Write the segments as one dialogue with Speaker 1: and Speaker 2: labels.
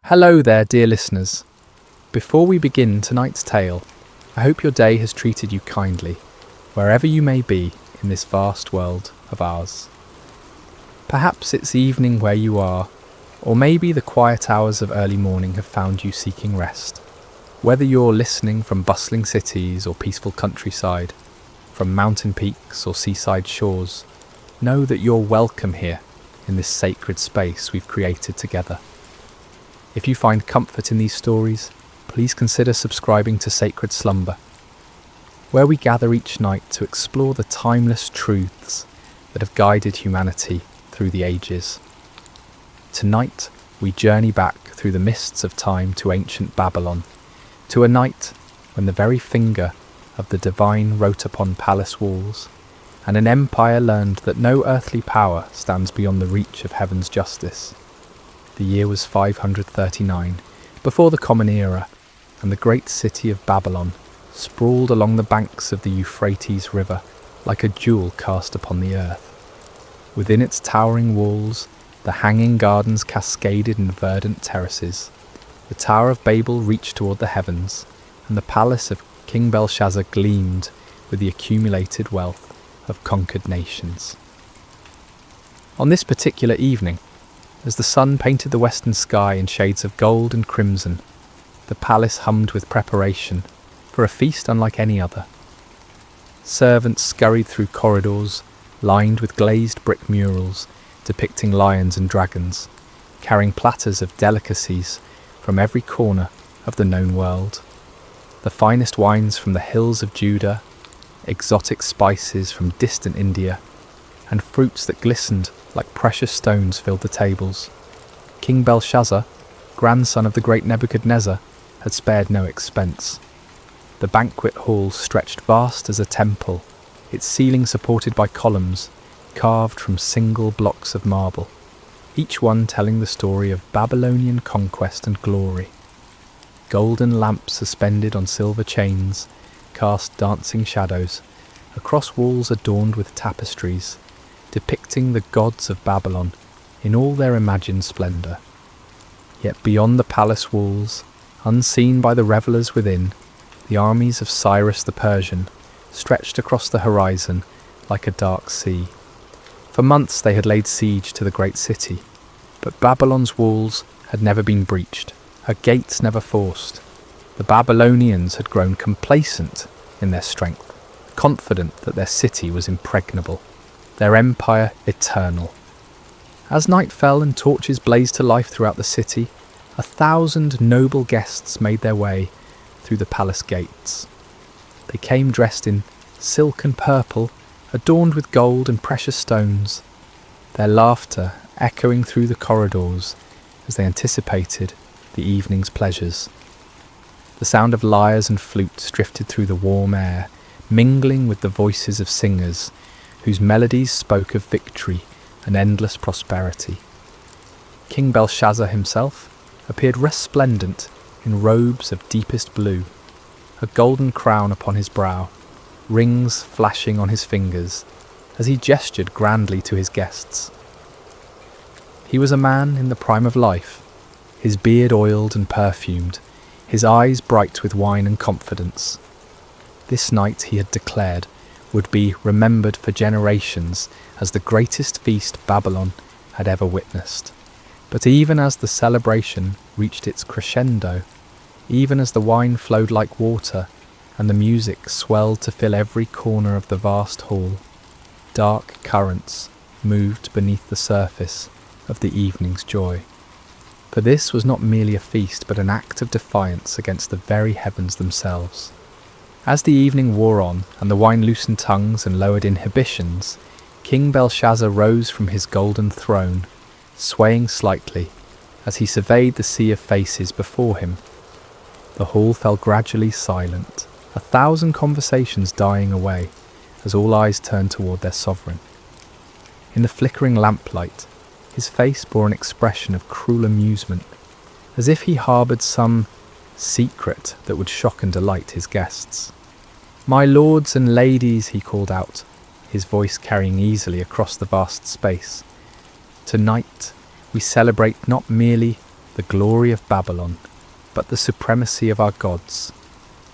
Speaker 1: Hello there, dear listeners. Before we begin tonight's tale, I hope your day has treated you kindly, wherever you may be in this vast world of ours. Perhaps it's evening where you are, or maybe the quiet hours of early morning have found you seeking rest. Whether you're listening from bustling cities or peaceful countryside, from mountain peaks or seaside shores, know that you're welcome here in this sacred space we've created together. If you find comfort in these stories, please consider subscribing to Sacred Slumber, where we gather each night to explore the timeless truths that have guided humanity through the ages. Tonight, we journey back through the mists of time to ancient Babylon, to a night when the very finger of the divine wrote upon palace walls, and an empire learned that no earthly power stands beyond the reach of heaven's justice. The year was 539, before the Common Era, and the great city of Babylon sprawled along the banks of the Euphrates River like a jewel cast upon the earth. Within its towering walls, the hanging gardens cascaded in verdant terraces. The Tower of Babel reached toward the heavens, and the palace of King Belshazzar gleamed with the accumulated wealth of conquered nations. On this particular evening, as the sun painted the western sky in shades of gold and crimson, the palace hummed with preparation for a feast unlike any other. Servants scurried through corridors lined with glazed brick murals depicting lions and dragons, carrying platters of delicacies from every corner of the known world. The finest wines from the hills of Judah, exotic spices from distant India, and fruits that glistened like precious stones filled the tables. King Belshazzar, grandson of the great Nebuchadnezzar, had spared no expense. The banquet hall stretched vast as a temple, its ceiling supported by columns carved from single blocks of marble, each one telling the story of Babylonian conquest and glory. Golden lamps suspended on silver chains cast dancing shadows across walls adorned with tapestries, depicting the gods of Babylon in all their imagined splendour. Yet beyond the palace walls, unseen by the revellers within, the armies of Cyrus the Persian stretched across the horizon like a dark sea. For months they had laid siege to the great city, but Babylon's walls had never been breached, her gates never forced. The Babylonians had grown complacent in their strength, confident that their city was impregnable, their empire eternal. As night fell and torches blazed to life throughout the city, 1,000 noble guests made their way through the palace gates. They came dressed in silk and purple, adorned with gold and precious stones, their laughter echoing through the corridors as they anticipated the evening's pleasures. The sound of lyres and flutes drifted through the warm air, mingling with the voices of singers whose melodies spoke of victory and endless prosperity. King Belshazzar himself appeared resplendent in robes of deepest blue, a golden crown upon his brow, rings flashing on his fingers as he gestured grandly to his guests. He was a man in the prime of life, his beard oiled and perfumed, his eyes bright with wine and confidence. This night, he had declared, would be remembered for generations as the greatest feast Babylon had ever witnessed. But even as the celebration reached its crescendo, even as the wine flowed like water and the music swelled to fill every corner of the vast hall, dark currents moved beneath the surface of the evening's joy. For this was not merely a feast, but an act of defiance against the very heavens themselves. As the evening wore on and the wine loosened tongues and lowered inhibitions, King Belshazzar rose from his golden throne, swaying slightly as he surveyed the sea of faces before him. The hall fell gradually silent, 1,000 conversations dying away as all eyes turned toward their sovereign. In the flickering lamplight, his face bore an expression of cruel amusement, as if he harboured some secret that would shock and delight his guests. "My lords and ladies," he called out, his voice carrying easily across the vast space. "Tonight we celebrate not merely the glory of Babylon, but the supremacy of our gods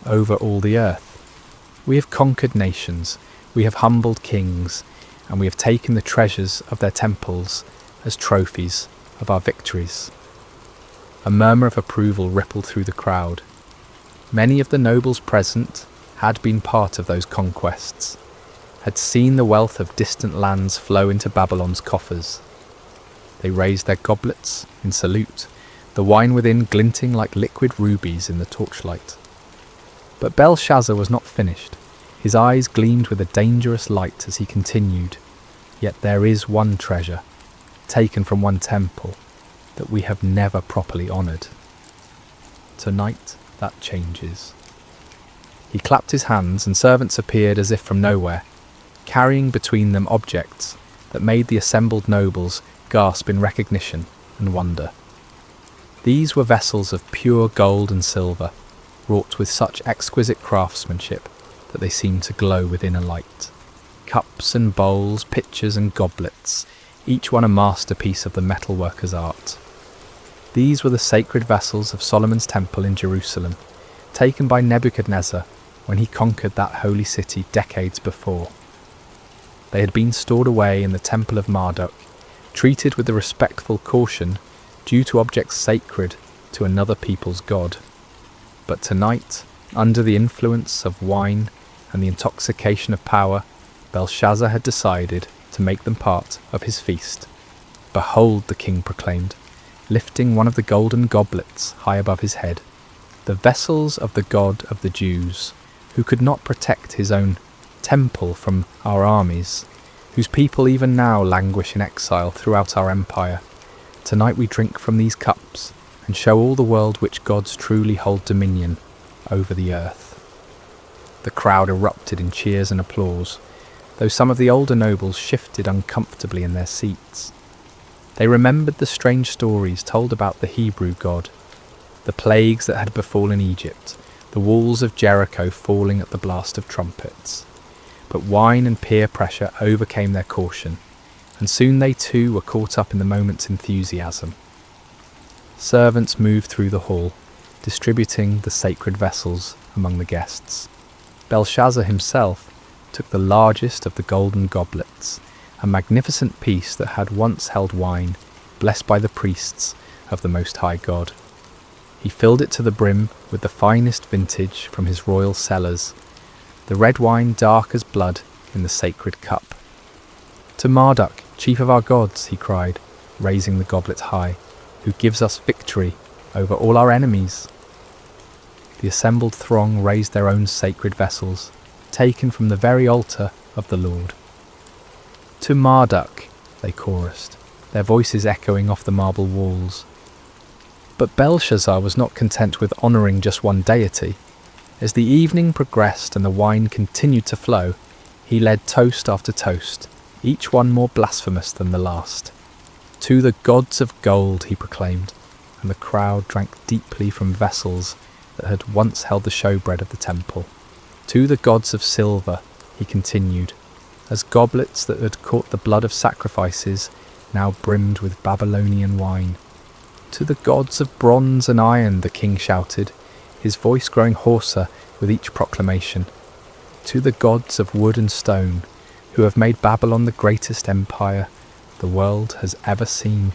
Speaker 1: over all the earth. We have conquered nations, we have humbled kings, and we have taken the treasures of their temples as trophies of our victories." A murmur of approval rippled through the crowd. Many of the nobles present had been part of those conquests, had seen the wealth of distant lands flow into Babylon's coffers. They raised their goblets in salute, the wine within glinting like liquid rubies in the torchlight. But Belshazzar was not finished. His eyes gleamed with a dangerous light as he continued, "Yet there is one treasure, taken from one temple, that we have never properly honoured. Tonight that changes." He clapped his hands, and servants appeared as if from nowhere, carrying between them objects that made the assembled nobles gasp in recognition and wonder. These were vessels of pure gold and silver, wrought with such exquisite craftsmanship that they seemed to glow within a light. Cups and bowls, pitchers and goblets, each one a masterpiece of the metalworker's art. These were the sacred vessels of Solomon's temple in Jerusalem, taken by Nebuchadnezzar when he conquered that holy city decades before. They had been stored away in the temple of Marduk, treated with the respectful caution due to objects sacred to another people's god. But tonight, under the influence of wine and the intoxication of power, Belshazzar had decided to make them part of his feast. "Behold," the king proclaimed, lifting one of the golden goblets high above his head, "the vessels of the God of the Jews, who could not protect his own temple from our armies, whose people even now languish in exile throughout our empire. Tonight we drink from these cups and show all the world which gods truly hold dominion over the earth." The crowd erupted in cheers and applause, though some of the older nobles shifted uncomfortably in their seats. They remembered the strange stories told about the Hebrew God, the plagues that had befallen Egypt, the walls of Jericho falling at the blast of trumpets. But wine and peer pressure overcame their caution, and soon they too were caught up in the moment's enthusiasm. Servants moved through the hall, distributing the sacred vessels among the guests. Belshazzar himself took the largest of the golden goblets, a magnificent piece that had once held wine, blessed by the priests of the Most High God. He filled it to the brim with the finest vintage from his royal cellars, the red wine dark as blood in the sacred cup. "To Marduk, chief of our gods," he cried, raising the goblet high, "who gives us victory over all our enemies." The assembled throng raised their own sacred vessels, taken from the very altar of the Lord. "To Marduk," they chorused, their voices echoing off the marble walls. But Belshazzar was not content with honouring just one deity. As the evening progressed and the wine continued to flow, he led toast after toast, each one more blasphemous than the last. "To the gods of gold," he proclaimed, and the crowd drank deeply from vessels that had once held the showbread of the temple. "To the gods of silver," he continued, as goblets that had caught the blood of sacrifices now brimmed with Babylonian wine. "To the gods of bronze and iron," the king shouted, his voice growing hoarser with each proclamation. "To the gods of wood and stone, who have made Babylon the greatest empire the world has ever seen."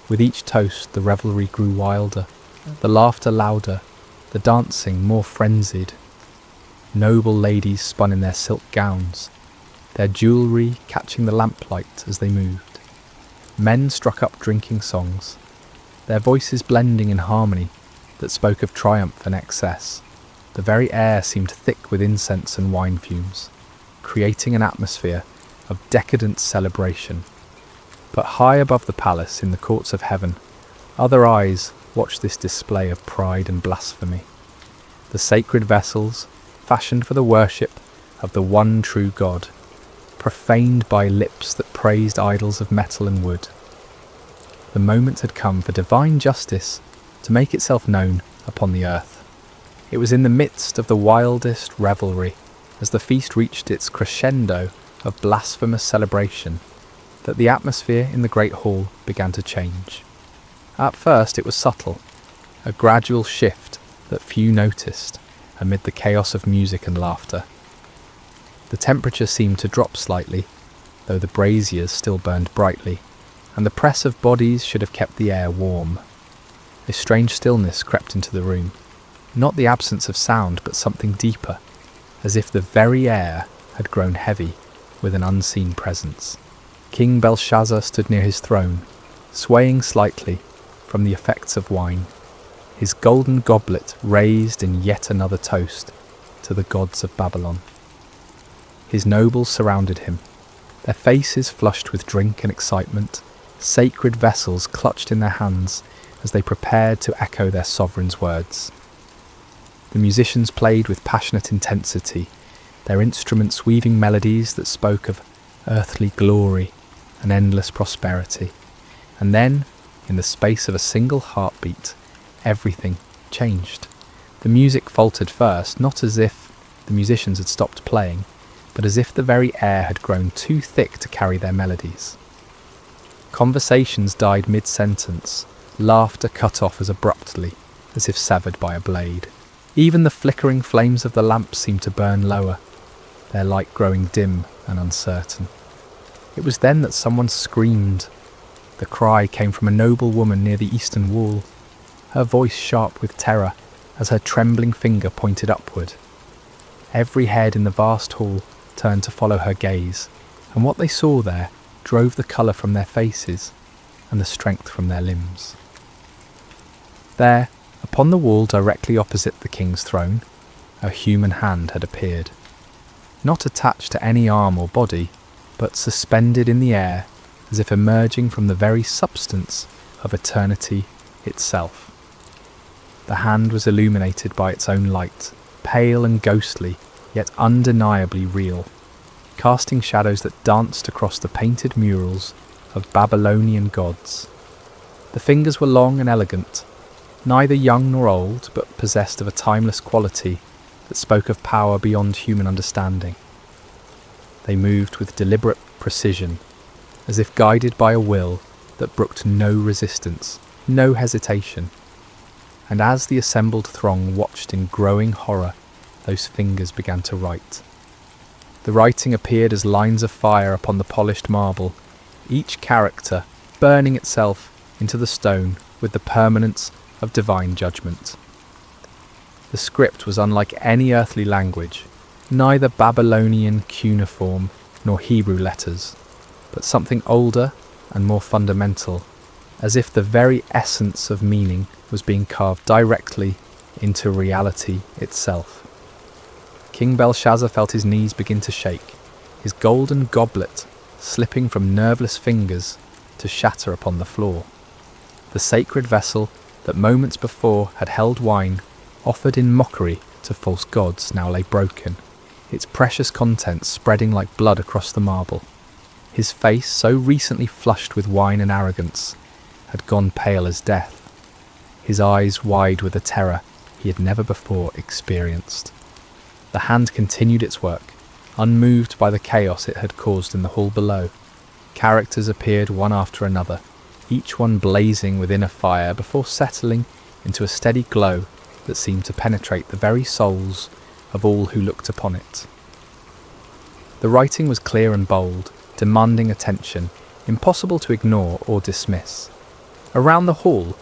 Speaker 1: With each toast the revelry grew wilder, the laughter louder, the dancing more frenzied. Noble ladies spun in their silk gowns, their jewellery catching the lamplight as they moved. Men struck up drinking songs, their voices blending in harmony that spoke of triumph and excess. The very air seemed thick with incense and wine fumes, creating an atmosphere of decadent celebration. But high above the palace, in the courts of heaven, other eyes watched this display of pride and blasphemy. The sacred vessels, fashioned for the worship of the one true God, profaned by lips that praised idols of metal and wood. The moment had come for divine justice to make itself known upon the earth. It was in the midst of the wildest revelry, as the feast reached its crescendo of blasphemous celebration, that the atmosphere in the great hall began to change. At first it was subtle, a gradual shift that few noticed amid the chaos of music and laughter. The temperature seemed to drop slightly, though the braziers still burned brightly, and the press of bodies should have kept the air warm. A strange stillness crept into the room, not the absence of sound, but something deeper, as if the very air had grown heavy with an unseen presence. King Belshazzar stood near his throne, swaying slightly from the effects of wine, his golden goblet raised in yet another toast to the gods of Babylon. His nobles surrounded him, their faces flushed with drink and excitement, sacred vessels clutched in their hands as they prepared to echo their sovereign's words. The musicians played with passionate intensity, their instruments weaving melodies that spoke of earthly glory and endless prosperity. And then, in the space of a single heartbeat, everything changed. The music faltered first, not as if the musicians had stopped playing, but as if the very air had grown too thick to carry their melodies. Conversations died mid-sentence, laughter cut off as abruptly as if severed by a blade. Even the flickering flames of the lamps seemed to burn lower, their light growing dim and uncertain. It was then that someone screamed. The cry came from a noble woman near the eastern wall, her voice sharp with terror as her trembling finger pointed upward. Every head in the vast hall turned to follow her gaze, and what they saw there drove the colour from their faces and the strength from their limbs. There, upon the wall directly opposite the king's throne, a human hand had appeared, not attached to any arm or body, but suspended in the air as if emerging from the very substance of eternity itself. The hand was illuminated by its own light, pale and ghostly, yet undeniably real, casting shadows that danced across the painted murals of Babylonian gods. The fingers were long and elegant, neither young nor old, but possessed of a timeless quality that spoke of power beyond human understanding. They moved with deliberate precision, as if guided by a will that brooked no resistance, no hesitation. And as the assembled throng watched in growing horror, those fingers began to write. The writing appeared as lines of fire upon the polished marble, each character burning itself into the stone with the permanence of divine judgment. The script was unlike any earthly language, neither Babylonian cuneiform nor Hebrew letters, but something older and more fundamental, as if the very essence of meaning was being carved directly into reality itself. King Belshazzar felt his knees begin to shake, his golden goblet slipping from nerveless fingers to shatter upon the floor. The sacred vessel that moments before had held wine, offered in mockery to false gods, now lay broken, its precious contents spreading like blood across the marble. His face, so recently flushed with wine and arrogance, had gone pale as death, his eyes wide with a terror he had never before experienced. The hand continued its work, unmoved by the chaos it had caused in the hall below. Characters appeared one after another, each one blazing within a fire before settling into a steady glow that seemed to penetrate the very souls of all who looked upon it. The writing was clear and bold, demanding attention, impossible to ignore or dismiss. Around the hall,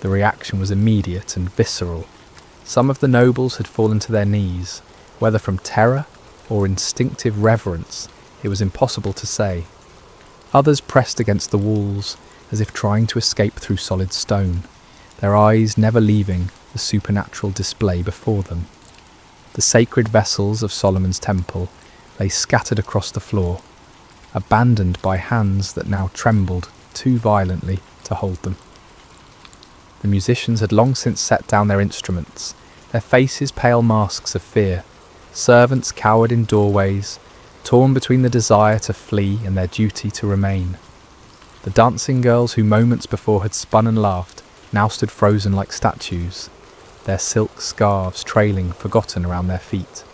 Speaker 1: the reaction was immediate and visceral. Some of the nobles had fallen to their knees, whether from terror or instinctive reverence, it was impossible to say. Others pressed against the walls, as if trying to escape through solid stone, their eyes never leaving the supernatural display before them. The sacred vessels of Solomon's temple lay scattered across the floor, abandoned by hands that now trembled too violently to hold them. The musicians had long since set down their instruments, their faces pale masks of fear. Servants cowered in doorways, torn between the desire to flee and their duty to remain. The dancing girls who moments before had spun and laughed now stood frozen like statues, their silk scarves trailing forgotten around their feet.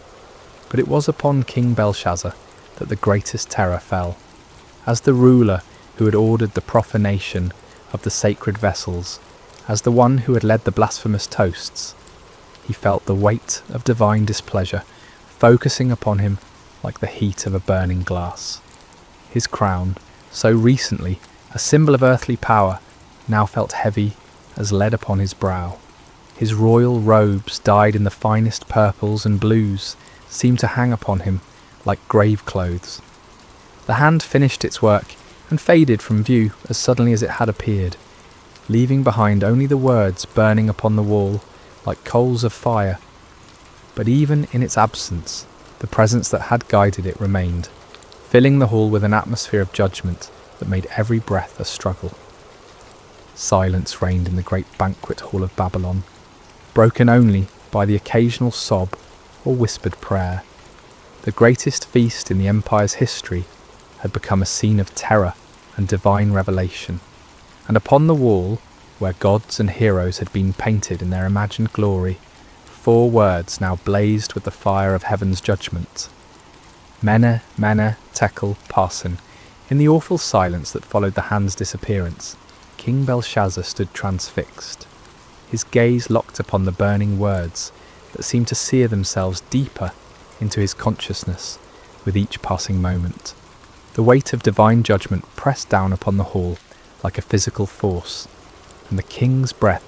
Speaker 1: But it was upon King Belshazzar that the greatest terror fell, as the ruler who had ordered the profanation of the sacred vessels As the one who had led the blasphemous toasts, he felt the weight of divine displeasure focusing upon him like the heat of a burning glass. His crown, so recently a symbol of earthly power, now felt heavy as lead upon his brow. His royal robes, dyed in the finest purples and blues, seemed to hang upon him like grave clothes. The hand finished its work and faded from view as suddenly as it had appeared, leaving behind only the words burning upon the wall like coals of fire. But even in its absence, the presence that had guided it remained, filling the hall with an atmosphere of judgment that made every breath a struggle. Silence reigned in the great banquet hall of Babylon, broken only by the occasional sob or whispered prayer. The greatest feast in the empire's history had become a scene of terror and divine revelation, and upon the wall, where gods and heroes had been painted in their imagined glory, 4 words now blazed with the fire of heaven's judgment. Mene, Mene, Tekel, Parsin. In the awful silence that followed the hand's disappearance, King Belshazzar stood transfixed, his gaze locked upon the burning words that seemed to sear themselves deeper into his consciousness with each passing moment. The weight of divine judgment pressed down upon the hall like a physical force, and the king's breath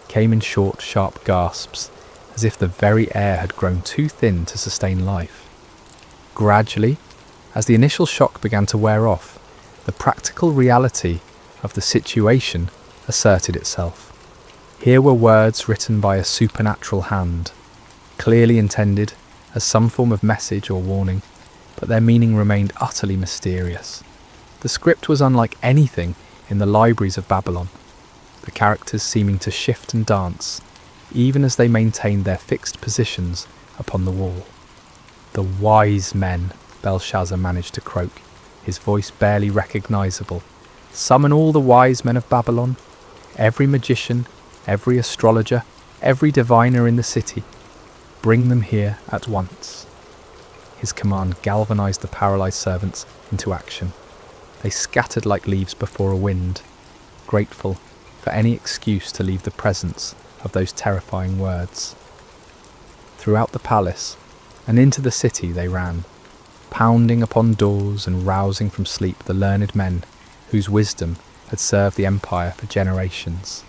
Speaker 1: came in short, sharp gasps, as if the very air had grown too thin to sustain life. Gradually, as the initial shock began to wear off, the practical reality of the situation asserted itself. Here were words written by a supernatural hand, clearly intended as some form of message or warning, but their meaning remained utterly mysterious. The script was unlike anything in the libraries of Babylon, the characters seeming to shift and dance, even as they maintained their fixed positions upon the wall. "The wise men," Belshazzar managed to croak, his voice barely recognisable. "Summon all the wise men of Babylon, every magician, every astrologer, every diviner in the city. Bring them here at once." His command galvanised the paralysed servants into action. They scattered like leaves before a wind, grateful for any excuse to leave the presence of those terrifying words. Throughout the palace and into the city they ran, pounding upon doors and rousing from sleep the learned men whose wisdom had served the empire for generations.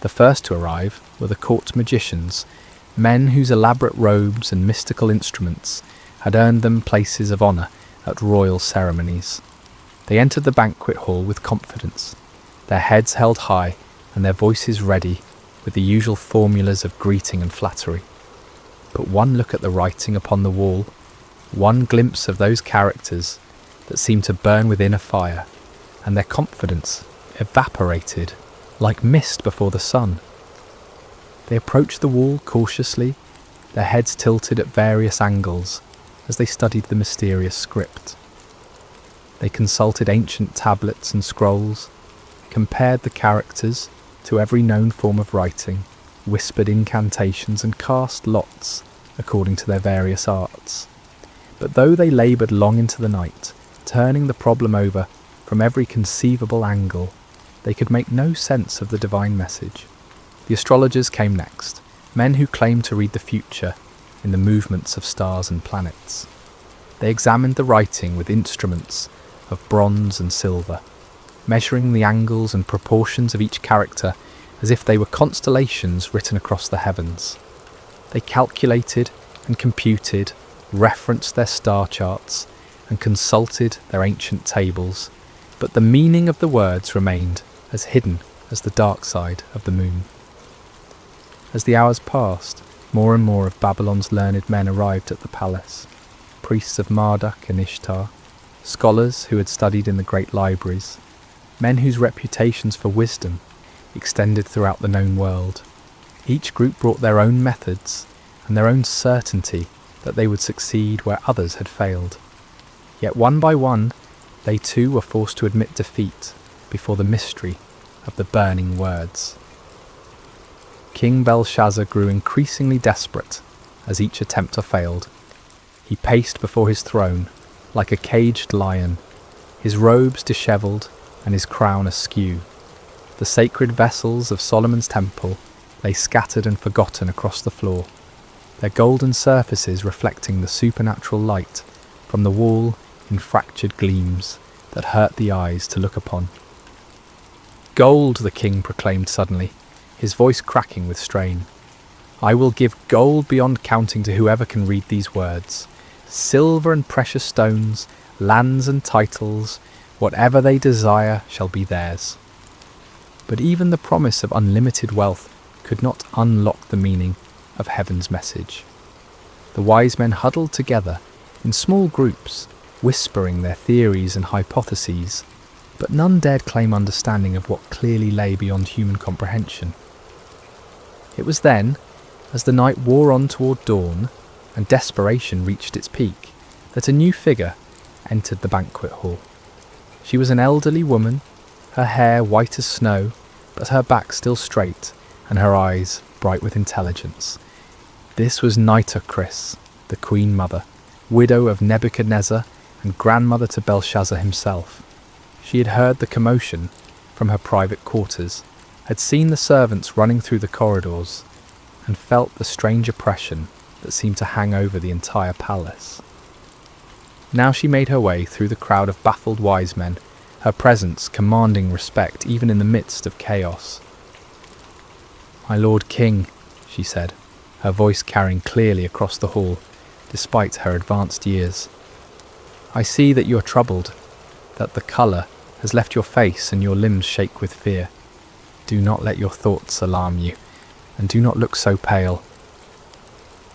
Speaker 1: The first to arrive were the court magicians, men whose elaborate robes and mystical instruments had earned them places of honour at royal ceremonies. They entered the banquet hall with confidence, their heads held high and their voices ready with the usual formulas of greeting and flattery. But one look at the writing upon the wall, one glimpse of those characters that seemed to burn within a fire, and their confidence evaporated like mist before the sun. They approached the wall cautiously, their heads tilted at various angles as they studied the mysterious script. They consulted ancient tablets and scrolls, compared the characters to every known form of writing, whispered incantations and cast lots according to their various arts. But though they laboured long into the night, turning the problem over from every conceivable angle, they could make no sense of the divine message. The astrologers came next, men who claimed to read the future in the movements of stars and planets. They examined the writing with instruments of bronze and silver, measuring the angles and proportions of each character as if they were constellations written across the heavens. They calculated and computed, referenced their star charts, and consulted their ancient tables, but the meaning of the words remained as hidden as the dark side of the moon. As the hours passed, more and more of Babylon's learned men arrived at the palace, priests of Marduk and Ishtar, scholars who had studied in the great libraries, men whose reputations for wisdom extended throughout the known world. Each group brought their own methods and their own certainty that they would succeed where others had failed. Yet one by one, they too were forced to admit defeat before the mystery of the burning words. King Belshazzar grew increasingly desperate as each attempt failed. He paced before his throne like a caged lion, his robes dishevelled and his crown askew. The sacred vessels of Solomon's temple lay scattered and forgotten across the floor, their golden surfaces reflecting the supernatural light from the wall in fractured gleams that hurt the eyes to look upon. "Gold," the king proclaimed suddenly, his voice cracking with strain. "I will give gold beyond counting to whoever can read these words. Silver and precious stones, lands and titles, whatever they desire shall be theirs." But even the promise of unlimited wealth could not unlock the meaning of heaven's message. The wise men huddled together in small groups, whispering their theories and hypotheses, but none dared claim understanding of what clearly lay beyond human comprehension. It was then, as the night wore on toward dawn and desperation reached its peak, that a new figure entered the banquet hall. She was an elderly woman, her hair white as snow, but her back still straight and her eyes bright with intelligence. This was Nitocris, the Queen Mother, widow of Nebuchadnezzar and grandmother to Belshazzar himself. She had heard the commotion from her private quarters, had seen the servants running through the corridors, and felt the strange oppression that seemed to hang over the entire palace. Now she made her way through the crowd of baffled wise men, her presence commanding respect even in the midst of chaos. "My Lord King," she said, her voice carrying clearly across the hall, despite her advanced years. "I see that you are troubled, that the colour has left your face and your limbs shake with fear. Do not let your thoughts alarm you, and do not look so pale."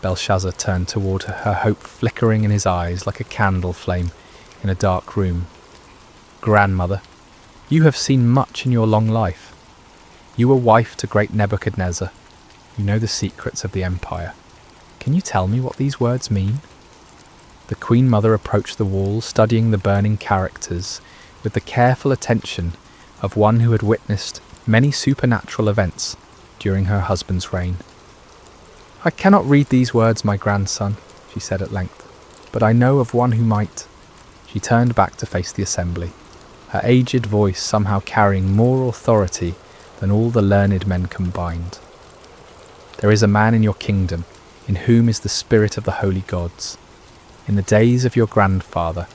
Speaker 1: Belshazzar turned toward her, her hope flickering in his eyes like a candle flame in a dark room. "Grandmother, you have seen much in your long life. You were wife to great Nebuchadnezzar. You know the secrets of the empire. Can you tell me what these words mean?" The Queen Mother approached the wall, studying the burning characters with the careful attention of one who had witnessed many supernatural events during her husband's reign. "I cannot read these words, my grandson," she said at length, "but I know of one who might." She turned back to face the assembly, her aged voice somehow carrying more authority than all the learned men combined. "There is a man in your kingdom in whom is the spirit of the holy gods. In the days of your grandfather,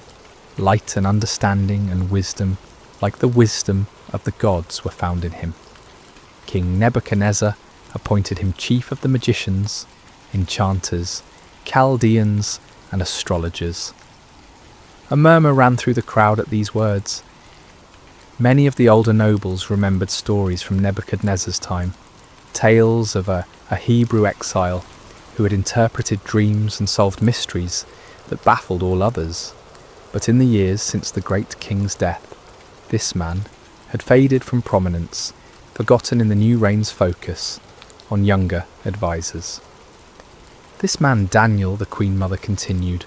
Speaker 1: light and understanding and wisdom, like the wisdom of the gods, were found in him. King Nebuchadnezzar appointed him chief of the magicians, enchanters, Chaldeans, and astrologers." A murmur ran through the crowd at these words. Many of the older nobles remembered stories from Nebuchadnezzar's time, tales of a Hebrew exile who had interpreted dreams and solved mysteries that baffled all others. But in the years since the great king's death, this man had faded from prominence, forgotten in the new reign's focus on younger advisors. "This man Daniel," the Queen Mother continued,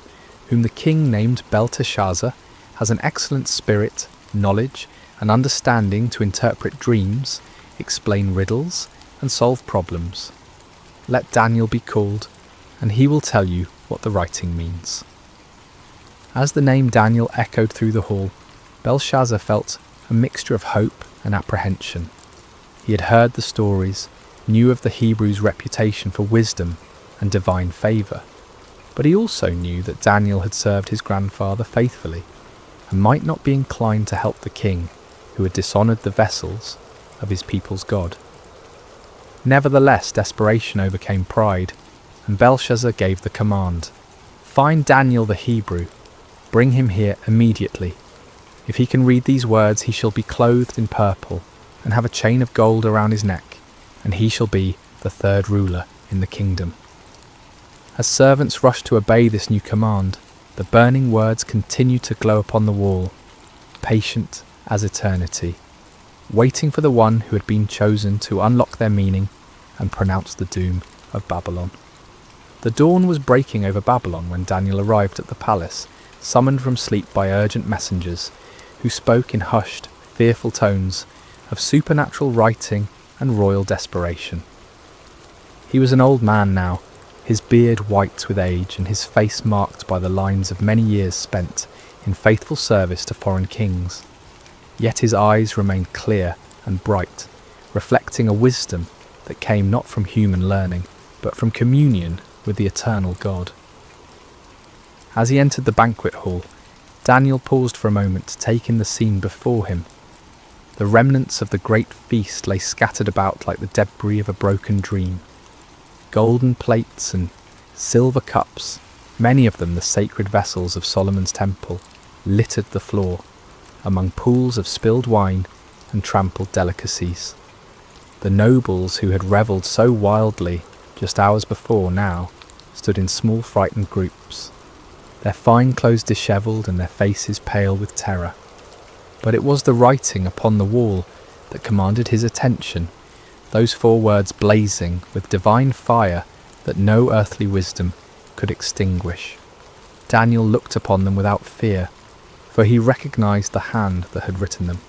Speaker 1: "whom the king named Belteshazzar, has an excellent spirit, knowledge, and understanding to interpret dreams, explain riddles, and solve problems. Let Daniel be called, and he will tell you what the writing means." As the name Daniel echoed through the hall, Belshazzar felt a mixture of hope and apprehension. He had heard the stories, knew of the Hebrew's reputation for wisdom and divine favour, but he also knew that Daniel had served his grandfather faithfully and might not be inclined to help the king who had dishonoured the vessels of his people's God. Nevertheless, desperation overcame pride, and Belshazzar gave the command, "Find Daniel the Hebrew. Bring him here immediately. If he can read these words, he shall be clothed in purple and have a chain of gold around his neck, and he shall be the third ruler in the kingdom." As servants rushed to obey this new command, the burning words continued to glow upon the wall, patient as eternity, waiting for the one who had been chosen to unlock their meaning and pronounce the doom of Babylon. The dawn was breaking over Babylon when Daniel arrived at the palace, summoned from sleep by urgent messengers, who spoke in hushed, fearful tones of supernatural writing and royal desperation. He was an old man now, his beard white with age and his face marked by the lines of many years spent in faithful service to foreign kings. Yet his eyes remained clear and bright reflecting a wisdom that came not from human learning, but from communion with the eternal God. As he entered the banquet hall, Daniel paused for a moment to take in the scene before him. The remnants of the great feast lay scattered about like the debris of a broken dream. Golden plates and silver cups, many of them the sacred vessels of Solomon's temple, littered the floor, among pools of spilled wine and trampled delicacies. The nobles who had revelled so wildly just hours before now stood in small frightened groups, their fine clothes dishevelled and their faces pale with terror. But it was the writing upon the wall that commanded his attention, those 4 words blazing with divine fire that no earthly wisdom could extinguish. Daniel looked upon them without fear, for he recognised the hand that had written them,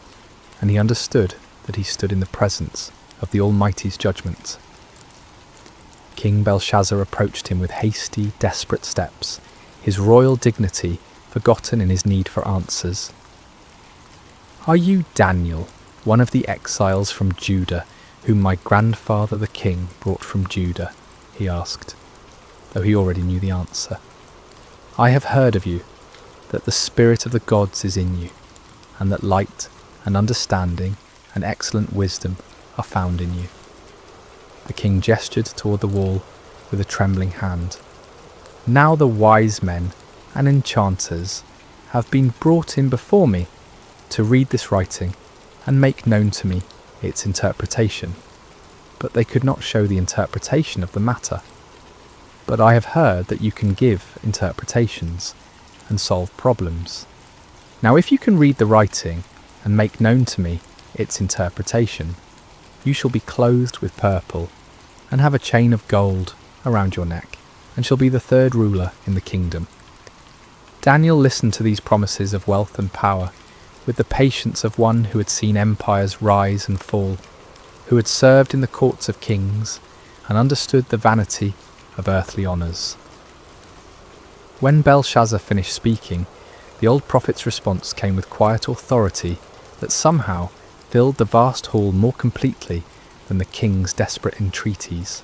Speaker 1: and he understood that he stood in the presence of the Almighty's judgment. King Belshazzar approached him with hasty, desperate steps, his royal dignity forgotten in his need for answers. "Are you Daniel, one of the exiles from Judah, whom my grandfather the king brought from Judah?" he asked, though he already knew the answer. "I have heard of you, that the spirit of the gods is in you, and that light and understanding and excellent wisdom are found in you." The king gestured toward the wall with a trembling hand. "Now the wise men and enchanters have been brought in before me to read this writing and make known to me its interpretation, but they could not show the interpretation of the matter. But I have heard that you can give interpretations and solve problems. Now if you can read the writing and make known to me its interpretation, you shall be clothed with purple and have a chain of gold around your neck, and shall be the 3rd ruler in the kingdom." Daniel listened to these promises of wealth and power with the patience of one who had seen empires rise and fall, who had served in the courts of kings and understood the vanity of earthly honours. When Belshazzar finished speaking, the old prophet's response came with quiet authority that somehow filled the vast hall more completely than the king's desperate entreaties.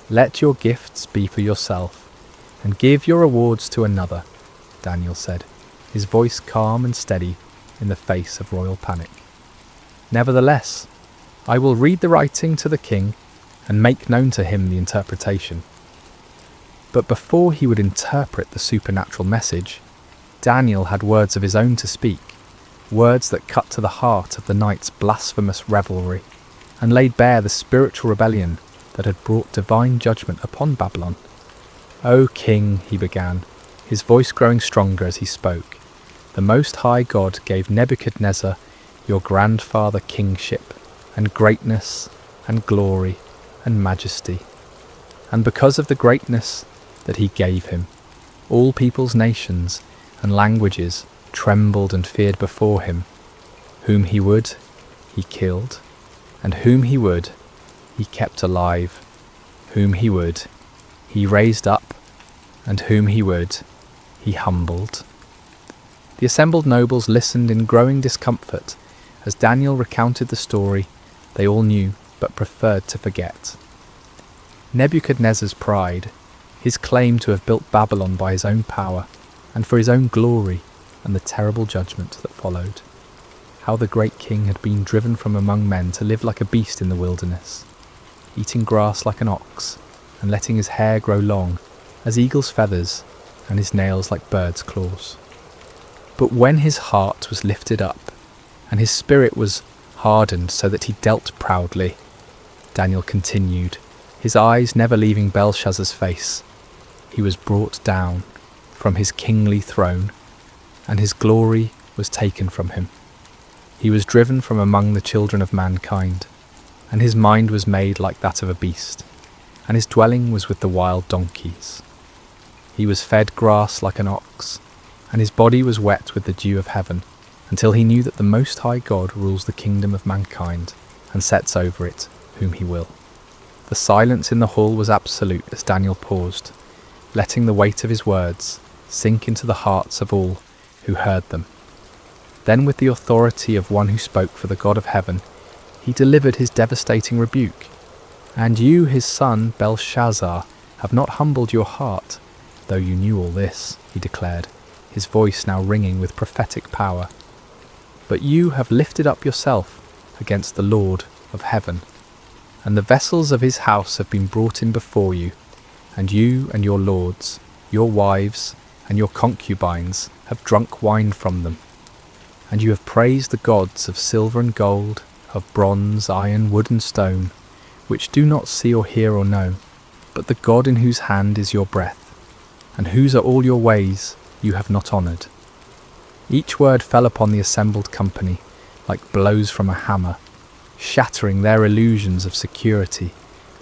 Speaker 1: "Let your gifts be for yourself, and give your rewards to another," Daniel said, his voice calm and steady in the face of royal panic. "Nevertheless, I will read the writing to the king and make known to him the interpretation." But before he would interpret the supernatural message, Daniel had words of his own to speak, words that cut to the heart of the night's blasphemous revelry, and laid bare the spiritual rebellion that had brought divine judgment upon Babylon. "O king," he began, his voice growing stronger as he spoke, "the Most High God gave Nebuchadnezzar, your grandfather, kingship, and greatness, and glory, and majesty. And because of the greatness that he gave him, all peoples, nations, and languages trembled and feared before him. Whom he would, he killed, and whom he would, he kept alive. Whom he would, he raised up, and whom he would, he humbled." The assembled nobles listened in growing discomfort as Daniel recounted the story they all knew but preferred to forget. Nebuchadnezzar's pride, his claim to have built Babylon by his own power and for his own glory, and the terrible judgment that followed. How the great king had been driven from among men to live like a beast in the wilderness, eating grass like an ox, and letting his hair grow long as eagle's feathers and his nails like birds' claws. But when his heart was lifted up, and his spirit was hardened so that he dealt proudly, Daniel continued, his eyes never leaving Belshazzar's face, he was brought down from his kingly throne, and his glory was taken from him. He was driven from among the children of mankind, and his mind was made like that of a beast, and his dwelling was with the wild donkeys. He was fed grass like an ox, and his body was wet with the dew of heaven, until he knew that the Most High God rules the kingdom of mankind, and sets over it whom he will. The silence in the hall was absolute as Daniel paused, letting the weight of his words sink into the hearts of all who heard them. Then, with the authority of one who spoke for the God of heaven, he delivered his devastating rebuke. And you, his son, Belshazzar, have not humbled your heart, though you knew all this, he declared, his voice now ringing with prophetic power. But you have lifted up yourself against the Lord of heaven, and the vessels of his house have been brought in before you, and you and your lords, your wives, and your concubines have drunk wine from them. And you have praised the gods of silver and gold, of bronze, iron, wood and stone, which do not see or hear or know, but the God in whose hand is your breath, and whose are all your ways you have not honoured. Each word fell upon the assembled company like blows from a hammer, shattering their illusions of security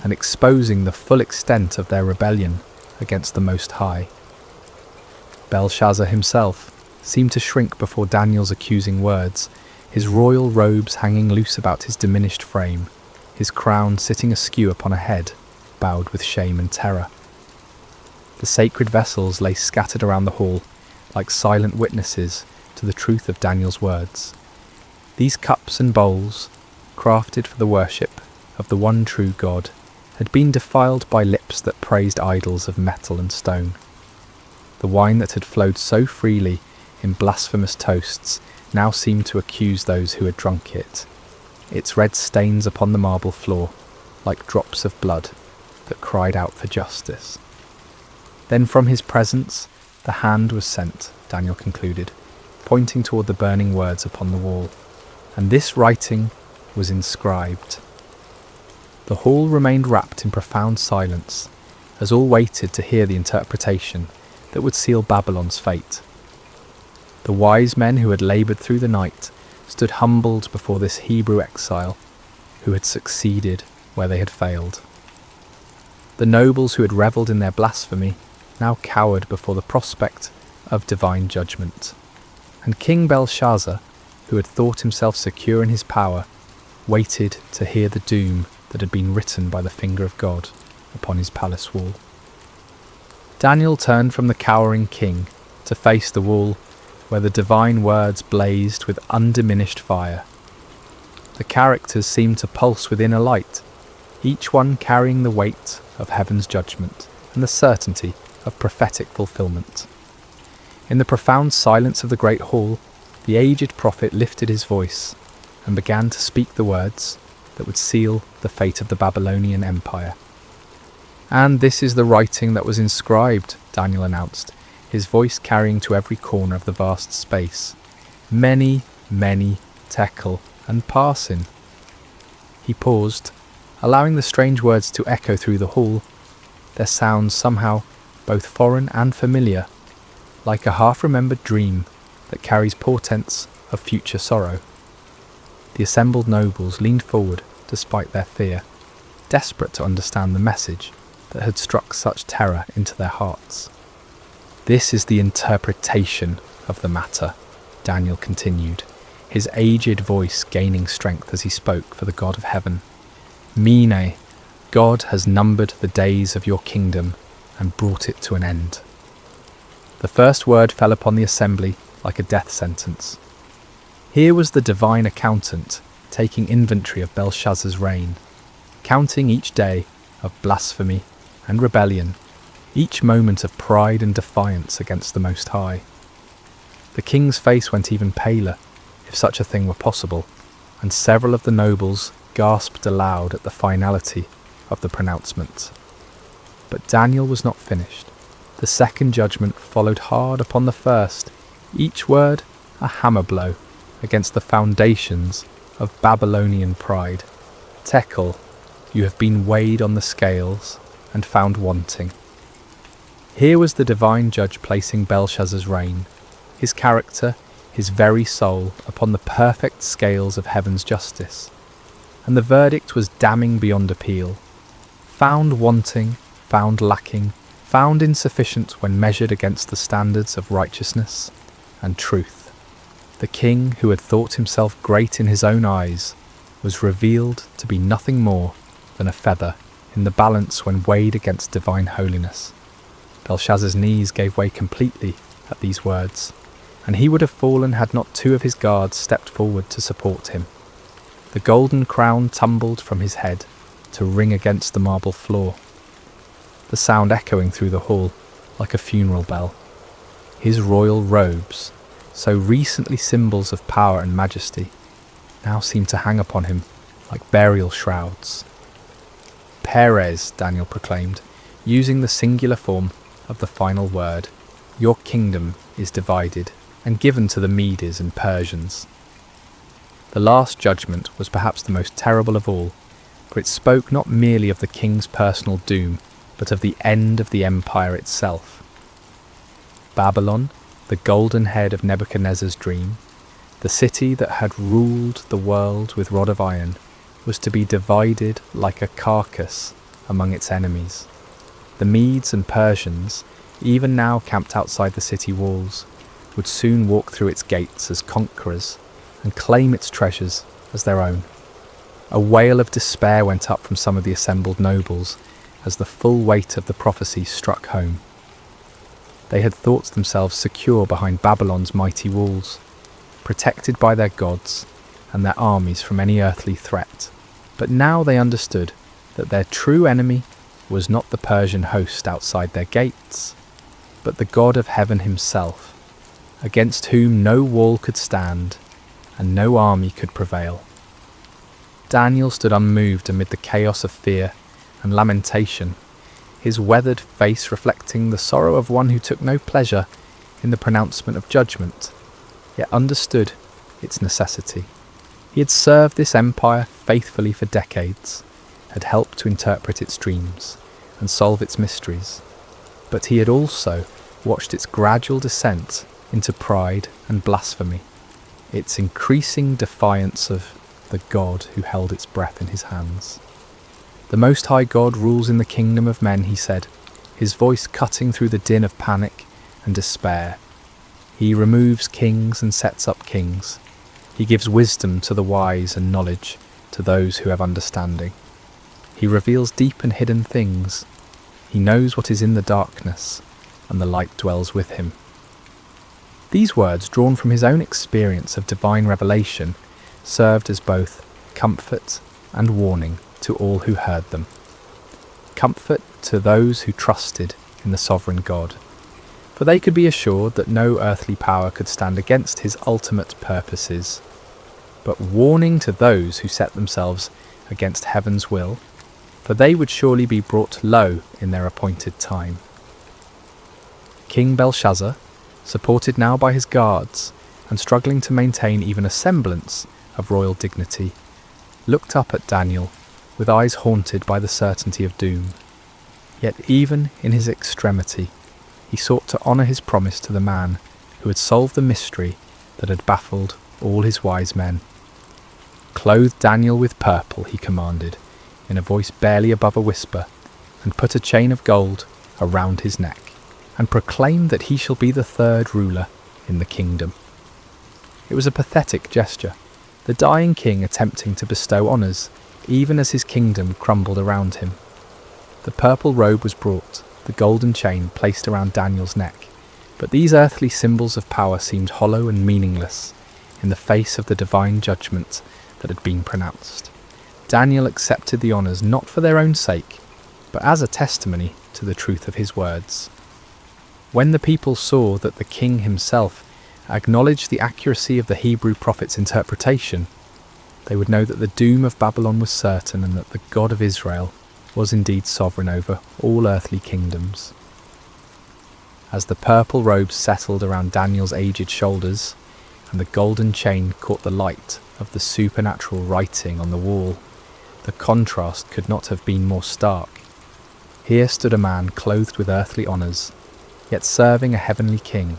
Speaker 1: and exposing the full extent of their rebellion against the Most High. Belshazzar himself seemed to shrink before Daniel's accusing words, his royal robes hanging loose about his diminished frame, his crown sitting askew upon a head bowed with shame and terror. The sacred vessels lay scattered around the hall like silent witnesses to the truth of Daniel's words. These cups and bowls, crafted for the worship of the one true God, had been defiled by lips that praised idols of metal and stone. The wine that had flowed so freely in blasphemous toasts now seemed to accuse those who had drunk it, its red stains upon the marble floor like drops of blood that cried out for justice. Then from his presence the hand was sent, Daniel concluded, pointing toward the burning words upon the wall, and this writing was inscribed. The hall remained wrapped in profound silence, as all waited to hear the interpretation that would seal Babylon's fate. The wise men who had laboured through the night stood humbled before this Hebrew exile who had succeeded where they had failed. The nobles who had revelled in their blasphemy now cowered before the prospect of divine judgment. And King Belshazzar, who had thought himself secure in his power, waited to hear the doom that had been written by the finger of God upon his palace wall. Daniel turned from the cowering king to face the wall where the divine words blazed with undiminished fire. The characters seemed to pulse within a light, each one carrying the weight of heaven's judgment and the certainty of prophetic fulfillment. In the profound silence of the great hall, the aged prophet lifted his voice and began to speak the words that would seal the fate of the Babylonian Empire. And this is the writing that was inscribed, Daniel announced, his voice carrying to every corner of the vast space. Many, many tekel and parsin. He paused, allowing the strange words to echo through the hall, their sounds somehow both foreign and familiar, like a half-remembered dream that carries portents of future sorrow. The assembled nobles leaned forward despite their fear, desperate to understand the message that had struck such terror into their hearts. This is the interpretation of the matter, Daniel continued, his aged voice gaining strength as he spoke for the God of heaven. Mene, God has numbered the days of your kingdom and brought it to an end. The first word fell upon the assembly like a death sentence. Here was the divine accountant taking inventory of Belshazzar's reign, counting each day of blasphemy and rebellion, each moment of pride and defiance against the Most High. The king's face went even paler, if such a thing were possible, and several of the nobles gasped aloud at the finality of the pronouncement. But Daniel was not finished. The second judgment followed hard upon the first, each word a hammer blow against the foundations of Babylonian pride. Tekel, you have been weighed on the scales and found wanting. Here was the divine judge placing Belshazzar's reign, his character, his very soul, upon the perfect scales of heaven's justice. And the verdict was damning beyond appeal. Found wanting, found lacking, found insufficient when measured against the standards of righteousness and truth. The king, who had thought himself great in his own eyes, was revealed to be nothing more than a feather in the balance when weighed against divine holiness. Belshazzar's knees gave way completely at these words, and he would have fallen had not two of his guards stepped forward to support him. The golden crown tumbled from his head to ring against the marble floor, the sound echoing through the hall like a funeral bell. His royal robes, so recently symbols of power and majesty, now seemed to hang upon him like burial shrouds. Peres, Daniel proclaimed, using the singular form of the final word, your kingdom is divided and given to the Medes and Persians. The last judgment was perhaps the most terrible of all, for it spoke not merely of the king's personal doom, but of the end of the empire itself. Babylon, the golden head of Nebuchadnezzar's dream, the city that had ruled the world with rod of iron, was to be divided like a carcass among its enemies. The Medes and Persians, even now camped outside the city walls, would soon walk through its gates as conquerors and claim its treasures as their own. A wail of despair went up from some of the assembled nobles as the full weight of the prophecy struck home. They had thought themselves secure behind Babylon's mighty walls, protected by their gods and their armies from any earthly threat. But now they understood that their true enemy was not the Persian host outside their gates, but the God of heaven himself, against whom no wall could stand and no army could prevail. Daniel stood unmoved amid the chaos of fear and lamentation, his weathered face reflecting the sorrow of one who took no pleasure in the pronouncement of judgment, yet understood its necessity. He had served this empire faithfully for decades, had helped to interpret its dreams and solve its mysteries, but he had also watched its gradual descent into pride and blasphemy, its increasing defiance of the God who held its breath in his hands. The Most High God rules in the kingdom of men, he said, his voice cutting through the din of panic and despair. He removes kings and sets up kings. He gives wisdom to the wise and knowledge to those who have understanding. He reveals deep and hidden things. He knows what is in the darkness, and the light dwells with him. These words, drawn from his own experience of divine revelation, served as both comfort and warning to all who heard them. Comfort to those who trusted in the sovereign God, for they could be assured that no earthly power could stand against his ultimate purposes, but warning to those who set themselves against heaven's will, for they would surely be brought low in their appointed time. King Belshazzar, supported now by his guards and struggling to maintain even a semblance of royal dignity, looked up at Daniel with eyes haunted by the certainty of doom. Yet even in his extremity, he sought to honour his promise to the man who had solved the mystery that had baffled all his wise men. "Clothe Daniel with purple," he commanded, in a voice barely above a whisper, "and put a chain of gold around his neck, and proclaim that he shall be the third ruler in the kingdom." It was a pathetic gesture, the dying king attempting to bestow honours, even as his kingdom crumbled around him. The purple robe was brought, the golden chain placed around Daniel's neck, but these earthly symbols of power seemed hollow and meaningless in the face of the divine judgment that had been pronounced. Daniel accepted the honours not for their own sake, but as a testimony to the truth of his words. When the people saw that the king himself acknowledged the accuracy of the Hebrew prophet's interpretation, they would know that the doom of Babylon was certain and that the God of Israel was indeed sovereign over all earthly kingdoms. As the purple robes settled around Daniel's aged shoulders and the golden chain caught the light of the supernatural writing on the wall, the contrast could not have been more stark. Here stood a man clothed with earthly honours, yet serving a heavenly king,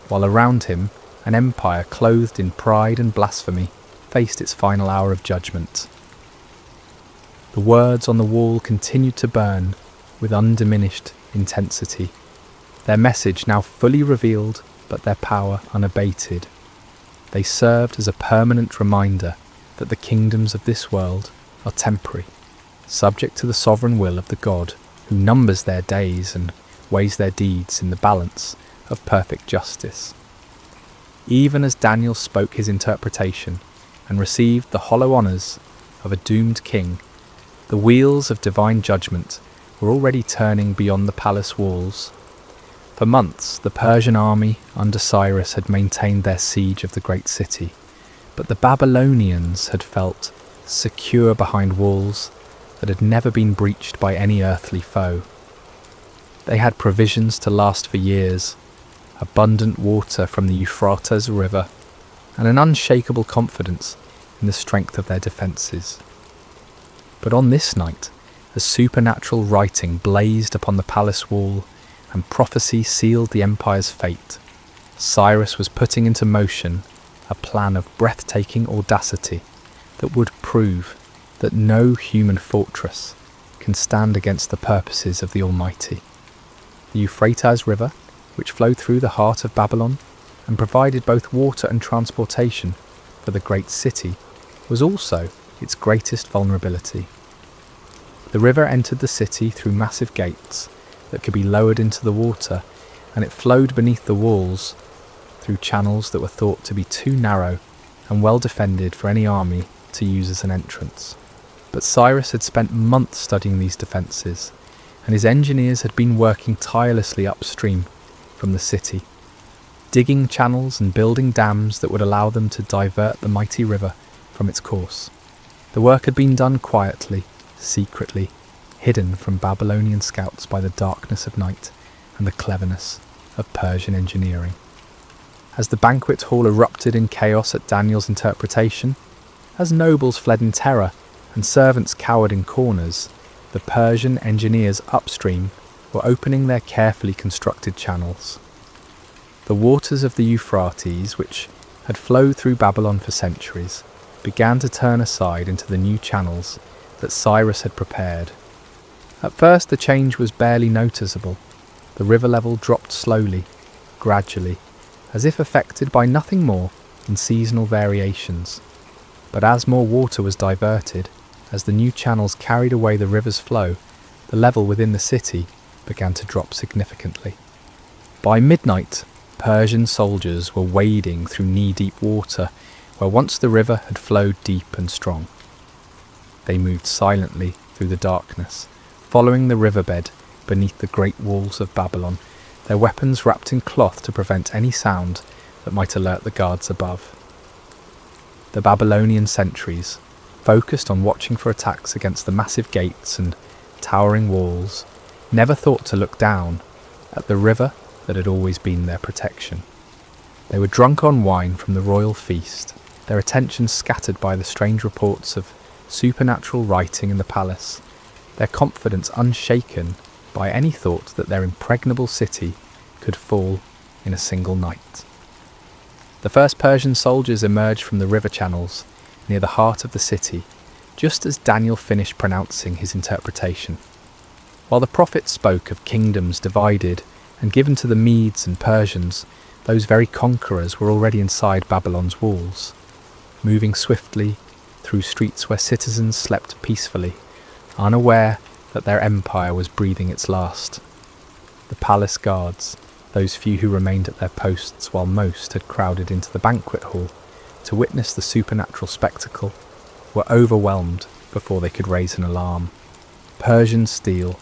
Speaker 1: while around him an empire clothed in pride and blasphemy faced its final hour of judgment. The words on the wall continued to burn with undiminished intensity, their message now fully revealed but their power unabated. They served as a permanent reminder that the kingdoms of this world are temporary, subject to the sovereign will of the God who numbers their days and weighs their deeds in the balance of perfect justice. Even as Daniel spoke his interpretation and received the hollow honours of a doomed king, the wheels of divine judgment were already turning beyond the palace walls. For months, the Persian army under Cyrus had maintained their siege of the great city, but the Babylonians had felt secure behind walls that had never been breached by any earthly foe. They had provisions to last for years, abundant water from the Euphrates River, and an unshakable confidence in the strength of their defences. But on this night, a supernatural writing blazed upon the palace wall, and prophecy sealed the empire's fate. Cyrus was putting into motion a plan of breathtaking audacity that would prove that no human fortress can stand against the purposes of the Almighty. The Euphrates River, which flowed through the heart of Babylon and provided both water and transportation for the great city, was also its greatest vulnerability. The river entered the city through massive gates that could be lowered into the water, and it flowed beneath the walls through channels that were thought to be too narrow and well defended for any army to use as an entrance. But Cyrus had spent months studying these defences, and his engineers had been working tirelessly upstream from the city, digging channels and building dams that would allow them to divert the mighty river from its course. The work had been done quietly, secretly, hidden from Babylonian scouts by the darkness of night and the cleverness of Persian engineering. As the banquet hall erupted in chaos at Daniel's interpretation, as nobles fled in terror and servants cowered in corners, the Persian engineers upstream were opening their carefully constructed channels. The waters of the Euphrates, which had flowed through Babylon for centuries, began to turn aside into the new channels that Cyrus had prepared. At first the change was barely noticeable. The river level dropped slowly, gradually, as if affected by nothing more than seasonal variations. But as more water was diverted, as the new channels carried away the river's flow, the level within the city began to drop significantly. By midnight, Persian soldiers were wading through knee-deep water where once the river had flowed deep and strong. They moved silently through the darkness, following the riverbed beneath the great walls of Babylon, their weapons wrapped in cloth to prevent any sound that might alert the guards above. The Babylonian sentries, focused on watching for attacks against the massive gates and towering walls, never thought to look down at the river that had always been their protection. They were drunk on wine from the royal feast, their attention scattered by the strange reports of supernatural writing in the palace, their confidence unshaken by any thought that their impregnable city could fall in a single night. The first Persian soldiers emerged from the river channels near the heart of the city, just as Daniel finished pronouncing his interpretation. While the prophet spoke of kingdoms divided and given to the Medes and Persians, those very conquerors were already inside Babylon's walls, moving swiftly through streets where citizens slept peacefully, unaware that their empire was breathing its last. The palace guards, those few who remained at their posts while most had crowded into the banquet hall to witness the supernatural spectacle, were overwhelmed before they could raise an alarm. Persian steel,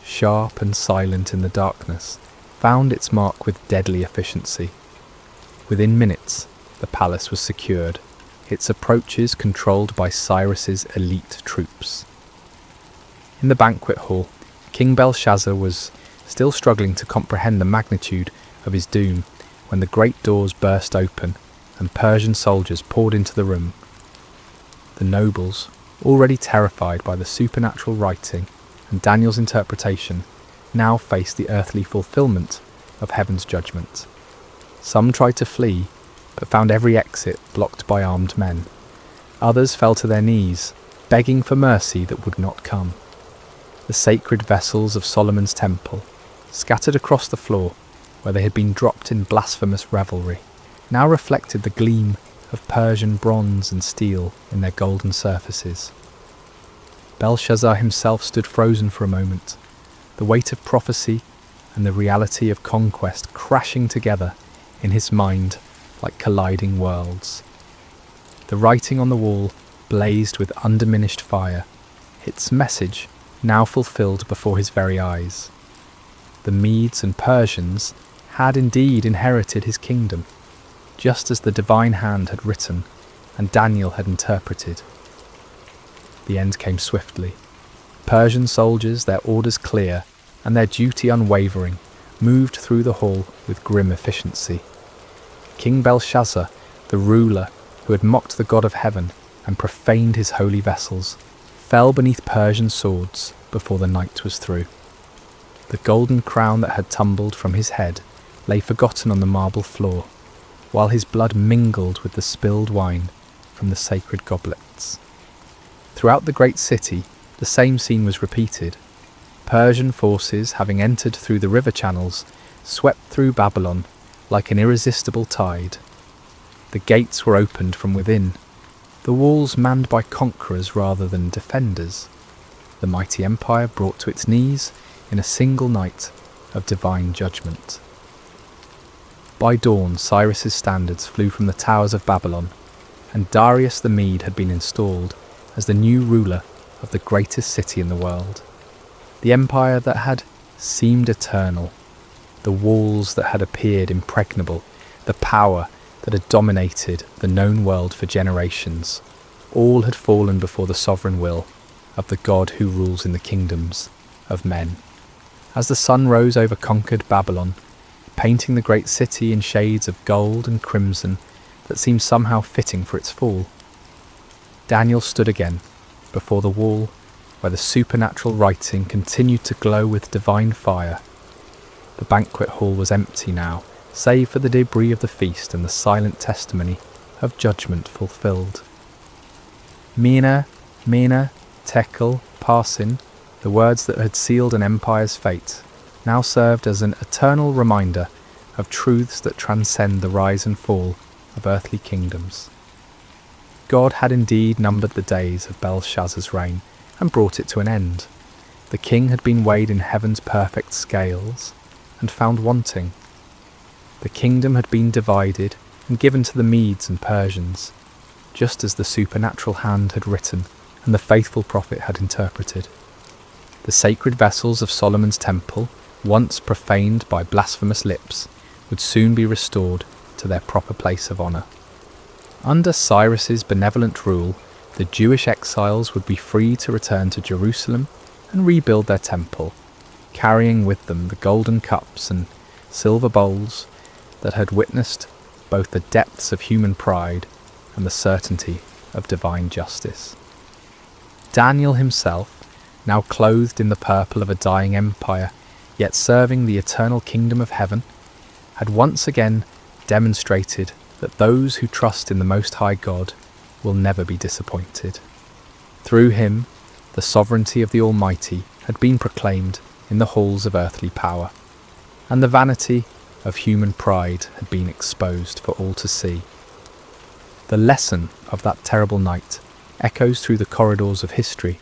Speaker 1: sharp and silent in the darkness, found its mark with deadly efficiency. Within minutes, the palace was secured, its approaches controlled by Cyrus's elite troops. In the banquet hall, King Belshazzar was still struggling to comprehend the magnitude of his doom when the great doors burst open and Persian soldiers poured into the room. The nobles, already terrified by the supernatural writing and Daniel's interpretation, now faced the earthly fulfillment of heaven's judgment. Some tried to flee, but found every exit blocked by armed men. Others fell to their knees, begging for mercy that would not come. The sacred vessels of Solomon's temple, scattered across the floor where they had been dropped in blasphemous revelry, now reflected the gleam of Persian bronze and steel in their golden surfaces. Belshazzar himself stood frozen for a moment, the weight of prophecy and the reality of conquest crashing together in his mind like colliding worlds. The writing on the wall blazed with undiminished fire, its message now fulfilled before his very eyes. The Medes and Persians had indeed inherited his kingdom, just as the divine hand had written and Daniel had interpreted. The end came swiftly. Persian soldiers, their orders clear and their duty unwavering, moved through the hall with grim efficiency. King Belshazzar, the ruler who had mocked the God of heaven and profaned his holy vessels, fell beneath Persian swords before the night was through. The golden crown that had tumbled from his head lay forgotten on the marble floor, while his blood mingled with the spilled wine from the sacred goblets. Throughout the great city, the same scene was repeated. Persian forces, having entered through the river channels, swept through Babylon like an irresistible tide. The gates were opened from within, the walls manned by conquerors rather than defenders, the mighty empire brought to its knees in a single night of divine judgment. By dawn, Cyrus's standards flew from the towers of Babylon, and Darius the Mede had been installed as the new ruler of the greatest city in the world. The empire that had seemed eternal, the walls that had appeared impregnable, the power that had dominated the known world for generations, all had fallen before the sovereign will of the God who rules in the kingdoms of men. As the sun rose over conquered Babylon, painting the great city in shades of gold and crimson that seemed somehow fitting for its fall, Daniel stood again before the wall where the supernatural writing continued to glow with divine fire. The banquet hall was empty now, save for the debris of the feast and the silent testimony of judgment fulfilled. Mene, Mene, Tekel, Parsin, the words that had sealed an empire's fate, now served as an eternal reminder of truths that transcend the rise and fall of earthly kingdoms. God had indeed numbered the days of Belshazzar's reign and brought it to an end. The king had been weighed in heaven's perfect scales and found wanting. The kingdom had been divided and given to the Medes and Persians, just as the supernatural hand had written and the faithful prophet had interpreted. The sacred vessels of Solomon's temple, once profaned by blasphemous lips, would soon be restored to their proper place of honour. Under Cyrus's benevolent rule, the Jewish exiles would be free to return to Jerusalem and rebuild their temple, carrying with them the golden cups and silver bowls that had witnessed both the depths of human pride and the certainty of divine justice. Daniel himself, now clothed in the purple of a dying empire, yet serving the eternal kingdom of heaven, had once again demonstrated that those who trust in the Most High God will never be disappointed. Through him, the sovereignty of the Almighty had been proclaimed in the halls of earthly power, and the vanity of human pride had been exposed for all to see. The lesson of that terrible night echoes through the corridors of history,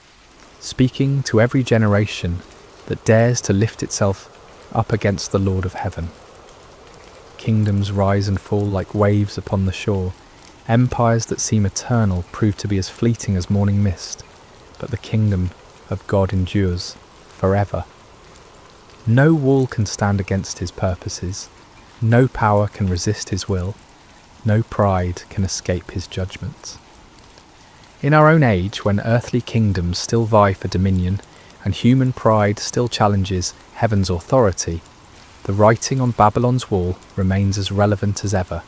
Speaker 1: speaking to every generation that dares to lift itself up against the Lord of heaven. Kingdoms rise and fall like waves upon the shore. Empires that seem eternal prove to be as fleeting as morning mist, but the kingdom of God endures forever. No wall can stand against his purposes, no power can resist his will, no pride can escape his judgments. In our own age, when earthly kingdoms still vie for dominion and human pride still challenges heaven's authority, the writing on Babylon's wall remains as relevant as ever.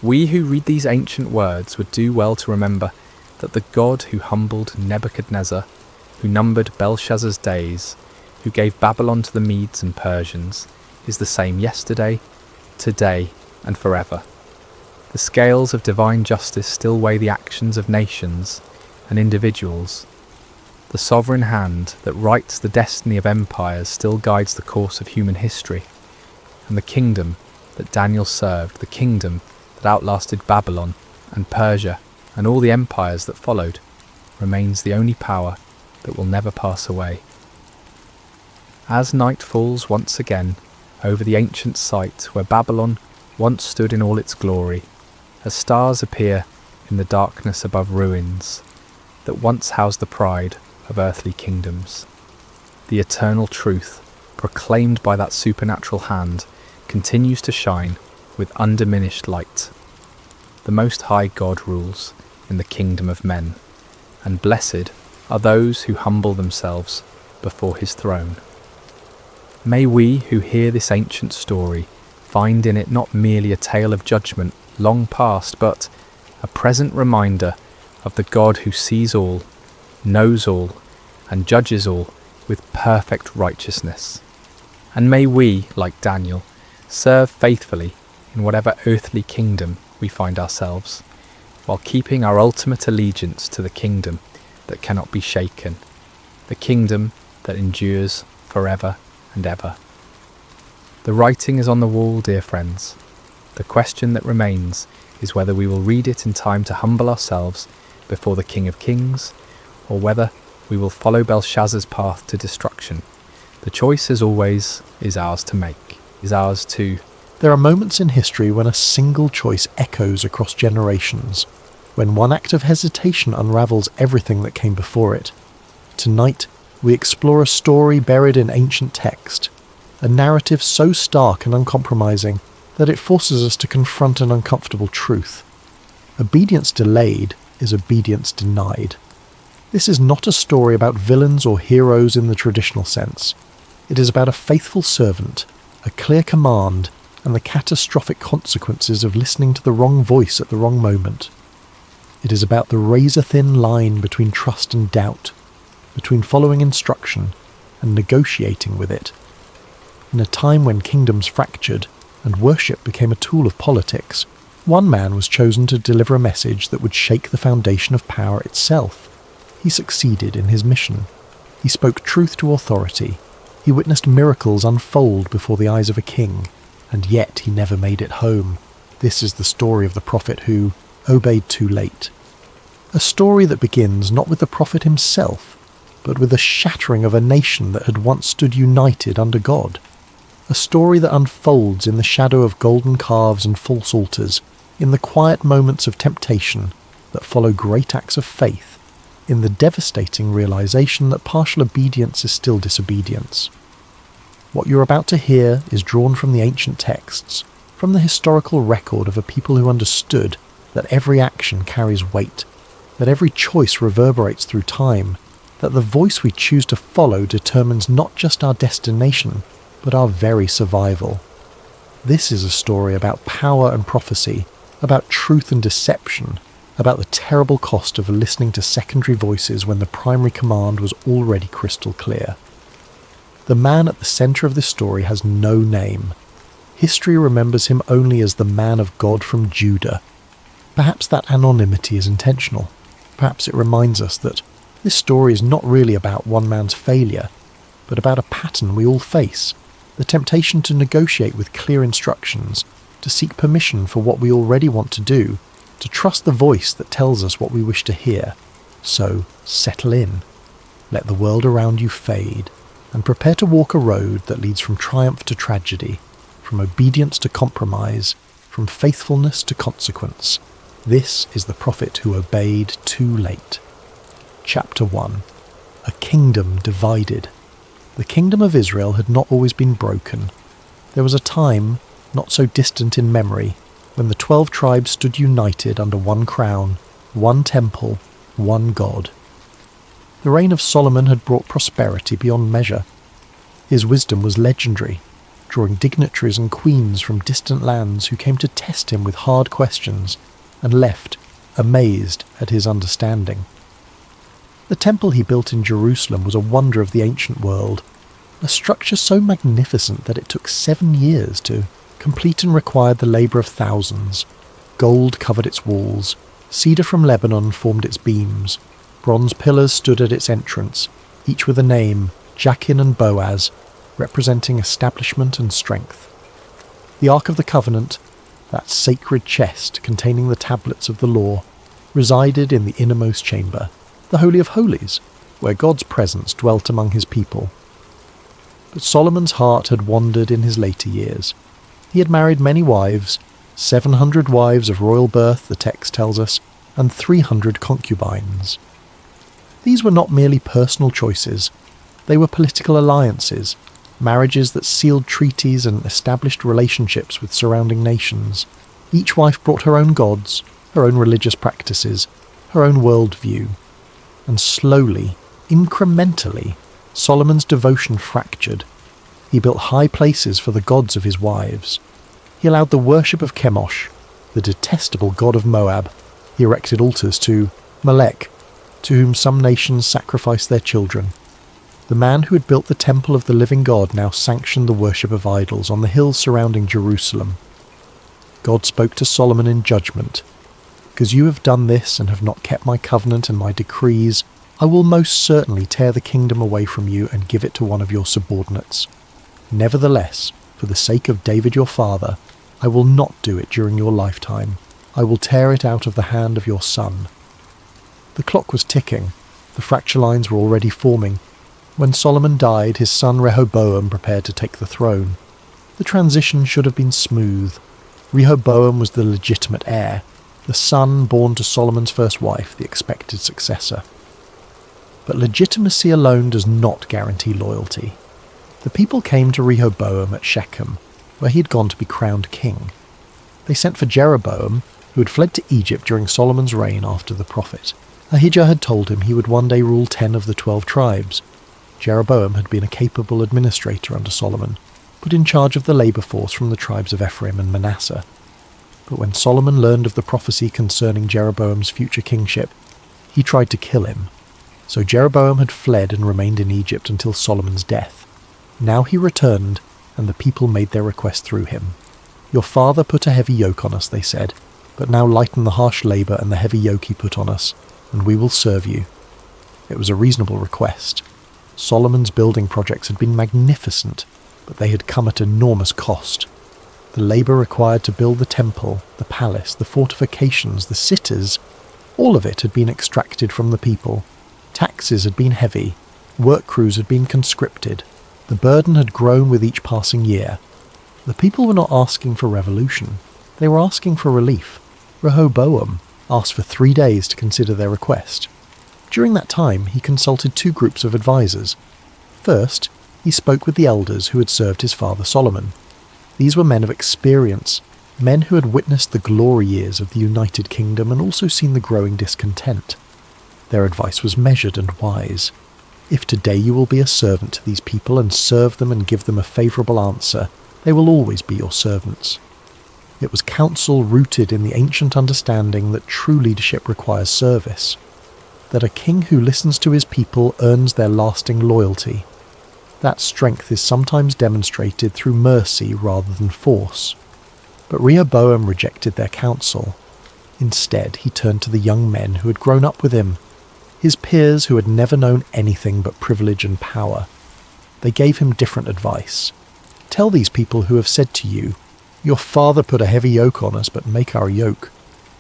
Speaker 1: We who read these ancient words would do well to remember that the God who humbled Nebuchadnezzar, who numbered Belshazzar's days, who gave Babylon to the Medes and Persians, is the same yesterday, today, and forever. The scales of divine justice still weigh the actions of nations and individuals. The sovereign hand that writes the destiny of empires still guides the course of human history, and the kingdom that Daniel served, the kingdom that outlasted Babylon and Persia and all the empires that followed, remains the only power that will never pass away. As night falls once again over the ancient site where Babylon once stood in all its glory, as stars appear in the darkness above ruins that once housed the pride of earthly kingdoms. The eternal truth, proclaimed by that supernatural hand, continues to shine with undiminished light. The Most High God rules in the kingdom of men, and blessed are those who humble themselves before his throne. May we who hear this ancient story find in it not merely a tale of judgment long past, but a present reminder of the God who sees all, knows all, and judges all with perfect righteousness. And may we, like Daniel, serve faithfully in whatever earthly kingdom we find ourselves, while keeping our ultimate allegiance to the kingdom that cannot be shaken, the kingdom that endures forever and ever. The writing is on the wall, dear friends. The question that remains is whether we will read it in time to humble ourselves before the King of Kings, or whether we will follow Belshazzar's path to destruction. The choice, as always, is ours to make, is ours to...
Speaker 2: There are moments in history when a single choice echoes across generations, when one act of hesitation unravels everything that came before it. Tonight, we explore a story buried in ancient text, a narrative so stark and uncompromising that it forces us to confront an uncomfortable truth. Obedience delayed is obedience denied. This is not a story about villains or heroes in the traditional sense. It is about a faithful servant, a clear command, and the catastrophic consequences of listening to the wrong voice at the wrong moment. It is about the razor-thin line between trust and doubt, between following instruction and negotiating with it. In a time when kingdoms fractured and worship became a tool of politics, one man was chosen to deliver a message that would shake the foundation of power itself. He succeeded in his mission. He spoke truth to authority. He witnessed miracles unfold before the eyes of a king, and yet he never made it home. This is the story of the prophet who obeyed too late. A story that begins not with the prophet himself, but with the shattering of a nation that had once stood united under God. A story that unfolds in the shadow of golden calves and false altars, in the quiet moments of temptation that follow great acts of faith, in the devastating realization that partial obedience is still disobedience. What you're about to hear is drawn from the ancient texts, from the historical record of a people who understood that every action carries weight, that every choice reverberates through time, that the voice we choose to follow determines not just our destination, but our very survival. This is a story about power and prophecy, about truth and deception, about the terrible cost of listening to secondary voices when the primary command was already crystal clear. The man at the centre of this story has no name. History remembers him only as the man of God from Judah. Perhaps that anonymity is intentional. Perhaps it reminds us that this story is not really about one man's failure, but about a pattern we all face, the temptation to negotiate with clear instructions, to seek permission for what we already want to do, to trust the voice that tells us what we wish to hear. So, settle in, let the world around you fade, and prepare to walk a road that leads from triumph to tragedy, from obedience to compromise, from faithfulness to consequence. This is the prophet who obeyed too late. Chapter 1. A kingdom divided. The kingdom of Israel had not always been broken. There was a time, not so distant in memory, when the 12 tribes stood united under one crown, one temple, one God. The reign of Solomon had brought prosperity beyond measure. His wisdom was legendary, drawing dignitaries and queens from distant lands who came to test him with hard questions and left amazed at his understanding. The temple he built in Jerusalem was a wonder of the ancient world, a structure so magnificent that it took 7 years to complete and required the labour of thousands. Gold covered its walls, cedar from Lebanon formed its beams, bronze pillars stood at its entrance, each with a name, Jachin and Boaz, representing establishment and strength. The Ark of the Covenant, that sacred chest containing the tablets of the law, resided in the innermost chamber, the Holy of Holies, where God's presence dwelt among his people. But Solomon's heart had wandered in his later years. He had married many wives, 700 wives of royal birth, the text tells us, and 300 concubines. These were not merely personal choices, they were political alliances, marriages that sealed treaties and established relationships with surrounding nations. Each wife brought her own gods, her own religious practices, her own worldview. And slowly, incrementally, Solomon's devotion fractured. He built high places for the gods of his wives. He allowed the worship of Chemosh, the detestable god of Moab. He erected altars to Molech, to whom some nations sacrificed their children. The man who had built the temple of the living God now sanctioned the worship of idols on the hills surrounding Jerusalem. God spoke to Solomon in judgment. Because you have done this and have not kept my covenant and my decrees, I will most certainly tear the kingdom away from you and give it to one of your subordinates. Nevertheless, for the sake of David your father, I will not do it during your lifetime. I will tear it out of the hand of your son. The clock was ticking. The fracture lines were already forming. When Solomon died, his son Rehoboam prepared to take the throne. The transition should have been smooth. Rehoboam was the legitimate heir, the son born to Solomon's first wife, the expected successor. But legitimacy alone does not guarantee loyalty. The people came to Rehoboam at Shechem, where he had gone to be crowned king. They sent for Jeroboam, who had fled to Egypt during Solomon's reign after the prophet. Ahijah had told him he would one day rule 10 of the 12 tribes. Jeroboam had been a capable administrator under Solomon, put in charge of the labour force from the tribes of Ephraim and Manasseh. But when Solomon learned of the prophecy concerning Jeroboam's future kingship, he tried to kill him. So Jeroboam had fled and remained in Egypt until Solomon's death. Now he returned, and the people made their request through him. Your father put a heavy yoke on us, they said, but now lighten the harsh labour and the heavy yoke he put on us, and we will serve you. It was a reasonable request. Solomon's building projects had been magnificent, but they had come at enormous cost. The labour required to build the temple, the palace, the fortifications, the cities, all of it had been extracted from the people. Taxes had been heavy, work crews had been conscripted. The burden had grown with each passing year. The people were not asking for revolution, they were asking for relief. Rehoboam asked for 3 days to consider their request. During that time, he consulted 2 groups of advisers. First, he spoke with the elders who had served his father Solomon. These were men of experience, men who had witnessed the glory years of the United Kingdom and also seen the growing discontent. Their advice was measured and wise. If today you will be a servant to these people and serve them and give them a favourable answer, they will always be your servants. It was counsel rooted in the ancient understanding that true leadership requires service, that a king who listens to his people earns their lasting loyalty. That strength is sometimes demonstrated through mercy rather than force. But Rehoboam rejected their counsel. Instead, he turned to the young men who had grown up with him, his peers who had never known anything but privilege and power. They gave him different advice. Tell these people who have said to you, your father put a heavy yoke on us, but make our yoke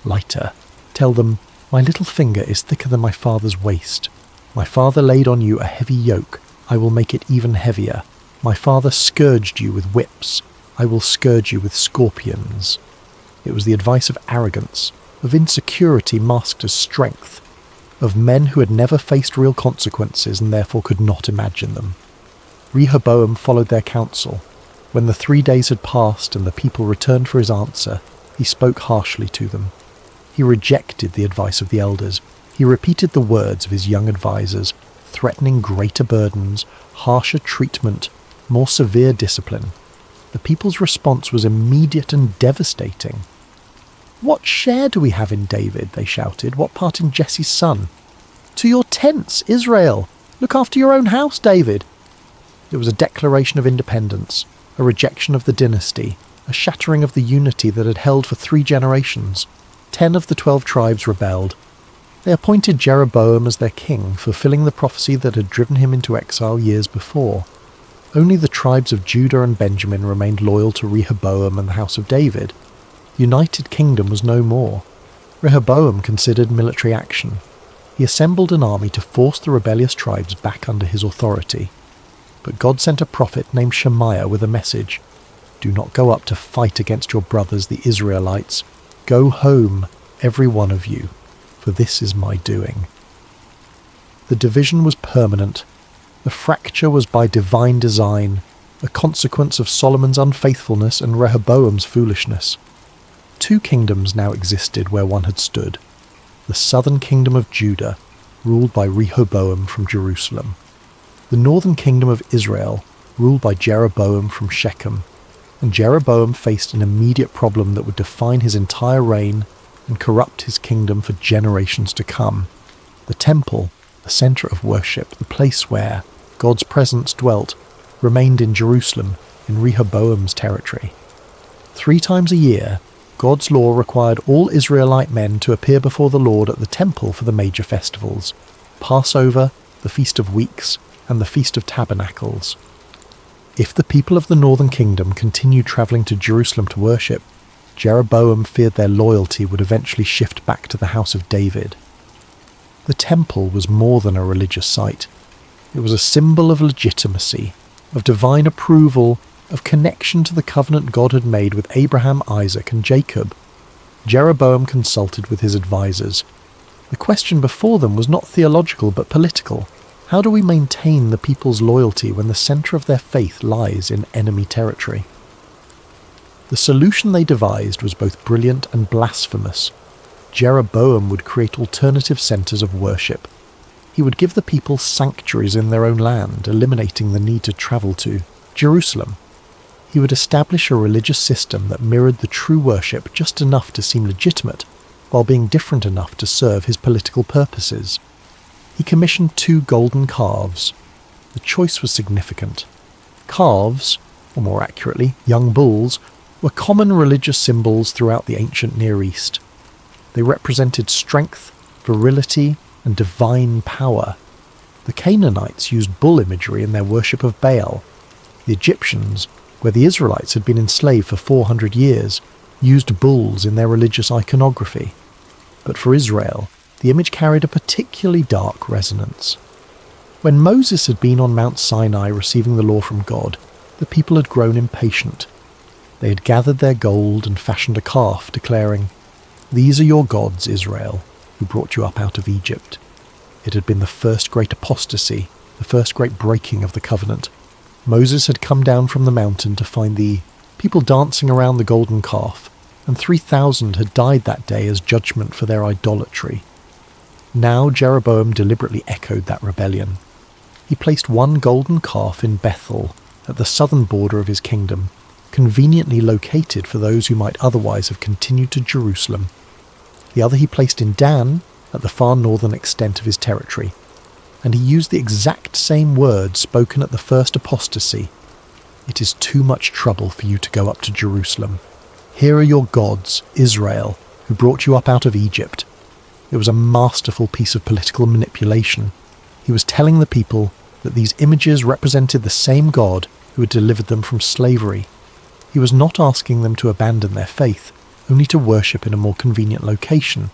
Speaker 2: lighter. Tell them, my little finger is thicker than my father's waist. My father laid on you a heavy yoke. I will make it even heavier. My father scourged you with whips. I will scourge you with scorpions. It was the advice of arrogance, of insecurity masked as strength, of men who had never faced real consequences and therefore could not imagine them. Rehoboam followed their counsel. When the 3 days had passed and the people returned for his answer, he spoke harshly to them. He rejected the advice of the elders. He repeated the words of his young advisers, threatening greater burdens, harsher treatment, more severe discipline. The people's response was immediate and devastating. What share do we have in David? They shouted. What part in Jesse's son? To your tents, Israel! Look after your own house, David! It was a declaration of independence, a rejection of the dynasty, a shattering of the unity that had held for 3 generations. 10 of the 12 tribes rebelled. They appointed Jeroboam as their king, fulfilling the prophecy that had driven him into exile years before. Only the tribes of Judah and Benjamin remained loyal to Rehoboam and the house of David. The United Kingdom was no more. Rehoboam considered military action. He assembled an army to force the rebellious tribes back under his authority. But God sent a prophet named Shemaiah with a message. Do not go up to fight against your brothers, the Israelites. Go home, every one of you. for this is my doing." The division was permanent. The fracture was by divine design, a consequence of Solomon's unfaithfulness and Rehoboam's foolishness. Two kingdoms now existed where one had stood. The southern kingdom of Judah, ruled by Rehoboam from Jerusalem. The northern kingdom of Israel, ruled by Jeroboam from Shechem. And Jeroboam faced an immediate problem that would define his entire reign and corrupt his kingdom for generations to come. The temple, the centre of worship, the place where God's presence dwelt, remained in Jerusalem, in Rehoboam's territory. 3 times a year, God's law required all Israelite men to appear before the Lord at the temple for the major festivals: Passover, the Feast of Weeks, and the Feast of Tabernacles. If the people of the northern kingdom continued travelling to Jerusalem to worship, Jeroboam feared their loyalty would eventually shift back to the house of David. The temple was more than a religious site. It was a symbol of legitimacy, of divine approval, of connection to the covenant God had made with Abraham, Isaac, and Jacob. Jeroboam consulted with his advisors. The question before them was not theological but political. How do we maintain the people's loyalty when the centre of their faith lies in enemy territory? The solution they devised was both brilliant and blasphemous. Jeroboam would create alternative centres of worship. He would give the people sanctuaries in their own land, eliminating the need to travel to Jerusalem. He would establish a religious system that mirrored the true worship just enough to seem legitimate, while being different enough to serve his political purposes. He commissioned 2 golden calves. The choice was significant. Calves, or more accurately, young bulls, were common religious symbols throughout the ancient Near East. They represented strength, virility, and divine power. The Canaanites used bull imagery in their worship of Baal. The Egyptians, where the Israelites had been enslaved for 400 years, used bulls in their religious iconography. But for Israel, the image carried a particularly dark resonance. When Moses had been on Mount Sinai receiving the law from God, the people had grown impatient. They had gathered their gold and fashioned a calf, declaring, "These are your gods, Israel, who brought you up out of Egypt." It had been the first great apostasy, the first great breaking of the covenant. Moses had come down from the mountain to find the people dancing around the golden calf, and 3,000 had died that day as judgment for their idolatry. Now Jeroboam deliberately echoed that rebellion. He placed one golden calf in Bethel, at the southern border of his kingdom, conveniently located for those who might otherwise have continued to Jerusalem. The other he placed in Dan, at the far northern extent of his territory, and he used the exact same words spoken at the first apostasy. "It is too much trouble for you to go up to Jerusalem. Here are your gods, Israel, who brought you up out of Egypt." It was a masterful piece of political manipulation. He was telling the people that these images represented the same God who had delivered them from slavery. He was not asking them to abandon their faith, only to worship in a more convenient location.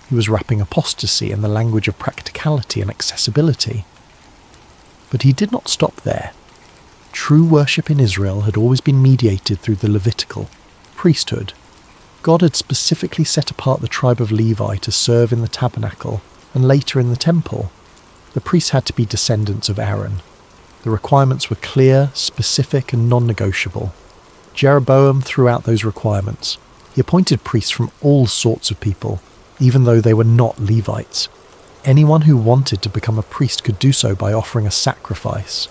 Speaker 2: He was wrapping apostasy in the language of practicality and accessibility. But he did not stop there. True worship in Israel had always been mediated through the Levitical priesthood. God had specifically set apart the tribe of Levi to serve in the tabernacle and later in the temple. The priests had to be descendants of Aaron. The requirements were clear, specific, and non-negotiable. Jeroboam threw out those requirements. He appointed priests from all sorts of people, even though they were not Levites. Anyone who wanted to become a priest could do so by offering a sacrifice.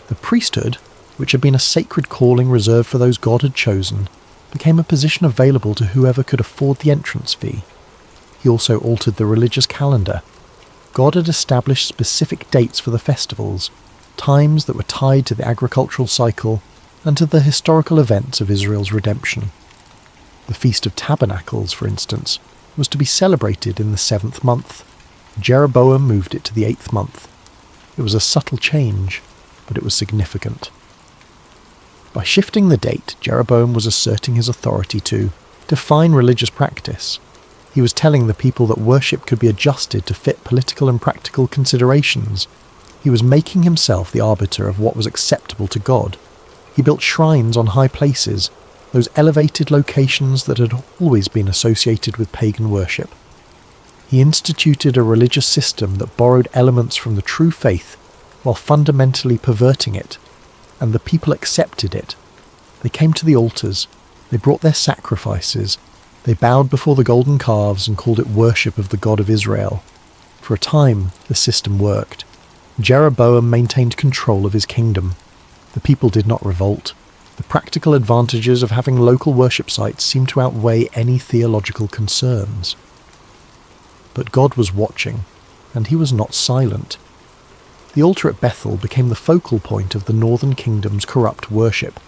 Speaker 2: The priesthood, which had been a sacred calling reserved for those God had chosen, became a position available to whoever could afford the entrance fee. He also altered the religious calendar. God had established specific dates for the festivals, times that were tied to the agricultural cycle and to the historical events of Israel's redemption. The Feast of Tabernacles, for instance, was to be celebrated in the 7th month. Jeroboam moved it to the 8th month. It was a subtle change, but it was significant. By shifting the date, Jeroboam was asserting his authority to define religious practice. He was telling the people that worship could be adjusted to fit political and practical considerations. He was making himself the arbiter of what was acceptable to God. He built shrines on high places, those elevated locations that had always been associated with pagan worship. He instituted a religious system that borrowed elements from the true faith while fundamentally perverting it, and the people accepted it. They came to the altars, they brought their sacrifices, they bowed before the golden calves and called it worship of the God of Israel. For a time, the system worked. Jeroboam maintained control of his kingdom. The people did not revolt. The practical advantages of having local worship sites seemed to outweigh any theological concerns. But God was watching, and he was not silent. The altar at Bethel became the focal point of the northern kingdom's corrupt worship.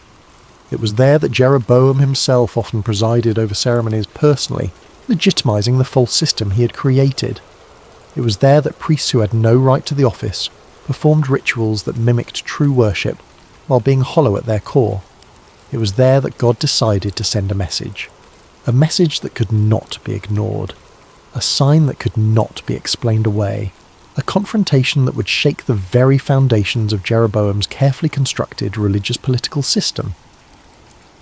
Speaker 2: It was there that Jeroboam himself often presided over ceremonies personally, legitimizing the false system he had created. It was there that priests who had no right to the office performed rituals that mimicked true worship while being hollow at their core. It was there that God decided to send a message that could not be ignored, a sign that could not be explained away, a confrontation that would shake the very foundations of Jeroboam's carefully constructed religious political system.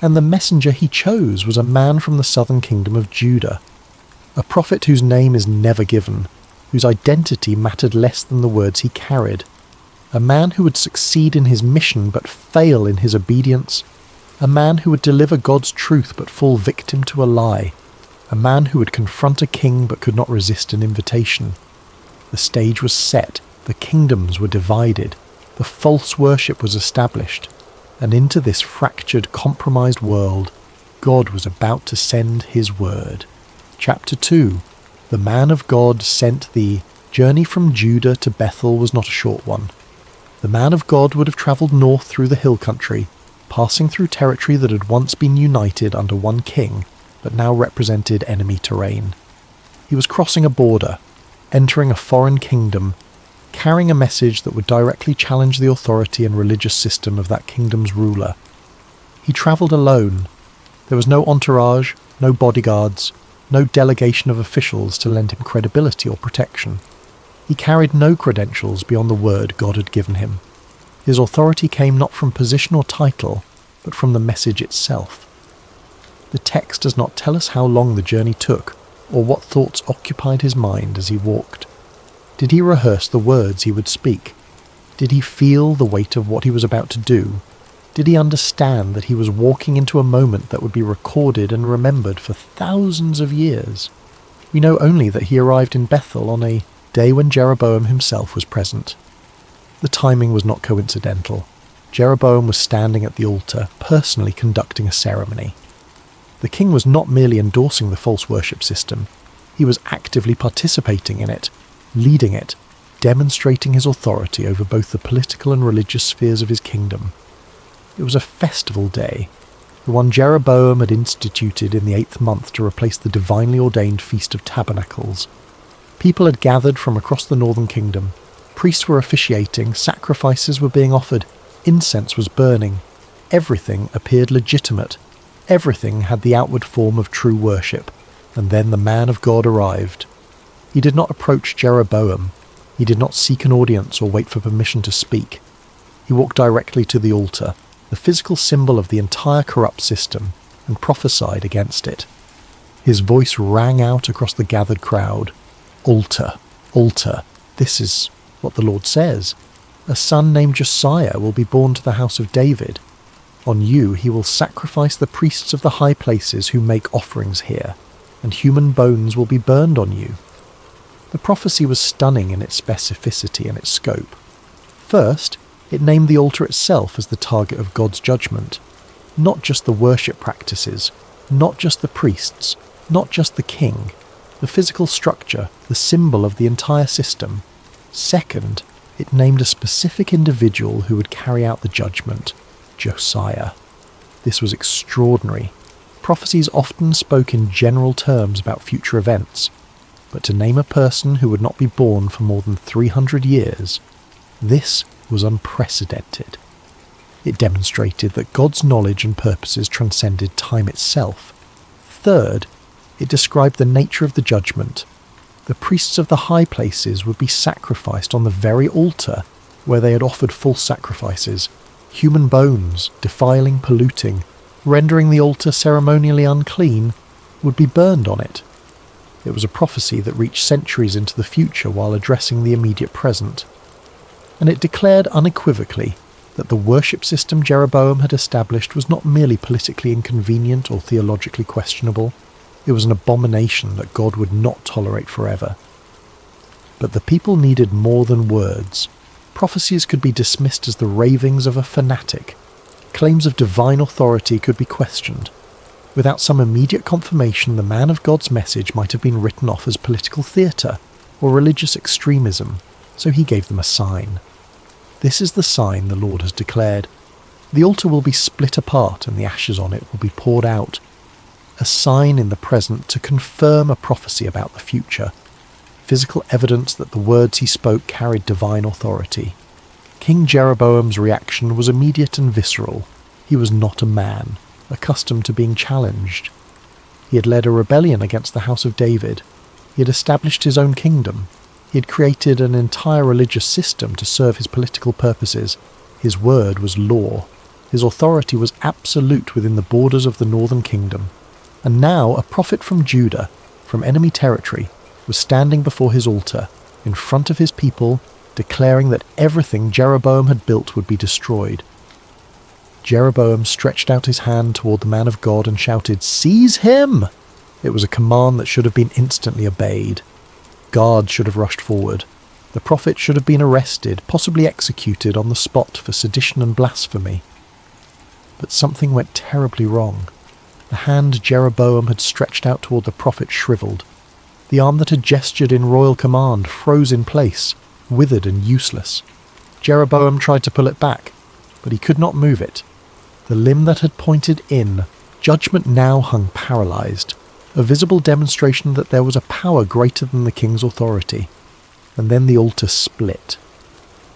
Speaker 2: And the messenger he chose was a man from the southern kingdom of Judah, a prophet whose name is never given, whose identity mattered less than the words he carried, a man who would succeed in his mission but fail in his obedience, a man who would deliver God's truth but fall victim to a lie, a man who would confront a king but could not resist an invitation. The stage was set, the kingdoms were divided, the false worship was established, and into this fractured, compromised world, God was about to send his word. Chapter 2. The man of God sent thee. Journey from Judah to Bethel was not a short one. The man of God would have travelled north through the hill country, passing through territory that had once been united under one king, but now represented enemy terrain. He was crossing a border, entering a foreign kingdom, carrying a message that would directly challenge the authority and religious system of that kingdom's ruler. He travelled alone. There was no entourage, no bodyguards, no delegation of officials to lend him credibility or protection. He carried no credentials beyond the word God had given him. His authority came not from position or title, but from the message itself. The text does not tell us how long the journey took, or what thoughts occupied his mind as he walked. Did he rehearse the words he would speak? Did he feel the weight of what he was about to do? Did he understand that he was walking into a moment that would be recorded and remembered for thousands of years? We know only that he arrived in Bethel on a day when Jeroboam himself was present. The timing was not coincidental. Jeroboam was standing at the altar, personally conducting a ceremony. The king was not merely endorsing the false worship system, he was actively participating in it, leading it, demonstrating his authority over both the political and religious spheres of his kingdom. It was a festival day, the one Jeroboam had instituted in the 8th month to replace the divinely ordained Feast of Tabernacles. People had gathered from across the northern kingdom. Priests were officiating, sacrifices were being offered, incense was burning. Everything appeared legitimate. Everything had the outward form of true worship. And then the man of God arrived. He did not approach Jeroboam. He did not seek an audience or wait for permission to speak. He walked directly to the altar, the physical symbol of the entire corrupt system, and prophesied against it. His voice rang out across the gathered crowd. Altar, altar, this is what the Lord says. A son named Josiah will be born to the house of David. On you he will sacrifice the priests of the high places who make offerings here, and human bones will be burned on you. The prophecy was stunning in its specificity and its scope. First, it named the altar itself as the target of God's judgment. Not just the worship practices, not just the priests, not just the king, the physical structure, the symbol of the entire system. Second, it named a specific individual who would carry out the judgment, Josiah. This was extraordinary. Prophecies often spoke in general terms about future events, but to name a person who would not be born for more than 300 years, this was unprecedented. It demonstrated that God's knowledge and purposes transcended time itself. Third, it described the nature of the judgment. The priests of the high places would be sacrificed on the very altar where they had offered false sacrifices. Human bones, defiling, polluting, rendering the altar ceremonially unclean, would be burned on it. It was a prophecy that reached centuries into the future while addressing the immediate present. And it declared unequivocally that the worship system Jeroboam had established was not merely politically inconvenient or theologically questionable, it was an abomination that God would not tolerate forever. But the people needed more than words. Prophecies could be dismissed as the ravings of a fanatic. Claims of divine authority could be questioned. Without some immediate confirmation, the man of God's message might have been written off as political theatre or religious extremism, so he gave them a sign. This is the sign the Lord has declared. The altar will be split apart and the ashes on it will be poured out. A sign in the present to confirm a prophecy about the future. Physical evidence that the words he spoke carried divine authority. King Jeroboam's reaction was immediate and visceral. He was not a man, accustomed to being challenged. He had led a rebellion against the house of David. He had established his own kingdom. He had created an entire religious system to serve his political purposes. His word was law. His authority was absolute within the borders of the northern kingdom. And now a prophet from Judah, from enemy territory, was standing before his altar, in front of his people, declaring that everything Jeroboam had built would be destroyed. Jeroboam stretched out his hand toward the man of God and shouted, "Seize him!" It was a command that should have been instantly obeyed. Guards should have rushed forward. The prophet should have been arrested, possibly executed on the spot for sedition and blasphemy. But something went terribly wrong. The hand Jeroboam had stretched out toward the prophet shriveled. The arm that had gestured in royal command froze in place, withered and useless. Jeroboam tried to pull it back, but he could not move it. The limb that had pointed in, judgment now hung paralyzed, a visible demonstration that there was a power greater than the king's authority. And then the altar split.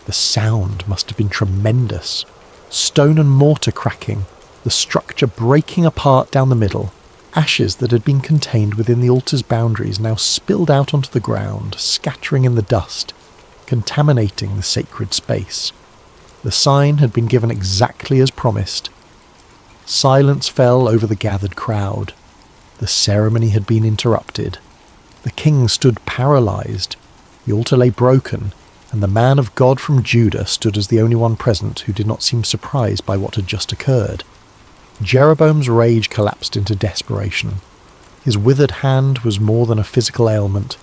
Speaker 2: The sound must have been tremendous. Stone and mortar cracking, the structure breaking apart down the middle. Ashes that had been contained within the altar's boundaries now spilled out onto the ground, scattering in the dust, contaminating the sacred space. The sign had been given exactly as promised. Silence fell over the gathered crowd. The ceremony had been interrupted. The king stood paralyzed. The altar lay broken, and the man of God from Judah stood as the only one present who did not seem surprised by what had just occurred. Jeroboam's rage collapsed into desperation. His withered hand was more than a physical ailment.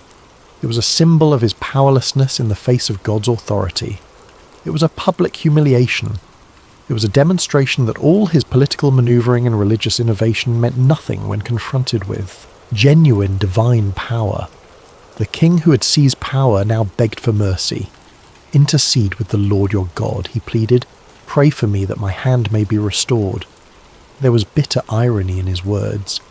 Speaker 2: It was a symbol of his powerlessness in the face of God's authority. It was a public humiliation. It was a demonstration that all his political maneuvering and religious innovation meant nothing when confronted with genuine divine power. The king who had seized power now begged for mercy. "Intercede with the Lord your God," he pleaded. "Pray for me that my hand may be restored." There was bitter irony in his words.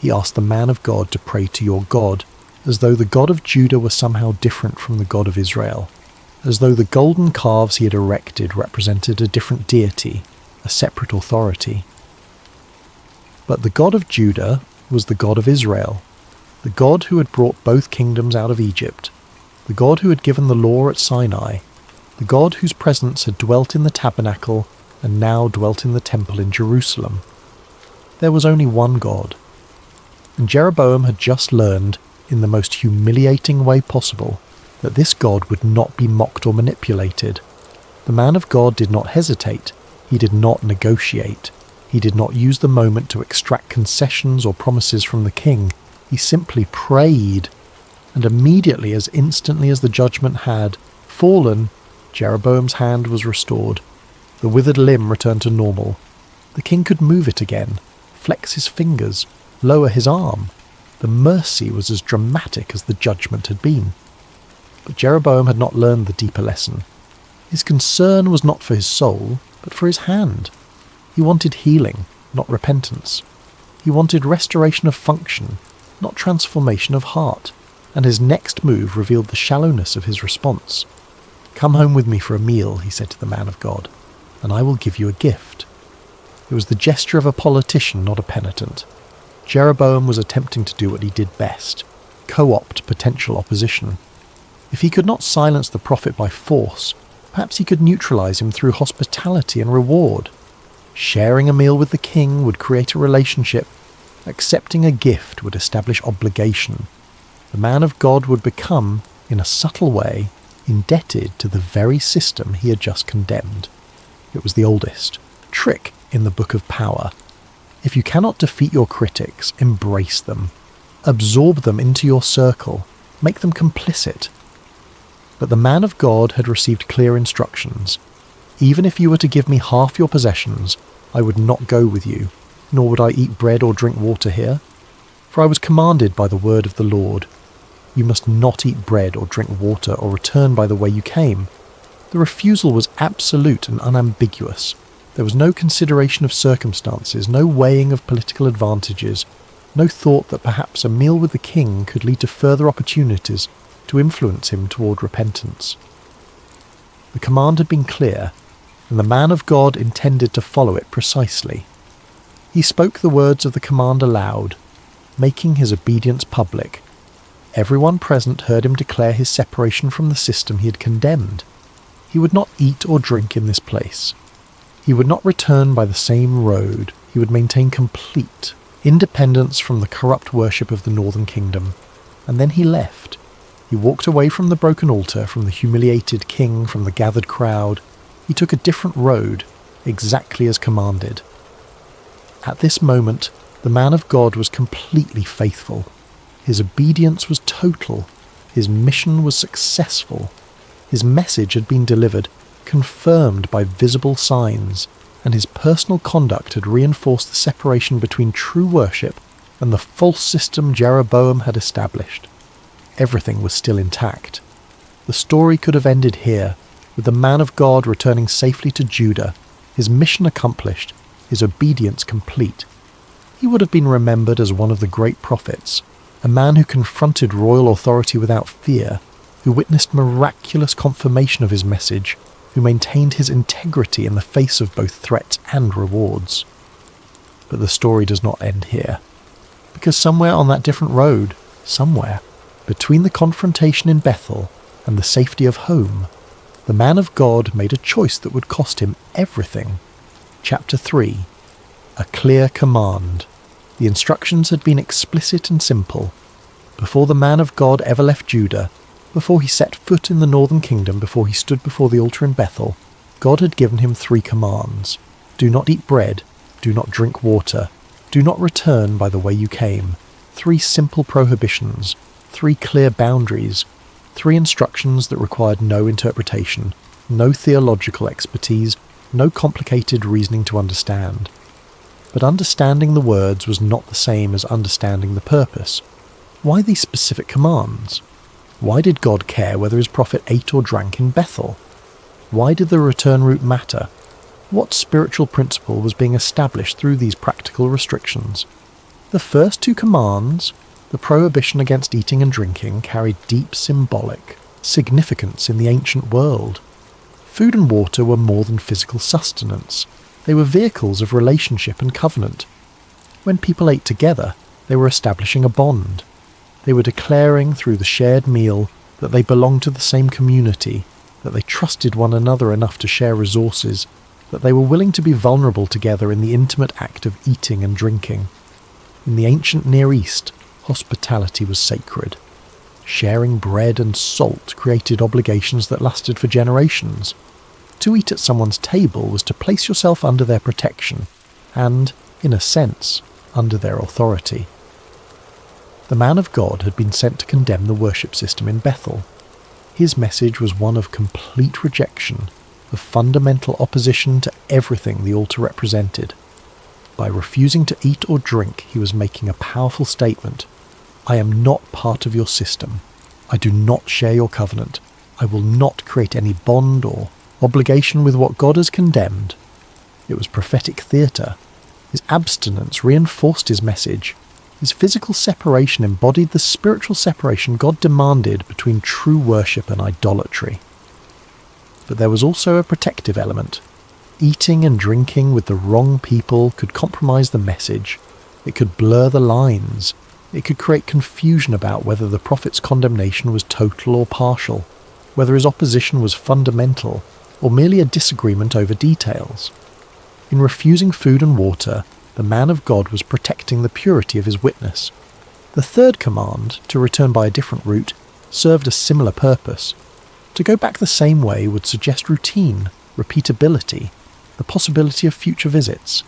Speaker 2: He asked the man of God to pray to your God, as though the God of Judah were somehow different from the God of Israel, as though the golden calves he had erected represented a different deity, a separate authority. But the God of Judah was the God of Israel, the God who had brought both kingdoms out of Egypt, the God who had given the law at Sinai, the God whose presence had dwelt in the tabernacle and now dwelt in the temple in Jerusalem. There was only one God. And Jeroboam had just learned, in the most humiliating way possible, that this God would not be mocked or manipulated. The man of God did not hesitate. He did not negotiate. He did not use the moment to extract concessions or promises from the king. He simply prayed. And immediately, as instantly as the judgment had fallen, Jeroboam's hand was restored. The withered limb returned to normal. The king could move it again, flex his fingers, lower his arm. The mercy was as dramatic as the judgment had been. But Jeroboam had not learned the deeper lesson. His concern was not for his soul, but for his hand. He wanted healing, not repentance. He wanted restoration of function, not transformation of heart. And his next move revealed the shallowness of his response. "Come home with me for a meal," he said to the man of God, "and I will give you a gift." It was the gesture of a politician, not a penitent. Jeroboam was attempting to do what he did best, co-opt potential opposition. If he could not silence the prophet by force, perhaps he could neutralize him through hospitality and reward. Sharing a meal with the king would create a relationship. Accepting a gift would establish obligation. the man of God would become, in a subtle way, indebted to the very system he had just condemned. It was the oldest trick in the Book of Power. If you cannot defeat your critics, embrace them. Absorb them into your circle. Make them complicit. But the man of God had received clear instructions. Even if you were to give me half your possessions, I would not go with you, nor would I eat bread or drink water here. For I was commanded by the word of the Lord. You must not eat bread or drink water or return by the way you came. The refusal was absolute and unambiguous. There was no consideration of circumstances, no weighing of political advantages, no thought that perhaps a meal with the king could lead to further opportunities to influence him toward repentance. The command had been clear, and the man of God intended to follow it precisely. He spoke the words of the command aloud, making his obedience public. Everyone present heard him declare his separation from the system he had condemned. He would not eat or drink in this place. He would not return by the same road. He would maintain complete independence from the corrupt worship of the northern kingdom. And then he left. He walked away from the broken altar, from the humiliated king, from the gathered crowd. He took a different road, exactly as commanded. At this moment, the man of God was completely faithful. His obedience was total. His mission was successful. His message had been delivered, confirmed by visible signs, and his personal conduct had reinforced the separation between true worship and the false system Jeroboam had established. Everything was still intact. The story could have ended here, with the man of God returning safely to Judah, his mission accomplished, his obedience complete. He would have been remembered as one of the great prophets, a man who confronted royal authority without fear, who witnessed miraculous confirmation of his message, who maintained his integrity in the face of both threats and rewards. But the story does not end here, because somewhere on that different road, somewhere, between the confrontation in Bethel and the safety of home, the man of God made a choice that would cost him everything. Chapter 3. A clear command. The instructions had been explicit and simple. Before the man of God ever left Judah, before he set foot in the northern kingdom, before he stood before the altar in Bethel, God had given him 3 commands. Do not eat bread, do not drink water, do not return by the way you came. 3 simple prohibitions, 3 clear boundaries, 3 instructions that required no interpretation, no theological expertise, no complicated reasoning to understand. But understanding the words was not the same as understanding the purpose. Why these specific commands? Why did God care whether his prophet ate or drank in Bethel? Why did the return route matter? What spiritual principle was being established through these practical restrictions? The first 2 commands, the prohibition against eating and drinking, carried deep symbolic significance in the ancient world. Food and water were more than physical sustenance. They were vehicles of relationship and covenant. When people ate together, they were establishing a bond. They were declaring through the shared meal that they belonged to the same community, that they trusted one another enough to share resources, that they were willing to be vulnerable together in the intimate act of eating and drinking. In the ancient Near East, hospitality was sacred. Sharing bread and salt created obligations that lasted for generations. To eat at someone's table was to place yourself under their protection and, in a sense, under their authority. The man of God had been sent to condemn the worship system in Bethel. His message was one of complete rejection, of fundamental opposition to everything the altar represented. By refusing to eat or drink, he was making a powerful statement. I am not part of your system. I do not share your covenant. I will not create any bond or obligation with what God has condemned. It was prophetic theatre. His abstinence reinforced his message. His physical separation embodied the spiritual separation God demanded between true worship and idolatry. But there was also a protective element. Eating and drinking with the wrong people could compromise the message. It could blur the lines. It could create confusion about whether the prophet's condemnation was total or partial, whether his opposition was fundamental, or merely a disagreement over details. In refusing food and water, the man of God was protecting the purity of his witness. The The third command, to return by a different route, served a similar purpose. To go back the same way would suggest routine, repeatability, the possibility of future visits.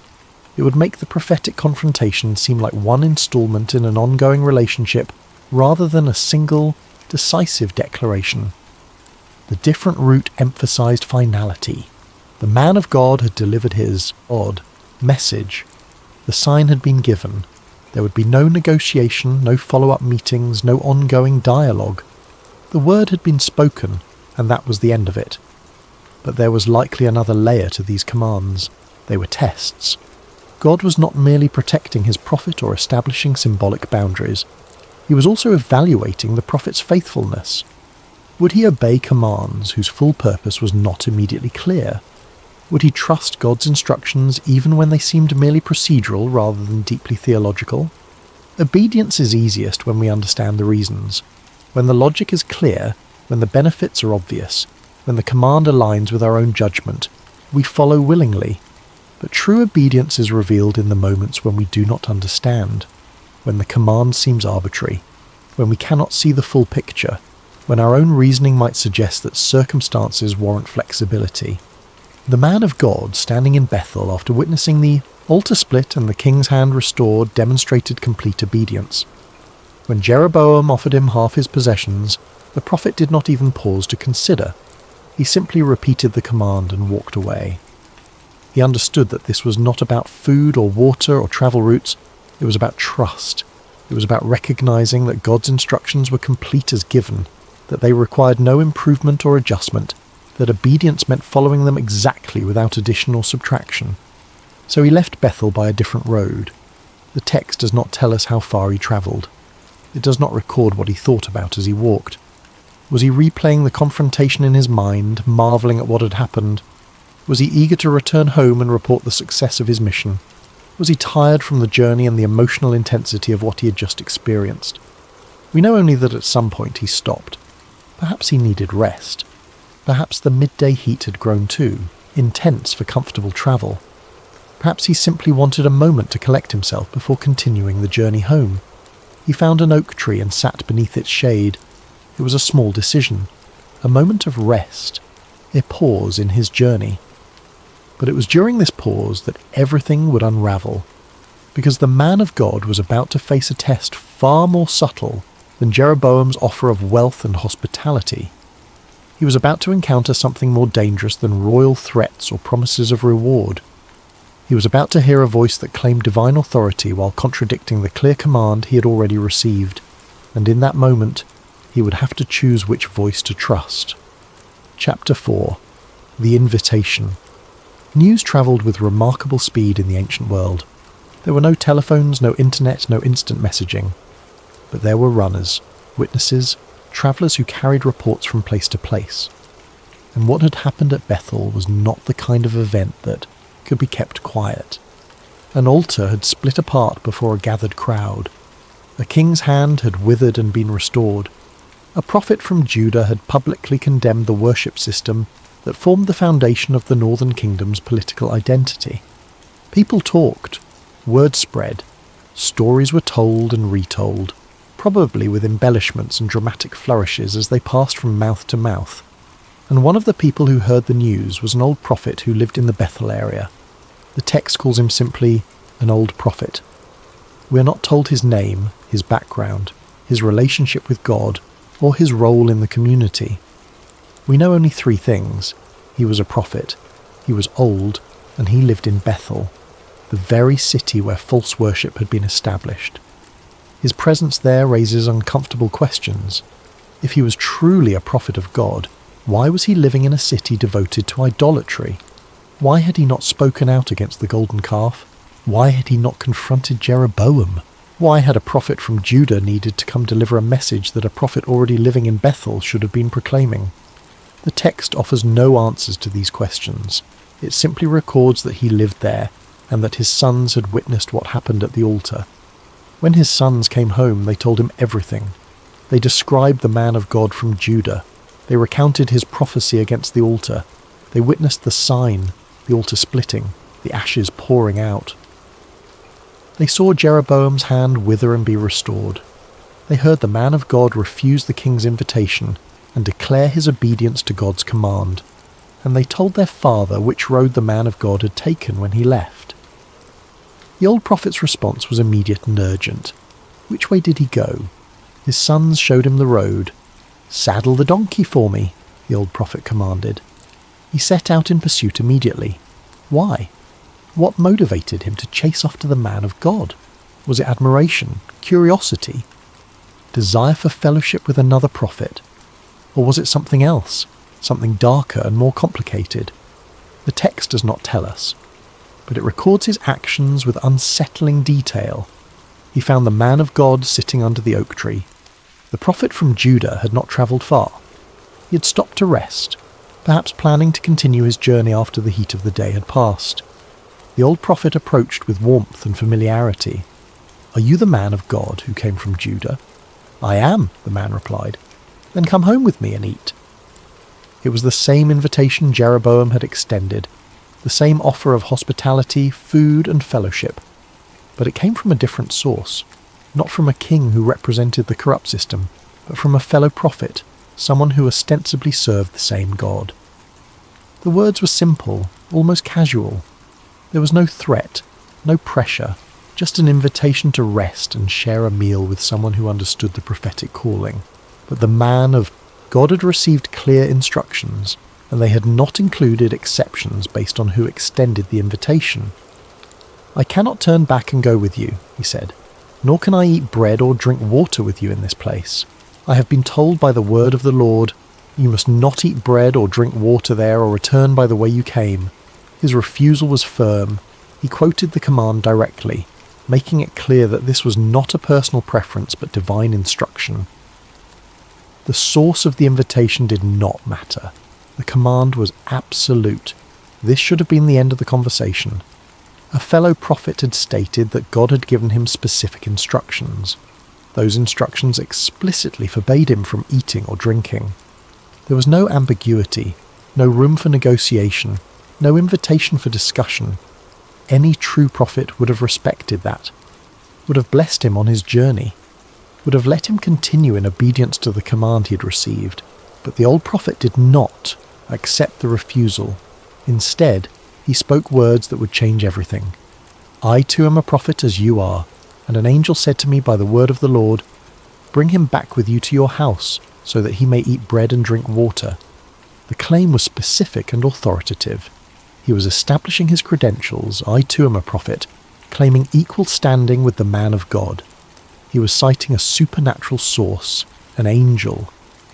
Speaker 2: It would make the prophetic confrontation seem like one installment in an ongoing relationship rather than a single, decisive declaration. The different route emphasized finality. The man of God had delivered his odd message. The sign had been given. There would be no negotiation, no follow-up meetings, no ongoing dialogue. The word had been spoken, and that was the end of it. But there was likely another layer to these commands. They were tests. God was not merely protecting his prophet or establishing symbolic boundaries. He was also evaluating the prophet's faithfulness. Would he obey commands whose full purpose was not immediately clear? Would he trust God's instructions even when they seemed merely procedural rather than deeply theological? Obedience is easiest when we understand the reasons. When the logic is clear, when the benefits are obvious, when the command aligns with our own judgment, we follow willingly. But true obedience is revealed in the moments when we do not understand, when the command seems arbitrary, when we cannot see the full picture, when our own reasoning might suggest that circumstances warrant flexibility. The man of God, standing in Bethel after witnessing the altar split and the king's hand restored, demonstrated complete obedience. When Jeroboam offered him half his possessions, the prophet did not even pause to consider. He simply repeated the command and walked away. He understood that this was not about food or water or travel routes. It was about trust. It was about recognizing that God's instructions were complete as given, that they required no improvement or adjustment, that obedience meant following them exactly without addition or subtraction. So he left Bethel by a different road. The text does not tell us how far he travelled. It does not record what he thought about as he walked. Was he replaying the confrontation in his mind, marvelling at what had happened? Was he eager to return home and report the success of his mission? Was he tired from the journey and the emotional intensity of what he had just experienced? We know only that at some point he stopped. Perhaps he needed rest. Perhaps the midday heat had grown too, intense for comfortable travel. Perhaps he simply wanted a moment to collect himself before continuing the journey home. He found an oak tree and sat beneath its shade. It was a small decision, a moment of rest, a pause in his journey. But it was during this pause that everything would unravel, because the man of God was about to face a test far more subtle than Jeroboam's offer of wealth and hospitality. He was about to encounter something more dangerous than royal threats or promises of reward. He was about to hear a voice that claimed divine authority while contradicting the clear command he had already received, and in that moment, he would have to choose which voice to trust. Chapter 4. The Invitation. News travelled with remarkable speed in the ancient world. There were no telephones, no internet, no instant messaging. But there were runners, witnesses, travellers who carried reports from place to place. And what had happened at Bethel was not the kind of event that could be kept quiet. An altar had split apart before a gathered crowd. A king's hand had withered and been restored. A prophet from Judah had publicly condemned the worship system that formed the foundation of the northern kingdom's political identity. People talked, word spread, stories were told and retold, probably with embellishments and dramatic flourishes as they passed from mouth to mouth. And one of the people who heard the news was an old prophet who lived in the Bethel area. The text calls him simply an old prophet. We are not told his name, his background, his relationship with God, or his role in the community. We know only three things. He was a prophet, he was old, and he lived in Bethel, the very city where false worship had been established. His presence there raises uncomfortable questions. If he was truly a prophet of God, why was he living in a city devoted to idolatry? Why had he not spoken out against the golden calf? Why had he not confronted Jeroboam? Why had a prophet from Judah needed to come deliver a message that a prophet already living in Bethel should have been proclaiming? The text offers no answers to these questions. It simply records that he lived there and that his sons had witnessed what happened at the altar. When his sons came home, they told him everything. They described the man of God from Judah. They recounted his prophecy against the altar. They witnessed the sign, the altar splitting, the ashes pouring out. They saw Jeroboam's hand wither and be restored. They heard the man of God refuse the king's invitation and declare his obedience to God's command, and they told their father which road the man of God had taken when he left. The old prophet's response was immediate and urgent. Which way did he go? His sons showed him the road. "Saddle the donkey for me," the old prophet commanded. He set out in pursuit immediately. Why? What motivated him to chase after the man of God? Was it admiration, curiosity, desire for fellowship with another prophet? Or was it something else, something darker and more complicated? The text does not tell us, but it records his actions with unsettling detail. He found the man of God sitting under the oak tree. The prophet from Judah had not travelled far. He had stopped to rest, perhaps planning to continue his journey after the heat of the day had passed. The old prophet approached with warmth and familiarity. "Are you the man of God who came from Judah?" "I am," the man replied. "Then come home with me and eat." It was the same invitation Jeroboam had extended, the same offer of hospitality, food and fellowship. But it came from a different source, not from a king who represented the corrupt system, but from a fellow prophet, someone who ostensibly served the same God. The words were simple, almost casual. There was no threat, no pressure, just an invitation to rest and share a meal with someone who understood the prophetic calling. But the man of God had received clear instructions, and they had not included exceptions based on who extended the invitation. "I cannot turn back and go with you," he said, "nor can I eat bread or drink water with you in this place. I have been told by the word of the Lord, you must not eat bread or drink water there or return by the way you came." His refusal was firm. He quoted the command directly, making it clear that this was not a personal preference but divine instruction. The source of the invitation did not matter. The command was absolute. This should have been the end of the conversation. A fellow prophet had stated that God had given him specific instructions. Those instructions explicitly forbade him from eating or drinking. There was no ambiguity, no room for negotiation, no invitation for discussion. Any true prophet would have respected that, would have blessed him on his journey, would have let him continue in obedience to the command he had received. But the old prophet did not accept the refusal. Instead, he spoke words that would change everything. "I too am a prophet as you are, and an angel said to me by the word of the Lord, bring him back with you to your house, so that he may eat bread and drink water." The claim was specific and authoritative. He was establishing his credentials, "I too am a prophet," claiming equal standing with the man of God. He was citing a supernatural source, an angel.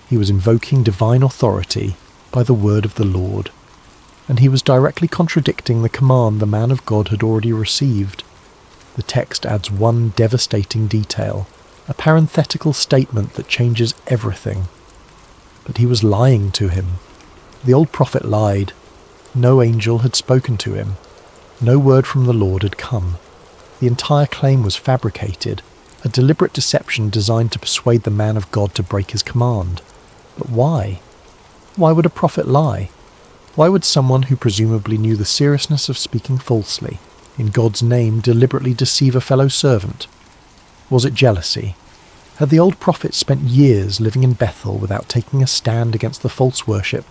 Speaker 2: He was invoking divine authority by the word of the Lord. And he was directly contradicting the command the man of God had already received. The text adds one devastating detail, a parenthetical statement that changes everything. But he was lying to him. The old prophet lied. No angel had spoken to him. No word from the Lord had come. The entire claim was fabricated, a deliberate deception designed to persuade the man of God to break his command. But why? Why would a prophet lie? Why would someone who presumably knew the seriousness of speaking falsely, in God's name, deliberately deceive a fellow servant? Was it jealousy? Had the old prophet spent years living in Bethel without taking a stand against the false worship,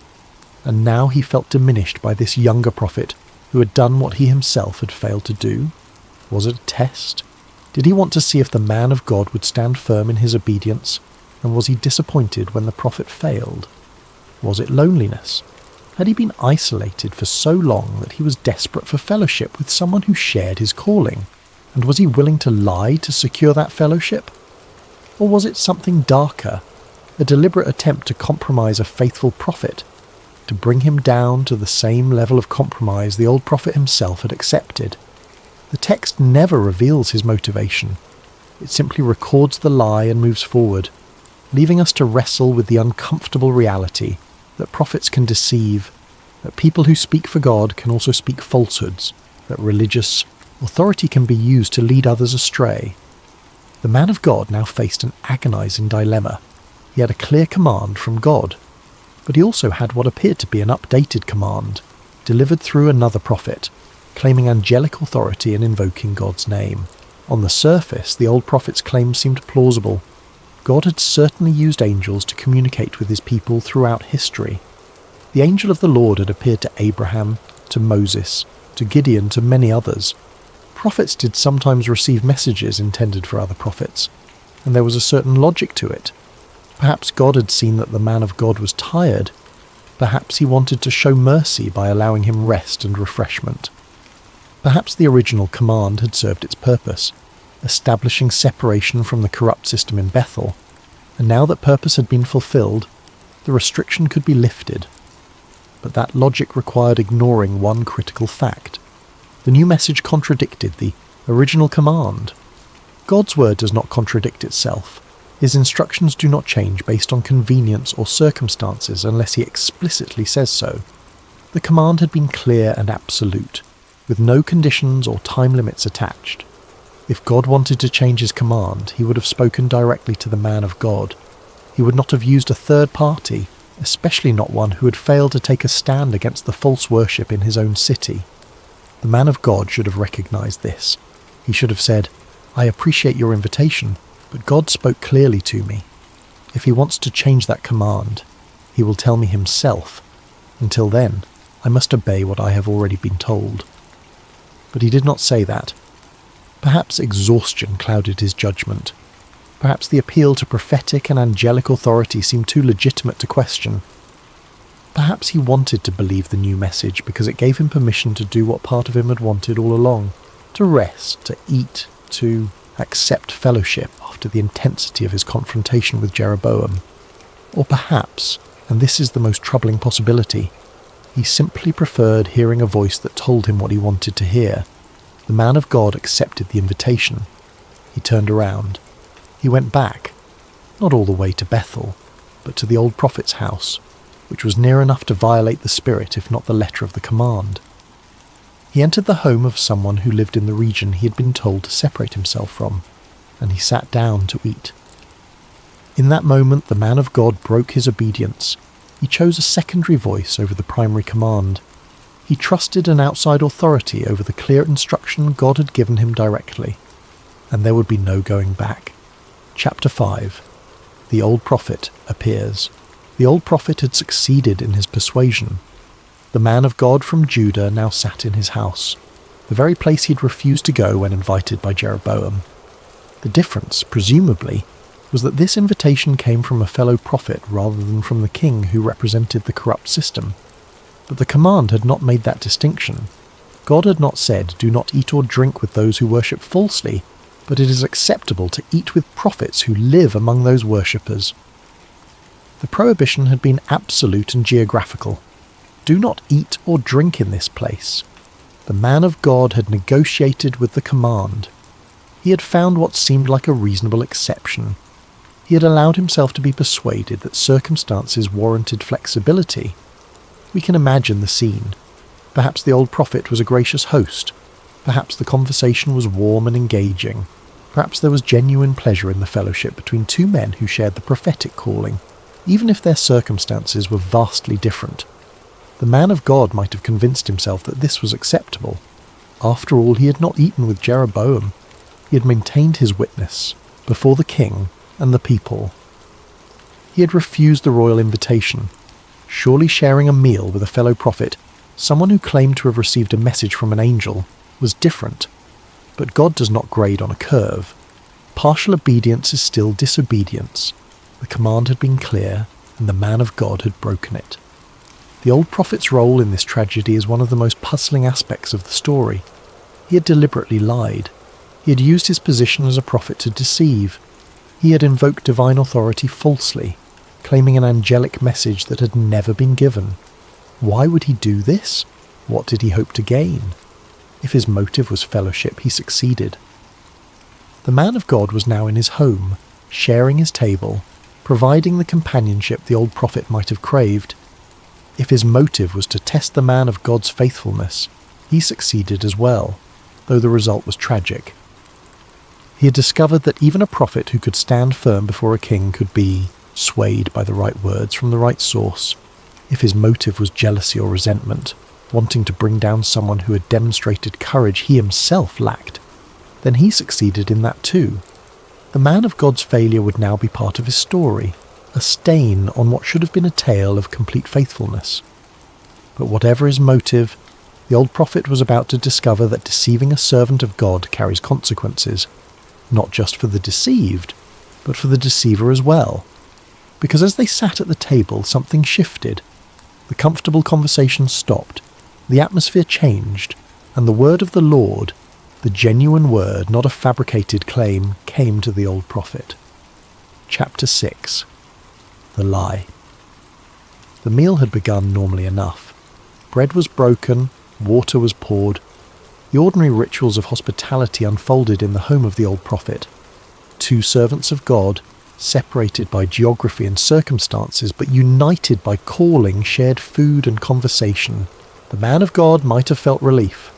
Speaker 2: and now he felt diminished by this younger prophet who had done what he himself had failed to do? Was it a test? Did he want to see if the man of God would stand firm in his obedience, and was he disappointed when the prophet failed? Was it loneliness? Had he been isolated for so long that he was desperate for fellowship with someone who shared his calling? And was he willing to lie to secure that fellowship? Or was it something darker, a deliberate attempt to compromise a faithful prophet, to bring him down to the same level of compromise the old prophet himself had accepted? The text never reveals his motivation. It simply records the lie and moves forward, leaving us to wrestle with the uncomfortable reality that prophets can deceive, that people who speak for God can also speak falsehoods, that religious authority can be used to lead others astray. The man of God now faced an agonizing dilemma. He had a clear command from God, but he also had what appeared to be an updated command, delivered through another prophet, claiming angelic authority and invoking God's name. On the surface, the old prophet's claim seemed plausible. God had certainly used angels to communicate with his people throughout history. The angel of the Lord had appeared to Abraham, to Moses, to Gideon, to many others. Prophets did sometimes receive messages intended for other prophets, and there was a certain logic to it. Perhaps God had seen that the man of God was tired. Perhaps he wanted to show mercy by allowing him rest and refreshment. Perhaps the original command had served its purpose, establishing separation from the corrupt system in Bethel, and now that purpose had been fulfilled, the restriction could be lifted. But that logic required ignoring one critical fact. The new message contradicted the original command. God's word does not contradict itself. His instructions do not change based on convenience or circumstances unless he explicitly says so. The command had been clear and absolute, with no conditions or time limits attached. If God wanted to change his command, he would have spoken directly to the man of God. He would not have used a third party, especially not one who had failed to take a stand against the false worship in his own city. The man of God should have recognized this. He should have said, "I appreciate your invitation, but God spoke clearly to me. If he wants to change that command, he will tell me himself. Until then, I must obey what I have already been told." But he did not say that. Perhaps exhaustion clouded his judgment. Perhaps the appeal to prophetic and angelic authority seemed too legitimate to question. Perhaps he wanted to believe the new message because it gave him permission to do what part of him had wanted all along, to rest, to eat, to accept fellowship after the intensity of his confrontation with Jeroboam. Or perhaps, and this is the most troubling possibility, he simply preferred hearing a voice that told him what he wanted to hear. The man of God accepted the invitation. He turned around. He went back, not all the way to Bethel, but to the old prophet's house, which was near enough to violate the spirit if not the letter of the command. He entered the home of someone who lived in the region he had been told to separate himself from, and he sat down to eat. In that moment the man of God broke his obedience. He chose a secondary voice over the primary command. He trusted an outside authority over the clear instruction God had given him directly, and there would be no going back. Chapter 5. The old prophet appears. The old prophet had succeeded in his persuasion. The man of God from Judah now sat in his house, the very place he had refused to go when invited by Jeroboam. The difference, presumably, was that this invitation came from a fellow prophet rather than from the king who represented the corrupt system. But the command had not made that distinction. God had not said, "Do not eat or drink with those who worship falsely," but it is acceptable to eat with prophets who live among those worshippers. The prohibition had been absolute and geographical. Do not eat or drink in this place. The man of God had negotiated with the command. He had found what seemed like a reasonable exception. He had allowed himself to be persuaded that circumstances warranted flexibility. We can imagine the scene. Perhaps the old prophet was a gracious host. Perhaps the conversation was warm and engaging. Perhaps there was genuine pleasure in the fellowship between two men who shared the prophetic calling, even if their circumstances were vastly different. The man of God might have convinced himself that this was acceptable. After all, he had not eaten with Jeroboam. He had maintained his witness before the king and the people. He had refused the royal invitation. Surely sharing a meal with a fellow prophet, someone who claimed to have received a message from an angel, was different. But God does not grade on a curve. Partial obedience is still disobedience. The command had been clear, and the man of God had broken it. The old prophet's role in this tragedy is one of the most puzzling aspects of the story. He had deliberately lied. He had used his position as a prophet to deceive. He had invoked divine authority falsely, claiming an angelic message that had never been given. Why would he do this? What did he hope to gain? If his motive was fellowship, he succeeded. The man of God was now in his home, sharing his table, providing the companionship the old prophet might have craved. If his motive was to test the man of God's faithfulness, he succeeded as well, though the result was tragic. He had discovered that even a prophet who could stand firm before a king could be swayed by the right words from the right source. If his motive was jealousy or resentment, wanting to bring down someone who had demonstrated courage he himself lacked, then he succeeded in that too. The man of God's failure would now be part of his story, a stain on what should have been a tale of complete faithfulness. But whatever his motive, the old prophet was about to discover that deceiving a servant of God carries consequences, not just for the deceived, but for the deceiver as well. Because as they sat at the table, something shifted. The comfortable conversation stopped, the atmosphere changed, and the word of the Lord, the genuine word, not a fabricated claim, came to the old prophet. Chapter 6. The Lie. The meal had begun normally enough. Bread was broken, water was poured. The ordinary rituals of hospitality unfolded in the home of the old prophet. Two servants of God, separated by geography and circumstances, but united by calling, shared food and conversation. The man of God might have felt relief.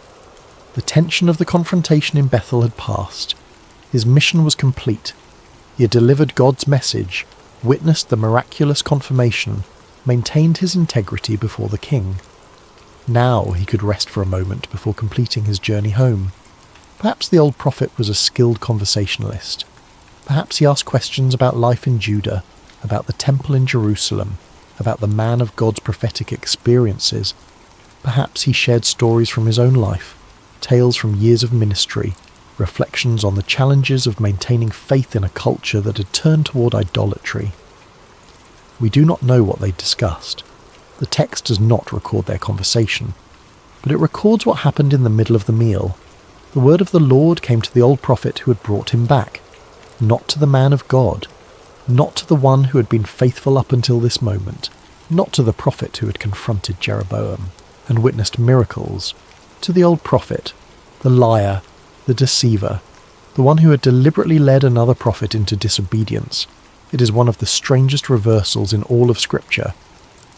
Speaker 2: The tension of the confrontation in Bethel had passed. His mission was complete. He had delivered God's message, witnessed the miraculous confirmation, maintained his integrity before the king. Now he could rest for a moment before completing his journey home. Perhaps the old prophet was a skilled conversationalist. Perhaps he asked questions about life in Judah, about the temple in Jerusalem, about the man of God's prophetic experiences. Perhaps he shared stories from his own life, tales from years of ministry, reflections on the challenges of maintaining faith in a culture that had turned toward idolatry. We do not know what they discussed. The text does not record their conversation, but it records what happened in the middle of the meal. The word of the Lord came to the old prophet who had brought him back, not to the man of God, not to the one who had been faithful up until this moment, not to the prophet who had confronted Jeroboam and witnessed miracles, to the old prophet, the liar, the deceiver, the one who had deliberately led another prophet into disobedience. It is one of the strangest reversals in all of Scripture.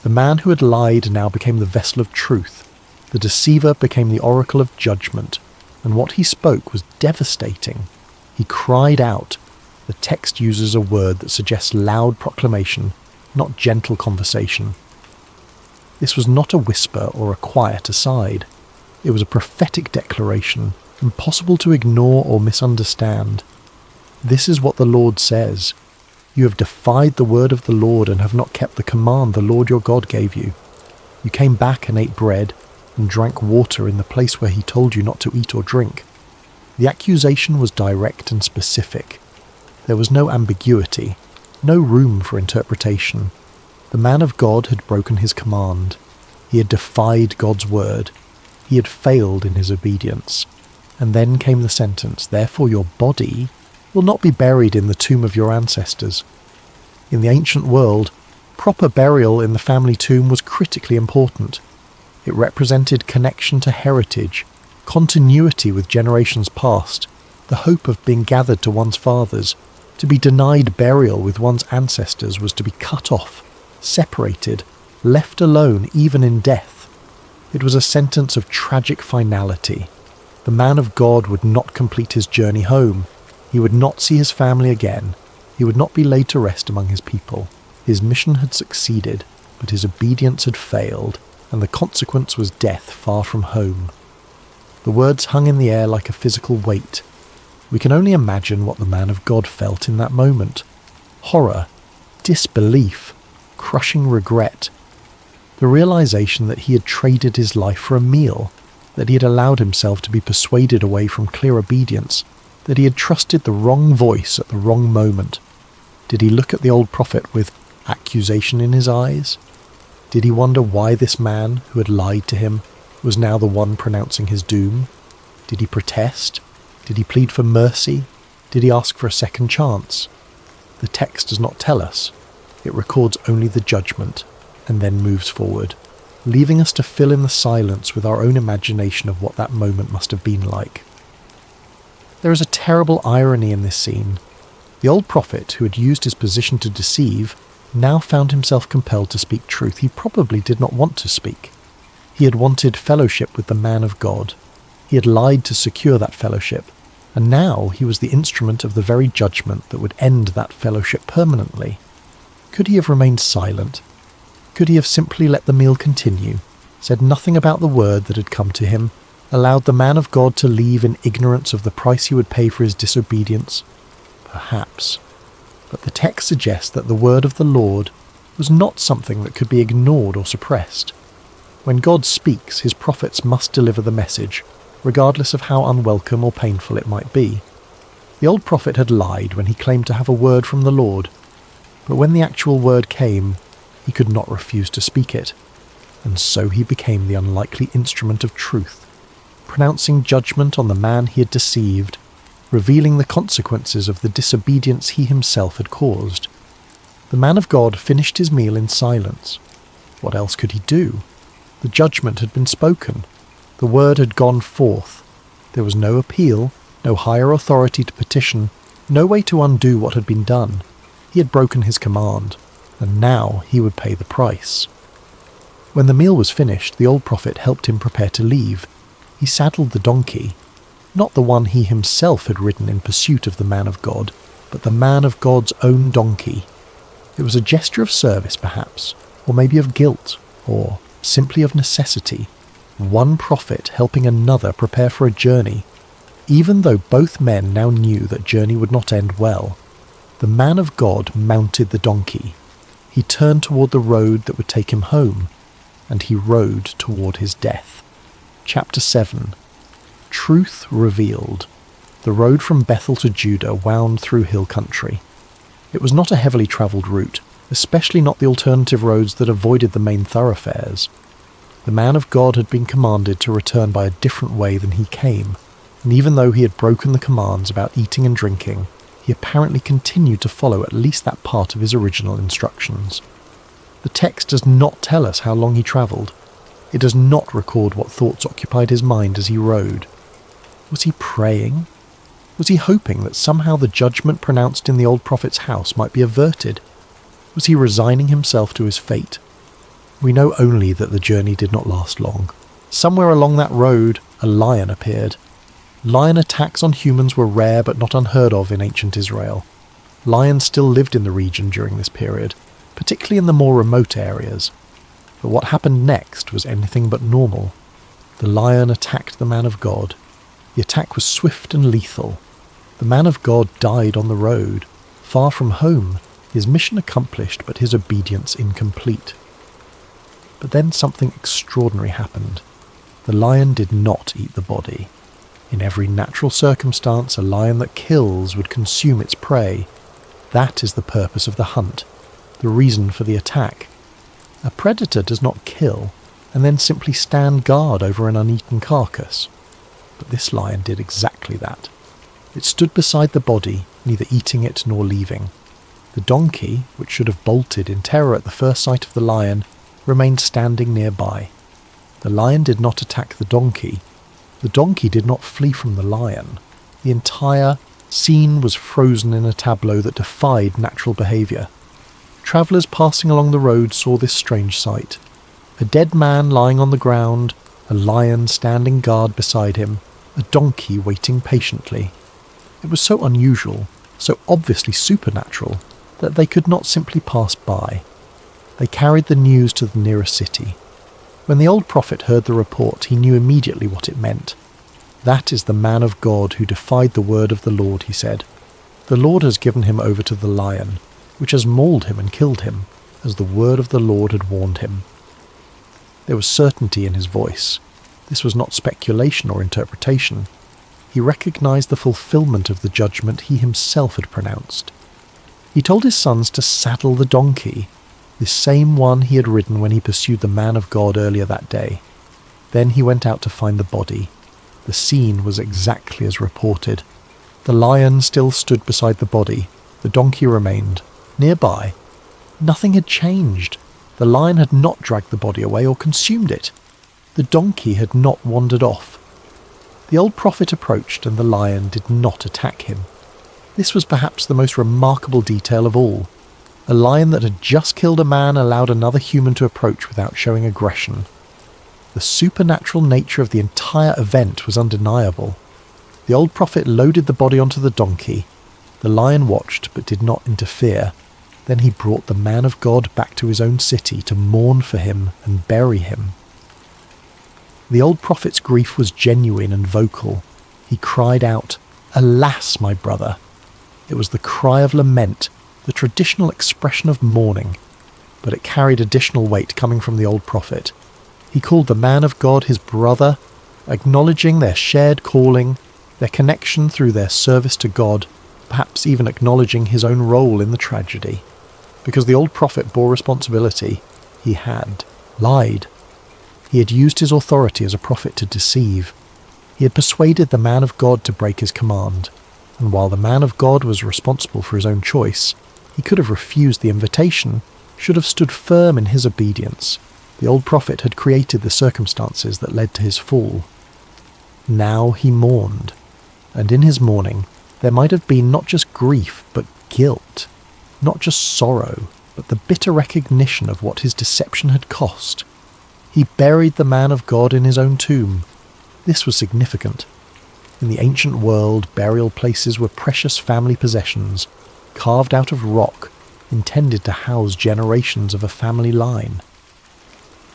Speaker 2: The man who had lied now became the vessel of truth. The deceiver became the oracle of judgment, and what he spoke was devastating. He cried out. The text uses a word that suggests loud proclamation, not gentle conversation. This was not a whisper or a quiet aside. It was a prophetic declaration, impossible to ignore or misunderstand. This is what the Lord says. You have defied the word of the Lord and have not kept the command the Lord your God gave you. You came back and ate bread and drank water in the place where he told you not to eat or drink. The accusation was direct and specific. There was no ambiguity, no room for interpretation. The man of God had broken his command. He had defied God's word. He had failed in his obedience. And then came the sentence, therefore your body will not be buried in the tomb of your ancestors. In the ancient world, proper burial in the family tomb was critically important. It represented connection to heritage, continuity with generations past, the hope of being gathered to one's fathers. To be denied burial with one's ancestors was to be cut off, separated, left alone even in death. It was a sentence of tragic finality. The man of God would not complete his journey home. He would not see his family again. He would not be laid to rest among his people. His mission had succeeded, but his obedience had failed, and the consequence was death far from home. The words hung in the air like a physical weight. We can only imagine what the man of God felt in that moment. Horror, disbelief, crushing regret. The realization that he had traded his life for a meal, that he had allowed himself to be persuaded away from clear obedience, that he had trusted the wrong voice at the wrong moment. Did he look at the old prophet with accusation in his eyes? Did he wonder why this man, who had lied to him, was now the one pronouncing his doom? Did he protest? Did he plead for mercy? Did he ask for a second chance? The text does not tell us. It records only the judgment, and then moves forward, leaving us to fill in the silence with our own imagination of what that moment must have been like. There is a terrible irony in this scene. The old prophet, who had used his position to deceive, now found himself compelled to speak truth he probably did not want to speak. He had wanted fellowship with the man of God. He had lied to secure that fellowship, and now he was the instrument of the very judgment that would end that fellowship permanently. Could he have remained silent? Could he have simply let the meal continue, said nothing about the word that had come to him, allowed the man of God to leave in ignorance of the price he would pay for his disobedience? Perhaps. But the text suggests that the word of the Lord was not something that could be ignored or suppressed. When God speaks, his prophets must deliver the message, regardless of how unwelcome or painful it might be. The old prophet had lied when he claimed to have a word from the Lord, but when the actual word came, he could not refuse to speak it, and so he became the unlikely instrument of truth, pronouncing judgment on the man he had deceived, revealing the consequences of the disobedience he himself had caused. The man of God finished his meal in silence. What else could he do? The judgment had been spoken. The word had gone forth. There was no appeal, no higher authority to petition, no way to undo what had been done. He had broken his command, and now he would pay the price. When the meal was finished, the old prophet helped him prepare to leave. He saddled the donkey, not the one he himself had ridden in pursuit of the man of God, but the man of God's own donkey. It was a gesture of service, perhaps, or maybe of guilt, or simply of necessity. One prophet helping another prepare for a journey, even though both men now knew that journey would not end well. The man of God mounted the donkey. He turned toward the road that would take him home, and he rode toward his death. Chapter 7. Truth Revealed. The road from Bethel to Judah wound through hill country. It was not a heavily travelled route, especially not the alternative roads that avoided the main thoroughfares. The man of God had been commanded to return by a different way than he came, and even though he had broken the commands about eating and drinking, he apparently continued to follow at least that part of his original instructions. The text does not tell us how long he travelled. It does not record what thoughts occupied his mind as he rode. Was he praying? Was he hoping that somehow the judgment pronounced in the old prophet's house might be averted? Was he resigning himself to his fate? We know only that the journey did not last long. Somewhere along that road, a lion appeared. Lion attacks on humans were rare but not unheard of in ancient Israel. Lions still lived in the region during this period, particularly in the more remote areas. But what happened next was anything but normal. The lion attacked the man of God. The attack was swift and lethal. The man of God died on the road, far from home, his mission accomplished but his obedience incomplete. But then something extraordinary happened. The lion did not eat the body. In every natural circumstance, a lion that kills would consume its prey. That is the purpose of the hunt, the reason for the attack. A predator does not kill and then simply stand guard over an uneaten carcass. But this lion did exactly that. It stood beside the body, neither eating it nor leaving. The donkey, which should have bolted in terror at the first sight of the lion, remained standing nearby. The lion did not attack the donkey. The donkey did not flee from the lion. The entire scene was frozen in a tableau that defied natural behaviour. Travellers passing along the road saw this strange sight. A dead man lying on the ground, a lion standing guard beside him, a donkey waiting patiently. It was so unusual, so obviously supernatural, that they could not simply pass by. They carried the news to the nearest city. When the old prophet heard the report, he knew immediately what it meant. That is the man of God who defied the word of the Lord, he said. The Lord has given him over to the lion, which has mauled him and killed him, as the word of the Lord had warned him. There was certainty in his voice. This was not speculation or interpretation. He recognized the fulfillment of the judgment he himself had pronounced. He told his sons to saddle the donkey, the same one he had ridden when he pursued the man of God earlier that day. Then he went out to find the body. The scene was exactly as reported. The lion still stood beside the body. The donkey remained. Nearby, nothing had changed. The lion had not dragged the body away or consumed it. The donkey had not wandered off. The old prophet approached, and the lion did not attack him. This was perhaps the most remarkable detail of all. A lion that had just killed a man allowed another human to approach without showing aggression. The supernatural nature of the entire event was undeniable. The old prophet loaded the body onto the donkey. The lion watched but did not interfere. Then he brought the man of God back to his own city to mourn for him and bury him. The old prophet's grief was genuine and vocal. He cried out, "Alas, my brother!" It was the cry of lament, the traditional expression of mourning, but it carried additional weight coming from the old prophet. He called the man of God his brother, acknowledging their shared calling, their connection through their service to God, perhaps even acknowledging his own role in the tragedy. Because the old prophet bore responsibility, he had lied. He had used his authority as a prophet to deceive. He had persuaded the man of God to break his command, and while the man of God was responsible for his own choice, he could have refused the invitation, should have stood firm in his obedience. The old prophet had created the circumstances that led to his fall. Now he mourned, and in his mourning there might have been not just grief but guilt, not just sorrow, but the bitter recognition of what his deception had cost. He buried the man of God in his own tomb. This was significant. In the ancient world, burial places were precious family possessions, carved out of rock, intended to house generations of a family line.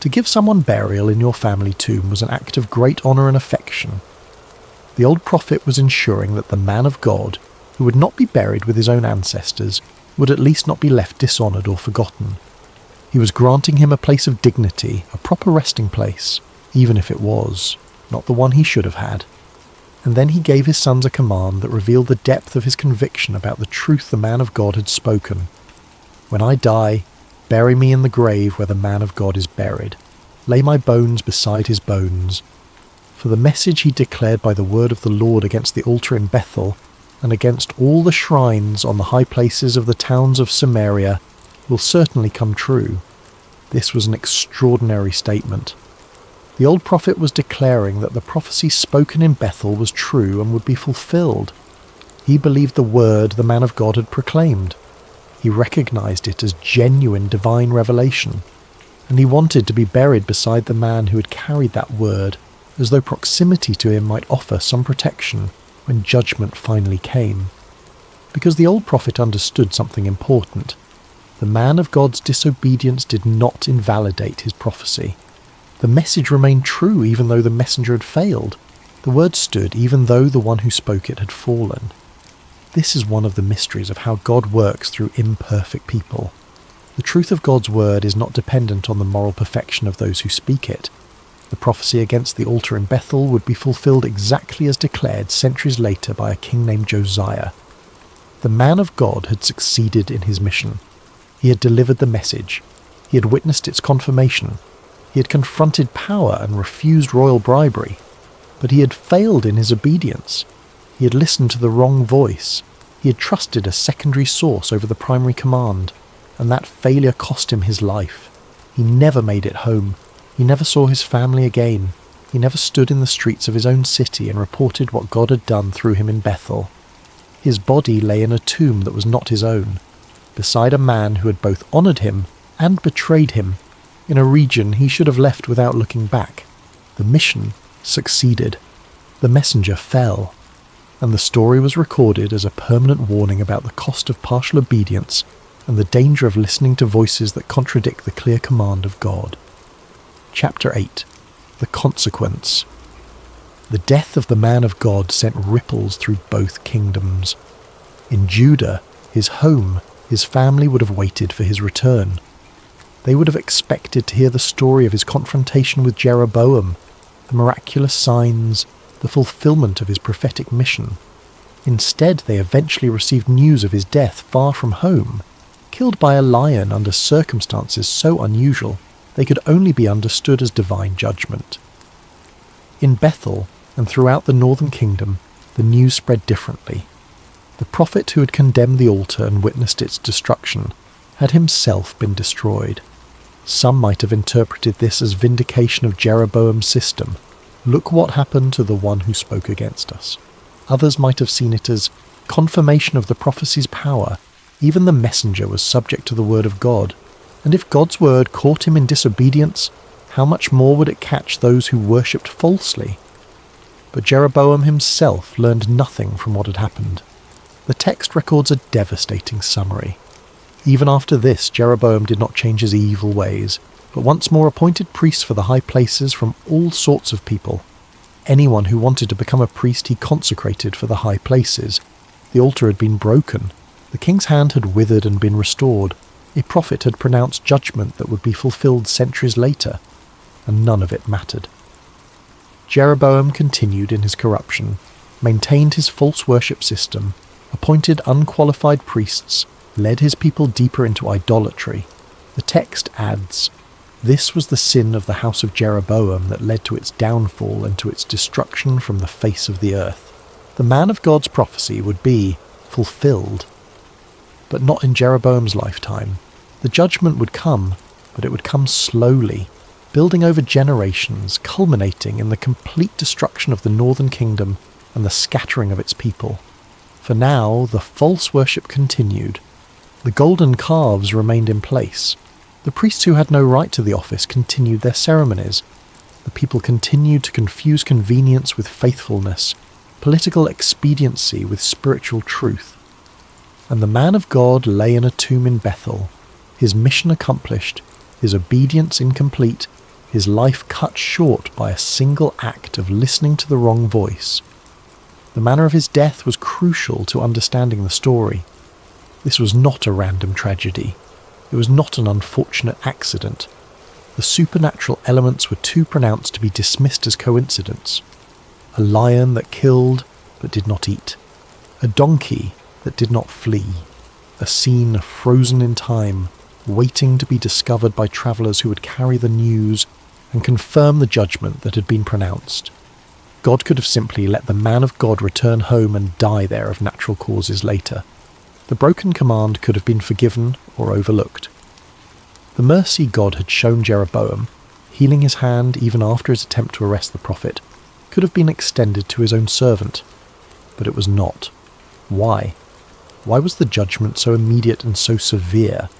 Speaker 2: To give someone burial in your family tomb was an act of great honour and affection. The old prophet was ensuring that the man of God, who would not be buried with his own ancestors, would at least not be left dishonoured or forgotten. He was granting him a place of dignity, a proper resting place, even if it was not the one he should have had. And then he gave his sons a command that revealed the depth of his conviction about the truth the man of God had spoken. When I die, bury me in the grave where the man of God is buried. Lay my bones beside his bones. For the message he declared by the word of the Lord against the altar in Bethel, and against all the shrines on the high places of the towns of Samaria, will certainly come true. This was an extraordinary statement. The old prophet was declaring that the prophecy spoken in Bethel was true and would be fulfilled. He believed the word the man of God had proclaimed. He recognized it as genuine divine revelation, and he wanted to be buried beside the man who had carried that word, as though proximity to him might offer some protection when judgment finally came. Because the old prophet understood something important. The man of God's disobedience did not invalidate his prophecy. The message remained true even though the messenger had failed. The word stood even though the one who spoke it had fallen. This is one of the mysteries of how God works through imperfect people. The truth of God's word is not dependent on the moral perfection of those who speak it. The prophecy against the altar in Bethel would be fulfilled exactly as declared centuries later by a king named Josiah. The man of God had succeeded in his mission. He had delivered the message. He had witnessed its confirmation. He had confronted power and refused royal bribery. But he had failed in his obedience. He had listened to the wrong voice. He had trusted a secondary source over the primary command, and that failure cost him his life. He never made it home. He never saw his family again. He never stood in the streets of his own city and reported what God had done through him in Bethel. His body lay in a tomb that was not his own, beside a man who had both honoured him and betrayed him, in a region he should have left without looking back. The mission succeeded. The messenger fell. And the story was recorded as a permanent warning about the cost of partial obedience and the danger of listening to voices that contradict the clear command of God. Chapter 8. The Consequence. The death of the man of God sent ripples through both kingdoms. In Judah, his home, his family would have waited for his return. They would have expected to hear the story of his confrontation with Jeroboam, the miraculous signs, the fulfillment of his prophetic mission. Instead, they eventually received news of his death far from home, killed by a lion under circumstances so unusual they could only be understood as divine judgment. In Bethel and throughout the northern kingdom, the news spread differently. The prophet who had condemned the altar and witnessed its destruction had himself been destroyed. Some might have interpreted this as vindication of Jeroboam's system. Look what happened to the one who spoke against us. Others might have seen it as confirmation of the prophecy's power. Even the messenger was subject to the word of God. And if God's word caught him in disobedience, how much more would it catch those who worshipped falsely? But Jeroboam himself learned nothing from what had happened. The text records a devastating summary. Even after this, Jeroboam did not change his evil ways, but once more appointed priests for the high places from all sorts of people. Anyone who wanted to become a priest he consecrated for the high places. The altar had been broken. The king's hand had withered and been restored. A prophet had pronounced judgment that would be fulfilled centuries later, and none of it mattered. Jeroboam continued in his corruption, maintained his false worship system, appointed unqualified priests, led his people deeper into idolatry. The text adds, "This was the sin of the house of Jeroboam that led to its downfall and to its destruction from the face of the earth." The man of God's prophecy would be fulfilled, but not in Jeroboam's lifetime. The judgment would come, but it would come slowly, building over generations, culminating in the complete destruction of the northern kingdom and the scattering of its people. For now, the false worship continued. The golden calves remained in place. The priests who had no right to the office continued their ceremonies. The people continued to confuse convenience with faithfulness, political expediency with spiritual truth. And the man of God lay in a tomb in Bethel, his mission accomplished, his obedience incomplete, his life cut short by a single act of listening to the wrong voice. The manner of his death was crucial to understanding the story. This was not a random tragedy. It was not an unfortunate accident. The supernatural elements were too pronounced to be dismissed as coincidence. A lion that killed but did not eat. A donkey that did not flee. A scene frozen in time, waiting to be discovered by travellers who would carry the news and confirm the judgment that had been pronounced. God could have simply let the man of God return home and die there of natural causes later. The broken command could have been forgiven or overlooked. The mercy God had shown Jeroboam, healing his hand even after his attempt to arrest the prophet, could have been extended to his own servant. But it was not. Why? Why was the judgment so immediate and so severe?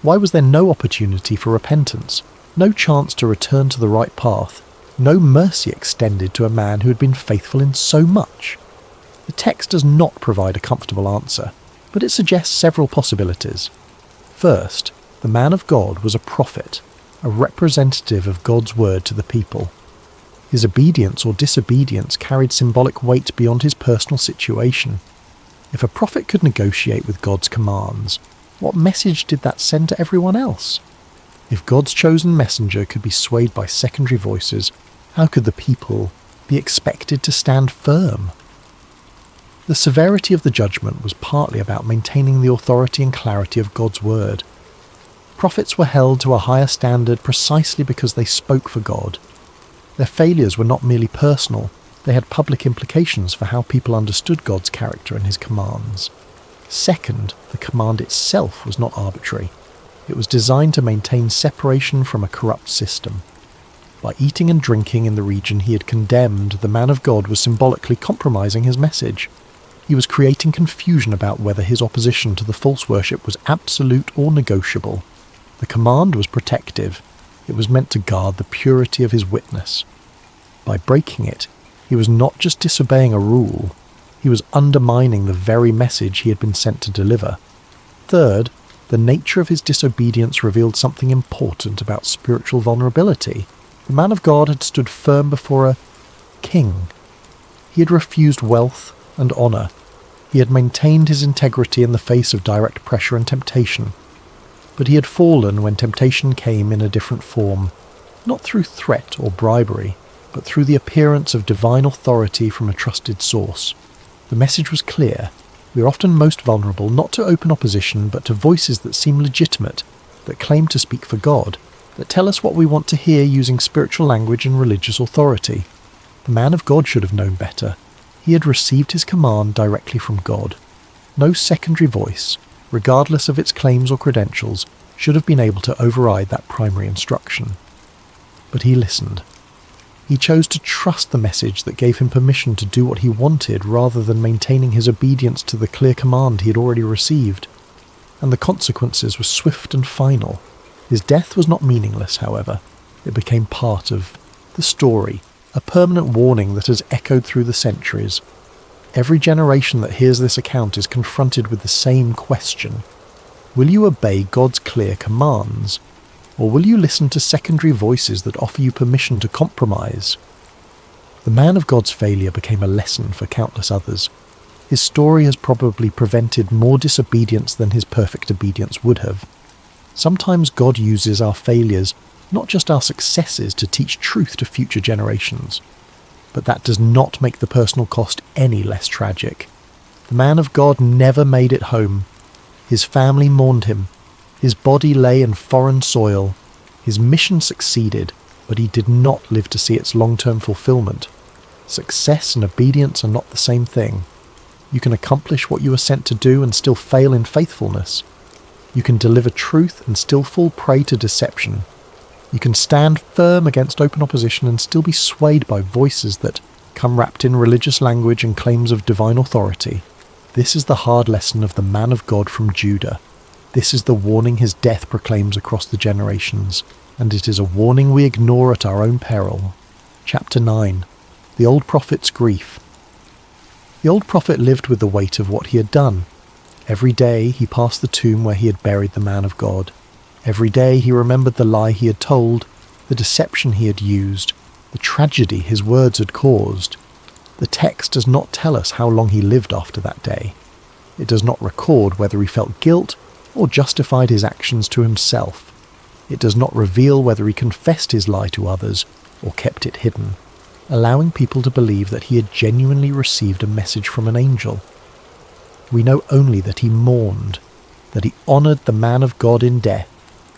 Speaker 2: Why was there no opportunity for repentance, no chance to return to the right path, no mercy extended to a man who had been faithful in so much? The text does not provide a comfortable answer, but it suggests several possibilities. First, the man of God was a prophet, a representative of God's word to the people. His obedience or disobedience carried symbolic weight beyond his personal situation. If a prophet could negotiate with God's commands, what message did that send to everyone else? If God's chosen messenger could be swayed by secondary voices, how could the people be expected to stand firm? The severity of the judgment was partly about maintaining the authority and clarity of God's word. Prophets were held to a higher standard precisely because they spoke for God. Their failures were not merely personal, they had public implications for how people understood God's character and his commands. Second, the command itself was not arbitrary. It was designed to maintain separation from a corrupt system. By eating and drinking in the region he had condemned, the man of God was symbolically compromising his message. He was creating confusion about whether his opposition to the false worship was absolute or negotiable. The command was protective. It was meant to guard the purity of his witness. By breaking it, he was not just disobeying a rule, he was undermining the very message he had been sent to deliver. Third, the nature of his disobedience revealed something important about spiritual vulnerability. The man of God had stood firm before a king. He had refused wealth and honour. He had maintained his integrity in the face of direct pressure and temptation. But he had fallen when temptation came in a different form, not through threat or bribery, but through the appearance of divine authority from a trusted source. The message was clear. We are often most vulnerable not to open opposition, but to voices that seem legitimate, that claim to speak for God, that tell us what we want to hear using spiritual language and religious authority. The man of God should have known better. He had received his command directly from God. No secondary voice, regardless of its claims or credentials, should have been able to override that primary instruction. But he listened. He chose to trust the message that gave him permission to do what he wanted rather than maintaining his obedience to the clear command he had already received. And the consequences were swift and final. His death was not meaningless, however. It became part of the story, a permanent warning that has echoed through the centuries. Every generation that hears this account is confronted with the same question. Will you obey God's clear commands? Or will you listen to secondary voices that offer you permission to compromise? The man of God's failure became a lesson for countless others. His story has probably prevented more disobedience than his perfect obedience would have. Sometimes God uses our failures, not just our successes, to teach truth to future generations. But that does not make the personal cost any less tragic. The man of God never made it home. His family mourned him. His body lay in foreign soil. His mission succeeded, but he did not live to see its long-term fulfillment. Success and obedience are not the same thing. You can accomplish what you are sent to do and still fail in faithfulness. You can deliver truth and still fall prey to deception. You can stand firm against open opposition and still be swayed by voices that come wrapped in religious language and claims of divine authority. This is the hard lesson of the man of God from Judah. This is the warning his death proclaims across the generations, and it is a warning we ignore at our own peril. Chapter 9. The Old Prophet's Grief. The old prophet lived with the weight of what he had done. Every day he passed the tomb where he had buried the man of God. Every day he remembered the lie he had told, the deception he had used, the tragedy his words had caused. The text does not tell us how long he lived after that day. It does not record whether he felt guilt or justified his actions to himself. It does not reveal whether he confessed his lie to others or kept it hidden, allowing people to believe that he had genuinely received a message from an angel. We know only that he mourned, that he honoured the man of God in death,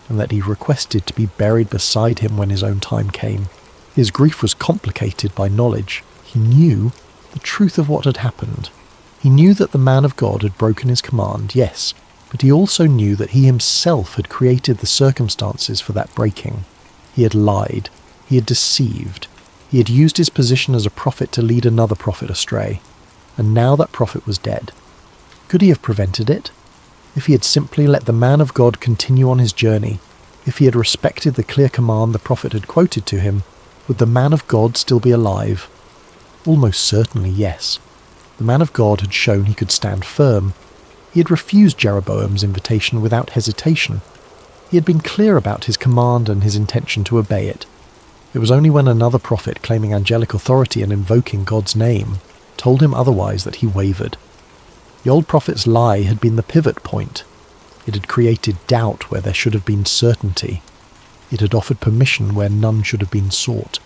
Speaker 2: and that he requested to be buried beside him when his own time came. His grief was complicated by knowledge. He knew the truth of what had happened. He knew that the man of God had broken his command, yes, but he also knew that he himself had created the circumstances for that breaking. He had lied. He had deceived. He had used his position as a prophet to lead another prophet astray. And now that prophet was dead. Could he have prevented it? If he had simply let the man of God continue on his journey, if he had respected the clear command the prophet had quoted to him, would the man of God still be alive? Almost certainly yes. The man of God had shown he could stand firm. He had refused Jeroboam's invitation without hesitation. He had been clear about his command and his intention to obey it. It was only when another prophet claiming angelic authority and invoking God's name told him otherwise that he wavered. The old prophet's lie had been the pivot point. It had created doubt where there should have been certainty. It had offered permission where none should have been sought.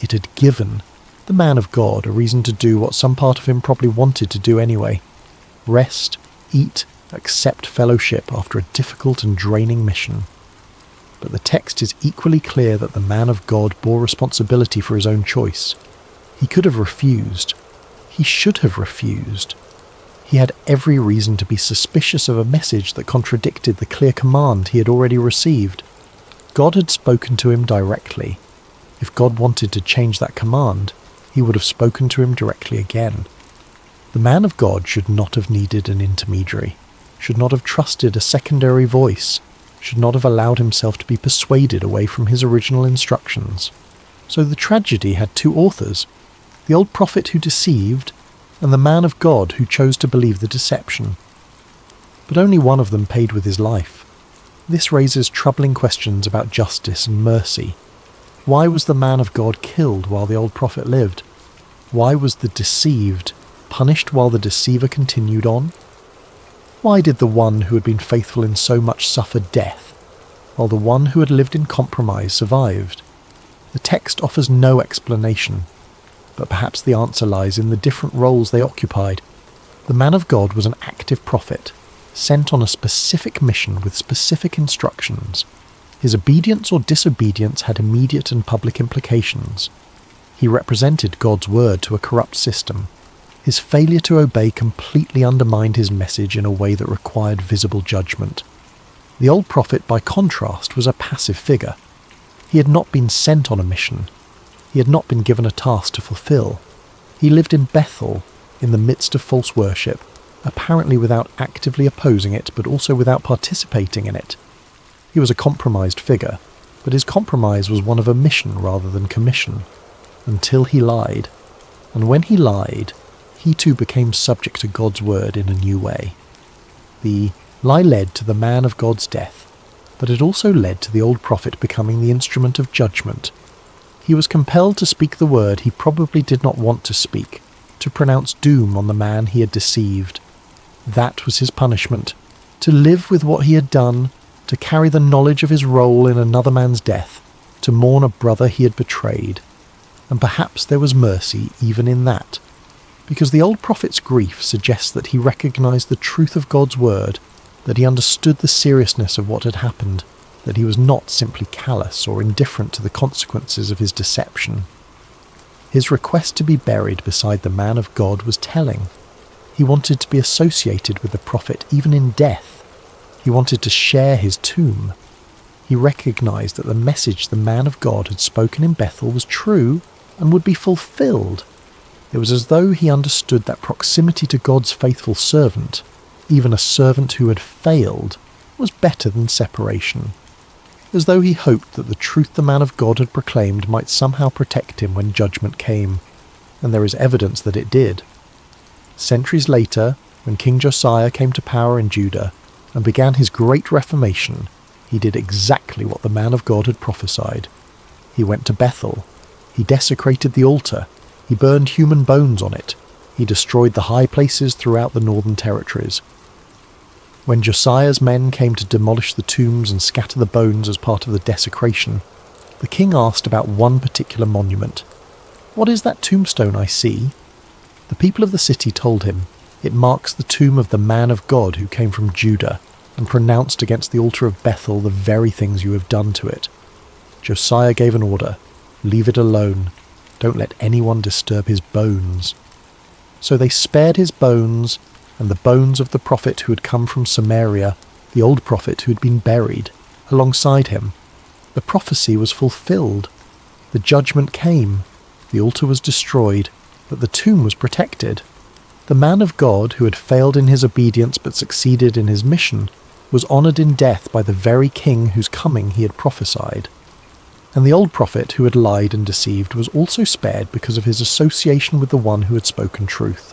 Speaker 2: It had given the man of God a reason to do what some part of him probably wanted to do anyway. Rest, eat, accept fellowship after a difficult and draining mission. But the text is equally clear that the man of God bore responsibility for his own choice. He could have refused. He should have refused. He had every reason to be suspicious of a message that contradicted the clear command he had already received. God had spoken to him directly. If God wanted to change that command, he would have spoken to him directly again. The man of God should not have needed an intermediary, should not have trusted a secondary voice, should not have allowed himself to be persuaded away from his original instructions. So the tragedy had two authors, the old prophet who deceived, and the man of God who chose to believe the deception. But only one of them paid with his life. This raises troubling questions about justice and mercy. Why was the man of God killed while the old prophet lived? Why was the deceived punished while the deceiver continued on? Why did the one who had been faithful in so much suffer death, while the one who had lived in compromise survived? The text offers no explanation, but perhaps the answer lies in the different roles they occupied. The man of God was an active prophet, sent on a specific mission with specific instructions. His obedience or disobedience had immediate and public implications. He represented God's word to a corrupt system. His failure to obey completely undermined his message in a way that required visible judgment. The old prophet, by contrast, was a passive figure. He had not been sent on a mission. He had not been given a task to fulfill. He lived in Bethel, in the midst of false worship, apparently without actively opposing it, but also without participating in it. He was a compromised figure, but his compromise was one of omission rather than commission, until he lied. And when he lied, he too became subject to God's word in a new way. The lie led to the man of God's death, but it also led to the old prophet becoming the instrument of judgment. He was compelled to speak the word he probably did not want to speak, to pronounce doom on the man he had deceived. That was his punishment, to live with what he had done, to carry the knowledge of his role in another man's death, to mourn a brother he had betrayed. And perhaps there was mercy even in that, because the old prophet's grief suggests that he recognised the truth of God's word, that he understood the seriousness of what had happened, that he was not simply callous or indifferent to the consequences of his deception. His request to be buried beside the man of God was telling. He wanted to be associated with the prophet even in death. He wanted to share his tomb. He recognised that the message the man of God had spoken in Bethel was true and would be fulfilled. It was as though he understood that proximity to God's faithful servant, even a servant who had failed, was better than separation. As though he hoped that the truth the man of God had proclaimed might somehow protect him when judgment came, and there is evidence that it did. Centuries later, when King Josiah came to power in Judah and began his great reformation, he did exactly what the man of God had prophesied. He went to Bethel. He desecrated the altar. He burned human bones on it. He destroyed the high places throughout the northern territories. When Josiah's men came to demolish the tombs and scatter the bones as part of the desecration, the king asked about one particular monument. "What is that tombstone I see?" The people of the city told him, "It marks the tomb of the man of God who came from Judah and pronounced against the altar of Bethel the very things you have done to it." Josiah gave an order, "Leave it alone. Don't let anyone disturb his bones." So they spared his bones and the bones of the prophet who had come from Samaria, the old prophet who had been buried, alongside him. The prophecy was fulfilled. The judgment came. The altar was destroyed, but the tomb was protected. The man of God, who had failed in his obedience but succeeded in his mission, was honoured in death by the very king whose coming he had prophesied. And the old prophet who had lied and deceived was also spared because of his association with the one who had spoken truth.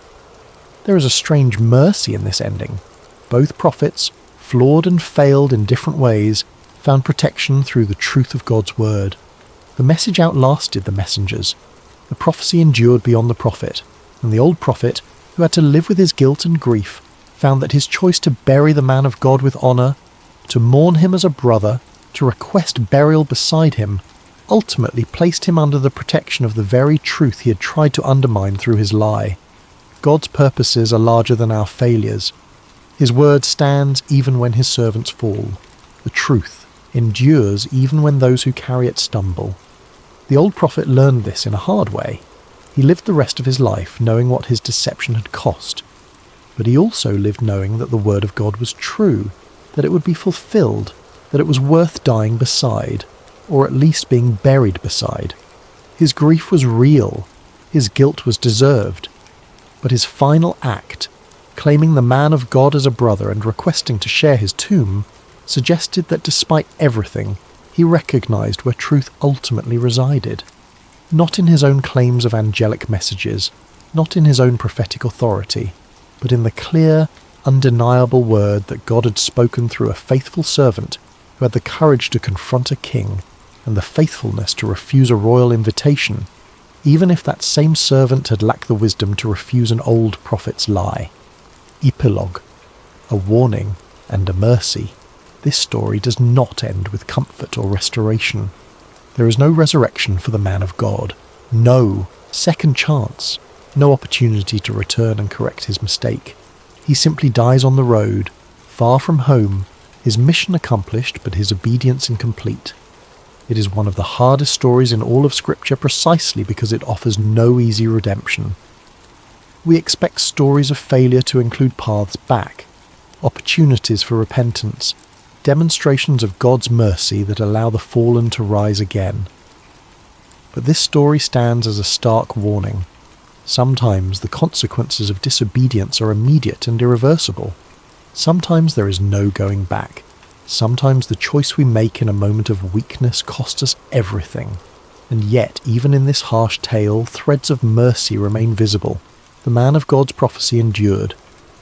Speaker 2: There is a strange mercy in this ending. Both prophets, flawed and failed in different ways, found protection through the truth of God's word. The message outlasted the messengers. The prophecy endured beyond the prophet, and the old prophet, who had to live with his guilt and grief, found that his choice to bury the man of God with honour, to mourn him as a brother, to request burial beside him, ultimately placed him under the protection of the very truth he had tried to undermine through his lie. God's purposes are larger than our failures. His word stands even when his servants fall. The truth endures even when those who carry it stumble. The old prophet learned this in a hard way. He lived the rest of his life knowing what his deception had cost. But he also lived knowing that the word of God was true, that it would be fulfilled, that it was worth dying beside, or at least being buried beside. His grief was real. His guilt was deserved. But his final act, claiming the man of God as a brother and requesting to share his tomb, suggested that despite everything, he recognised where truth ultimately resided. Not in his own claims of angelic messages, not in his own prophetic authority, but in the clear, undeniable word that God had spoken through a faithful servant who had the courage to confront a king and the faithfulness to refuse a royal invitation, even if that same servant had lacked the wisdom to refuse an old prophet's lie. Epilogue. A warning and a mercy. This story does not end with comfort or restoration. There is no resurrection for the man of God. No second chance. No opportunity to return and correct his mistake. He simply dies on the road, far from home, his mission accomplished but his obedience incomplete. It is one of the hardest stories in all of Scripture precisely because it offers no easy redemption. We expect stories of failure to include paths back, opportunities for repentance, demonstrations of God's mercy that allow the fallen to rise again. But this story stands as a stark warning. Sometimes the consequences of disobedience are immediate and irreversible. Sometimes there is no going back. Sometimes the choice we make in a moment of weakness costs us everything. And yet, even in this harsh tale, threads of mercy remain visible. The man of God's prophecy endured.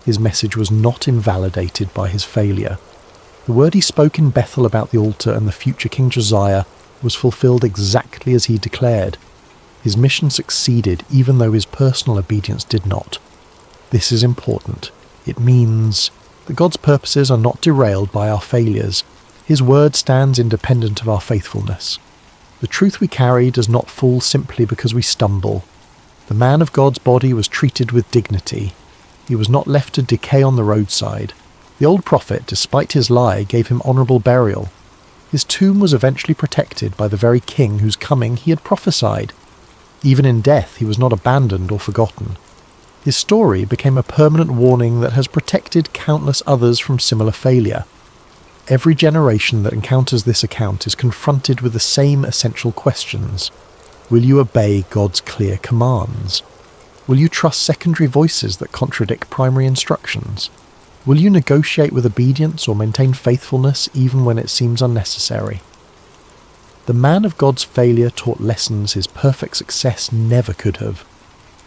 Speaker 2: His message was not invalidated by his failure. The word he spoke in Bethel about the altar and the future King Josiah was fulfilled exactly as he declared. His mission succeeded even though his personal obedience did not. This is important. It means that God's purposes are not derailed by our failures. His word stands independent of our faithfulness. The truth we carry does not fall simply because we stumble. The man of God's body was treated with dignity. He was not left to decay on the roadside. The old prophet, despite his lie, gave him honourable burial. His tomb was eventually protected by the very king whose coming he had prophesied. Even in death, he was not abandoned or forgotten. His story became a permanent warning that has protected countless others from similar failure. Every generation that encounters this account is confronted with the same essential questions. Will you obey God's clear commands? Will you trust secondary voices that contradict primary instructions? Will you negotiate with obedience or maintain faithfulness even when it seems unnecessary? The man of God's failure taught lessons his perfect success never could have.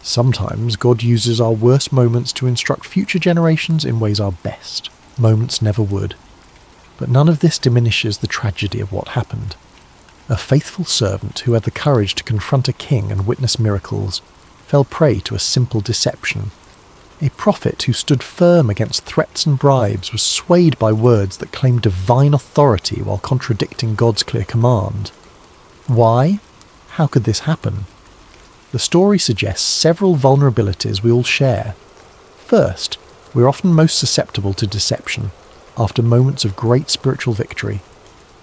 Speaker 2: Sometimes God uses our worst moments to instruct future generations in ways our best moments never would. But none of this diminishes the tragedy of what happened. A faithful servant who had the courage to confront a king and witness miracles fell prey to a simple deception. A prophet who stood firm against threats and bribes was swayed by words that claimed divine authority while contradicting God's clear command. Why? How could this happen? The story suggests several vulnerabilities we all share. First, we're often most susceptible to deception after moments of great spiritual victory.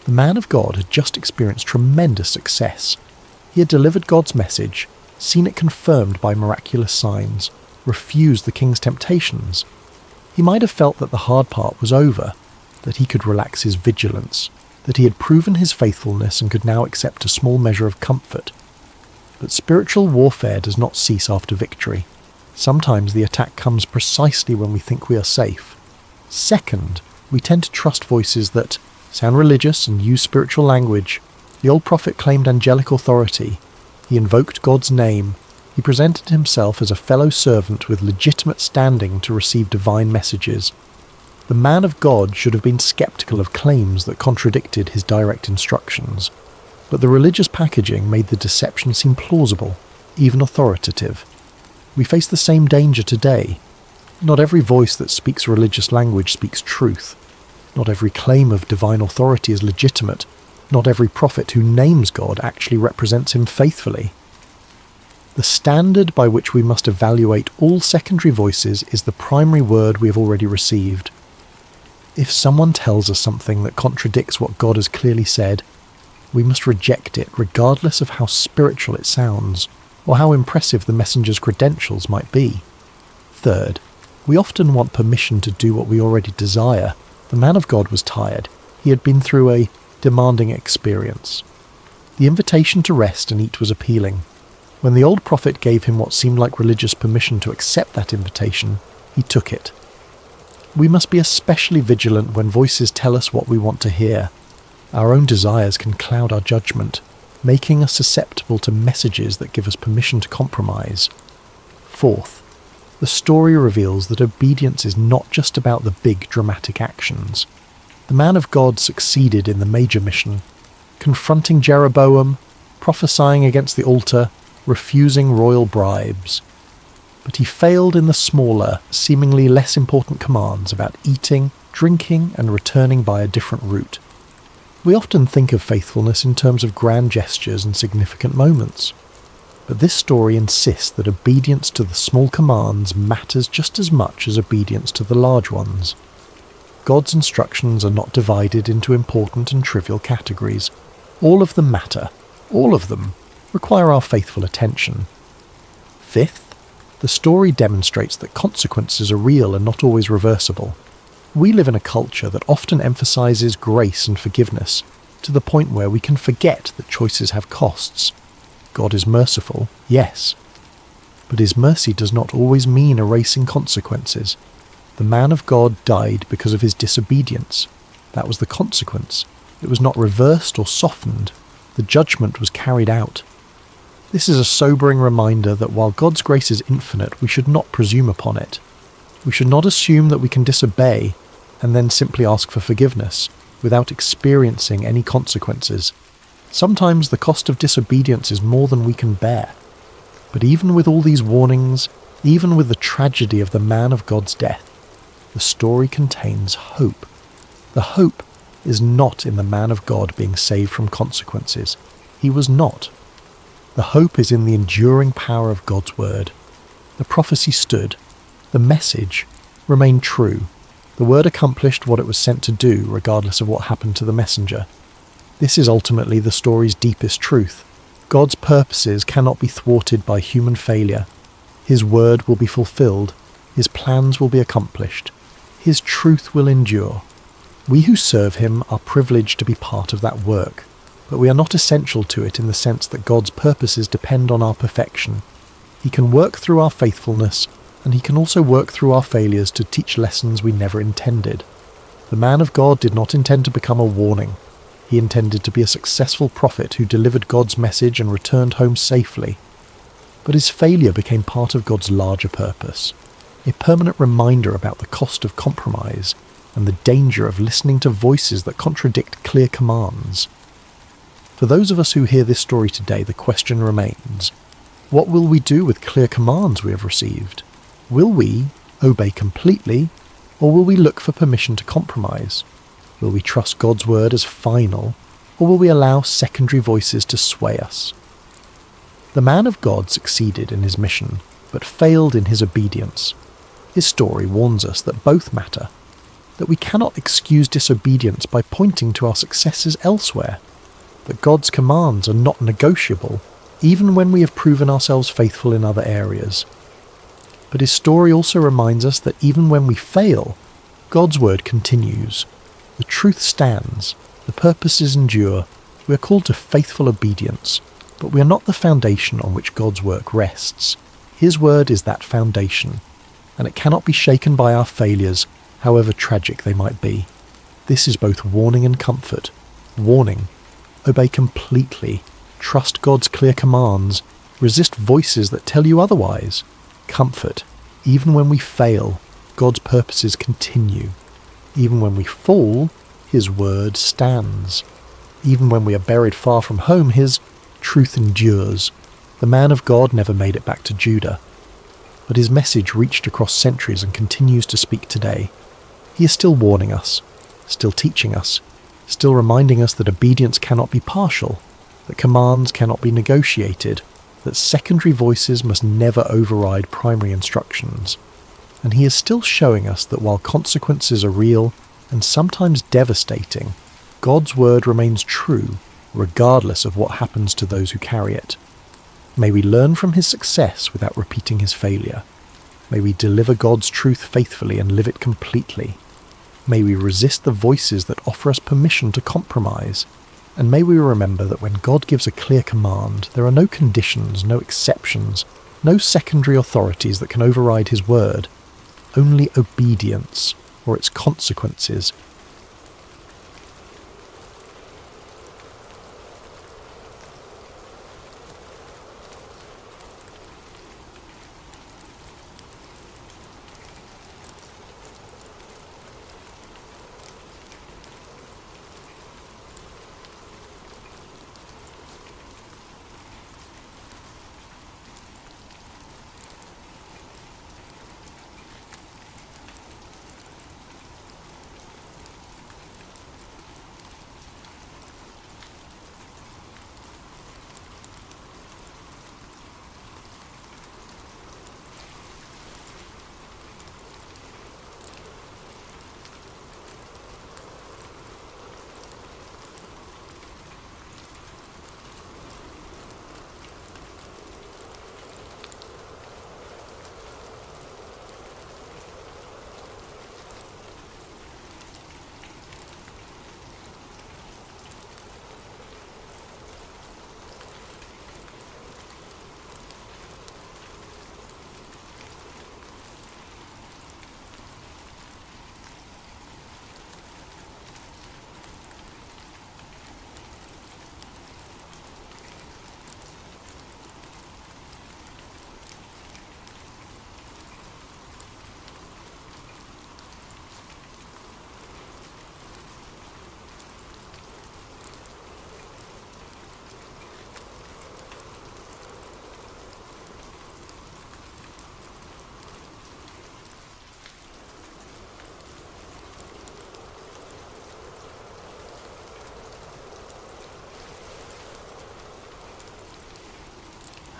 Speaker 2: The man of God had just experienced tremendous success. He had delivered God's message, seen it confirmed by miraculous signs, refused the king's temptations. He might have felt that the hard part was over, that he could relax his vigilance, that he had proven his faithfulness and could now accept a small measure of comfort. But spiritual warfare does not cease after victory. Sometimes the attack comes precisely when we think we are safe. Second, we tend to trust voices that sound religious and use spiritual language. The old prophet claimed angelic authority. He invoked God's name. He presented himself as a fellow servant with legitimate standing to receive divine messages. The man of God should have been skeptical of claims that contradicted his direct instructions. But the religious packaging made the deception seem plausible, even authoritative. We face the same danger today. Not every voice that speaks religious language speaks truth. Not every claim of divine authority is legitimate. Not every prophet who names God actually represents him faithfully. The standard by which we must evaluate all secondary voices is the primary word we have already received. If someone tells us something that contradicts what God has clearly said, we must reject it regardless of how spiritual it sounds, or how impressive the messenger's credentials might be. Third, we often want permission to do what we already desire. The man of God was tired. He had been through a demanding experience. The invitation to rest and eat was appealing. When the old prophet gave him what seemed like religious permission to accept that invitation, he took it. We must be especially vigilant when voices tell us what we want to hear. Our own desires can cloud our judgment, making us susceptible to messages that give us permission to compromise. Fourth, the story reveals that obedience is not just about the big dramatic actions. The man of God succeeded in the major mission, confronting Jeroboam, prophesying against the altar, refusing royal bribes. But he failed in the smaller, seemingly less important commands about eating, drinking, and returning by a different route. We often think of faithfulness in terms of grand gestures and significant moments. But this story insists that obedience to the small commands matters just as much as obedience to the large ones. God's instructions are not divided into important and trivial categories. All of them matter. All of them require our faithful attention. Fifth, the story demonstrates that consequences are real and not always reversible. We live in a culture that often emphasizes grace and forgiveness, to the point where we can forget that choices have costs. God is merciful, yes, but his mercy does not always mean erasing consequences. The man of God died because of his disobedience. That was the consequence. It was not reversed or softened. The judgment was carried out. This is a sobering reminder that while God's grace is infinite, we should not presume upon it. We should not assume that we can disobey and then simply ask for forgiveness without experiencing any consequences. Sometimes the cost of disobedience is more than we can bear. But even with all these warnings, even with the tragedy of the man of God's death, the story contains hope. The hope is not in the man of God being saved from consequences. He was not. The hope is in the enduring power of God's word. The prophecy stood. The message remained true. The word accomplished what it was sent to do, regardless of what happened to the messenger. This is ultimately the story's deepest truth. God's purposes cannot be thwarted by human failure. His word will be fulfilled. His plans will be accomplished. His truth will endure. We who serve him are privileged to be part of that work, but we are not essential to it in the sense that God's purposes depend on our perfection. He can work through our faithfulness, and he can also work through our failures to teach lessons we never intended. The man of God did not intend to become a warning. He intended to be a successful prophet who delivered God's message and returned home safely. But his failure became part of God's larger purpose, a permanent reminder about the cost of compromise and the danger of listening to voices that contradict clear commands. For those of us who hear this story today, the question remains, what will we do with clear commands we have received? Will we obey completely, or will we look for permission to compromise? Will we trust God's word as final, or will we allow secondary voices to sway us? The man of God succeeded in his mission, but failed in his obedience. His story warns us that both matter, that we cannot excuse disobedience by pointing to our successes elsewhere, that God's commands are not negotiable, even when we have proven ourselves faithful in other areas. But his story also reminds us that even when we fail, God's word continues. The truth stands, the purposes endure. We are called to faithful obedience, but we are not the foundation on which God's work rests. His word is that foundation, and it cannot be shaken by our failures, however tragic they might be. This is both warning and comfort. Warning: obey completely, trust God's clear commands, resist voices that tell you otherwise. Comfort: even when we fail, God's purposes continue. Even when we fall, his word stands. Even when we are buried far from home, his truth endures. The man of God never made it back to Judah, but his message reached across centuries and continues to speak today. He is still warning us, still teaching us, still reminding us that obedience cannot be partial, that commands cannot be negotiated, that secondary voices must never override primary instructions. And he is still showing us that while consequences are real and sometimes devastating, God's word remains true, regardless of what happens to those who carry it. May we learn from his success without repeating his failure. May we deliver God's truth faithfully and live it completely. May we resist the voices that offer us permission to compromise. And may we remember that when God gives a clear command, there are no conditions, no exceptions, no secondary authorities that can override his word. Only obedience, or its consequences.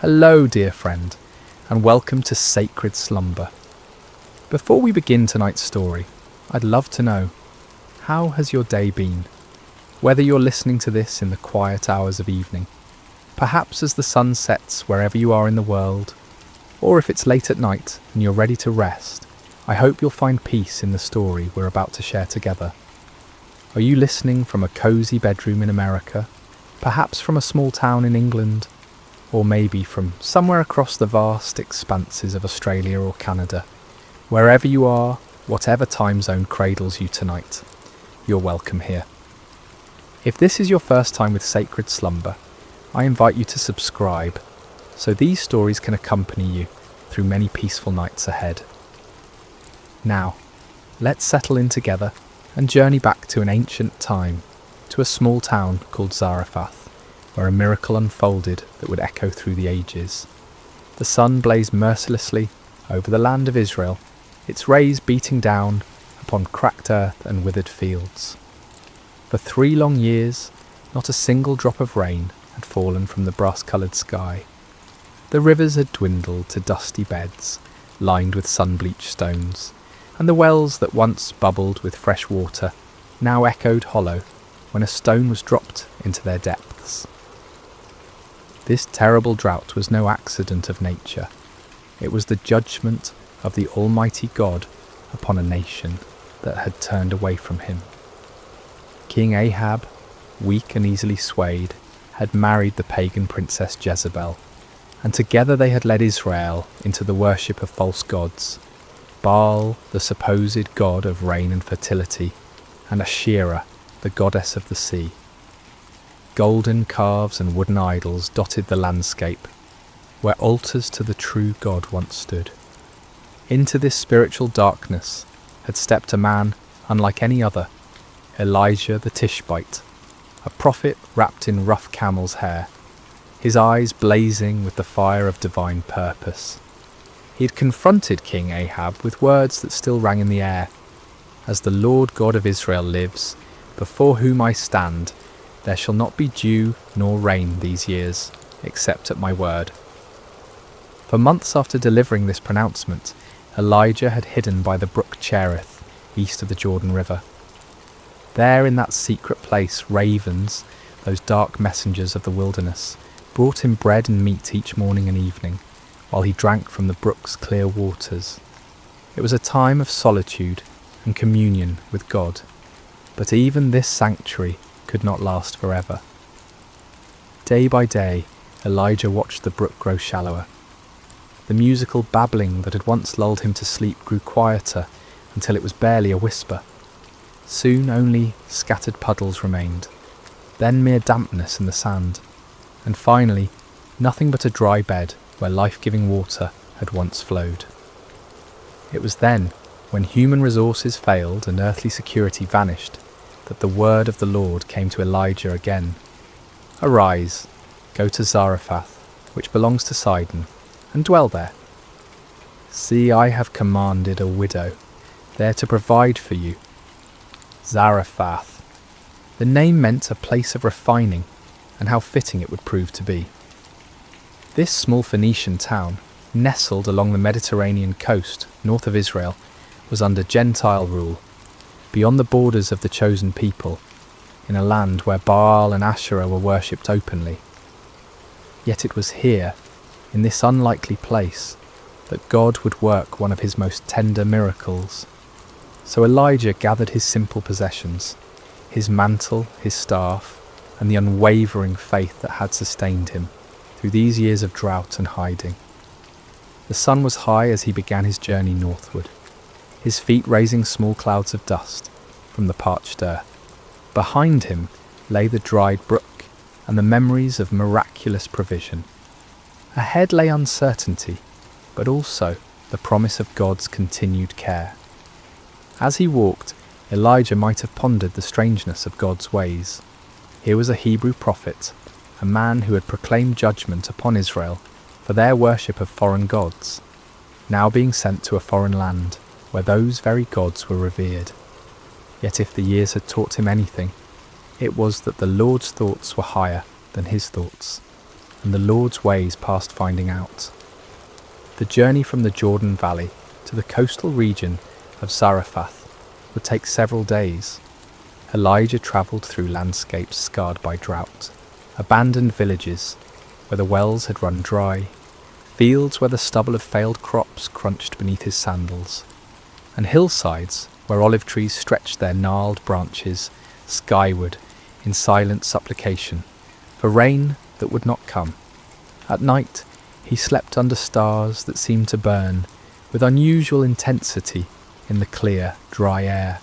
Speaker 1: Hello, dear friend, and welcome to Sacred Slumber. Before we begin tonight's story, I'd love to know, how has your day been? Whether you're listening to this in the quiet hours of evening, perhaps as the sun sets wherever you are in the world, or if it's late at night and you're ready to rest, I hope you'll find peace in the story we're about to share together. Are you listening from a cozy bedroom in America, perhaps from a small town in England, or maybe from somewhere across the vast expanses of Australia or Canada? Wherever you are, whatever time zone cradles you tonight, you're welcome here. If this is your first time with Sacred Slumber, I invite you to subscribe so these stories can accompany you through many peaceful nights ahead. Now, let's settle in together and journey back to an ancient time, to a small town called Zarephath, where a miracle unfolded that would echo through the ages. The sun blazed mercilessly over the land of Israel, its rays beating down upon cracked earth and withered fields. For 3 long years, not a single drop of rain had fallen from the brass-coloured sky. The rivers had dwindled to dusty beds, lined with sun-bleached stones, and the wells that once bubbled with fresh water now echoed hollow when a stone was dropped into their depths. This terrible drought was no accident of nature. It was the judgment of the Almighty God upon a nation that had turned away from him. King Ahab, weak and easily swayed, had married the pagan princess Jezebel, and together they had led Israel into the worship of false gods, Baal, the supposed god of rain and fertility, and Asherah, the goddess of the sea. Golden calves and wooden idols dotted the landscape, where altars to the true God once stood. Into this spiritual darkness had stepped a man unlike any other, Elijah the Tishbite, a prophet wrapped in rough camel's hair, his eyes blazing with the fire of divine purpose. He had confronted King Ahab with words that still rang in the air. As the Lord God of Israel lives, before whom I stand, there shall not be dew nor rain these years, except at my word. For months after delivering this pronouncement, Elijah had hidden by the brook Cherith, east of the Jordan River. There in that secret place, ravens, those dark messengers of the wilderness, brought him bread and meat each morning and evening, while he drank from the brook's clear waters. It was a time of solitude and communion with God, but even this sanctuary could not last forever. Day by day, Elijah watched the brook grow shallower. The musical babbling that had once lulled him to sleep grew quieter until it was barely a whisper. Soon only scattered puddles remained, then mere dampness in the sand, and finally nothing but a dry bed where life-giving water had once flowed. It was then, when human resources failed and earthly security vanished, that the word of the Lord came to Elijah again. Arise, go to Zarephath, which belongs to Sidon, and dwell there. See, I have commanded a widow there to provide for you. Zarephath. The name meant a place of refining, and how fitting it would prove to be. This small Phoenician town, nestled along the Mediterranean coast north of Israel, was under Gentile rule, beyond the borders of the chosen people, in a land where Baal and Asherah were worshipped openly. Yet it was here, in this unlikely place, that God would work one of his most tender miracles. So Elijah gathered his simple possessions, his mantle, his staff, and the unwavering faith that had sustained him through these years of drought and hiding. The sun was high as he began his journey northward, his feet raising small clouds of dust from the parched earth. Behind him lay the dried brook and the memories of miraculous provision. Ahead lay uncertainty, but also the promise of God's continued care. As he walked, Elijah might have pondered the strangeness of God's ways. Here was a Hebrew prophet, a man who had proclaimed judgment upon Israel for their worship of foreign gods, now being sent to a foreign land where those very gods were revered. Yet if the years had taught him anything, it was that the Lord's thoughts were higher than his thoughts. and the Lord's ways past finding out. The journey from the Jordan Valley to the coastal region of Zarephath would take several days. Elijah travelled through landscapes scarred by drought, abandoned villages where the wells had run dry, fields where the stubble of failed crops crunched beneath his sandals, and hillsides where olive trees stretched their gnarled branches skyward in silent supplication for rain that would not come. At night he slept under stars that seemed to burn with unusual intensity in the clear, dry air.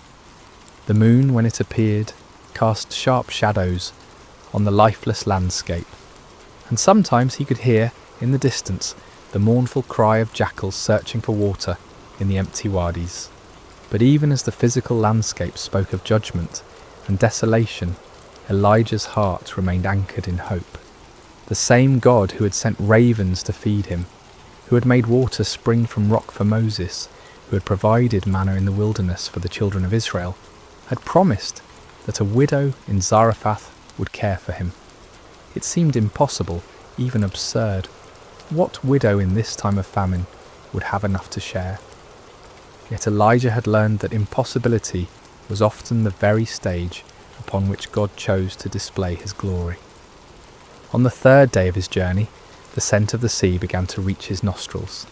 Speaker 1: The moon, when it appeared, cast sharp shadows on the lifeless landscape, and sometimes he could hear, in the distance, the mournful cry of jackals searching for water in the empty wadis. But even as the physical landscape spoke of judgment and desolation, Elijah's heart remained anchored in hope. The same God who had sent ravens to feed him, who had made water spring from rock for Moses, who had provided manna in the wilderness for the children of Israel, had promised that a widow in Zarephath would care for him. It seemed impossible, even absurd. What widow in this time of famine would have enough to share? Yet Elijah had learned that impossibility was often the very stage upon which God chose to display his glory. On the third day of his journey, the scent of the sea began to reach his nostrils,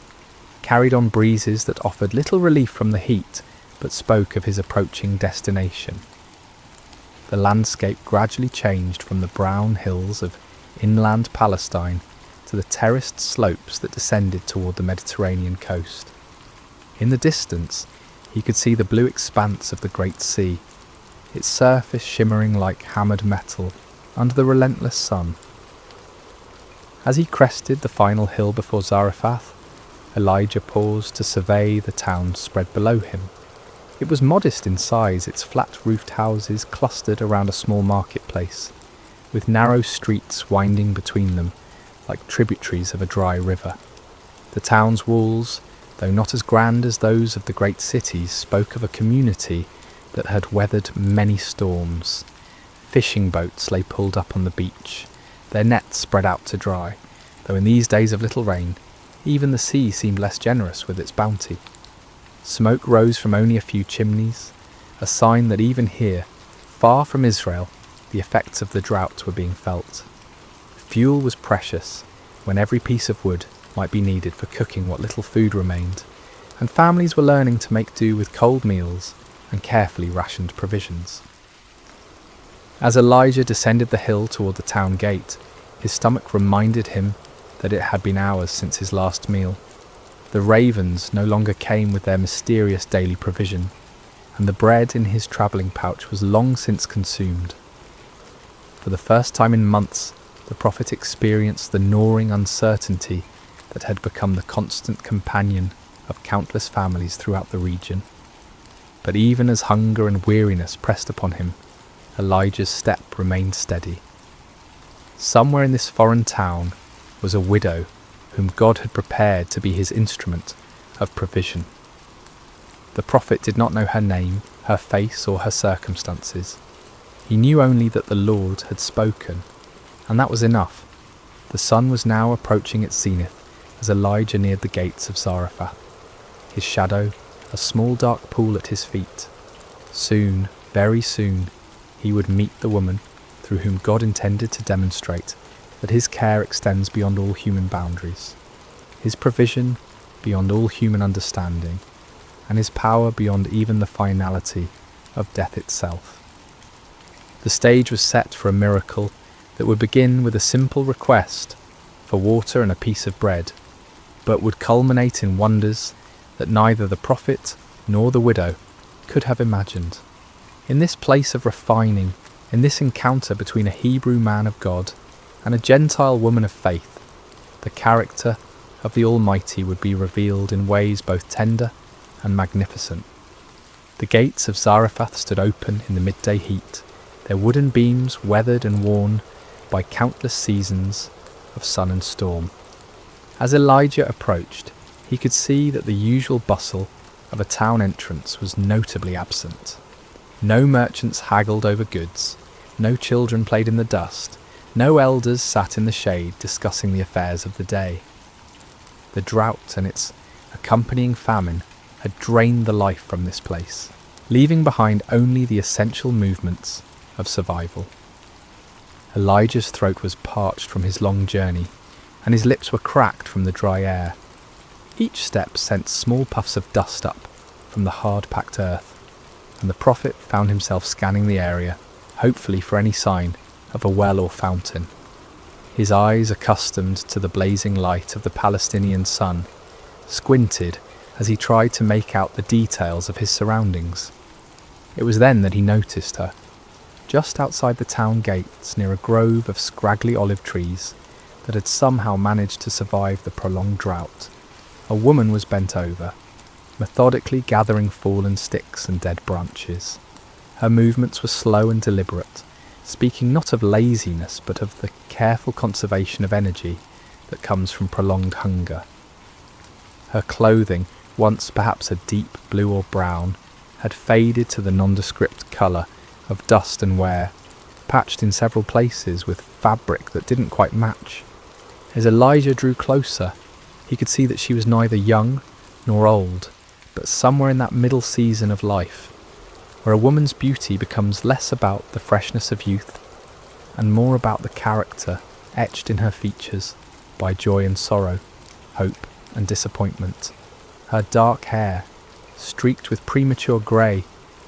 Speaker 1: carried on breezes that offered little relief from the heat, but spoke of his approaching destination. The landscape gradually changed from the brown hills of inland Palestine to the terraced slopes that descended toward the Mediterranean coast. In the distance, he could see the blue expanse of the Great Sea, its surface shimmering like hammered metal under the relentless sun. As he crested the final hill before Zarephath, Elijah paused to survey the town spread below him. It was modest in size, its flat-roofed houses clustered around a small marketplace, with narrow streets winding between them like tributaries of a dry river. The town's walls, though not as grand as those of the great cities, spoke of a community that had weathered many storms. Fishing boats lay pulled up on the beach, their nets spread out to dry, though in these days of little rain, even the sea seemed less generous with its bounty. Smoke rose from only a few chimneys, a sign that even here, far from Israel, the effects of the drought were being felt. Fuel was precious, when every piece of wood might be needed for cooking what little food remained, and families were learning to make do with cold meals and carefully rationed provisions. As Elijah descended the hill toward the town gate, his stomach reminded him that it had been hours since his last meal. The ravens no longer came with their mysterious daily provision, and the bread in his travelling pouch was long since consumed. For the first time in months, the prophet experienced the gnawing uncertainty that had become the constant companion of countless families throughout the region. But even as hunger and weariness pressed upon him, Elijah's step remained steady. Somewhere in this foreign town was a widow whom God had prepared to be his instrument of provision. The prophet did not know her name, her face, or her circumstances. He knew only that the Lord had spoken, and that was enough. The sun was now approaching its zenith as Elijah neared the gates of Zarephath, his shadow a small dark pool at his feet. Soon, very soon, he would meet the woman through whom God intended to demonstrate that his care extends beyond all human boundaries, his provision beyond all human understanding, and his power beyond even the finality of death itself. The stage was set for a miracle that would begin with a simple request for water and a piece of bread, but would culminate in wonders that neither the prophet nor the widow could have imagined. In this place of refining, in this encounter between a Hebrew man of God and a Gentile woman of faith, the character of the Almighty would be revealed in ways both tender and magnificent. The gates of Zarephath stood open in the midday heat, their wooden beams weathered and worn by countless seasons of sun and storm. As Elijah approached, he could see that the usual bustle of a town entrance was notably absent. No merchants haggled over goods, no children played in the dust, No elders sat in the shade discussing the affairs of the day. The drought and its accompanying famine had drained the life from this place, leaving behind only the essential movements of survival. Elijah's throat was parched from his long journey, and his lips were cracked from the dry air. Each step sent small puffs of dust up from the hard-packed earth, and the prophet found himself scanning the area, hopefully for any sign of a well or fountain. His eyes, accustomed to the blazing light of the Palestinian sun, squinted as he tried to make out the details of his surroundings. It was then that he noticed her, just outside the town gates near a grove of scraggly olive trees that had somehow managed to survive the prolonged drought. A woman was bent over, methodically gathering fallen sticks and dead branches. Her movements were slow and deliberate, speaking not of laziness but of the careful conservation of energy that comes from prolonged hunger. Her clothing, once perhaps a deep blue or brown, had faded to the nondescript colour of dust and wear, patched in several places with fabric that didn't quite match. As Elijah drew closer, he could see that she was neither young nor old, but somewhere in that middle season of life, where a woman's beauty becomes less about the freshness of youth and more about the character etched in her features by joy and sorrow, hope and disappointment. Her dark hair, streaked with premature grey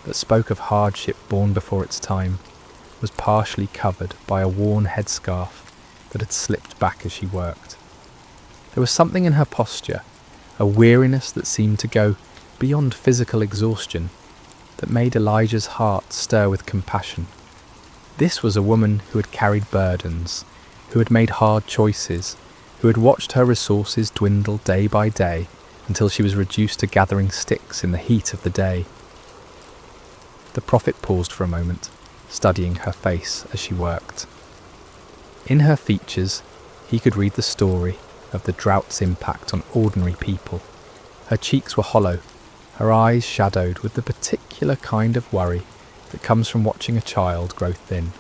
Speaker 1: that spoke of hardship born before its time, was partially covered by a worn headscarf that had slipped back as she worked. There was something in her posture, a weariness that seemed to go beyond physical exhaustion, that made Elijah's heart stir with compassion. This was a woman who had carried burdens, who had made hard choices, who had watched her resources dwindle day by day until she was reduced to gathering sticks in the heat of the day. The prophet paused for a moment, studying her face as she worked. In her features, he could read the story of the drought's impact on ordinary people. Her cheeks were hollow, her eyes shadowed with the particular kind of worry that comes from watching a child grow thin.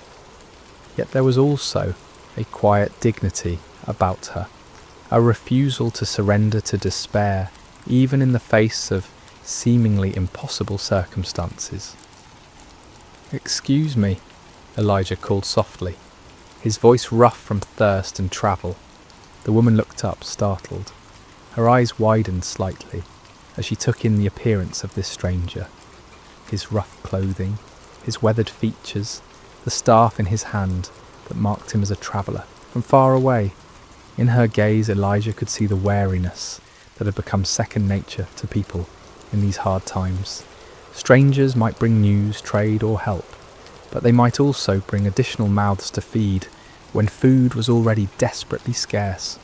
Speaker 1: Yet there was also a quiet dignity about her, a refusal to surrender to despair, even in the face of seemingly impossible circumstances. "Excuse me," Elijah called softly, his voice rough from thirst and travel. The woman looked up, startled. Her eyes widened slightly as she took in the appearance of this stranger. His rough clothing, his weathered features, the staff in his hand that marked him as a traveller. From far away, in her gaze, Elijah could see the wariness that had become second nature to people in these hard times. Strangers might bring news, trade or help, but they might also bring additional mouths to feed when food was already desperately scarce.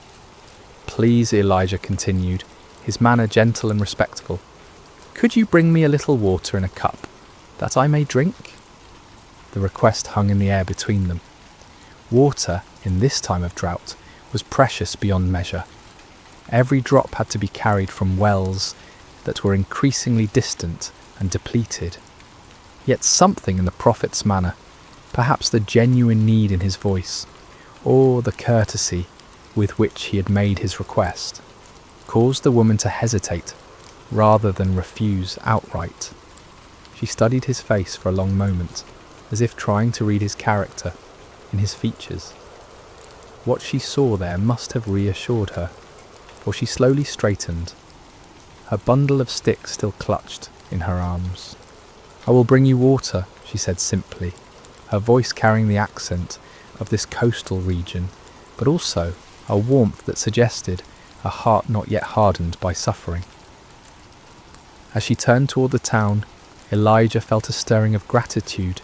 Speaker 1: "Please," Elijah continued, his manner gentle and respectful, "could you bring me a little water in a cup, that I may drink?" The request hung in the air between them. Water, in this time of drought, was precious beyond measure. Every drop had to be carried from wells that were increasingly distant and depleted. Yet something in the prophet's manner, perhaps the genuine need in his voice, or the courtesy with which he had made his request, caused the woman to hesitate rather than refuse outright. She studied his face for a long moment, as if trying to read his character in his features. What she saw there must have reassured her, for she slowly straightened, her bundle of sticks still clutched in her arms. "I will bring you water," she said simply, her voice carrying the accent of this coastal region, but also a warmth that suggested a heart not yet hardened by suffering. As she turned toward the town, Elijah felt a stirring of gratitude.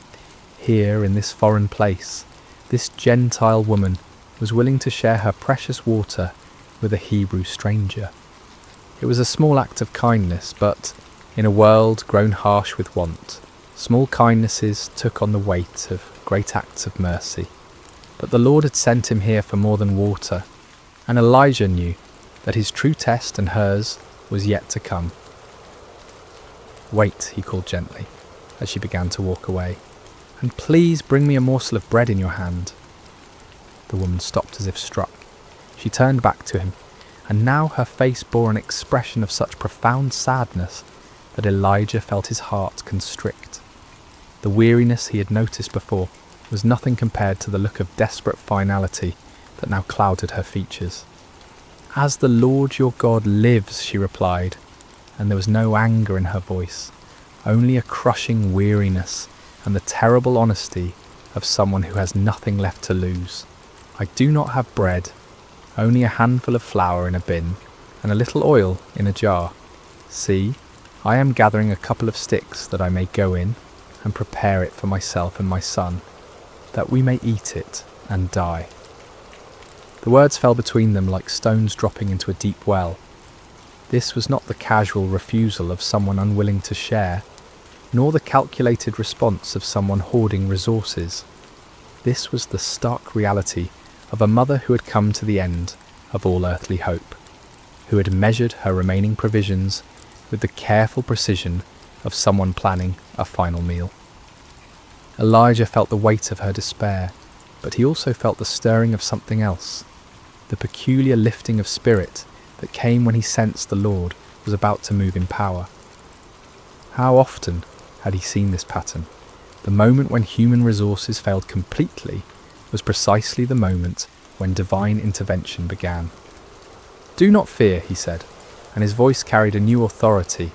Speaker 1: Here, in this foreign place, this Gentile woman was willing to share her precious water with a Hebrew stranger. It was a small act of kindness, but in a world grown harsh with want, small kindnesses took on the weight of great acts of mercy. But the Lord had sent him here for more than water, and Elijah knew that his true test and hers was yet to come. "Wait," he called gently, as she began to walk away, "and please bring me a morsel of bread in your hand." The woman stopped as if struck. She turned back to him, and now her face bore an expression of such profound sadness that Elijah felt his heart constrict. The weariness he had noticed before was nothing compared to the look of desperate finality that now clouded her features. "As the Lord your God lives," she replied, and there was no anger in her voice, only a crushing weariness and the terrible honesty of someone who has nothing left to lose. "I do not have bread, only a handful of flour in a bin and a little oil in a jar. See, I am gathering a couple of sticks that I may go in and prepare it for myself and my son, that we may eat it and die." The words fell between them like stones dropping into a deep well. This was not the casual refusal of someone unwilling to share, nor the calculated response of someone hoarding resources. This was the stark reality of a mother who had come to the end of all earthly hope, who had measured her remaining provisions with the careful precision of someone planning a final meal. Elijah felt the weight of her despair, but he also felt the stirring of something else, the peculiar lifting of spirit that came when he sensed the Lord was about to move in power. How often had he seen this pattern? The moment when human resources failed completely was precisely the moment when divine intervention began. "Do not fear," he said, and his voice carried a new authority,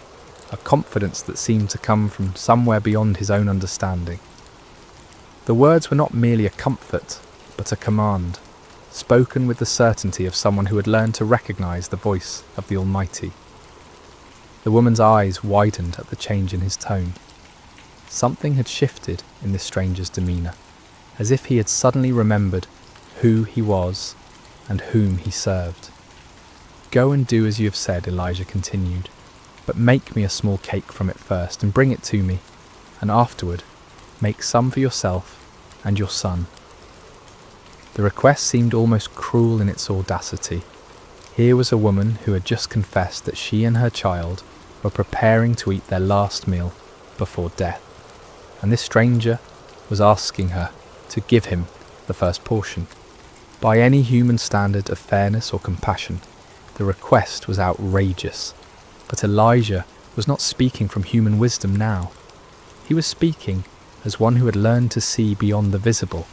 Speaker 1: a confidence that seemed to come from somewhere beyond his own understanding. The words were not merely a comfort, but a command, spoken with the certainty of someone who had learned to recognize the voice of the Almighty. The woman's eyes widened at the change in his tone. Something had shifted in this stranger's demeanour, as if he had suddenly remembered who he was and whom he served. "Go and do as you have said," Elijah continued, "but make me a small cake from it first and bring it to me, and afterward make some for yourself and your son." The request seemed almost cruel in its audacity. Here was a woman who had just confessed that she and her child were preparing to eat their last meal before death, and this stranger was asking her to give him the first portion. By any human standard of fairness or compassion, the request was outrageous, but Elijah was not speaking from human wisdom now. He was speaking as one who had learned to see beyond the visible,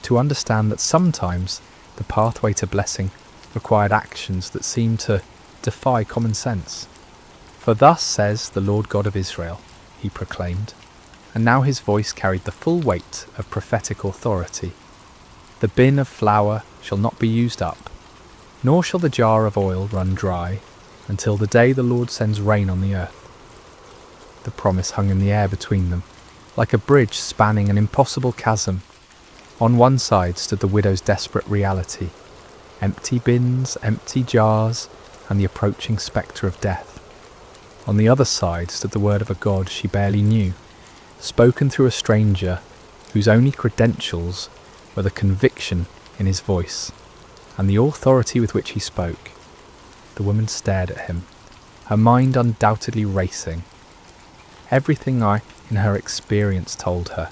Speaker 1: to understand that sometimes the pathway to blessing required actions that seemed to defy common sense. "For thus says the Lord God of Israel," he proclaimed, and now his voice carried the full weight of prophetic authority. "The bin of flour shall not be used up, nor shall the jar of oil run dry, until the day the Lord sends rain on the earth." The promise hung in the air between them, like a bridge spanning an impossible chasm. On one side stood the widow's desperate reality, empty bins, empty jars, and the approaching spectre of death. On the other side stood the word of a God she barely knew, spoken through a stranger whose only credentials were the conviction in his voice and the authority with which he spoke. The woman stared at him, her mind undoubtedly racing. Everything in her experience told her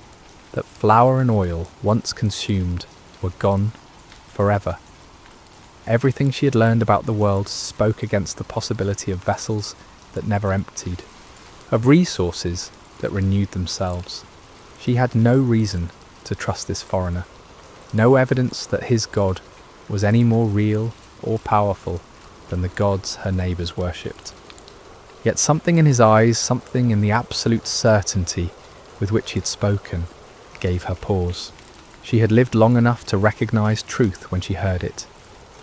Speaker 1: that flour and oil, once consumed, were gone forever. Everything she had learned about the world spoke against the possibility of vessels that never emptied, of resources that renewed themselves. She had no reason to trust this foreigner, no evidence that his God was any more real or powerful than the gods her neighbours worshipped. Yet something in his eyes, something in the absolute certainty with which he had spoken, gave her pause. She had lived long enough to recognise truth when she heard it,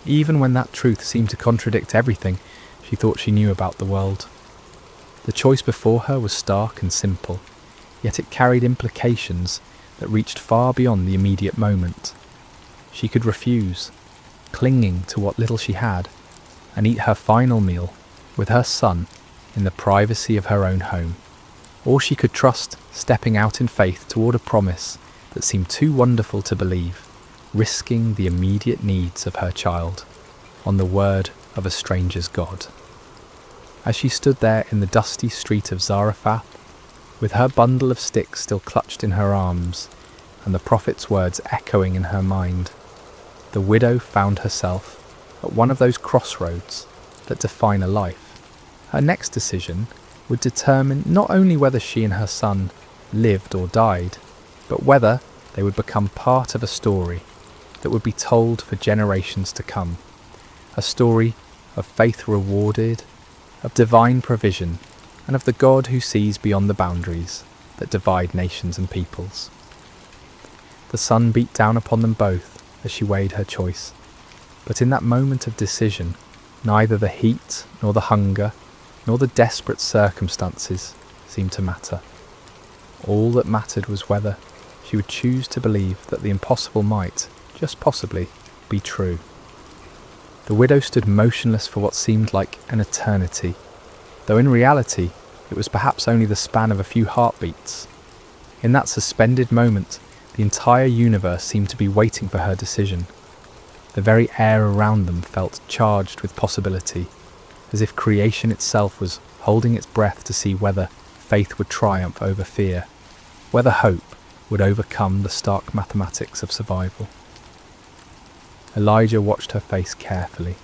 Speaker 1: even when that truth seemed to contradict everything she thought she knew about the world. The choice before her was stark and simple, yet it carried implications that reached far beyond the immediate moment. She could refuse, clinging to what little she had, and eat her final meal with her son in the privacy of her own home. Or she could trust stepping out in faith toward a promise that seemed too wonderful to believe, risking the immediate needs of her child on the word of a stranger's God. As she stood there in the dusty street of Zarephath, with her bundle of sticks still clutched in her arms, and the prophet's words echoing in her mind, the widow found herself at one of those crossroads that define a life. Her next decision would determine not only whether she and her son lived or died, but whether they would become part of a story that would be told for generations to come. A story of faith rewarded, of divine provision, and of the God who sees beyond the boundaries that divide nations and peoples. The sun beat down upon them both as she weighed her choice, but in that moment of decision, neither the heat nor the hunger nor the desperate circumstances seemed to matter. All that mattered was whether she would choose to believe that the impossible might, just possibly, be true. The widow stood motionless for what seemed like an eternity, though in reality it was perhaps only the span of a few heartbeats. In that suspended moment, the entire universe seemed to be waiting for her decision. The very air around them felt charged with possibility, as if creation itself was holding its breath to see whether faith would triumph over fear, whether hope would overcome the stark mathematics of survival. Elijah watched her face carefully,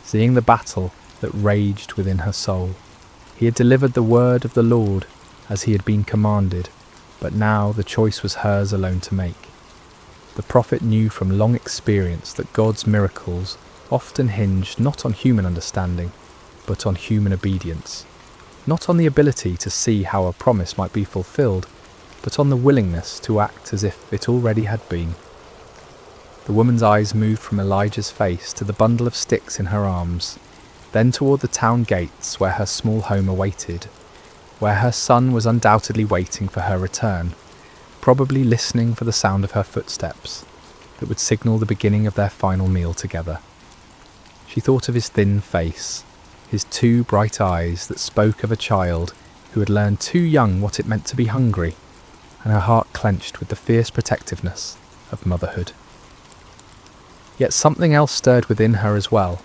Speaker 1: seeing the battle that raged within her soul. He had delivered the word of the Lord as he had been commanded, but now the choice was hers alone to make. The prophet knew from long experience that God's miracles often hinged not on human understanding, but on human obedience, not on the ability to see how a promise might be fulfilled, but on the willingness to act as if it already had been. The woman's eyes moved from Elijah's face to the bundle of sticks in her arms, then toward the town gates where her small home awaited, where her son was undoubtedly waiting for her return, probably listening for the sound of her footsteps that would signal the beginning of their final meal together. She thought of his thin face, his two bright eyes that spoke of a child who had learned too young what it meant to be hungry, and her heart clenched with the fierce protectiveness of motherhood. Yet something else stirred within her as well,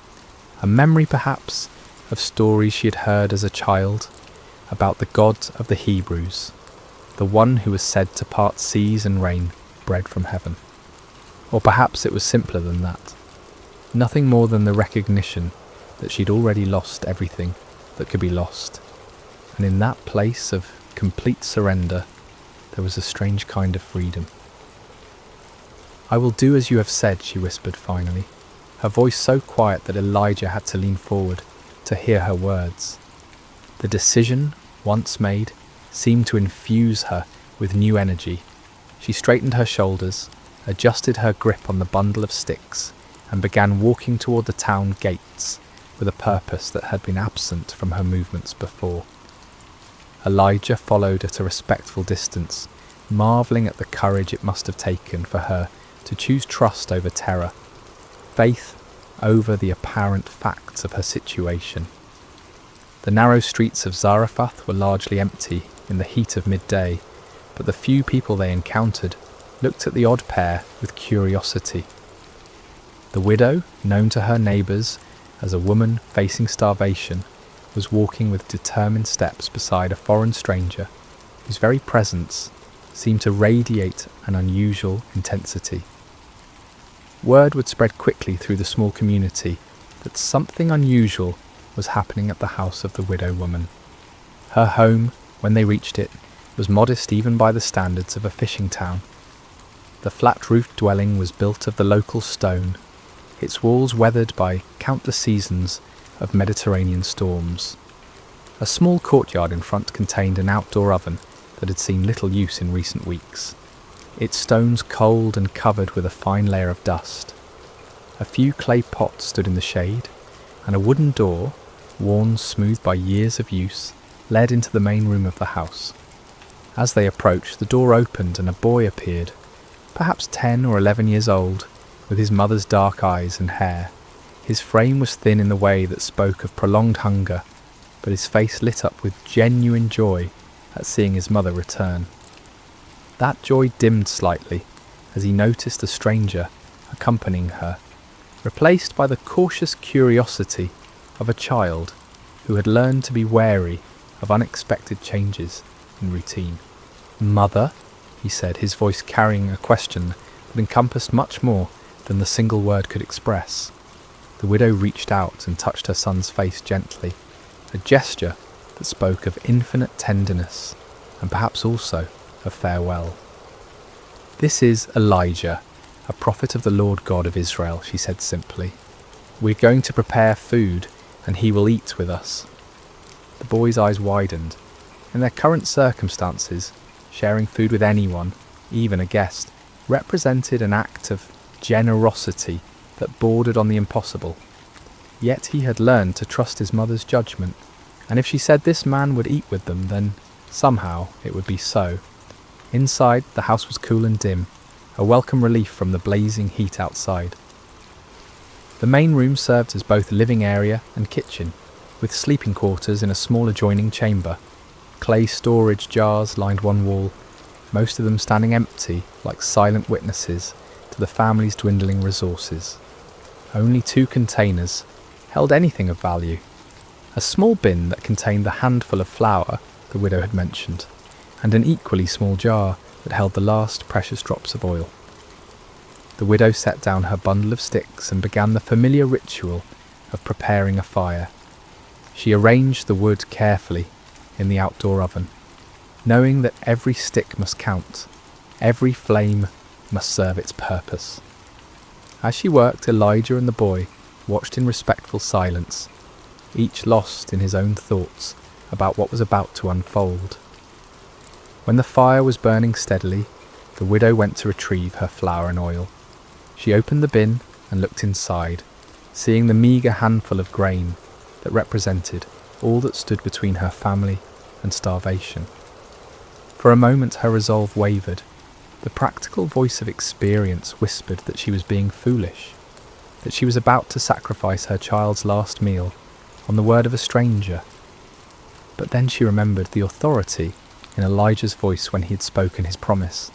Speaker 1: a memory perhaps of stories she had heard as a child about the God of the Hebrews, the one who was said to part seas and rain bread from heaven. Or perhaps it was simpler than that, nothing more than the recognition that she'd already lost everything that could be lost, and in that place of complete surrender there was a strange kind of freedom. "I will do as you have said," she whispered finally, her voice so quiet that Elijah had to lean forward to hear her words. The decision, once made, seemed to infuse her with new energy. She straightened her shoulders, adjusted her grip on the bundle of sticks, and began walking toward the town gates with a purpose that had been absent from her movements before. Elijah followed at a respectful distance, marvelling at the courage it must have taken for her to choose trust over terror, faith over the apparent facts of her situation. The narrow streets of Zarephath were largely empty in the heat of midday, but the few people they encountered looked at the odd pair with curiosity. The widow, known to her neighbours as a woman facing starvation, was walking with determined steps beside a foreign stranger whose very presence seemed to radiate an unusual intensity. Word would spread quickly through the small community that something unusual was happening at the house of the widow woman. Her home, when they reached it, was modest even by the standards of a fishing town. The flat-roofed dwelling was built of the local stone, its walls weathered by countless seasons of Mediterranean storms. A small courtyard in front contained an outdoor oven that had seen little use in recent weeks, its stones cold and covered with a fine layer of dust. A few clay pots stood in the shade, and a wooden door, worn smooth by years of use, led into the main room of the house. As they approached, the door opened and a boy appeared, perhaps 10 or 11 years old, with his mother's dark eyes and hair. His frame was thin in the way that spoke of prolonged hunger, but his face lit up with genuine joy at seeing his mother return. That joy dimmed slightly as he noticed a stranger accompanying her, replaced by the cautious curiosity of a child who had learned to be wary of unexpected changes in routine. "Mother?" he said, his voice carrying a question that encompassed much more than the single word could express, the widow reached out and touched her son's face gently, a gesture that spoke of infinite tenderness and perhaps also of farewell. "This is Elijah, a prophet of the Lord God of Israel," she said simply. "We're going to prepare food and he will eat with us." The boy's eyes widened. In their current circumstances, sharing food with anyone, even a guest, represented an act of generosity that bordered on the impossible. Yet he had learned to trust his mother's judgment, and if she said this man would eat with them, then somehow it would be so. Inside, the house was cool and dim, a welcome relief from the blazing heat outside. The main room served as both living area and kitchen, with sleeping quarters in a small adjoining chamber. Clay storage jars lined one wall, most of them standing empty like silent witnesses to the family's dwindling resources. Only 2 containers held anything of value. A small bin that contained the handful of flour the widow had mentioned, and an equally small jar that held the last precious drops of oil. The widow set down her bundle of sticks and began the familiar ritual of preparing a fire. She arranged the wood carefully in the outdoor oven, knowing that every stick must count, every flame must serve its purpose. As she worked, Elijah and the boy watched in respectful silence, each lost in his own thoughts about what was about to unfold. When the fire was burning steadily, the widow went to retrieve her flour and oil. She opened the bin and looked inside, seeing the meagre handful of grain that represented all that stood between her family and starvation. For a moment her resolve wavered. The practical voice of experience whispered that she was being foolish, that she was about to sacrifice her child's last meal on the word of a stranger. But then she remembered the authority in Elijah's voice when he had spoken his promise,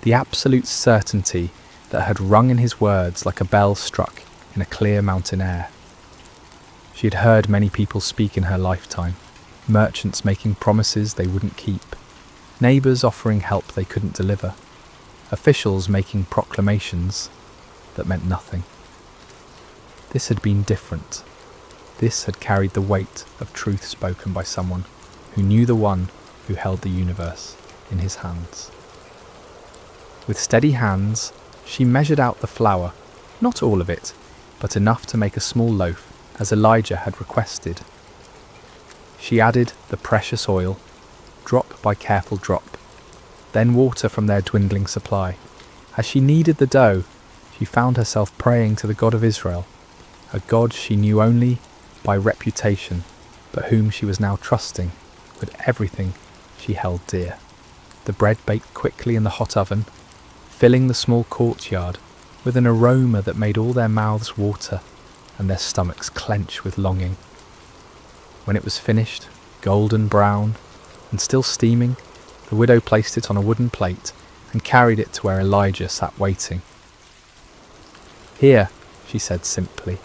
Speaker 1: the absolute certainty that had rung in his words like a bell struck in a clear mountain air. She had heard many people speak in her lifetime, merchants making promises they wouldn't keep, neighbours offering help they couldn't deliver, officials making proclamations that meant nothing. This had been different. This had carried the weight of truth spoken by someone who knew the one who held the universe in his hands. With steady hands, she measured out the flour, not all of it, but enough to make a small loaf, as Elijah had requested. She added the precious oil, drop by careful drop, then water from their dwindling supply. As she kneaded the dough, she found herself praying to the God of Israel, a God she knew only by reputation, but whom she was now trusting with everything she held dear. The bread baked quickly in the hot oven, filling the small courtyard with an aroma that made all their mouths water and their stomachs clench with longing. When it was finished, golden brown and still steaming, the widow placed it on a wooden plate and carried it to where Elijah sat waiting. "Here," she said simply,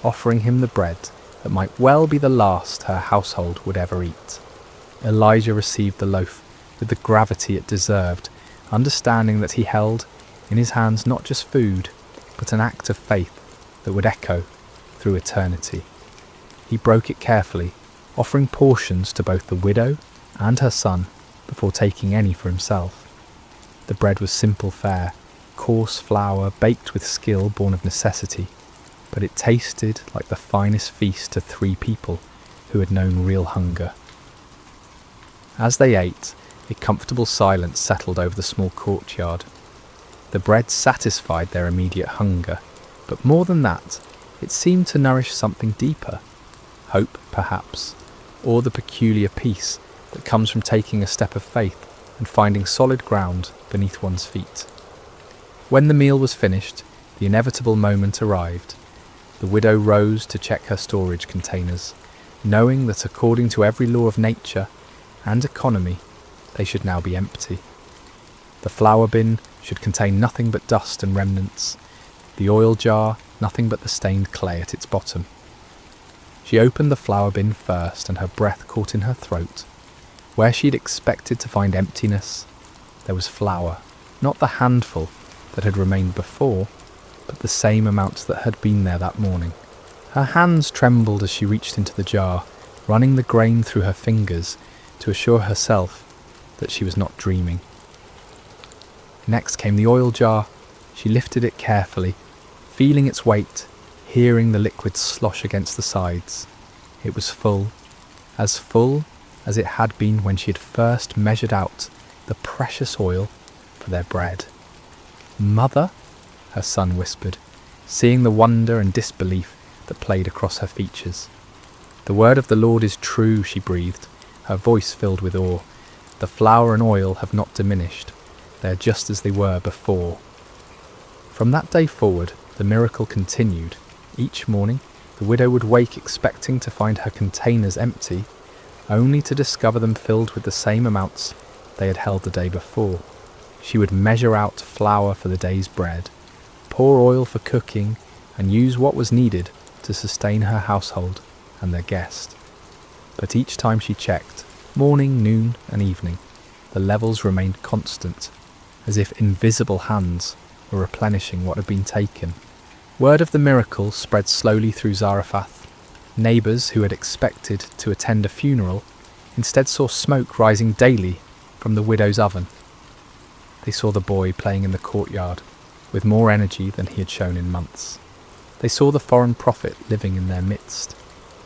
Speaker 1: offering him the bread that might well be the last her household would ever eat. Elijah received the loaf with the gravity it deserved, understanding that he held in his hands not just food, but an act of faith that would echo through eternity. He broke it carefully, offering portions to both the widow and her son before taking any for himself. The bread was simple fare, coarse flour baked with skill born of necessity, but it tasted like the finest feast to 3 people who had known real hunger. As they ate, a comfortable silence settled over the small courtyard. The bread satisfied their immediate hunger, but more than that, it seemed to nourish something deeper. Hope, perhaps, or the peculiar peace that comes from taking a step of faith and finding solid ground beneath one's feet. When the meal was finished, the inevitable moment arrived. The widow rose to check her storage containers, knowing that according to every law of nature and economy, they should now be empty. The flour bin should contain nothing but dust and remnants, the oil jar nothing but the stained clay at its bottom. She opened the flour bin first, and her breath caught in her throat. Where she had expected to find emptiness, there was flour, not the handful that had remained before, but the same amount that had been there that morning. Her hands trembled as she reached into the jar, running the grain through her fingers to assure herself that she was not dreaming. Next came the oil jar. She lifted it carefully, feeling its weight, hearing the liquid slosh against the sides. It was full as it had been when she had first measured out the precious oil for their bread. "Mother," her son whispered, seeing the wonder and disbelief that played across her features. "The word of the Lord is true," she breathed, her voice filled with awe. "The flour and oil have not diminished. They are just as they were before." From that day forward, the miracle continued. Each morning, the widow would wake expecting to find her containers empty, only to discover them filled with the same amounts they had held the day before. She would measure out flour for the day's bread, pour oil for cooking, and use what was needed to sustain her household and their guest. But each time she checked, morning, noon, and evening, the levels remained constant, as if invisible hands were replenishing what had been taken. Word of the miracle spread slowly through Zarephath. Neighbours who had expected to attend a funeral instead saw smoke rising daily from the widow's oven. They saw the boy playing in the courtyard with more energy than he had shown in months. They saw the foreign prophet living in their midst,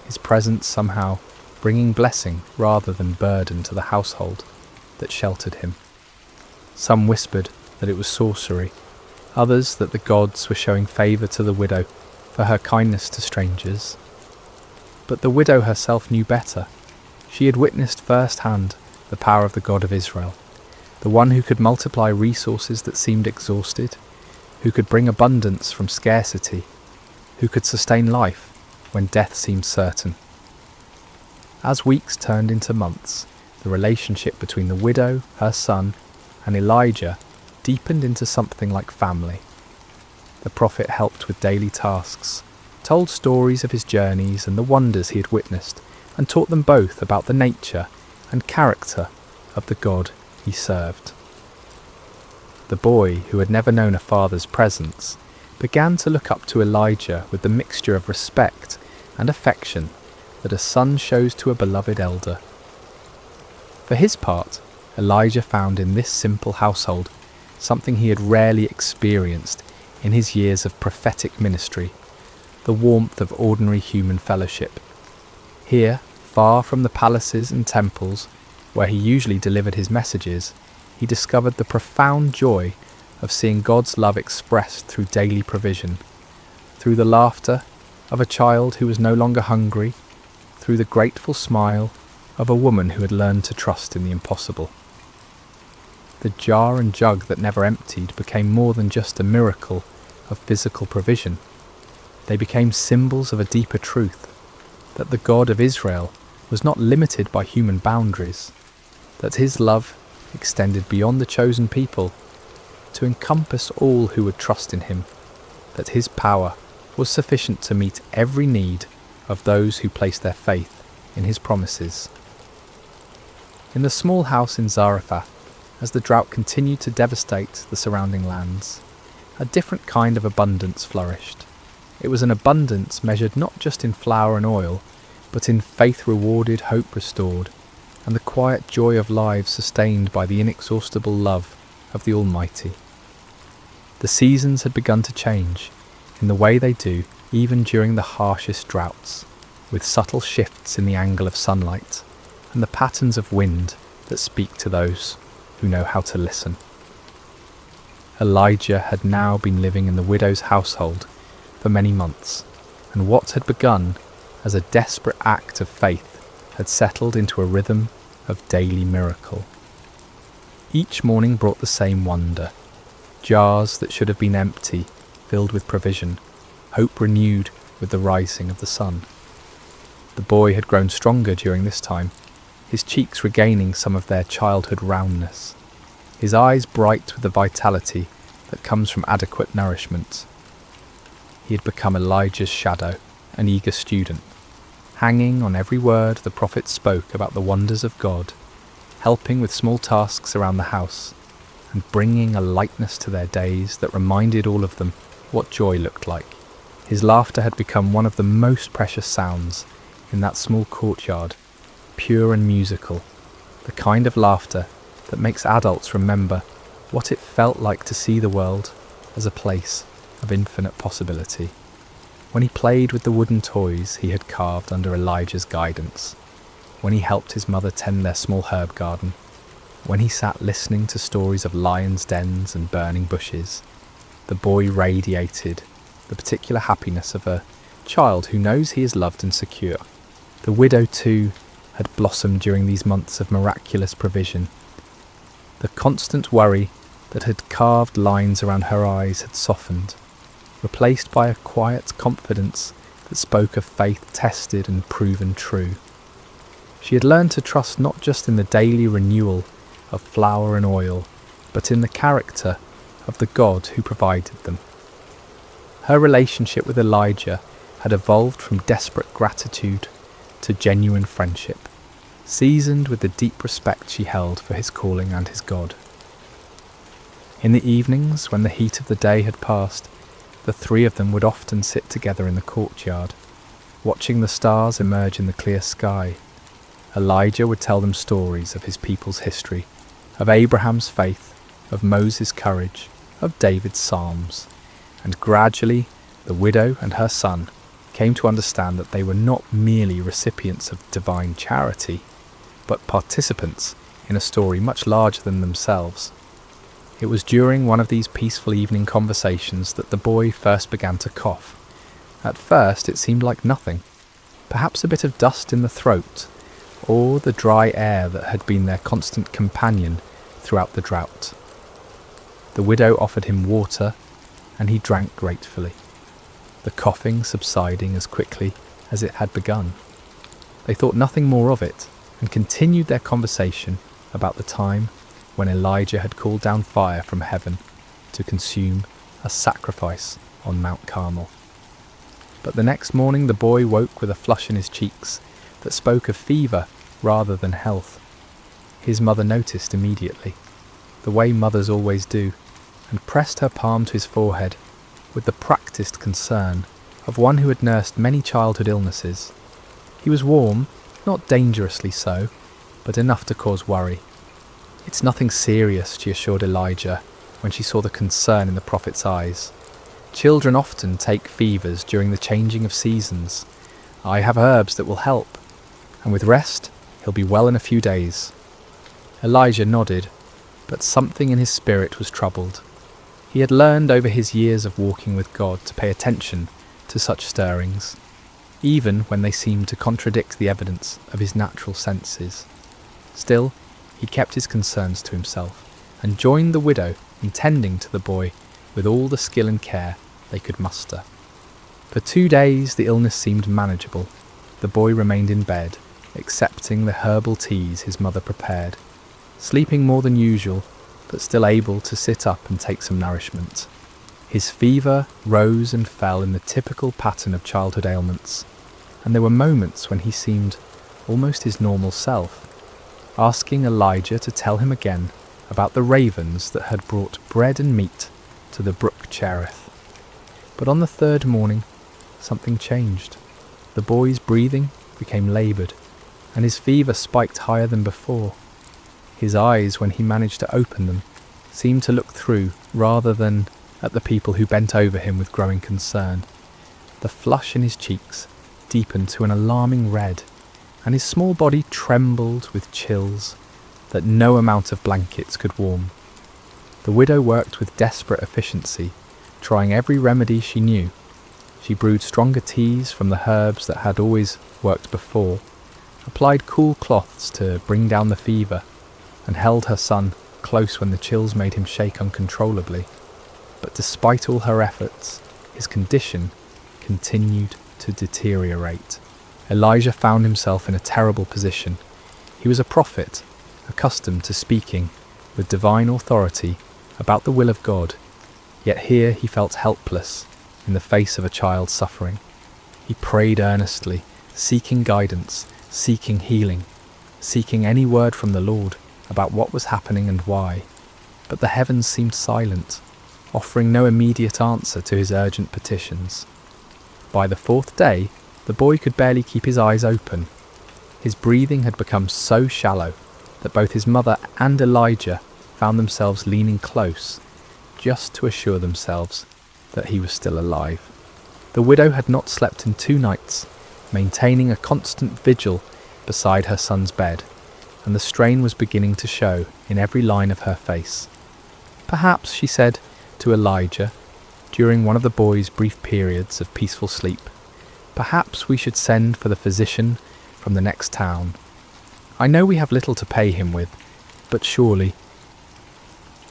Speaker 1: his presence somehow bringing blessing rather than burden to the household that sheltered him. Some whispered that it was sorcery, others that the gods were showing favour to the widow for her kindness to strangers. But the widow herself knew better. She had witnessed firsthand the power of the God of Israel, the one who could multiply resources that seemed exhausted, who could bring abundance from scarcity, who could sustain life when death seemed certain. As weeks turned into months, the relationship between the widow, her son, and Elijah deepened into something like family. The prophet helped with daily tasks, told stories of his journeys and the wonders he had witnessed, and taught them both about the nature and character of the God he served. The boy, who had never known a father's presence, began to look up to Elijah with the mixture of respect and affection that a son shows to a beloved elder. For his part, Elijah found in this simple household something he had rarely experienced in his years of prophetic ministry, the warmth of ordinary human fellowship. Here, far from the palaces and temples where he usually delivered his messages, he discovered the profound joy of seeing God's love expressed through daily provision, through the laughter of a child who was no longer hungry, through the grateful smile of a woman who had learned to trust in the impossible. The jar and jug that never emptied became more than just a miracle of physical provision. They became symbols of a deeper truth, that the God of Israel was not limited by human boundaries, that his love extended beyond the chosen people to encompass all who would trust in him, that his power was sufficient to meet every need of those who placed their faith in his promises. In the small house in Zarephath, as the drought continued to devastate the surrounding lands, a different kind of abundance flourished. It was an abundance measured not just in flour and oil, but in faith rewarded, hope restored, and the quiet joy of lives sustained by the inexhaustible love of the Almighty. The seasons had begun to change, in the way they do even during the harshest droughts, with subtle shifts in the angle of sunlight and the patterns of wind that speak to those who know how to listen. Elijah had now been living in the widow's household for many months, and what had begun as a desperate act of faith had settled into a rhythm of daily miracle. Each morning brought the same wonder, jars that should have been empty filled with provision, hope renewed with the rising of the sun. The boy had grown stronger during this time, his cheeks regaining some of their childhood roundness, his eyes bright with the vitality that comes from adequate nourishment. He had become Elijah's shadow, an eager student, hanging on every word the prophet spoke about the wonders of God, helping with small tasks around the house, and bringing a lightness to their days that reminded all of them what joy looked like. His laughter had become one of the most precious sounds in that small courtyard, pure and musical, the kind of laughter that makes adults remember what it felt like to see the world as a place of infinite possibility. When he played with the wooden toys he had carved under Elijah's guidance, when he helped his mother tend their small herb garden, when he sat listening to stories of lions' dens and burning bushes, the boy radiated the particular happiness of a child who knows he is loved and secure. The widow, too, had blossomed during these months of miraculous provision. The constant worry that had carved lines around her eyes had softened, replaced by a quiet confidence that spoke of faith tested and proven true. She had learned to trust not just in the daily renewal of flour and oil, but in the character of the God who provided them. Her relationship with Elijah had evolved from desperate gratitude to genuine friendship, seasoned with the deep respect she held for his calling and his God. In the evenings, when the heat of the day had passed, the three of them would often sit together in the courtyard, watching the stars emerge in the clear sky. Elijah would tell them stories of his people's history, of Abraham's faith, of Moses' courage, of David's psalms, and gradually the widow and her son came to understand that they were not merely recipients of divine charity, but participants in a story much larger than themselves. It was during one of these peaceful evening conversations that the boy first began to cough. At first it seemed like nothing, perhaps a bit of dust in the throat, or the dry air that had been their constant companion throughout the drought. The widow offered him water, and he drank gratefully, the coughing subsiding as quickly as it had begun. They thought nothing more of it, and continued their conversation about the time when Elijah had called down fire from heaven to consume a sacrifice on Mount Carmel. But the next morning the boy woke with a flush in his cheeks that spoke of fever rather than health. His mother noticed immediately, the way mothers always do, and pressed her palm to his forehead with the practised concern of one who had nursed many childhood illnesses. He was warm, not dangerously so, but enough to cause worry. "It's nothing serious," she assured Elijah when she saw the concern in the prophet's eyes. "Children often take fevers during the changing of seasons. I have herbs that will help, and with rest he'll be well in a few days." Elijah nodded, but something in his spirit was troubled. He had learned over his years of walking with God to pay attention to such stirrings, even when they seemed to contradict the evidence of his natural senses. Still, he kept his concerns to himself, and joined the widow in tending to the boy with all the skill and care they could muster. For 2 days the illness seemed manageable. The boy remained in bed, accepting the herbal teas his mother prepared, sleeping more than usual, but still able to sit up and take some nourishment. His fever rose and fell in the typical pattern of childhood ailments, and there were moments when he seemed almost his normal self, asking Elijah to tell him again about the ravens that had brought bread and meat to the brook Cherith. But on the third morning, something changed. The boy's breathing became laboured, and his fever spiked higher than before. His eyes, when he managed to open them, seemed to look through rather than at the people who bent over him with growing concern. The flush in his cheeks deepened to an alarming red, and his small body trembled with chills that no amount of blankets could warm. The widow worked with desperate efficiency, trying every remedy she knew. She brewed stronger teas from the herbs that had always worked before, applied cool cloths to bring down the fever, and held her son close when the chills made him shake uncontrollably. But despite all her efforts, his condition continued to deteriorate. Elijah found himself in a terrible position. He was a prophet, accustomed to speaking with divine authority about the will of God, yet here he felt helpless in the face of a child suffering. He prayed earnestly, seeking guidance, seeking healing, seeking any word from the Lord about what was happening and why. But the heavens seemed silent. offering no immediate answer to his urgent petitions. By the 4th day, the boy could barely keep his eyes open. His breathing had become so shallow that both his mother and Elijah found themselves leaning close, just to assure themselves that he was still alive. The widow had not slept in 2 nights, maintaining a constant vigil beside her son's bed, and the strain was beginning to show in every line of her face. Perhaps, she said to Elijah, during one of the boy's brief periods of peaceful sleep, perhaps we should send for the physician from the next town. I know we have little to pay him with, but surely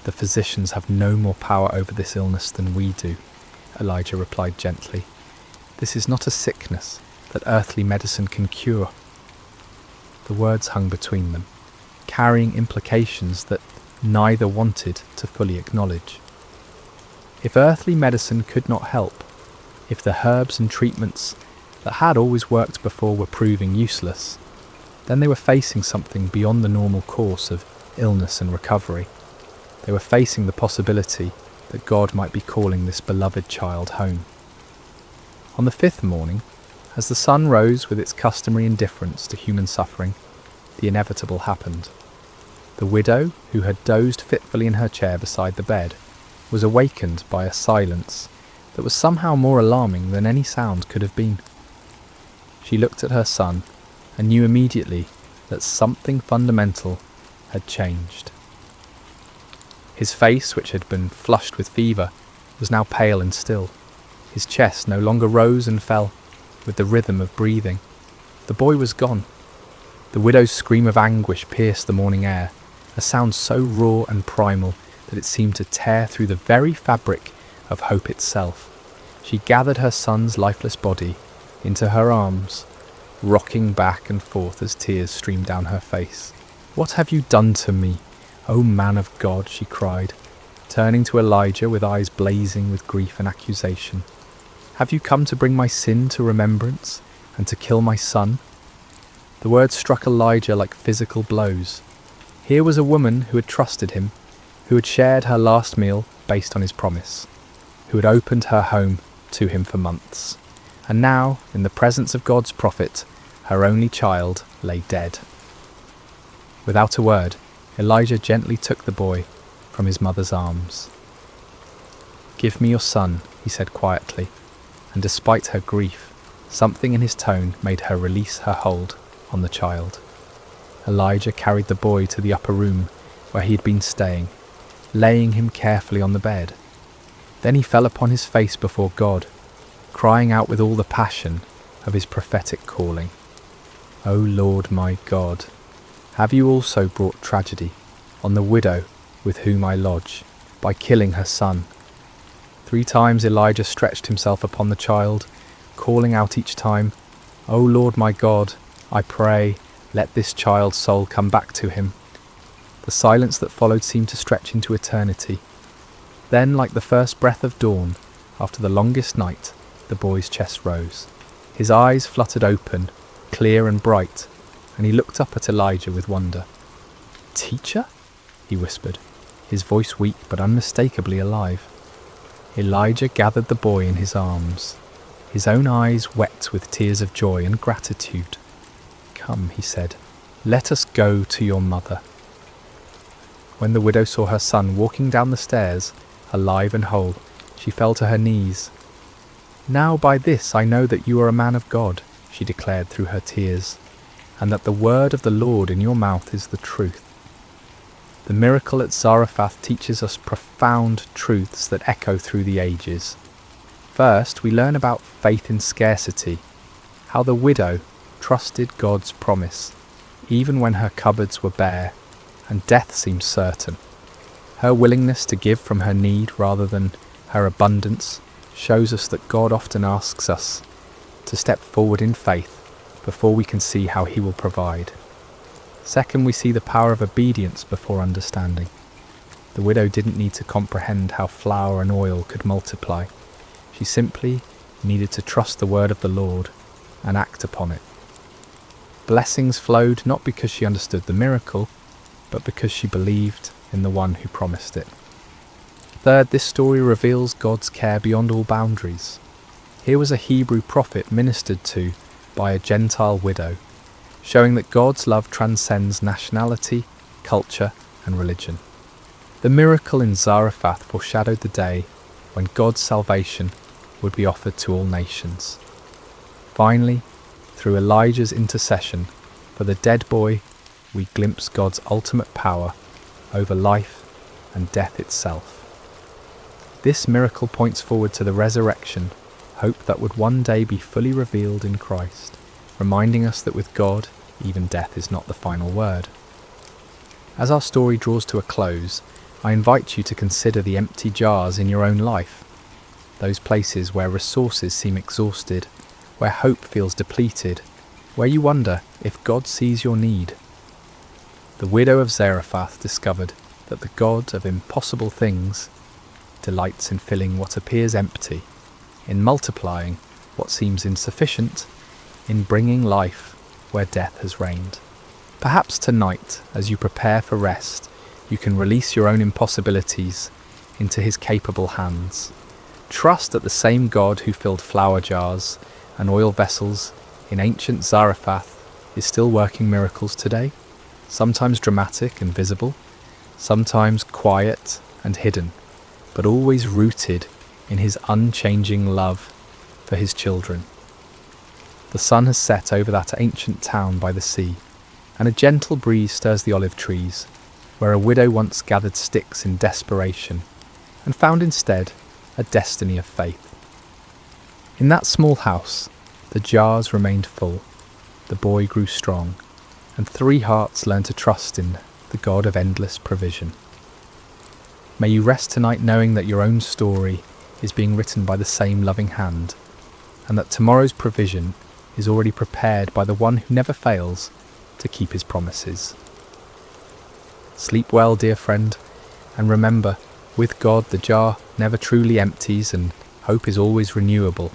Speaker 1: the physicians have no more power over this illness than we do, Elijah replied gently. This is not a sickness that earthly medicine can cure. The words hung between them, carrying implications that neither wanted to fully acknowledge. If earthly medicine could not help, if the herbs and treatments that had always worked before were proving useless, then they were facing something beyond the normal course of illness and recovery. They were facing the possibility that God might be calling this beloved child home. On the 5th morning, as the sun rose with its customary indifference to human suffering, the inevitable happened. The widow, who had dozed fitfully in her chair beside the bed, was awakened by a silence that was somehow more alarming than any sound could have been. She looked at her son and knew immediately that something fundamental had changed. His face, which had been flushed with fever, was now pale and still. His chest no longer rose and fell with the rhythm of breathing. The boy was gone. The widow's scream of anguish pierced the morning air, a sound so raw and primal that it seemed to tear through the very fabric of hope itself. She gathered her son's lifeless body into her arms, rocking back and forth as tears streamed down her face. "What have you done to me, O man of God?" she cried, turning to Elijah with eyes blazing with grief and accusation. "Have you come to bring my sin to remembrance and to kill my son?" The words struck Elijah like physical blows. Here was a woman who had trusted him, who had shared her last meal based on his promise, who had opened her home to him for months. And now, in the presence of God's prophet, her only child lay dead. Without a word, Elijah gently took the boy from his mother's arms. "Give me your son," he said quietly, and despite her grief, something in his tone made her release her hold on the child. Elijah carried the boy to the upper room where he had been staying, laying him carefully on the bed. Then he fell upon his face before God, crying out with all the passion of his prophetic calling. "O Lord my God, have you also brought tragedy on the widow with whom I lodge, by killing her son?" 3 times Elijah stretched himself upon the child, calling out each time, "O Lord my God, I pray, let this child's soul come back to him." The silence that followed seemed to stretch into eternity. Then, like the first breath of dawn, after the longest night, the boy's chest rose. His eyes fluttered open, clear and bright, and he looked up at Elijah with wonder. "Teacher?" he whispered, his voice weak but unmistakably alive. Elijah gathered the boy in his arms, his own eyes wet with tears of joy and gratitude. "Come," he said, "let us go to your mother." When the widow saw her son walking down the stairs, alive and whole, she fell to her knees. "Now by this I know that you are a man of God," she declared through her tears, "and that the word of the Lord in your mouth is the truth." The miracle at Zarephath teaches us profound truths that echo through the ages. First, we learn about faith in scarcity, how the widow trusted God's promise, even when her cupboards were bare and death seemed certain. Her willingness to give from her need rather than her abundance shows us that God often asks us to step forward in faith before we can see how he will provide. Second, we see the power of obedience before understanding. The widow didn't need to comprehend how flour and oil could multiply. She simply needed to trust the word of the Lord and act upon it. Blessings flowed not because she understood the miracle, but because she believed in the one who promised it. Third, this story reveals God's care beyond all boundaries. Here was a Hebrew prophet ministered to by a Gentile widow, showing that God's love transcends nationality, culture, and religion. The miracle in Zarephath foreshadowed the day when God's salvation would be offered to all nations. Finally, through Elijah's intercession for the dead boy, we glimpse God's ultimate power over life and death itself. This miracle points forward to the resurrection, hope that would one day be fully revealed in Christ, reminding us that with God, even death is not the final word. As our story draws to a close, I invite you to consider the empty jars in your own life, those places where resources seem exhausted, where hope feels depleted, where you wonder if God sees your need. The widow of Zarephath discovered that the God of impossible things delights in filling what appears empty, in multiplying what seems insufficient, in bringing life where death has reigned. Perhaps tonight, as you prepare for rest, you can release your own impossibilities into his capable hands. Trust that the same God who filled flour jars and oil vessels in ancient Zarephath is still working miracles today, sometimes dramatic and visible, sometimes quiet and hidden, but always rooted in his unchanging love for his children. The sun has set over that ancient town by the sea, and a gentle breeze stirs the olive trees, where a widow once gathered sticks in desperation, and found instead a destiny of faith. In that small house, the jars remained full, the boy grew strong, and 3 hearts learned to trust in the God of endless provision. May you rest tonight knowing that your own story is being written by the same loving hand, and that tomorrow's provision is already prepared by the one who never fails to keep his promises. Sleep well, dear friend, and remember, with God the jar never truly empties and hope is always renewable.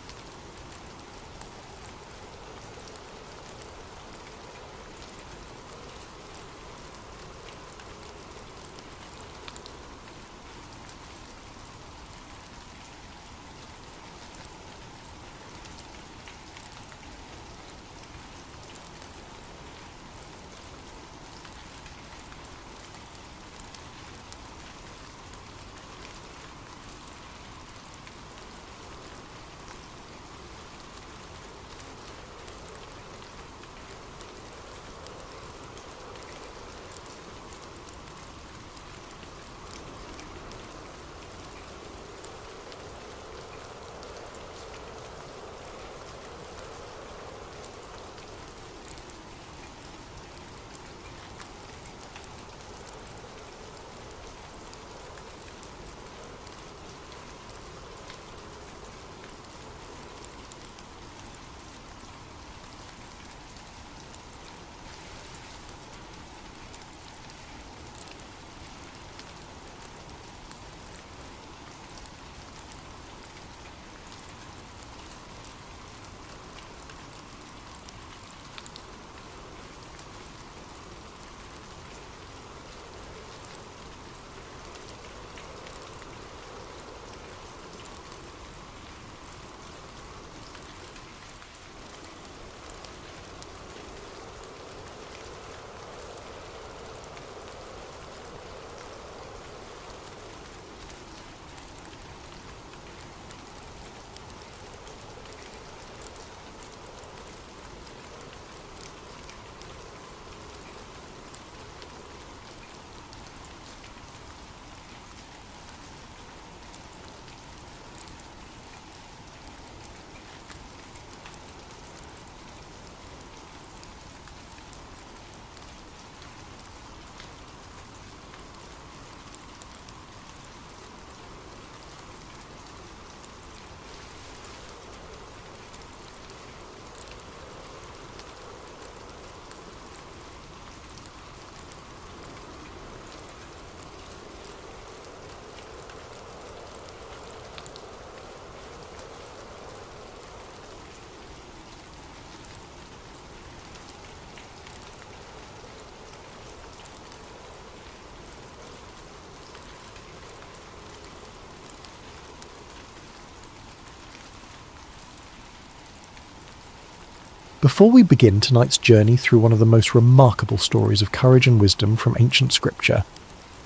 Speaker 2: Before we begin tonight's journey through one of the most remarkable stories of courage and wisdom from ancient scripture,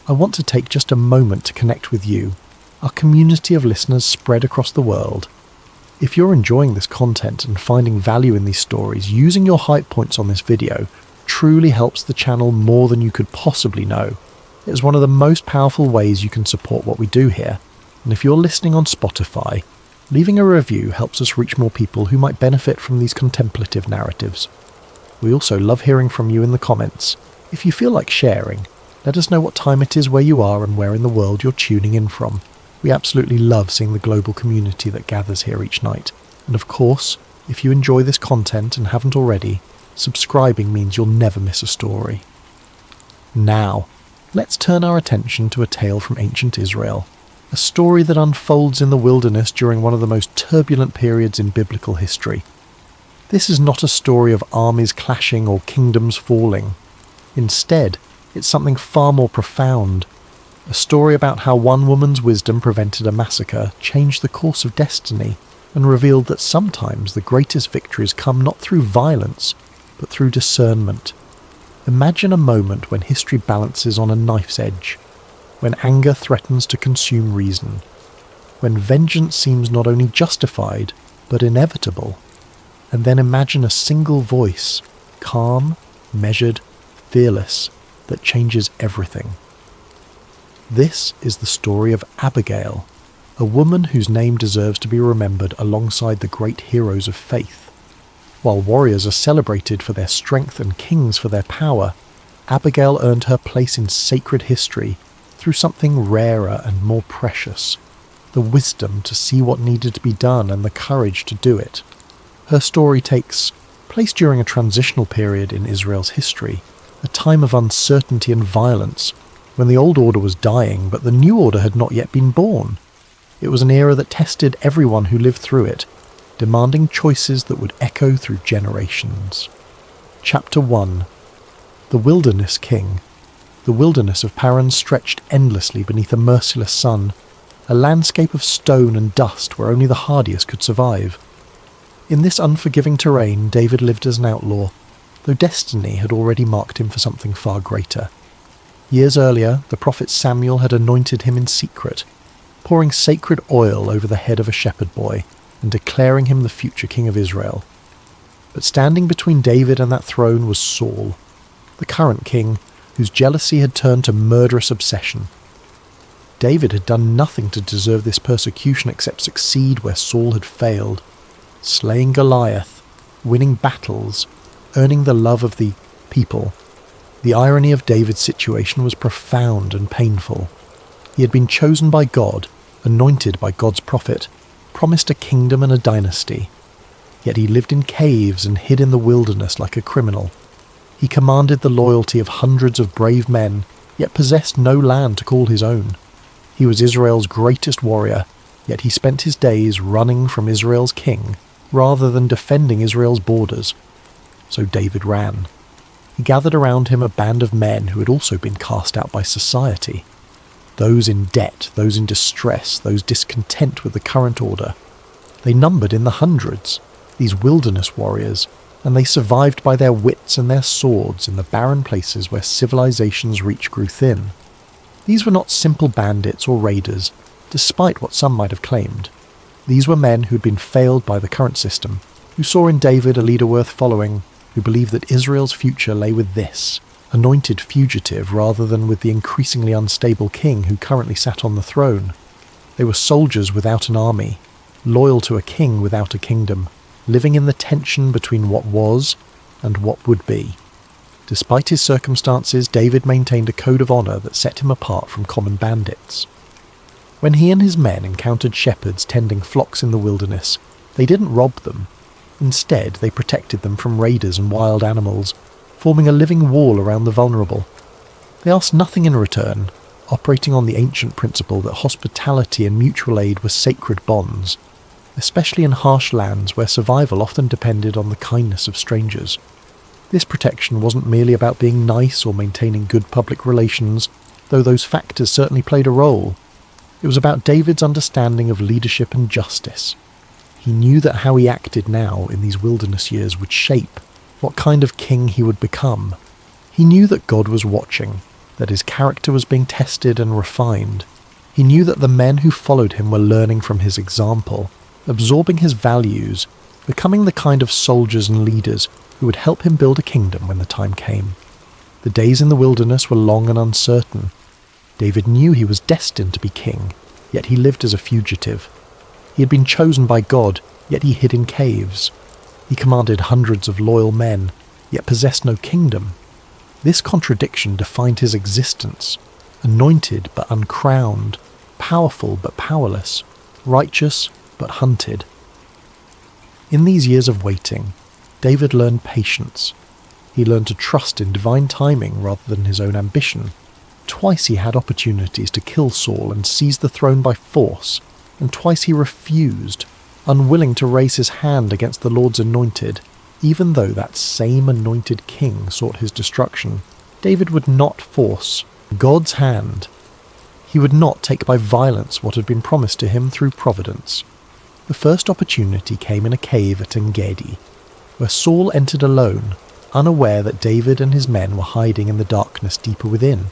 Speaker 2: I want to take just a moment to connect with you, our community of listeners spread across the world. If you're enjoying this content and finding value in these stories, using your hype points on this video truly helps the channel more than you could possibly know. It is one of the most powerful ways you can support what we do here, and if you're listening on Spotify, leaving a review helps us reach more people who might benefit from these contemplative narratives. We also love hearing from you in the comments. If you feel like sharing, let us know what time it is where you are and where in the world you're tuning in from. We absolutely love seeing the global community that gathers here each night. And of course, if you enjoy this content and haven't already, subscribing means you'll never miss a story. Now, let's turn our attention to a tale from ancient Israel, a story that unfolds in the wilderness during one of the most turbulent periods in biblical history. This is not a story of armies clashing or kingdoms falling. Instead, it's something far more profound. A story about how one woman's wisdom prevented a massacre, changed the course of destiny, and revealed that sometimes the greatest victories come not through violence, but through discernment. Imagine a moment when history balances on a knife's edge, when anger threatens to consume reason, when vengeance seems not only justified, but inevitable. And then imagine a single voice, calm, measured, fearless, that changes everything. This is the story of Abigail, a woman whose name deserves to be remembered alongside the great heroes of faith. While warriors are celebrated for their strength and kings for their power, Abigail earned her place in sacred history through something rarer and more precious, the wisdom to see what needed to be done and the courage to do it. Her story takes place during a transitional period in Israel's history, a time of uncertainty and violence, when the old order was dying but the new order had not yet been born. It was an era that tested everyone who lived through it, demanding choices that would echo through generations. Chapter 1. The Wilderness King. The wilderness of Paran stretched endlessly beneath a merciless sun, a landscape of stone and dust where only the hardiest could survive. In this unforgiving terrain, David lived as an outlaw, though destiny had already marked him for something far greater. Years earlier, the prophet Samuel had anointed him in secret, pouring sacred oil over the head of a shepherd boy and declaring him the future king of Israel. But standing between David and that throne was Saul, the current king, whose jealousy had turned to murderous obsession. David had done nothing to deserve this persecution except succeed where Saul had failed, slaying Goliath, winning battles, earning the love of the people. The irony of David's situation was profound and painful. He had been chosen by God, anointed by God's prophet, promised a kingdom and a dynasty. Yet he lived in caves and hid in the wilderness like a criminal. He commanded the loyalty of hundreds of brave men, yet possessed no land to call his own. He was Israel's greatest warrior, yet he spent his days running from Israel's king rather than defending Israel's borders. So David ran. He gathered around him a band of men who had also been cast out by society. Those in debt, those in distress, those discontent with the current order. They numbered in the hundreds, these wilderness warriors, and they survived by their wits and their swords in the barren places where civilization's reach grew thin. These were not simple bandits or raiders, despite what some might have claimed. These were men who had been failed by the current system, who saw in David a leader worth following, who believed that Israel's future lay with this anointed fugitive rather than with the increasingly unstable king who currently sat on the throne. They were soldiers without an army, loyal to a king without a kingdom, living in the tension between what was and what would be. Despite his circumstances, David maintained a code of honor that set him apart from common bandits. When he and his men encountered shepherds tending flocks in the wilderness, they didn't rob them. Instead, they protected them from raiders and wild animals, forming a living wall around the vulnerable. They asked nothing in return, operating on the ancient principle that hospitality and mutual aid were sacred bonds, especially in harsh lands where survival often depended on the kindness of strangers. This protection wasn't merely about being nice or maintaining good public relations, though those factors certainly played a role. It was about David's understanding of leadership and justice. He knew that how he acted now in these wilderness years would shape what kind of king he would become. He knew that God was watching, that his character was being tested and refined. He knew that the men who followed him were learning from his example, absorbing his values, becoming the kind of soldiers and leaders who would help him build a kingdom when the time came. The days in the wilderness were long and uncertain. David knew he was destined to be king, yet he lived as a fugitive. He had been chosen by God, yet he hid in caves. He commanded hundreds of loyal men, yet possessed no kingdom. This contradiction defined his existence: anointed but uncrowned, powerful but powerless, righteous but hunted. In these years of waiting, David learned patience. He learned to trust in divine timing rather than his own ambition. Twice he had opportunities to kill Saul and seize the throne by force, and twice he refused, unwilling to raise his hand against the Lord's anointed. Even though that same anointed king sought his destruction, David would not force God's hand. He would not take by violence what had been promised to him through providence. The first opportunity came in a cave at En-Gedi, where Saul entered alone, unaware that David and his men were hiding in the darkness deeper within.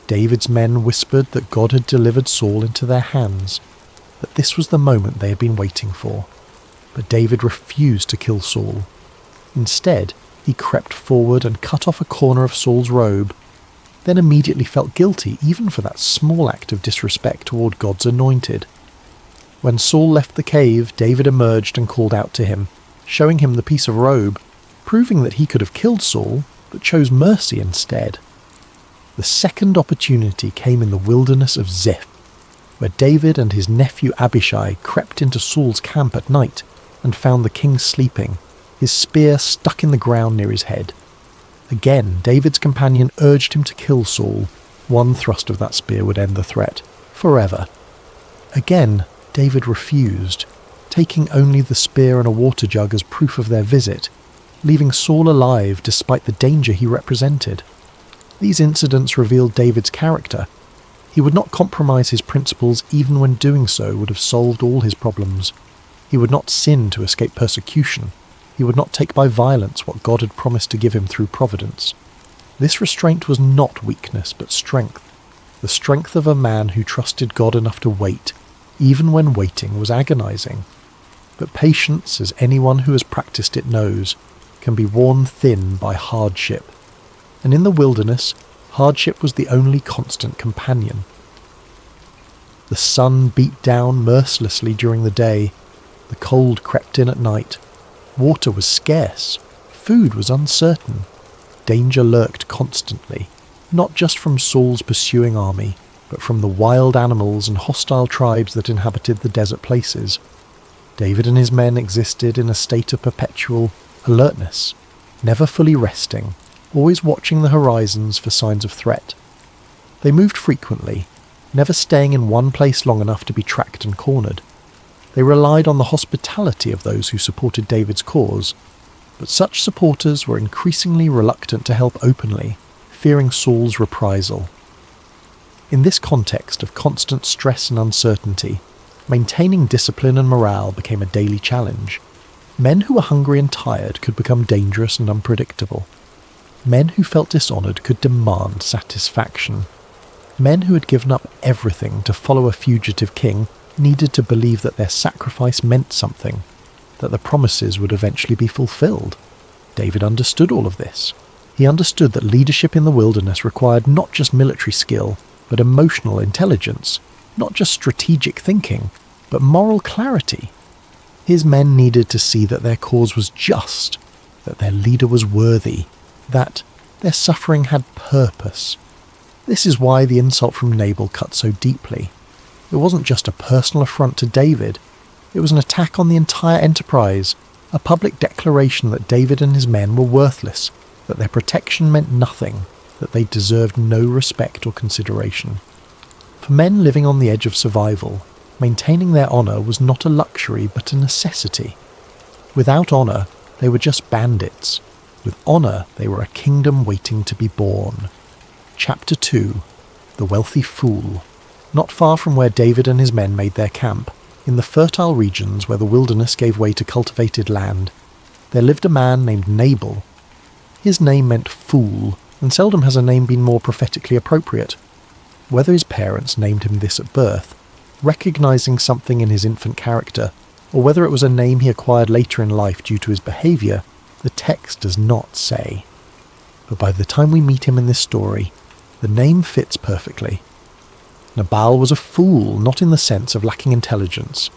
Speaker 2: David's men whispered that God had delivered Saul into their hands, that this was the moment they had been waiting for. But David refused to kill Saul. Instead, he crept forward and cut off a corner of Saul's robe, then immediately felt guilty even for that small act of disrespect toward God's anointed. When Saul left the cave, David emerged and called out to him, showing him the piece of robe, proving that he could have killed Saul, but chose mercy instead. The second opportunity came in the wilderness of Ziph, where David and his nephew Abishai crept into Saul's camp at night and found the king sleeping, his spear stuck in the ground near his head. Again, David's companion urged him to kill Saul. One thrust of that spear would end the threat, forever. Again, David refused, taking only the spear and a water jug as proof of their visit, leaving Saul alive despite the danger he represented. These incidents revealed David's character. He would not compromise his principles even when doing so would have solved all his problems. He would not sin to escape persecution. He would not take by violence what God had promised to give him through providence. This restraint was not weakness but strength, the strength of a man who trusted God enough to wait, even when waiting was agonizing. But patience, as anyone who has practiced it knows, can be worn thin by hardship. And in the wilderness, hardship was the only constant companion. The sun beat down mercilessly during the day. The cold crept in at night. Water was scarce. Food was uncertain. Danger lurked constantly, not just from Saul's pursuing army, but from the wild animals and hostile tribes that inhabited the desert places. David and his men existed in a state of perpetual alertness, never fully resting, always watching the horizons for signs of threat. They moved frequently, never staying in one place long enough to be tracked and cornered. They relied on the hospitality of those who supported David's cause, but such supporters were increasingly reluctant to help openly, fearing Saul's reprisal. In this context of constant stress and uncertainty, maintaining discipline and morale became a daily challenge. Men who were hungry and tired could become dangerous and unpredictable. Men who felt dishonoured could demand satisfaction. Men who had given up everything to follow a fugitive king needed to believe that their sacrifice meant something, that the promises would eventually be fulfilled. David understood all of this. He understood that leadership in the wilderness required not just military skill, but emotional intelligence, not just strategic thinking, but moral clarity. His men needed to see that their cause was just, that their leader was worthy, that their suffering had purpose. This is why the insult from Nabal cut so deeply. It wasn't just a personal affront to David. It was an attack on the entire enterprise, a public declaration that David and his men were worthless, that their protection meant nothing, that they deserved no respect or consideration. For men living on the edge of survival, maintaining their honour was not a luxury but a necessity. Without honour, they were just bandits. With honour, they were a kingdom waiting to be born. Chapter 2. The Wealthy Fool. Not far from where David and his men made their camp, In the fertile regions where the wilderness gave way to cultivated land, there lived a man named Nabal. His name meant fool, and seldom has a name been more prophetically appropriate. Whether his parents named him this at birth, recognising something in his infant character, or whether it was a name he acquired later in life due to his behaviour, the text does not say. But by the time we meet him in this story, the name fits perfectly. Nabal was a fool, not in the sense of lacking intelligence.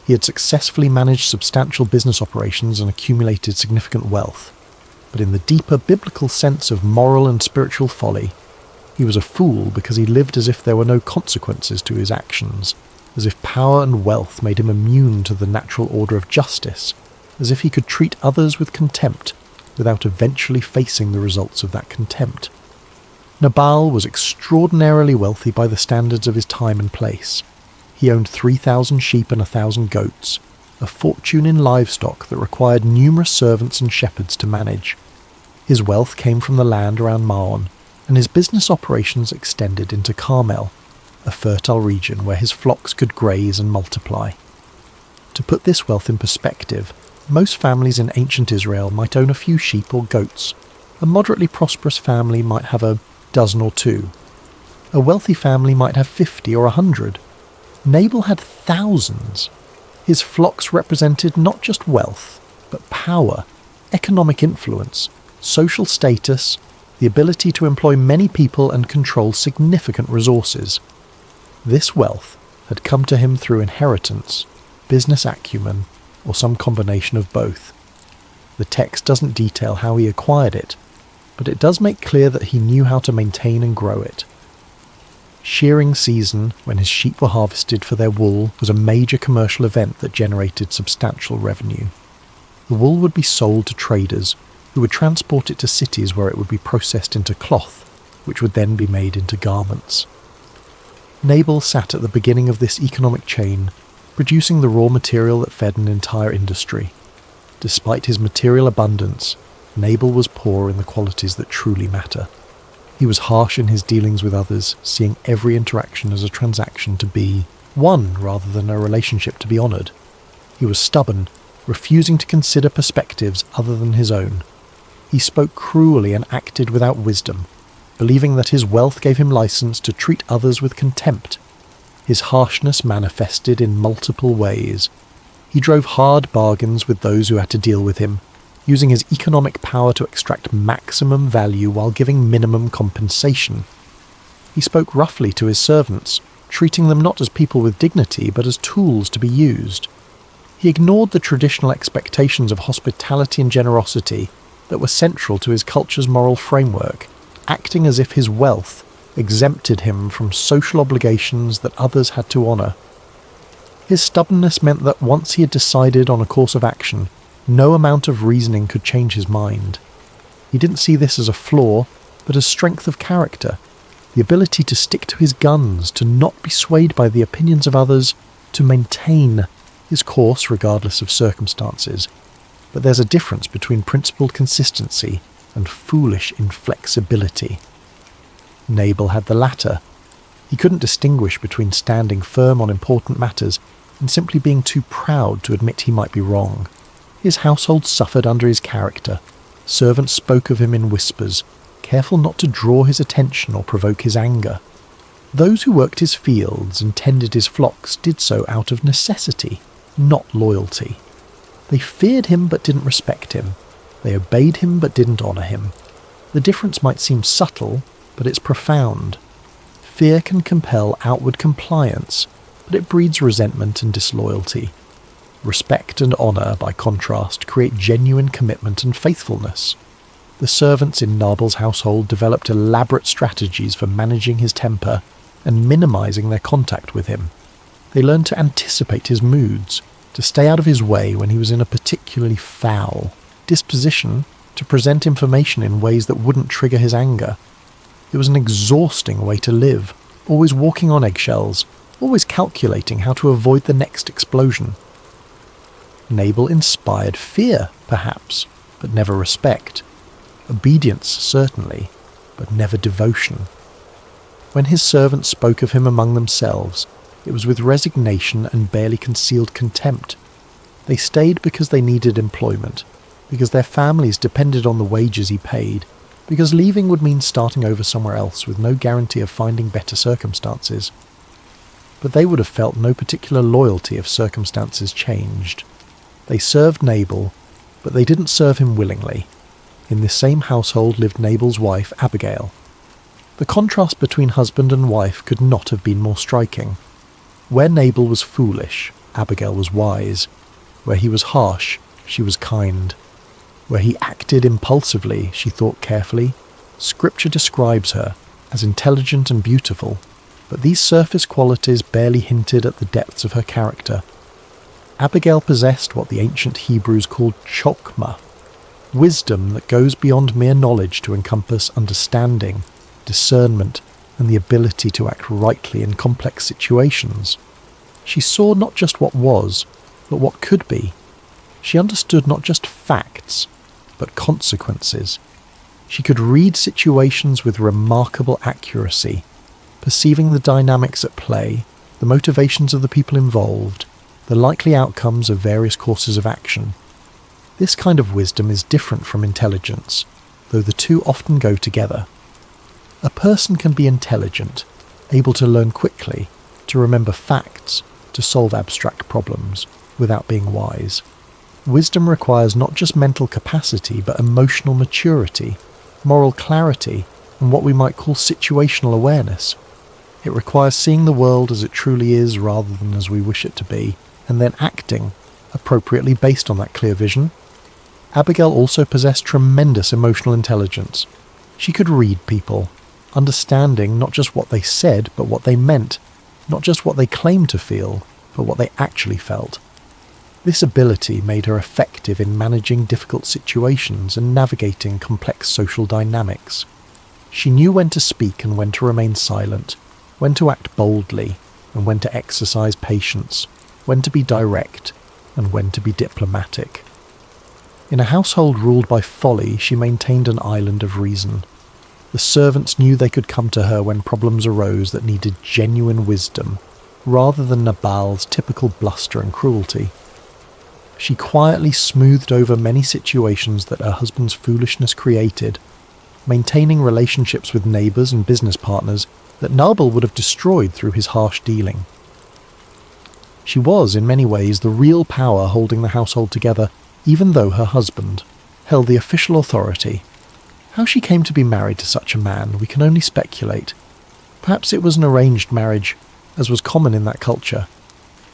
Speaker 2: He had successfully managed substantial business operations and accumulated significant wealth. But in the deeper biblical sense of moral and spiritual folly, he was a fool because he lived as if there were no consequences to his actions, as if power and wealth made him immune to the natural order of justice, as if he could treat others with contempt without eventually facing the results of that contempt. Nabal was extraordinarily wealthy by the standards of his time and place. He owned 3,000 sheep and 1,000 goats, a fortune in livestock that required numerous servants and shepherds to manage. His wealth came from the land around Maon, and his business operations extended into Carmel, a fertile region where his flocks could graze and multiply. To put this wealth in perspective, most families in ancient Israel might own a few sheep or goats. A moderately prosperous family might have a dozen or two. A wealthy family might have 50 or 100. Nabal had thousands. His flocks represented not just wealth, but power, economic influence, social status, the ability to employ many people and control significant resources. This wealth had come to him through inheritance, business acumen, or some combination of both. The text doesn't detail how he acquired it, but it does make clear that he knew how to maintain and grow it. Shearing season, when his sheep were harvested for their wool, was a major commercial event that generated substantial revenue. The wool would be sold to traders, who would transport it to cities where it would be processed into cloth, which would then be made into garments. Nabal sat at the beginning of this economic chain, producing the raw material that fed an entire industry. Despite his material abundance, Nabal was poor in the qualities that truly matter. He was harsh in his dealings with others, seeing every interaction as a transaction to be one rather than a relationship to be honoured. He was stubborn, refusing to consider perspectives other than his own. He spoke cruelly and acted without wisdom, believing that his wealth gave him license to treat others with contempt. His harshness manifested in multiple ways. He drove hard bargains with those who had to deal with him, using his economic power to extract maximum value while giving minimum compensation. He spoke roughly to his servants, treating them not as people with dignity but as tools to be used. He ignored the traditional expectations of hospitality and generosity that were central to his culture's moral framework, acting as if his wealth exempted him from social obligations that others had to honour. His stubbornness meant that once he had decided on a course of action, no amount of reasoning could change his mind. He didn't see this as a flaw, but as strength of character, the ability to stick to his guns, to not be swayed by the opinions of others, to maintain his course regardless of circumstances. But there's a difference between principled consistency and foolish inflexibility. Nabal had the latter. He couldn't distinguish between standing firm on important matters and simply being too proud to admit he might be wrong. His household suffered under his character. Servants spoke of him in whispers, careful not to draw his attention or provoke his anger. Those who worked his fields and tended his flocks did so out of necessity, not loyalty. They feared him but didn't respect him. They obeyed him but didn't honour him. The difference might seem subtle, but it's profound. Fear can compel outward compliance, but it breeds resentment and disloyalty. Respect and honour, by contrast, create genuine commitment and faithfulness. The servants in Nabal's household developed elaborate strategies for managing his temper and minimising their contact with him. They learned to anticipate his moods, to stay out of his way when he was in a particularly foul disposition, to present information in ways that wouldn't trigger his anger. It was an exhausting way to live, always walking on eggshells, always calculating how to avoid the next explosion. Nabal inspired fear, perhaps, but never respect. Obedience, certainly, but never devotion. When his servants spoke of him among themselves, It was with resignation and barely concealed contempt. They stayed because they needed employment, because their families depended on the wages he paid, because leaving would mean starting over somewhere else with no guarantee of finding better circumstances. But they would have felt no particular loyalty if circumstances changed. They served Nabal, but they didn't serve him willingly. In this same household lived Nabal's wife, Abigail. The contrast between husband and wife could not have been more striking. Where Nabal was foolish, Abigail was wise. Where he was harsh, she was kind. Where he acted impulsively, she thought carefully. Scripture describes her as intelligent and beautiful, but these surface qualities barely hinted at the depths of her character. Abigail possessed what the ancient Hebrews called chokmah, wisdom that goes beyond mere knowledge to encompass understanding, discernment, and the ability to act rightly in complex situations. She saw not just what was, but what could be. She understood not just facts, but consequences. She could read situations with remarkable accuracy, perceiving the dynamics at play, the motivations of the people involved, the likely outcomes of various courses of action. This kind of wisdom is different from intelligence, though the two often go together. A person can be intelligent, able to learn quickly, to remember facts, to solve abstract problems, without being wise. Wisdom requires not just mental capacity, but emotional maturity, moral clarity, and what we might call situational awareness. It requires seeing the world as it truly is rather than as we wish it to be, and then acting appropriately based on that clear vision. Abigail also possessed tremendous emotional intelligence. She could read people, understanding not just what they said, but what they meant, not just what they claimed to feel, but what they actually felt. This ability made her effective in managing difficult situations and navigating complex social dynamics. She knew when to speak and when to remain silent, when to act boldly and when to exercise patience, when to be direct and when to be diplomatic. In a household ruled by folly, she maintained an island of reason. The servants knew they could come to her when problems arose that needed genuine wisdom, rather than Nabal's typical bluster and cruelty. She quietly smoothed over many situations that her husband's foolishness created, maintaining relationships with neighbours and business partners that Nabal would have destroyed through his harsh dealing. She was, in many ways, the real power holding the household together, even though her husband held the official authority. How she came to be married to such a man, we can only speculate. Perhaps it was an arranged marriage, as was common in that culture.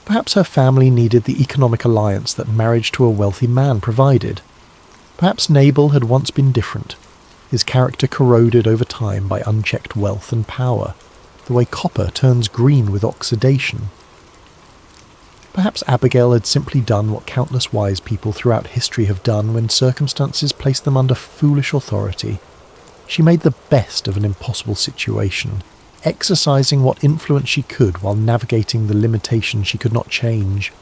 Speaker 2: Perhaps her family needed the economic alliance that marriage to a wealthy man provided. Perhaps Nabal had once been different, his character corroded over time by unchecked wealth and power, the way copper turns green with oxidation. Perhaps Abigail had simply done what countless wise people throughout history have done when circumstances placed them under foolish authority. She made the best of an impossible situation, exercising what influence she could while navigating the limitations she could not change.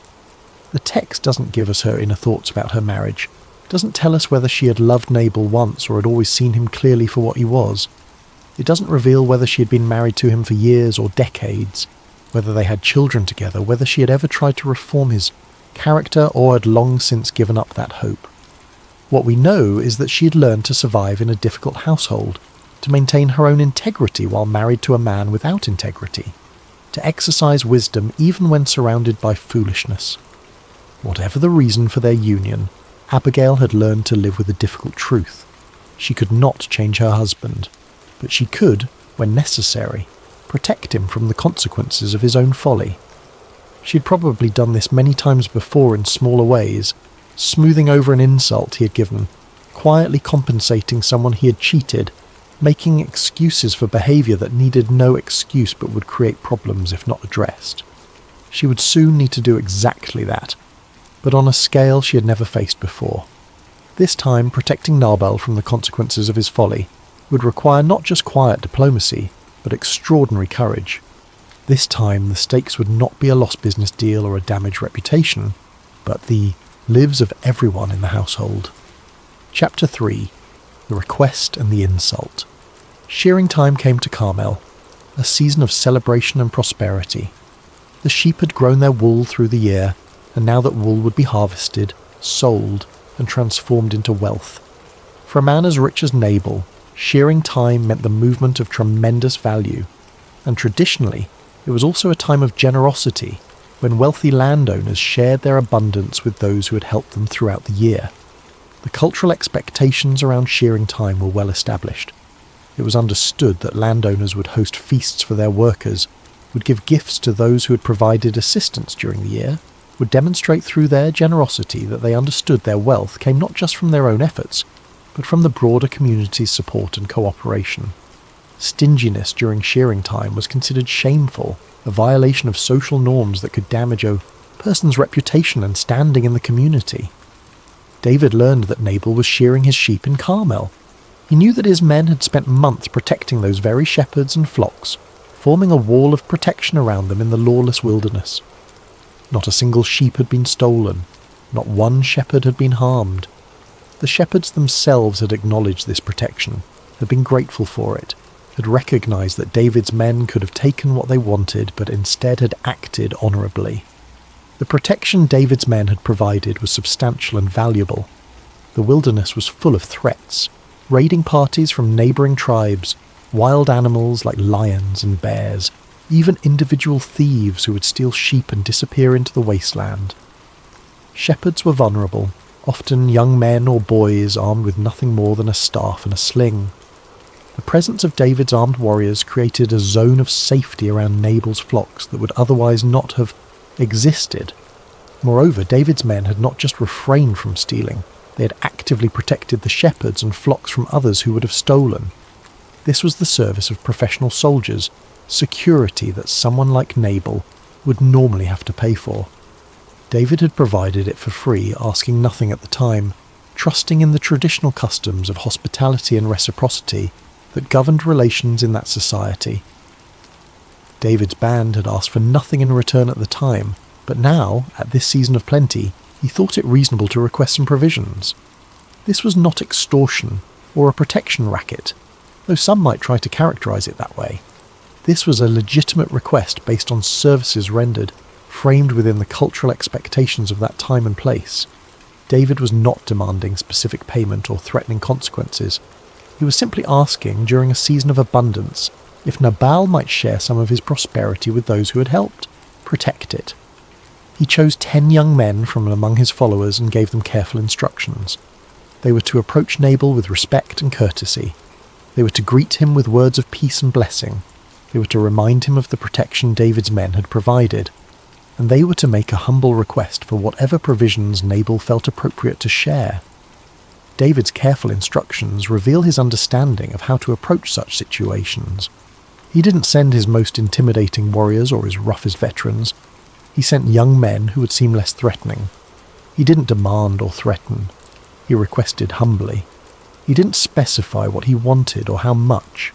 Speaker 2: The text doesn't give us her inner thoughts about her marriage, doesn't tell us whether she had loved Nabal once or had always seen him clearly for what he was. It doesn't reveal whether she had been married to him for years or decades, whether they had children together, whether she had ever tried to reform his character or had long since given up that hope. What we know is that she had learned to survive in a difficult household, to maintain her own integrity while married to a man without integrity, to exercise wisdom even when surrounded by foolishness. Whatever the reason for their union, Abigail had learned to live with a difficult truth. She could not change her husband, but she could, when necessary, protect him from the consequences of his own folly. She had probably done this many times before in smaller ways, smoothing over an insult he had given, quietly compensating someone he had cheated, making excuses for behaviour that needed no excuse but would create problems if not addressed. She would soon need to do exactly that, but on a scale she had never faced before. This time, protecting Nabal from the consequences of his folly would require not just quiet diplomacy, but extraordinary courage. This time, the stakes would not be a lost business deal or a damaged reputation, but the lives of everyone in the household. Chapter 3. The Request and the Insult. Shearing time came to Carmel, a season of celebration and prosperity. The sheep had grown their wool through the year, and now that wool would be harvested, sold, and transformed into wealth. For a man as rich as Nabal, shearing time meant the movement of tremendous value, and traditionally, it was also a time of generosity, when wealthy landowners shared their abundance with those who had helped them throughout the year. The cultural expectations around shearing time were well established. It was understood that landowners would host feasts for their workers, would give gifts to those who had provided assistance during the year, would demonstrate through their generosity that they understood their wealth came not just from their own efforts, but from the broader community's support and cooperation. Stinginess during shearing time was considered shameful, a violation of social norms that could damage a person's reputation and standing in the community. David learned that Nabal was shearing his sheep in Carmel. He knew that his men had spent months protecting those very shepherds and flocks, forming a wall of protection around them in the lawless wilderness. Not a single sheep had been stolen, not one shepherd had been harmed. The shepherds themselves had acknowledged this protection, had been grateful for it, had recognized that David's men could have taken what they wanted but instead had acted honorably. The protection David's men had provided was substantial and valuable. The wilderness was full of threats, raiding parties from neighbouring tribes, wild animals like lions and bears, even individual thieves who would steal sheep and disappear into the wasteland. Shepherds were vulnerable, often young men or boys armed with nothing more than a staff and a sling. The presence of David's armed warriors created a zone of safety around Nabal's flocks that would otherwise not have existed. Moreover, David's men had not just refrained from stealing, they had actively protected the shepherds and flocks from others who would have stolen. This was the service of professional soldiers, security that someone like Nabal would normally have to pay for. David had provided it for free, asking nothing at the time, trusting in the traditional customs of hospitality and reciprocity that governed relations in that society. David's band had asked for nothing in return at the time, but now, at this season of plenty, he thought it reasonable to request some provisions. This was not extortion or a protection racket, though some might try to characterize it that way. This was a legitimate request based on services rendered, framed within the cultural expectations of that time and place. David was not demanding specific payment or threatening consequences. He was simply asking, during a season of abundance, if Nabal might share some of his prosperity with those who had helped, protect it. He chose 10 young men from among his followers and gave them careful instructions. They were to approach Nabal with respect and courtesy. They were to greet him with words of peace and blessing. They were to remind him of the protection David's men had provided. And they were to make a humble request for whatever provisions Nabal felt appropriate to share. David's careful instructions reveal his understanding of how to approach such situations. He didn't send his most intimidating warriors or his roughest veterans. He sent young men who would seem less threatening. He didn't demand or threaten. He requested humbly. He didn't specify what he wanted or how much.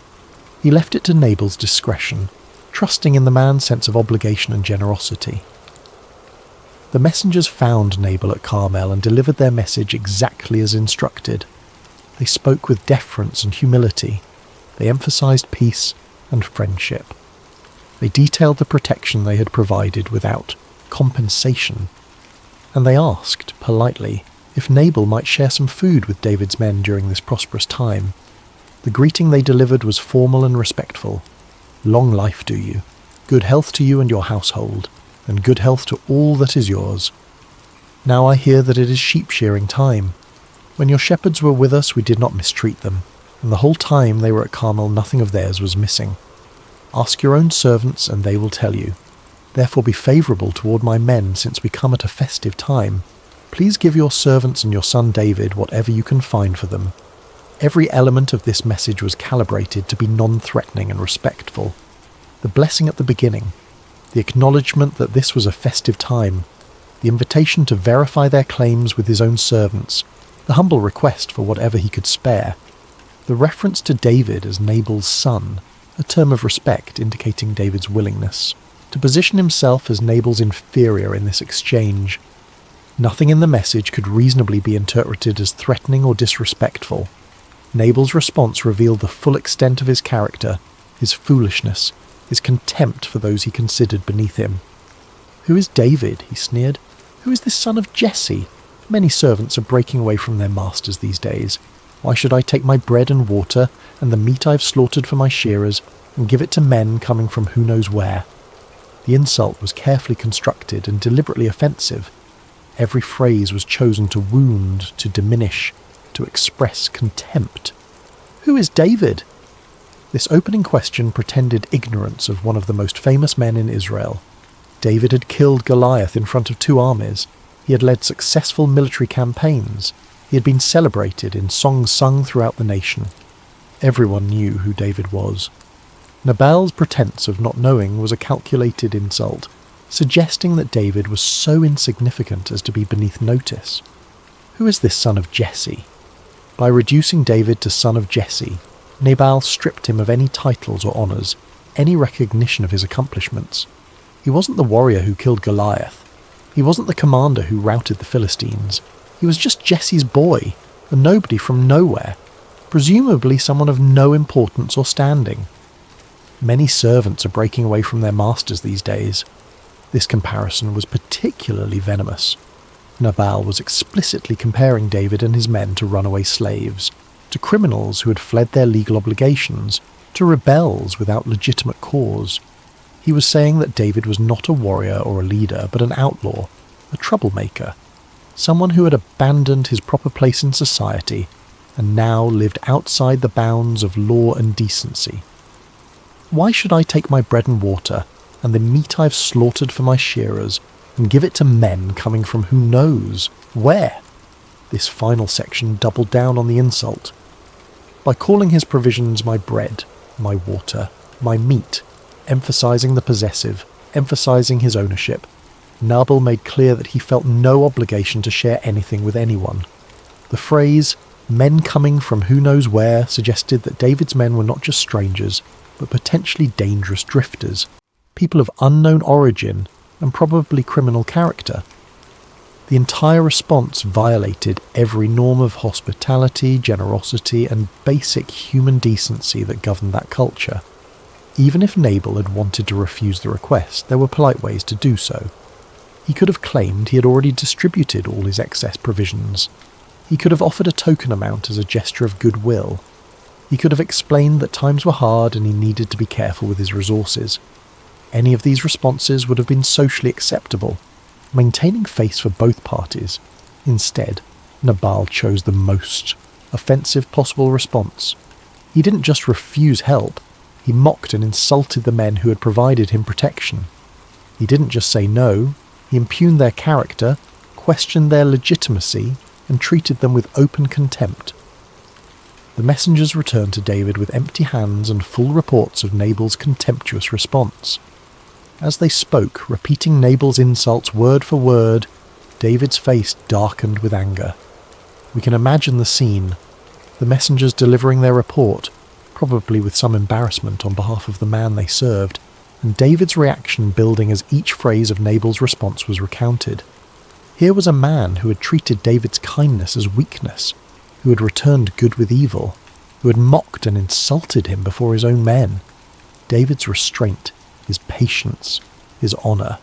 Speaker 2: He left it to Nabal's discretion, trusting in the man's sense of obligation and generosity. The messengers found Nabal at Carmel and delivered their message exactly as instructed. They spoke with deference and humility. They emphasized peace and friendship. They detailed the protection they had provided without compensation. And they asked, politely, if Nabal might share some food with David's men during this prosperous time. The greeting they delivered was formal and respectful. Long life to you, good health to you and your household, and good health to all that is yours. Now I hear that it is sheep shearing time. When your shepherds were with us, we did not mistreat them, and the whole time they were at Carmel nothing of theirs was missing. Ask your own servants, and they will tell you. Therefore be favourable toward my men, since we come at a festive time. Please give your servants and your son David whatever you can find for them. Every element of this message was calibrated to be non-threatening and respectful. The blessing at the beginning, the acknowledgement that this was a festive time, the invitation to verify their claims with his own servants, the humble request for whatever he could spare, the reference to David as Nabal's son, a term of respect indicating David's willingness to position himself as Nabal's inferior in this exchange. Nothing in the message could reasonably be interpreted as threatening or disrespectful. Nabal's response revealed the full extent of his character, his foolishness, his contempt for those he considered beneath him. "Who is David?" he sneered. "Who is this son of Jesse? Many servants are breaking away from their masters these days. Why should I take my bread and water and the meat I've slaughtered for my shearers and give it to men coming from who knows where?" The insult was carefully constructed and deliberately offensive. Every phrase was chosen to wound, to diminish, to express contempt. "Who is David?" This opening question pretended ignorance of one of the most famous men in Israel. David had killed Goliath in front of 2 armies. He had led successful military campaigns. He had been celebrated in songs sung throughout the nation. Everyone knew who David was. Nabal's pretense of not knowing was a calculated insult, suggesting that David was so insignificant as to be beneath notice. Who is this son of Jesse? By reducing David to son of Jesse, Nabal stripped him of any titles or honours, any recognition of his accomplishments. He wasn't the warrior who killed Goliath. He wasn't the commander who routed the Philistines. He was just Jesse's boy, a nobody from nowhere, presumably someone of no importance or standing. Many servants are breaking away from their masters these days. This comparison was particularly venomous. Nabal was explicitly comparing David and his men to runaway slaves, to criminals who had fled their legal obligations, to rebels without legitimate cause. He was saying that David was not a warrior or a leader, but an outlaw, a troublemaker, someone who had abandoned his proper place in society and now lived outside the bounds of law and decency. "Why should I take my bread and water and the meat I've slaughtered for my shearers and give it to men coming from who knows where?" This final section doubled down on the insult. By calling his provisions my bread, my water, my meat, emphasizing the possessive, emphasizing his ownership, Nabal made clear that he felt no obligation to share anything with anyone. The phrase, "men coming from who knows where," suggested that David's men were not just strangers, but potentially dangerous drifters, people of unknown origin and probably criminal character. The entire response violated every norm of hospitality, generosity, and basic human decency that governed that culture. Even if Nabal had wanted to refuse the request, there were polite ways to do so. He could have claimed he had already distributed all his excess provisions. He could have offered a token amount as a gesture of goodwill. He could have explained that times were hard and he needed to be careful with his resources. Any of these responses would have been socially acceptable, maintaining face for both parties. Instead, Nabal chose the most offensive possible response. He didn't just refuse help, he mocked and insulted the men who had provided him protection. He didn't just say no, he impugned their character, questioned their legitimacy, and treated them with open contempt. The messengers returned to David with empty hands and full reports of Nabal's contemptuous response. As they spoke, repeating Nabal's insults word for word, David's face darkened with anger. We can imagine the scene, the messengers delivering their report, probably with some embarrassment on behalf of the man they served, and David's reaction building as each phrase of Nabal's response was recounted. Here was a man who had treated David's kindness as weakness, who had returned good with evil, who had mocked and insulted him before his own men. David's restraint, his patience, his honour,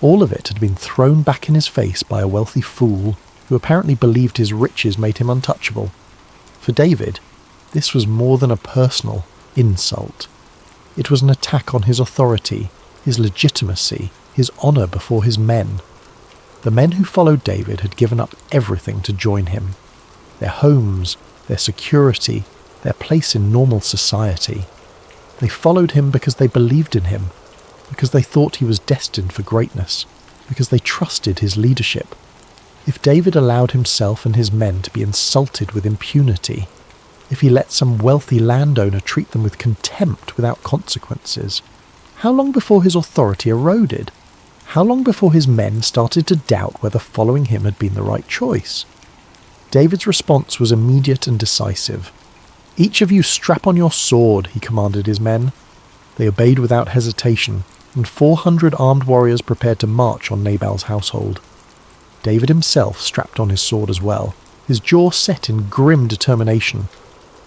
Speaker 2: all of it had been thrown back in his face by a wealthy fool who apparently believed his riches made him untouchable. For David, this was more than a personal insult. It was an attack on his authority, his legitimacy, his honour before his men. The men who followed David had given up everything to join him. Their homes, their security, their place in normal society. They followed him because they believed in him, because they thought he was destined for greatness, because they trusted his leadership. If David allowed himself and his men to be insulted with impunity, if he let some wealthy landowner treat them with contempt without consequences, how long before his authority eroded? How long before his men started to doubt whether following him had been the right choice? David's response was immediate and decisive. "Each of you strap on your sword," he commanded his men. They obeyed without hesitation, and 400 armed warriors prepared to march on Nabal's household. David himself strapped on his sword as well, his jaw set in grim determination.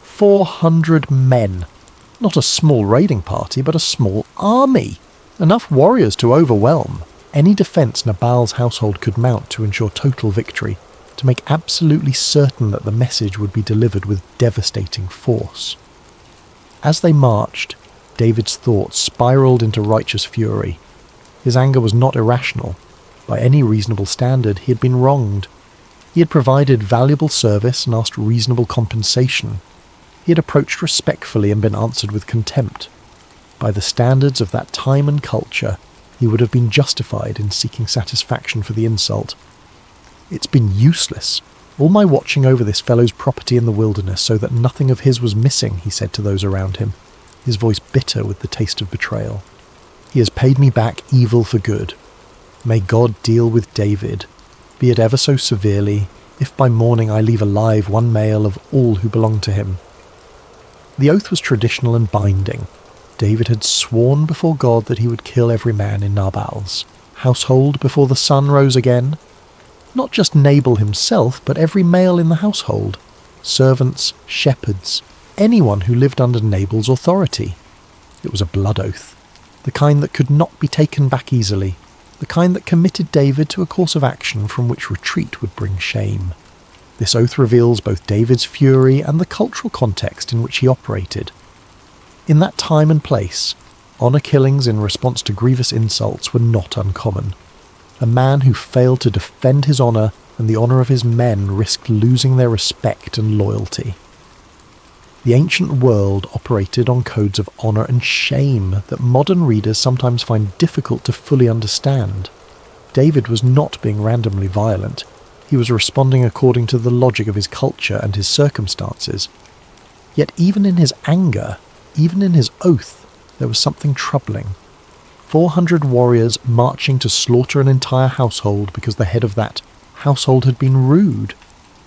Speaker 2: 400 men. Not a small raiding party, but a small army. Enough warriors to overwhelm any defence Nabal's household could mount to ensure total victory, to make absolutely certain that the message would be delivered with devastating force. As they marched, David's thoughts spiralled into righteous fury. His anger was not irrational. By any reasonable standard, he had been wronged. He had provided valuable service and asked reasonable compensation. He had approached respectfully and been answered with contempt. By the standards of that time and culture, he would have been justified in seeking satisfaction for the insult. "It's been useless. All my watching over this fellow's property in the wilderness so that nothing of his was missing," he said to those around him, his voice bitter with the taste of betrayal. "He has paid me back evil for good. May God deal with David, be it ever so severely, if by morning I leave alive one male of all who belong to him." The oath was traditional and binding. David had sworn before God that he would kill every man in Nabal's household before the sun rose again. Not just Nabal himself, but every male in the household. Servants, shepherds, anyone who lived under Nabal's authority. It was a blood oath, the kind that could not be taken back easily, the kind that committed David to a course of action from which retreat would bring shame. This oath reveals both David's fury and the cultural context in which he operated. In that time and place, honour killings in response to grievous insults were not uncommon. A man who failed to defend his honour and the honour of his men risked losing their respect and loyalty. The ancient world operated on codes of honour and shame that modern readers sometimes find difficult to fully understand. David was not being randomly violent. He was responding according to the logic of his culture and his circumstances. Yet even in his anger, even in his oath, there was something troubling. 400 warriors marching to slaughter an entire household because the head of that household had been rude.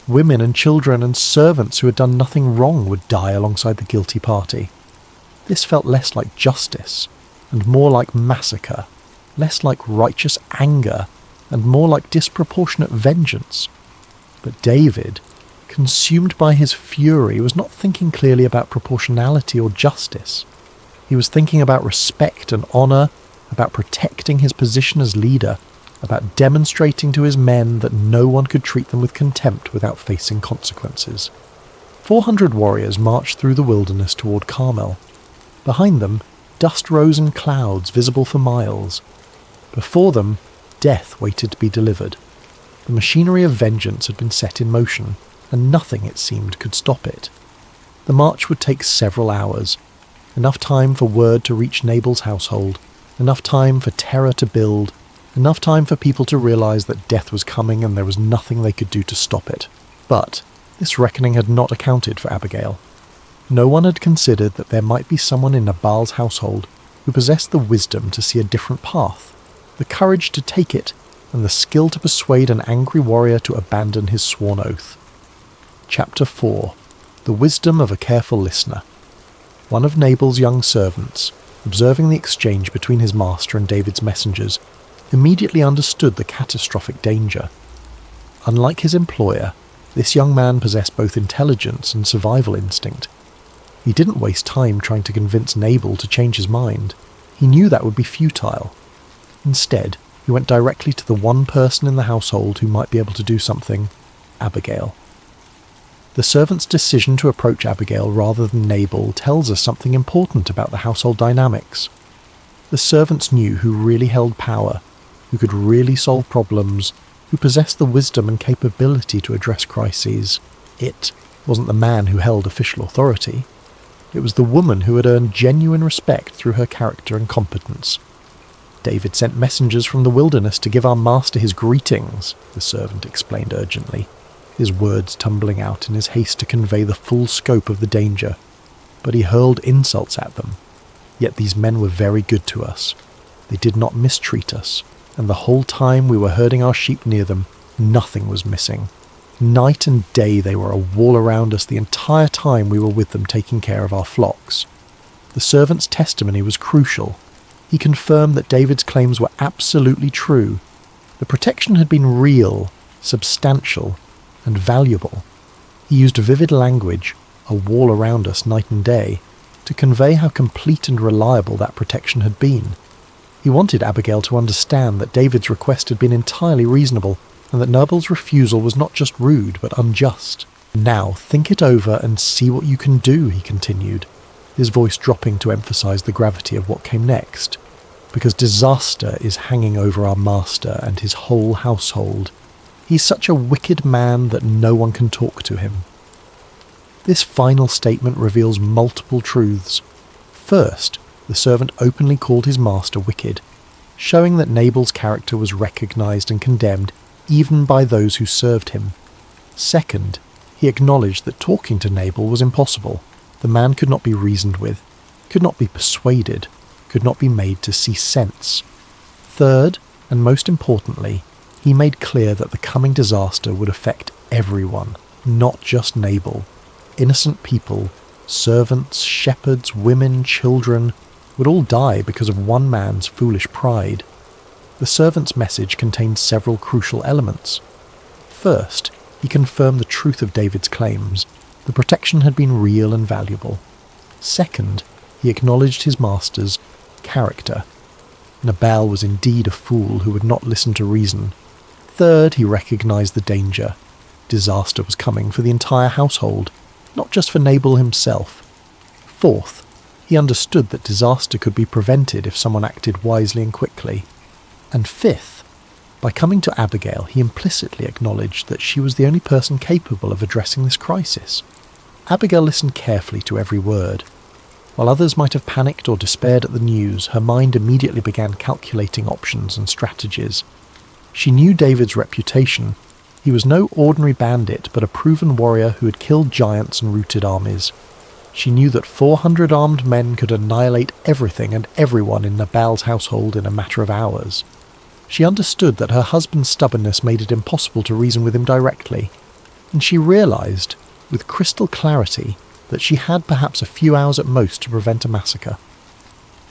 Speaker 2: Women and children and servants who had done nothing wrong would die alongside the guilty party. This felt less like justice and more like massacre, less like righteous anger and more like disproportionate vengeance. But David, consumed by his fury, was not thinking clearly about proportionality or justice. He was thinking about respect and honour, about protecting his position as leader, about demonstrating to his men that no one could treat them with contempt without facing consequences. 400 warriors marched through the wilderness toward Carmel. Behind them, dust rose in clouds visible for miles. Before them, death waited to be delivered. The machinery of vengeance had been set in motion, and nothing, it seemed, could stop it. The march would take several hours, enough time for word to reach Nabal's household, enough time for terror to build, enough time for people to realise that death was coming and there was nothing they could do to stop it. But this reckoning had not accounted for Abigail. No one had considered that there might be someone in Nabal's household who possessed the wisdom to see a different path, the courage to take it, and the skill to persuade an angry warrior to abandon his sworn oath. Chapter 4. The Wisdom of a Careful Listener. One of Nabal's young servants, observing the exchange between his master and David's messengers, immediately understood the catastrophic danger. Unlike his employer, this young man possessed both intelligence and survival instinct. He didn't waste time trying to convince Nabal to change his mind. He knew that would be futile. Instead, he went directly to the one person in the household who might be able to do something: Abigail. The servant's decision to approach Abigail rather than Nabal tells us something important about the household dynamics. The servants knew who really held power, who could really solve problems, who possessed the wisdom and capability to address crises. It wasn't the man who held official authority. It was the woman who had earned genuine respect through her character and competence. "David sent messengers from the wilderness to give our master his greetings," the servant explained urgently, his words tumbling out in his haste to convey the full scope of the danger. But he hurled insults at them. Yet these men were very good to us. They did not mistreat us, and the whole time we were herding our sheep near them, nothing was missing. Night and day they were a wall around us the entire time we were with them taking care of our flocks. The servant's testimony was crucial. He confirmed that David's claims were absolutely true. The protection had been real, substantial, and valuable. He used vivid language, a wall around us night and day, to convey how complete and reliable that protection had been. He wanted Abigail to understand that David's request had been entirely reasonable, and that Nabal's refusal was not just rude but unjust. "Now think it over and see what you can do," he continued, his voice dropping to emphasize the gravity of what came next. "Because disaster is hanging over our master and his whole household. He's such a wicked man that no one can talk to him." This final statement reveals multiple truths. First, the servant openly called his master wicked, showing that Nabal's character was recognized and condemned even by those who served him. Second, he acknowledged that talking to Nabal was impossible. The man could not be reasoned with, could not be persuaded, could not be made to see sense. Third, and most importantly, he made clear that the coming disaster would affect everyone, not just Nabal. Innocent people, servants, shepherds, women, children, would all die because of one man's foolish pride. The servant's message contained several crucial elements. First, he confirmed the truth of David's claims. The protection had been real and valuable. Second, he acknowledged his master's character. Nabal was indeed a fool who would not listen to reason. Third, he recognized the danger. Disaster was coming for the entire household, not just for Nabal himself. Fourth, he understood that disaster could be prevented if someone acted wisely and quickly. And fifth, by coming to Abigail, he implicitly acknowledged that she was the only person capable of addressing this crisis. Abigail listened carefully to every word. While others might have panicked or despaired at the news, her mind immediately began calculating options and strategies. She knew David's reputation. He was no ordinary bandit, but a proven warrior who had killed giants and routed armies. She knew that 400 armed men could annihilate everything and everyone in Nabal's household in a matter of hours. She understood that her husband's stubbornness made it impossible to reason with him directly, and she realized, with crystal clarity, that she had perhaps a few hours at most to prevent a massacre.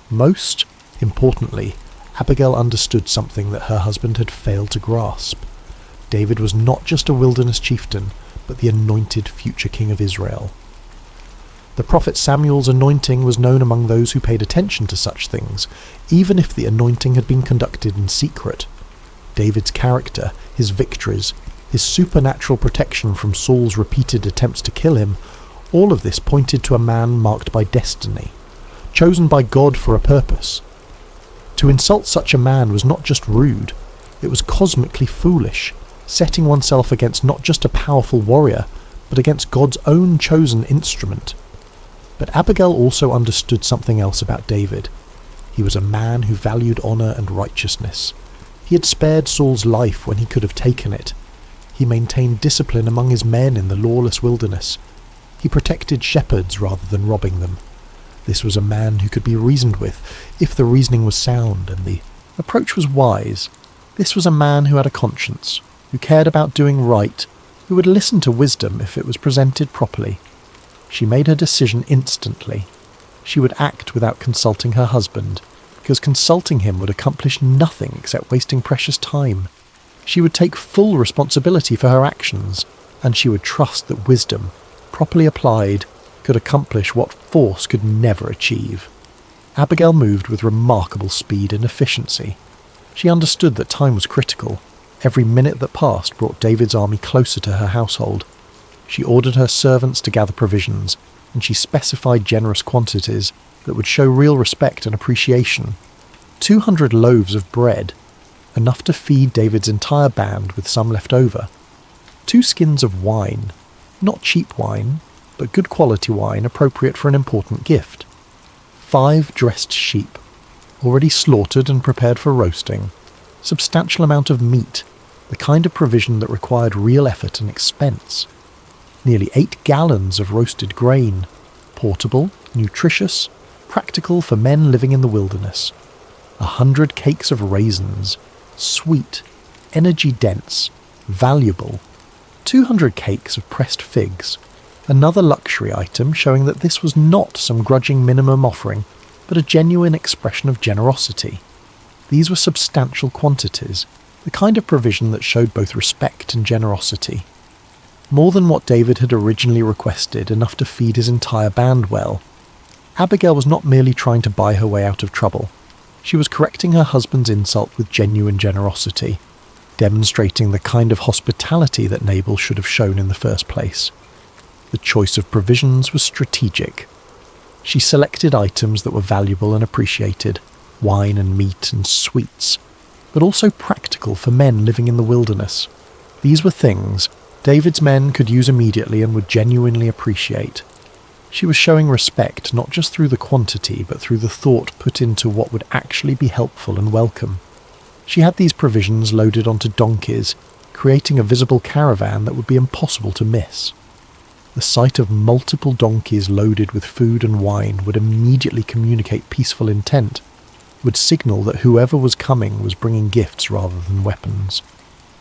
Speaker 2: Most importantly, Abigail understood something that her husband had failed to grasp. David was not just a wilderness chieftain, but the anointed future king of Israel. The prophet Samuel's anointing was known among those who paid attention to such things, even if the anointing had been conducted in secret. David's character, his victories, his supernatural protection from Saul's repeated attempts to kill him, all of this pointed to a man marked by destiny, chosen by God for a purpose. To insult such a man was not just rude, it was cosmically foolish, setting oneself against not just a powerful warrior, but against God's own chosen instrument. But Abigail also understood something else about David. He was a man who valued honour and righteousness. He had spared Saul's life when he could have taken it. He maintained discipline among his men in the lawless wilderness. He protected shepherds rather than robbing them. This was a man who could be reasoned with, if the reasoning was sound and the approach was wise. This was a man who had a conscience, who cared about doing right, who would listen to wisdom if it was presented properly. She made her decision instantly. She would act without consulting her husband, because consulting him would accomplish nothing except wasting precious time. She would take full responsibility for her actions, and she would trust that wisdom, properly applied, could accomplish what force could never achieve. Abigail moved with remarkable speed and efficiency. She understood that time was critical. Every minute that passed brought David's army closer to her household. She ordered her servants to gather provisions, and she specified generous quantities that would show real respect and appreciation. 200 loaves of bread, enough to feed David's entire band with some left over. 2 skins of wine, not cheap wine, but good quality wine appropriate for an important gift. 5 dressed sheep, already slaughtered and prepared for roasting. Substantial amount of meat, the kind of provision that required real effort and expense. Nearly 8 gallons of roasted grain, portable, nutritious, practical for men living in the wilderness. 100 cakes of raisins, sweet, energy-dense, valuable. 200 cakes of pressed figs, another luxury item showing that this was not some grudging minimum offering, but a genuine expression of generosity. These were substantial quantities, the kind of provision that showed both respect and generosity. More than what David had originally requested, enough to feed his entire band well. Abigail was not merely trying to buy her way out of trouble. She was correcting her husband's insult with genuine generosity, demonstrating the kind of hospitality that Nabal should have shown in the first place. The choice of provisions was strategic. She selected items that were valuable and appreciated, wine and meat and sweets, but also practical for men living in the wilderness. These were things David's men could use immediately and would genuinely appreciate. She was showing respect not just through the quantity, but through the thought put into what would actually be helpful and welcome. She had these provisions loaded onto donkeys, creating a visible caravan that would be impossible to miss. The sight of multiple donkeys loaded with food and wine would immediately communicate peaceful intent, would signal that whoever was coming was bringing gifts rather than weapons,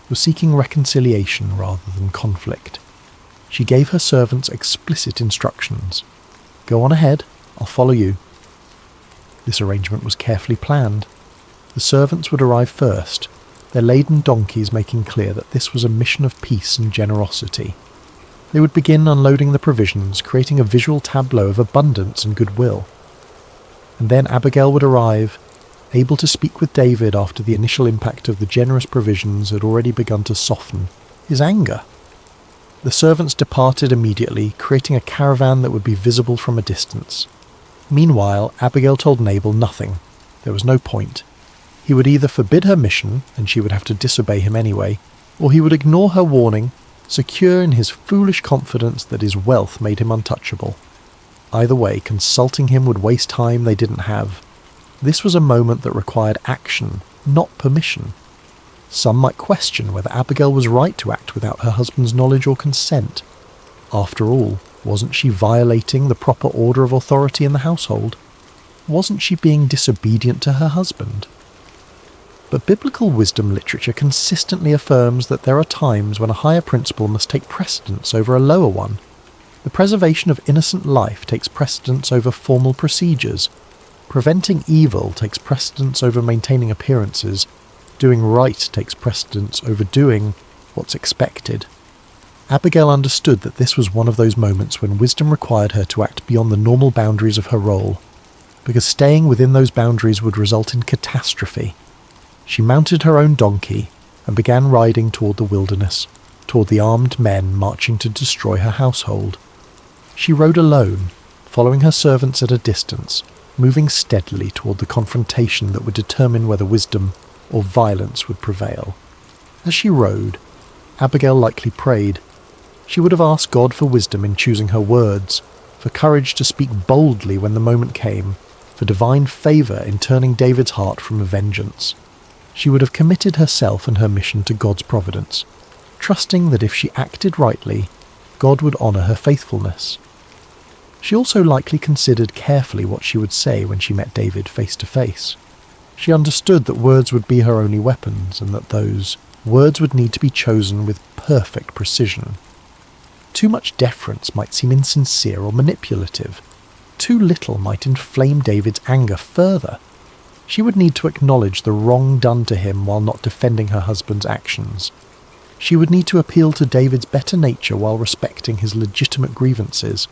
Speaker 2: was seeking reconciliation rather than conflict. She gave her servants explicit instructions. "Go on ahead, I'll follow you." This arrangement was carefully planned. The servants would arrive first, their laden donkeys making clear that this was a mission of peace and generosity. They would begin unloading the provisions, creating a visual tableau of abundance and goodwill. And then Abigail would arrive, able to speak with David after the initial impact of the generous provisions had already begun to soften his anger. The servants departed immediately, creating a caravan that would be visible from a distance. Meanwhile, Abigail told Nabal nothing. There was no point. He would either forbid her mission, and she would have to disobey him anyway, or he would ignore her warning, secure in his foolish confidence that his wealth made him untouchable. Either way, consulting him would waste time they didn't have. This was a moment that required action, not permission. Some might question whether Abigail was right to act without her husband's knowledge or consent. After all, wasn't she violating the proper order of authority in the household? Wasn't she being disobedient to her husband? But biblical wisdom literature consistently affirms that there are times when a higher principle must take precedence over a lower one. The preservation of innocent life takes precedence over formal procedures. Preventing evil takes precedence over maintaining appearances. Doing right takes precedence over doing what's expected. Abigail understood that this was one of those moments when wisdom required her to act beyond the normal boundaries of her role, because staying within those boundaries would result in catastrophe. She mounted her own donkey and began riding toward the wilderness, toward the armed men marching to destroy her household. She rode alone, following her servants at a distance, moving steadily toward the confrontation that would determine whether wisdom or violence would prevail. As she rode, Abigail likely prayed. She would have asked God for wisdom in choosing her words, for courage to speak boldly when the moment came, for divine favour in turning David's heart from vengeance. She would have committed herself and her mission to God's providence, trusting that if she acted rightly, God would honour her faithfulness. She also likely considered carefully what she would say when she met David face to face. She understood that words would be her only weapons, and that those words would need to be chosen with perfect precision. Too much deference might seem insincere or manipulative. Too little might inflame David's anger further. She would need to acknowledge the wrong done to him while not defending her husband's actions. She would need to appeal to David's better nature while respecting his legitimate grievances.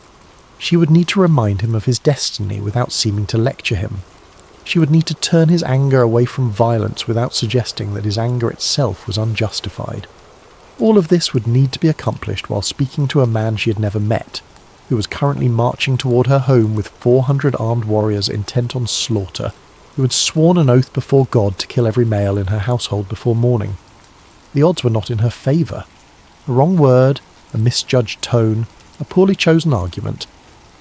Speaker 2: She would need to remind him of his destiny without seeming to lecture him. She would need to turn his anger away from violence without suggesting that his anger itself was unjustified. All of this would need to be accomplished while speaking to a man she had never met, who was currently marching toward her home with 400 armed warriors intent on slaughter, who had sworn an oath before God to kill every male in her household before morning. The odds were not in her favour. A wrong word, a misjudged tone, a poorly chosen argument,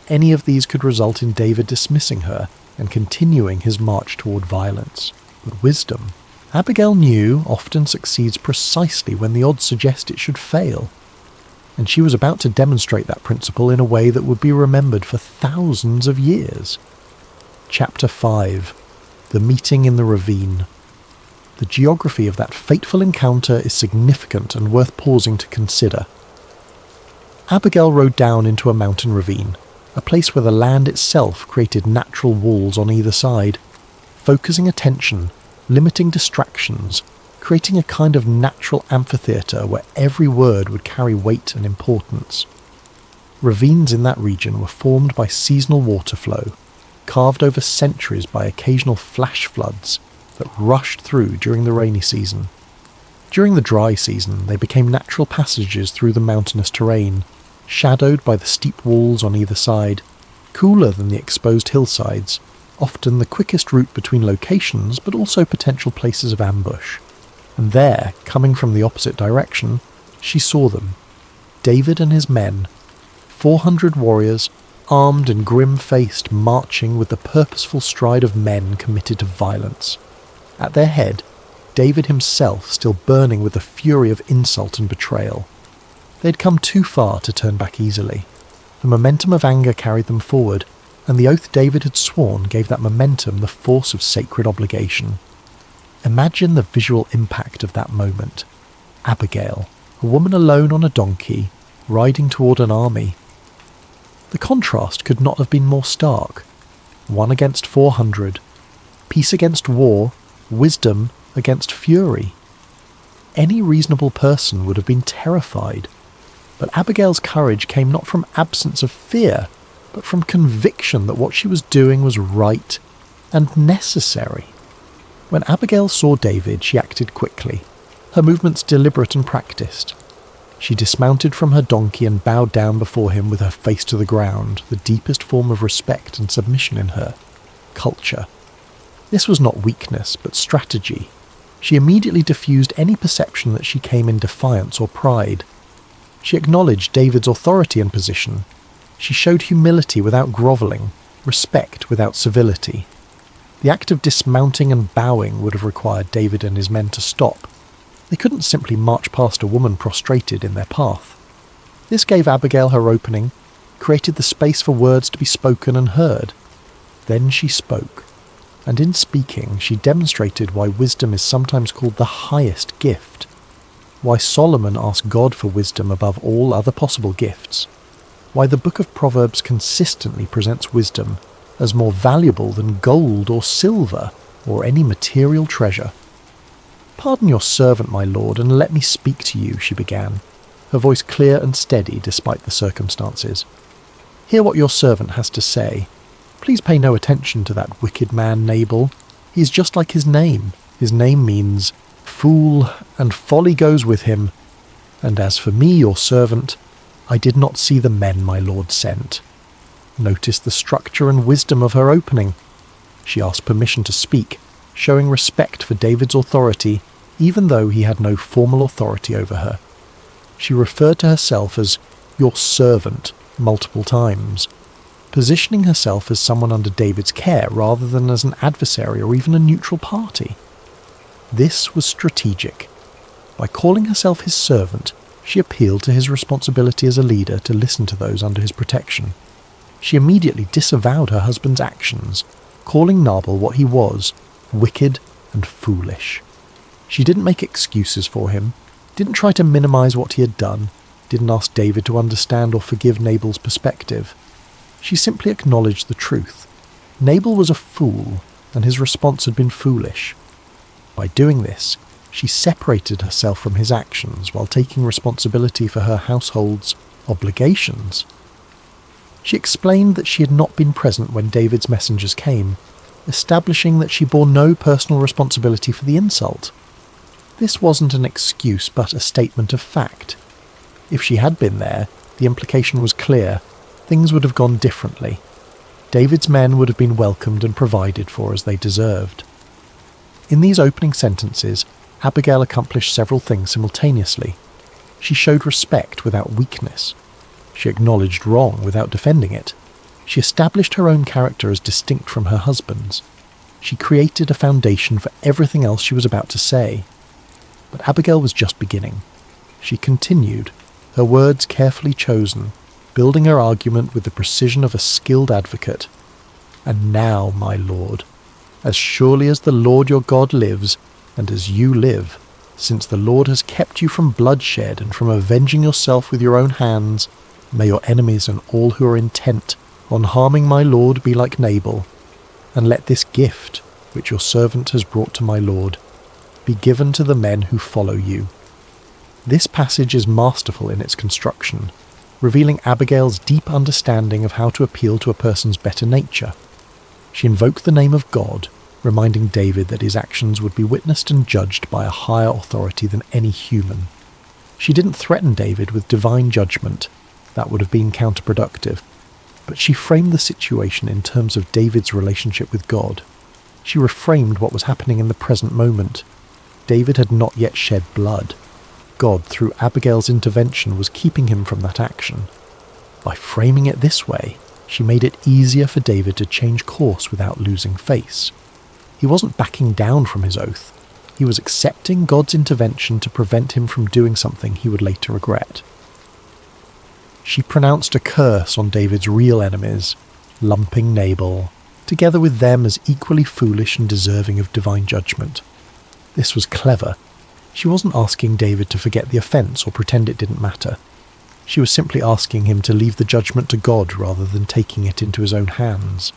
Speaker 2: any of these could result in David dismissing her and continuing his march toward violence. But wisdom, Abigail knew, often succeeds precisely when the odds suggest it should fail. And she was about to demonstrate that principle in a way that would be remembered for thousands of years. Chapter 5. The Meeting in the Ravine. The geography of that fateful encounter is significant and worth pausing to consider. Abigail rode down into a mountain ravine, a place where the land itself created natural walls on either side, focusing attention, limiting distractions, creating a kind of natural amphitheatre where every word would carry weight and importance. Ravines in that region were formed by seasonal water flow. carved over centuries by occasional flash floods that rushed through during the rainy season. During the dry season, they became natural passages through the mountainous terrain, shadowed by the steep walls on either side, cooler than the exposed hillsides, often the quickest route between locations but also potential places of ambush. And there, coming from the opposite direction, she saw them. David and his men, 400 warriors, armed and grim-faced, marching with the purposeful stride of men committed to violence. At their head, David himself still burning with the fury of insult and betrayal. They'd come too far to turn back easily. The momentum of anger carried them forward, and the oath David had sworn gave that momentum the force of sacred obligation. Imagine the visual impact of that moment. Abigail, a woman alone on a donkey, riding toward an army. The contrast could not have been more stark. 1 against 400. Peace against war, wisdom against fury. Any reasonable person would have been terrified. But Abigail's courage came not from absence of fear, but from conviction that what she was doing was right and necessary. When Abigail saw David, she acted quickly, her movements deliberate and practiced. She dismounted from her donkey and bowed down before him with her face to the ground, the deepest form of respect and submission in her. Culture. This was not weakness, but strategy. She immediately diffused any perception that she came in defiance or pride. She acknowledged David's authority and position. She showed humility without grovelling, respect without civility. The act of dismounting and bowing would have required David and his men to stop. They couldn't simply march past a woman prostrated in their path. This gave Abigail her opening, created the space for words to be spoken and heard. Then she spoke, and in speaking she demonstrated why wisdom is sometimes called the highest gift, why Solomon asked God for wisdom above all other possible gifts, why the book of Proverbs consistently presents wisdom as more valuable than gold or silver or any material treasure. "Pardon your servant, my lord, and let me speak to you," she began, her voice clear and steady despite the circumstances. "Hear what your servant has to say. Please pay no attention to that wicked man Nabal. He is just like his name. His name means fool, and folly goes with him. And as for me, your servant, I did not see the men my lord sent." Notice the structure and wisdom of her opening. She asked permission to speak, showing respect for David's authority, even though he had no formal authority over her. She referred to herself as your servant multiple times, positioning herself as someone under David's care rather than as an adversary or even a neutral party. This was strategic. By calling herself his servant, she appealed to his responsibility as a leader to listen to those under his protection. She immediately disavowed her husband's actions, calling Nabal what he was, wicked and foolish. She didn't make excuses for him, didn't try to minimize what he had done, didn't ask David to understand or forgive Nabal's perspective. She simply acknowledged the truth. Nabal was a fool, and his response had been foolish. By doing this, she separated herself from his actions while taking responsibility for her household's obligations. She explained that she had not been present when David's messengers came, establishing that she bore no personal responsibility for the insult. This wasn't an excuse but a statement of fact. If she had been there, the implication was clear. Things would have gone differently. David's men would have been welcomed and provided for as they deserved. In these opening sentences, Abigail accomplished several things simultaneously. She showed respect without weakness. She acknowledged wrong without defending it. She established her own character as distinct from her husband's. She created a foundation for everything else she was about to say. But Abigail was just beginning. She continued, her words carefully chosen, building her argument with the precision of a skilled advocate. "And now, my lord, as surely as the Lord your God lives, and as you live, since the Lord has kept you from bloodshed and from avenging yourself with your own hands, may your enemies and all who are intent on harming my lord be like Nabal, and let this gift, which your servant has brought to my lord, be given to the men who follow you." This passage is masterful in its construction, revealing Abigail's deep understanding of how to appeal to a person's better nature. She invoked the name of God, reminding David that his actions would be witnessed and judged by a higher authority than any human. She didn't threaten David with divine judgment. That would have been counterproductive. But she framed the situation in terms of David's relationship with God. She reframed what was happening in the present moment. David had not yet shed blood. God, through Abigail's intervention, was keeping him from that action. By framing it this way, she made it easier for David to change course without losing face. He wasn't backing down from his oath. He was accepting God's intervention to prevent him from doing something he would later regret. She pronounced a curse on David's real enemies, lumping Nabal, together with them as equally foolish and deserving of divine judgment. This was clever. She wasn't asking David to forget the offence or pretend it didn't matter. She was simply asking him to leave the judgment to God rather than taking it into his own hands.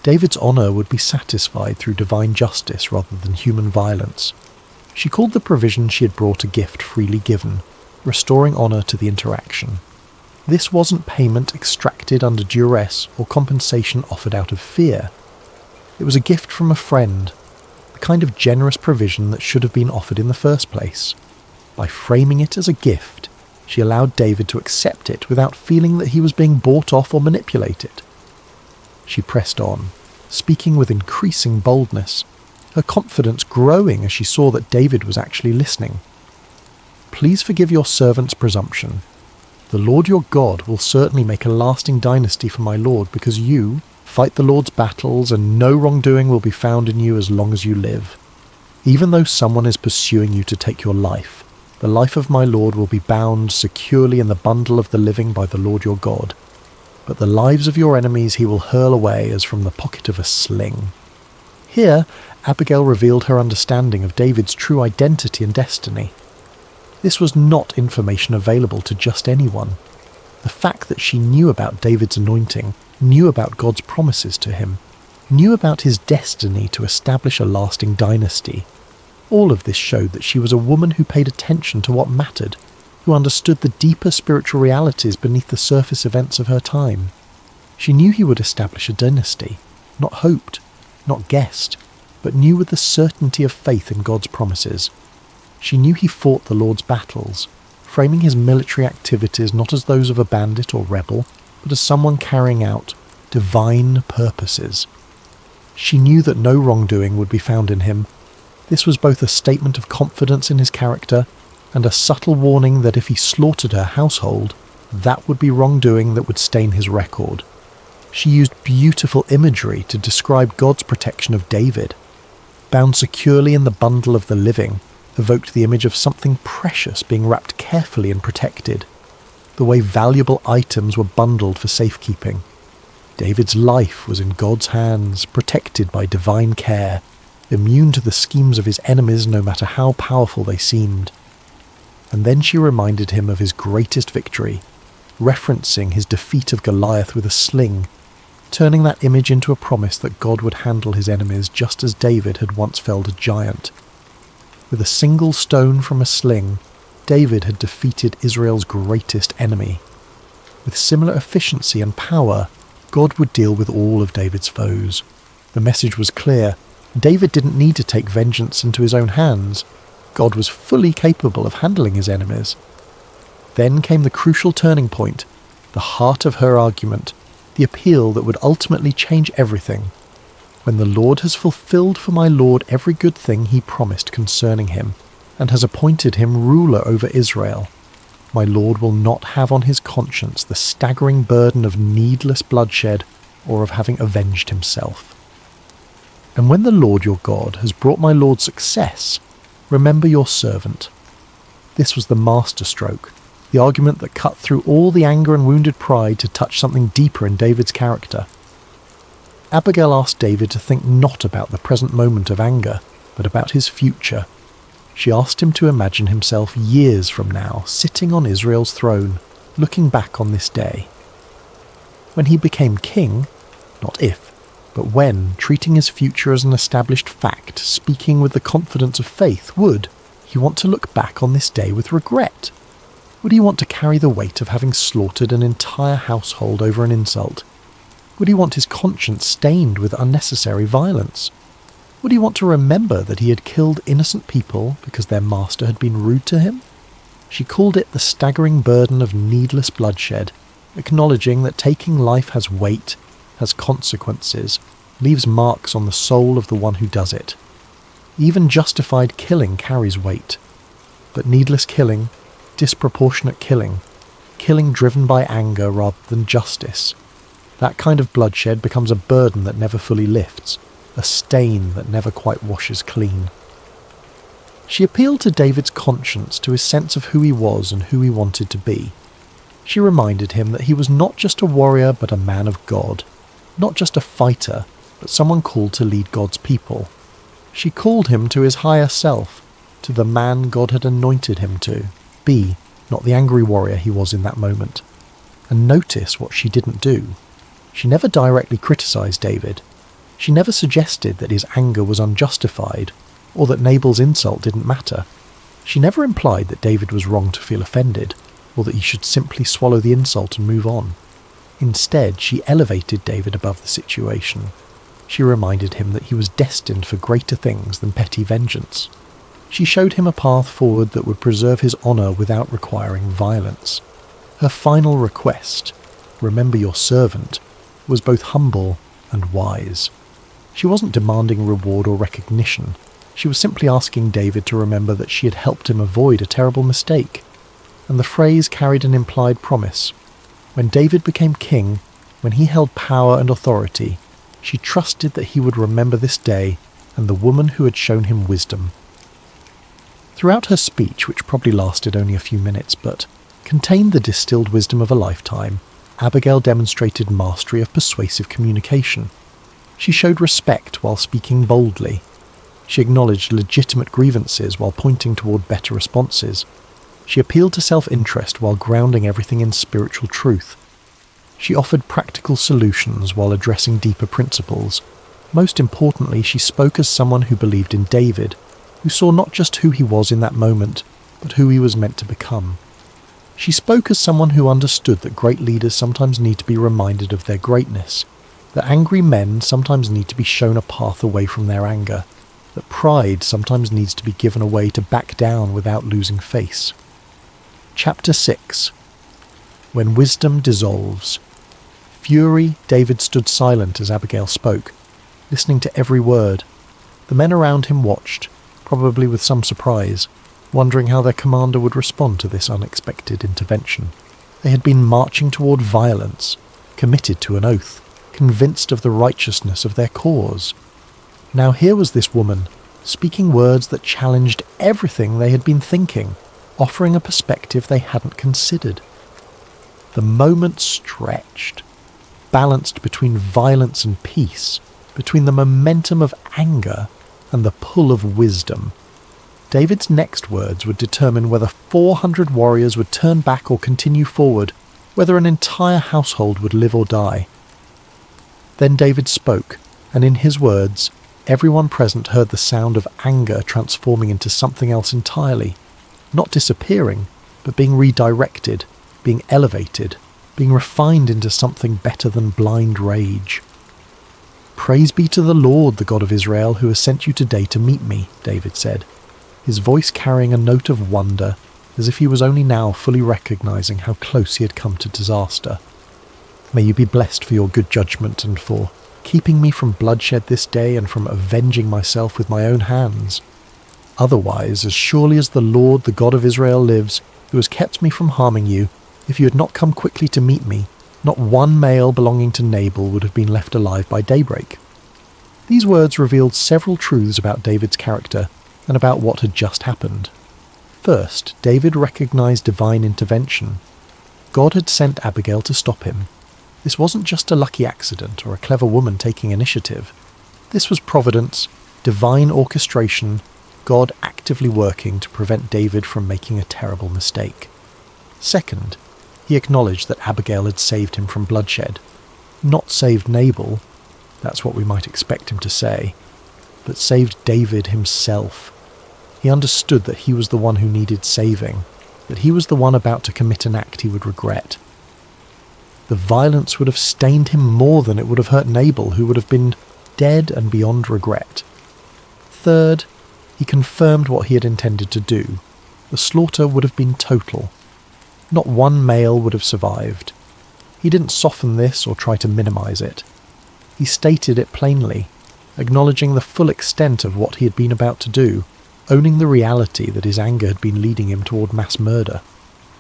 Speaker 2: David's honour would be satisfied through divine justice rather than human violence. She called the provision she had brought a gift freely given, restoring honour to the interaction. This wasn't payment extracted under duress or compensation offered out of fear. It was a gift from a friend, the kind of generous provision that should have been offered in the first place. By framing it as a gift, she allowed David to accept it without feeling that he was being bought off or manipulated. She pressed on, speaking with increasing boldness, her confidence growing as she saw that David was actually listening. "Please forgive your servant's presumption. The Lord your God will certainly make a lasting dynasty for my Lord, because you fight the Lord's battles and no wrongdoing will be found in you as long as you live. Even though someone is pursuing you to take your life, the life of my Lord will be bound securely in the bundle of the living by the Lord your God. But the lives of your enemies he will hurl away as from the pocket of a sling." Here, Abigail revealed her understanding of David's true identity and destiny. This was not information available to just anyone. The fact that she knew about David's anointing, knew about God's promises to him, knew about his destiny to establish a lasting dynasty. All of this showed that she was a woman who paid attention to what mattered, who understood the deeper spiritual realities beneath the surface events of her time. She knew he would establish a dynasty, not hoped, not guessed, but knew with the certainty of faith in God's promises. She knew he fought the Lord's battles, framing his military activities not as those of a bandit or rebel, but as someone carrying out divine purposes. She knew that no wrongdoing would be found in him. This was both a statement of confidence in his character and a subtle warning that if he slaughtered her household, that would be wrongdoing that would stain his record. She used beautiful imagery to describe God's protection of David. Bound securely in the bundle of the living, evoked the image of something precious being wrapped carefully and protected, the way valuable items were bundled for safekeeping. David's life was in God's hands, protected by divine care, immune to the schemes of his enemies no matter how powerful they seemed. And then she reminded him of his greatest victory, referencing his defeat of Goliath with a sling, turning that image into a promise that God would handle his enemies just as David had once felled a giant. With a single stone from a sling, David had defeated Israel's greatest enemy. With similar efficiency and power, God would deal with all of David's foes. The message was clear. David didn't need to take vengeance into his own hands. God was fully capable of handling his enemies. Then came the crucial turning point, the heart of her argument, the appeal that would ultimately change everything. "When the Lord has fulfilled for my Lord every good thing he promised concerning him, and has appointed him ruler over Israel, my Lord will not have on his conscience the staggering burden of needless bloodshed or of having avenged himself. And when the Lord your God has brought my Lord success, remember your servant." This was the masterstroke, the argument that cut through all the anger and wounded pride to touch something deeper in David's character. Abigail asked David to think not about the present moment of anger, but about his future. She asked him to imagine himself years from now, sitting on Israel's throne, looking back on this day. When he became king, not if, but when, treating his future as an established fact, speaking with the confidence of faith, would he want to look back on this day with regret? Would he want to carry the weight of having slaughtered an entire household over an insult? Would he want his conscience stained with unnecessary violence? Would he want to remember that he had killed innocent people because their master had been rude to him? She called it the staggering burden of needless bloodshed, acknowledging that taking life has weight, has consequences, leaves marks on the soul of the one who does it. Even justified killing carries weight. But needless killing, disproportionate killing, killing driven by anger rather than justice, that kind of bloodshed becomes a burden that never fully lifts, a stain that never quite washes clean. She appealed to David's conscience, to his sense of who he was and who he wanted to be. She reminded him that he was not just a warrior but a man of God, not just a fighter, but someone called to lead God's people. She called him to his higher self, to the man God had anointed him to be, not the angry warrior he was in that moment. And notice what she didn't do. She never directly criticised David. She never suggested that his anger was unjustified, or that Nabal's insult didn't matter. She never implied that David was wrong to feel offended, or that he should simply swallow the insult and move on. Instead, she elevated David above the situation. She reminded him that he was destined for greater things than petty vengeance. She showed him a path forward that would preserve his honour without requiring violence. Her final request, "Remember your servant," was both humble and wise. She wasn't demanding reward or recognition. She was simply asking David to remember that she had helped him avoid a terrible mistake. And the phrase carried an implied promise. When David became king, when he held power and authority, she trusted that he would remember this day and the woman who had shown him wisdom. Throughout her speech, which probably lasted only a few minutes but contained the distilled wisdom of a lifetime, Abigail demonstrated mastery of persuasive communication. She showed respect while speaking boldly. She acknowledged legitimate grievances while pointing toward better responses. She appealed to self-interest while grounding everything in spiritual truth. She offered practical solutions while addressing deeper principles. Most importantly, she spoke as someone who believed in David, who saw not just who he was in that moment, but who he was meant to become. She spoke as someone who understood that great leaders sometimes need to be reminded of their greatness, that angry men sometimes need to be shown a path away from their anger, that pride sometimes needs to be given away to back down without losing face. Chapter 6. When wisdom dissolves. Fury, David stood silent as Abigail spoke, listening to every word. The men around him watched, probably with some surprise, wondering how their commander would respond to this unexpected intervention. They had been marching toward violence, committed to an oath, convinced of the righteousness of their cause. Now here was this woman, speaking words that challenged everything they had been thinking, offering a perspective they hadn't considered. The moment stretched, balanced between violence and peace, between the momentum of anger and the pull of wisdom. David's next words would determine whether 400 warriors would turn back or continue forward, whether an entire household would live or die. Then David spoke, and in his words, everyone present heard the sound of anger transforming into something else entirely, not disappearing, but being redirected, being elevated, being refined into something better than blind rage. "Praise be to the Lord, the God of Israel, who has sent you today to meet me," David said, his voice carrying a note of wonder, as if he was only now fully recognizing how close he had come to disaster. "May you be blessed for your good judgment and for keeping me from bloodshed this day and from avenging myself with my own hands. Otherwise, as surely as the Lord, the God of Israel lives, who has kept me from harming you, if you had not come quickly to meet me, not one male belonging to Nabal would have been left alive by daybreak." These words revealed several truths about David's character and about what had just happened. First, David recognized divine intervention. God had sent Abigail to stop him. This wasn't just a lucky accident or a clever woman taking initiative. This was providence, divine orchestration, God actively working to prevent David from making a terrible mistake. Second, he acknowledged that Abigail had saved him from bloodshed. Not saved Nabal, that's what we might expect him to say, but saved David himself. He understood that he was the one who needed saving, that he was the one about to commit an act he would regret. The violence would have stained him more than it would have hurt Nabal, who would have been dead and beyond regret. Third, he confirmed what he had intended to do. The slaughter would have been total. Not one male would have survived. He didn't soften this or try to minimize it. He stated it plainly, acknowledging the full extent of what he had been about to do, owning the reality that his anger had been leading him toward mass murder.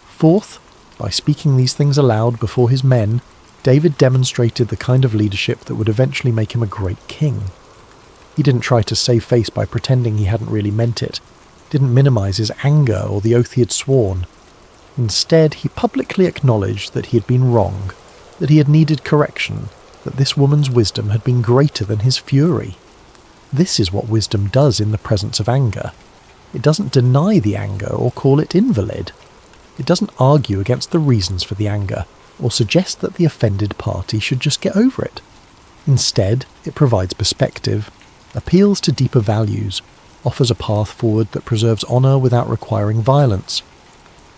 Speaker 2: Fourth, by speaking these things aloud before his men, David demonstrated the kind of leadership that would eventually make him a great king. He didn't try to save face by pretending he hadn't really meant it, didn't minimize his anger or the oath he had sworn. Instead, he publicly acknowledged that he had been wrong, that he had needed correction, that this woman's wisdom had been greater than his fury. This is what wisdom does in the presence of anger. It doesn't deny the anger or call it invalid. It doesn't argue against the reasons for the anger, or suggest that the offended party should just get over it. Instead, it provides perspective, appeals to deeper values, offers a path forward that preserves honour without requiring violence.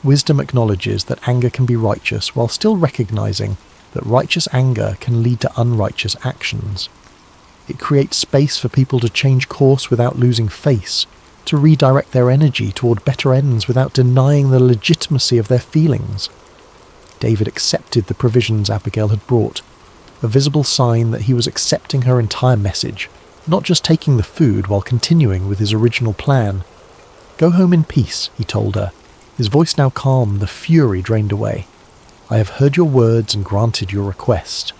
Speaker 2: Wisdom acknowledges that anger can be righteous while still recognising that righteous anger can lead to unrighteous actions. It creates space for people to change course without losing face, to redirect their energy toward better ends without denying the legitimacy of their feelings. David accepted the provisions Abigail had brought, a visible sign that he was accepting her entire message, not just taking the food while continuing with his original plan. "Go home in peace," he told her, his voice now calm, the fury drained away. "I have heard your words and granted your request."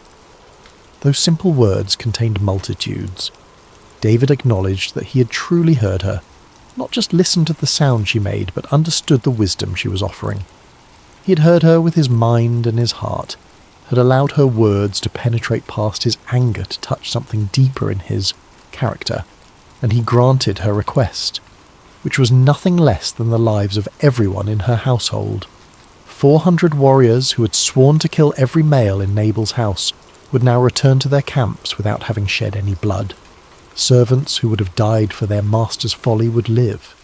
Speaker 2: Those simple words contained multitudes. David acknowledged that he had truly heard her, not just listened to the sound she made, but understood the wisdom she was offering. He had heard her with his mind and his heart, had allowed her words to penetrate past his anger to touch something deeper in his character, and he granted her request, which was nothing less than the lives of everyone in her household. 400 warriors who had sworn to kill every male in Nabal's house would now return to their camps without having shed any blood. Servants who would have died for their master's folly would live.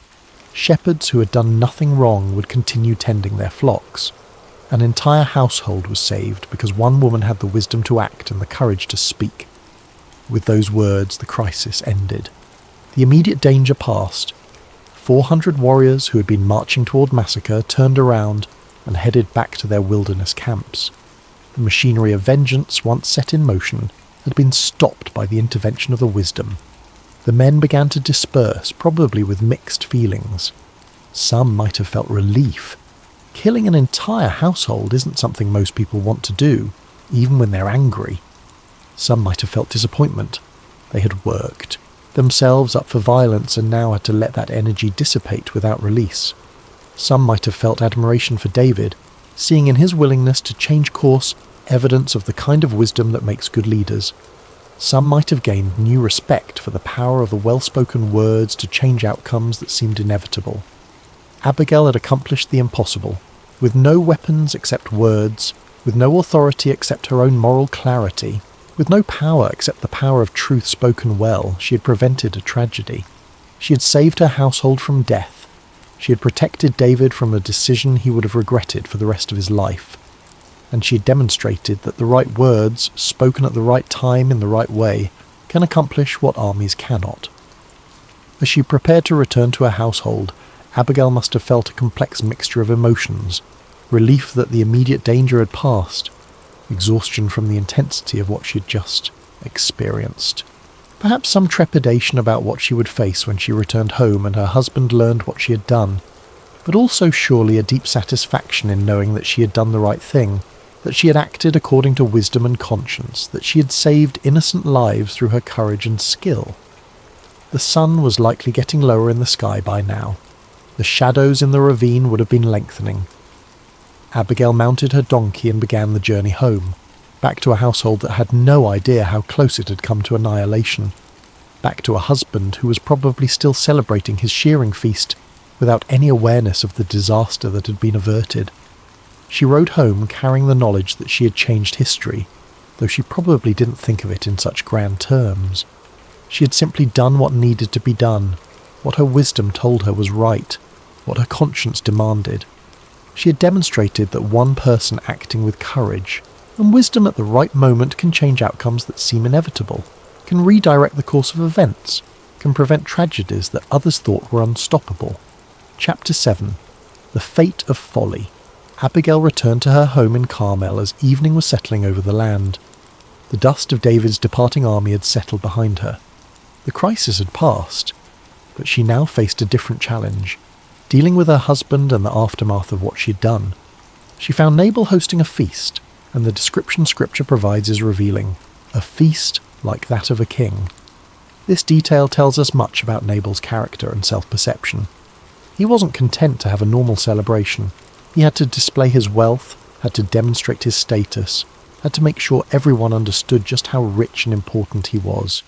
Speaker 2: Shepherds who had done nothing wrong would continue tending their flocks. An entire household was saved because one woman had the wisdom to act and the courage to speak. With those words, the crisis ended. The immediate danger passed. 400 warriors who had been marching toward massacre turned around and headed back to their wilderness camps. The machinery of vengeance, once set in motion, had been stopped by the intervention of the wisdom. The men began to disperse, probably with mixed feelings. Some might have felt relief. Killing an entire household isn't something most people want to do, even when they're angry. Some might have felt disappointment. They had worked themselves up for violence and now had to let that energy dissipate without release. Some might have felt admiration for David, seeing in his willingness to change course evidence of the kind of wisdom that makes good leaders. Some might have gained new respect for the power of the well-spoken words to change outcomes that seemed inevitable. Abigail had accomplished the impossible, with no weapons except words, with no authority except her own moral clarity, with no power except the power of truth spoken well. She had prevented a tragedy. She had saved her household from death. She had protected David from a decision he would have regretted for the rest of his life. And she had demonstrated that the right words, spoken at the right time in the right way, can accomplish what armies cannot. As she prepared to return to her household, Abigail must have felt a complex mixture of emotions: relief that the immediate danger had passed, exhaustion from the intensity of what she had just experienced. Perhaps some trepidation about what she would face when she returned home and her husband learned what she had done, but also surely a deep satisfaction in knowing that she had done the right thing, that she had acted according to wisdom and conscience, that she had saved innocent lives through her courage and skill. The sun was likely getting lower in the sky by now. The shadows in the ravine would have been lengthening. Abigail mounted her donkey and began the journey home, back to a household that had no idea how close it had come to annihilation, back to a husband who was probably still celebrating his shearing feast without any awareness of the disaster that had been averted. She rode home carrying the knowledge that she had changed history, though she probably didn't think of it in such grand terms. She had simply done what needed to be done, what her wisdom told her was right, what her conscience demanded. She had demonstrated that one person acting with courage, And wisdom at the right moment can change outcomes that seem inevitable, can redirect the course of events, can prevent tragedies that others thought were unstoppable. Chapter 7. The Fate of Folly. Abigail returned to her home in Carmel as evening was settling over the land. The dust of David's departing army had settled behind her. The crisis had passed, but she now faced a different challenge, dealing with her husband and the aftermath of what she had done. She found Nabal hosting a feast, and the description Scripture provides is revealing, a feast like that of a king. This detail tells us much about Nabal's character and self-perception. He wasn't content to have a normal celebration. He had to display his wealth, had to demonstrate his status, had to make sure everyone understood just how rich and important he was.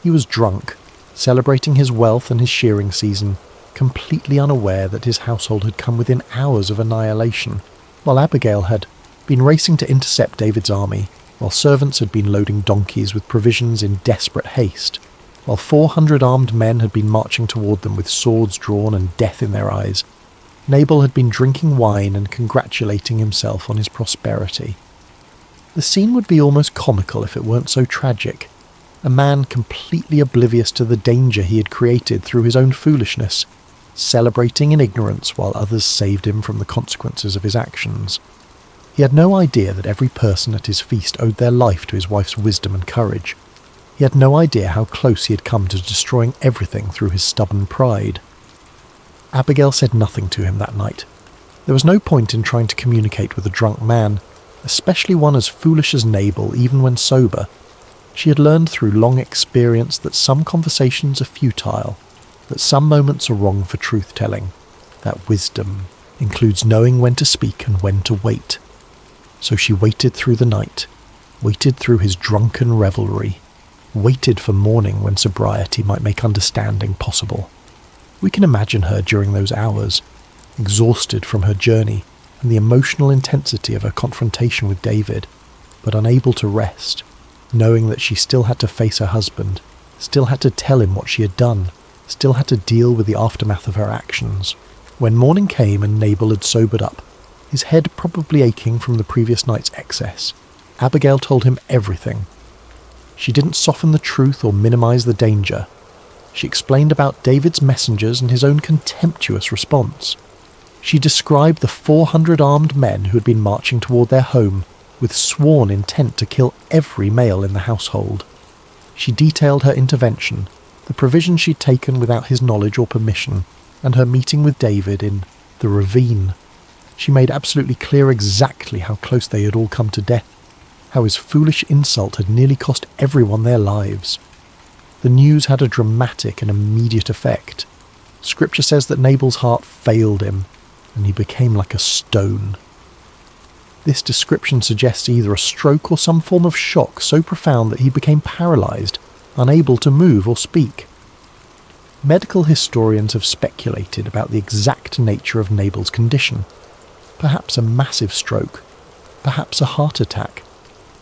Speaker 2: He was drunk, celebrating his wealth and his shearing season, completely unaware that his household had come within hours of annihilation, while Abigail had been racing to intercept David's army, while servants had been loading donkeys with provisions in desperate haste, while 400 armed men had been marching toward them with swords drawn and death in their eyes. Nabal had been drinking wine and congratulating himself on his prosperity. The scene would be almost comical if it weren't so tragic. A man completely oblivious to the danger he had created through his own foolishness, celebrating in ignorance while others saved him from the consequences of his actions. He had no idea that every person at his feast owed their life to his wife's wisdom and courage. He had no idea how close he had come to destroying everything through his stubborn pride. Abigail said nothing to him that night. There was no point in trying to communicate with a drunk man, especially one as foolish as Nabal, even when sober. She had learned through long experience that some conversations are futile, that some moments are wrong for truth-telling, that wisdom includes knowing when to speak and when to wait. So she waited through the night, waited through his drunken revelry, waited for morning when sobriety might make understanding possible. We can imagine her during those hours, exhausted from her journey and the emotional intensity of her confrontation with David, but unable to rest, knowing that she still had to face her husband, still had to tell him what she had done, still had to deal with the aftermath of her actions. When morning came and Nabal had sobered up, his head probably aching from the previous night's excess, Abigail told him everything. She didn't soften the truth or minimize the danger. She explained about David's messengers and his own contemptuous response. She described the 400 armed men who had been marching toward their home with sworn intent to kill every male in the household. She detailed her intervention, the provisions she'd taken without his knowledge or permission, and her meeting with David in the ravine. She made absolutely clear exactly how close they had all come to death, how his foolish insult had nearly cost everyone their lives. The news had a dramatic and immediate effect. Scripture says that Nabal's heart failed him, and he became like a stone. This description suggests either a stroke or some form of shock so profound that he became paralyzed, unable to move or speak. Medical historians have speculated about the exact nature of Nabal's condition. Perhaps a massive stroke, perhaps a heart attack,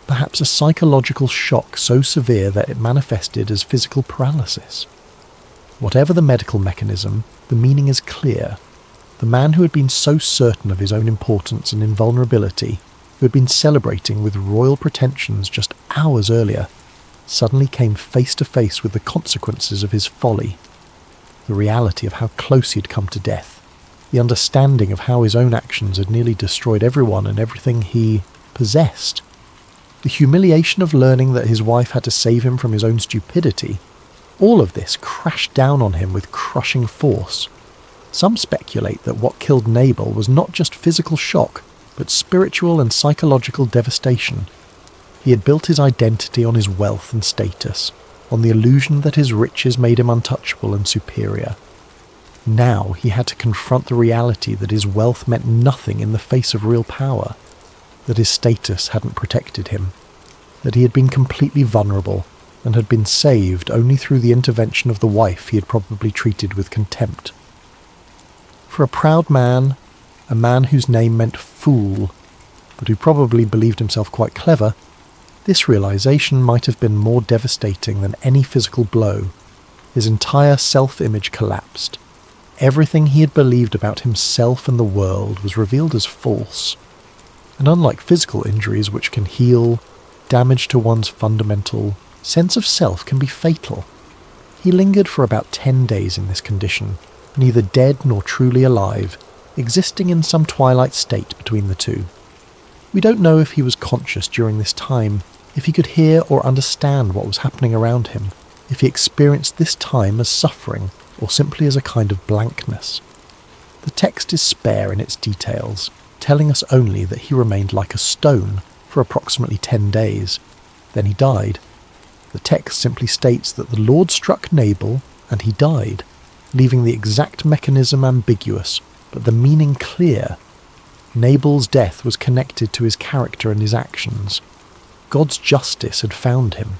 Speaker 2: perhaps a psychological shock so severe that it manifested as physical paralysis. Whatever the medical mechanism, the meaning is clear. The man who had been so certain of his own importance and invulnerability, who had been celebrating with royal pretensions just hours earlier, suddenly came face to face with the consequences of his folly, the reality of how close he had come to death, the understanding of how his own actions had nearly destroyed everyone and everything he possessed, the humiliation of learning that his wife had to save him from his own stupidity. All of this crashed down on him with crushing force. Some speculate that what killed Nabal was not just physical shock, but spiritual and psychological devastation. He had built his identity on his wealth and status, on the illusion that his riches made him untouchable and superior. Now he had to confront the reality that his wealth meant nothing in the face of real power, that his status hadn't protected him, that he had been completely vulnerable and had been saved only through the intervention of the wife he had probably treated with contempt. For a proud man, a man whose name meant fool, but who probably believed himself quite clever, this realization might have been more devastating than any physical blow. His entire self-image collapsed. Everything he had believed about himself and the world was revealed as false. And unlike physical injuries which can heal, damage to one's fundamental sense of self can be fatal. He lingered for about 10 days in this condition, neither dead nor truly alive, existing in some twilight state between the two. We don't know if he was conscious during this time, if he could hear or understand what was happening around him, if he experienced this time as suffering or simply as a kind of blankness. The text is spare in its details, telling us only that he remained like a stone for approximately 10 days. Then he died. The text simply states that the Lord struck Nabal and he died, leaving the exact mechanism ambiguous, but the meaning clear. Nabal's death was connected to his character and his actions. God's justice had found him.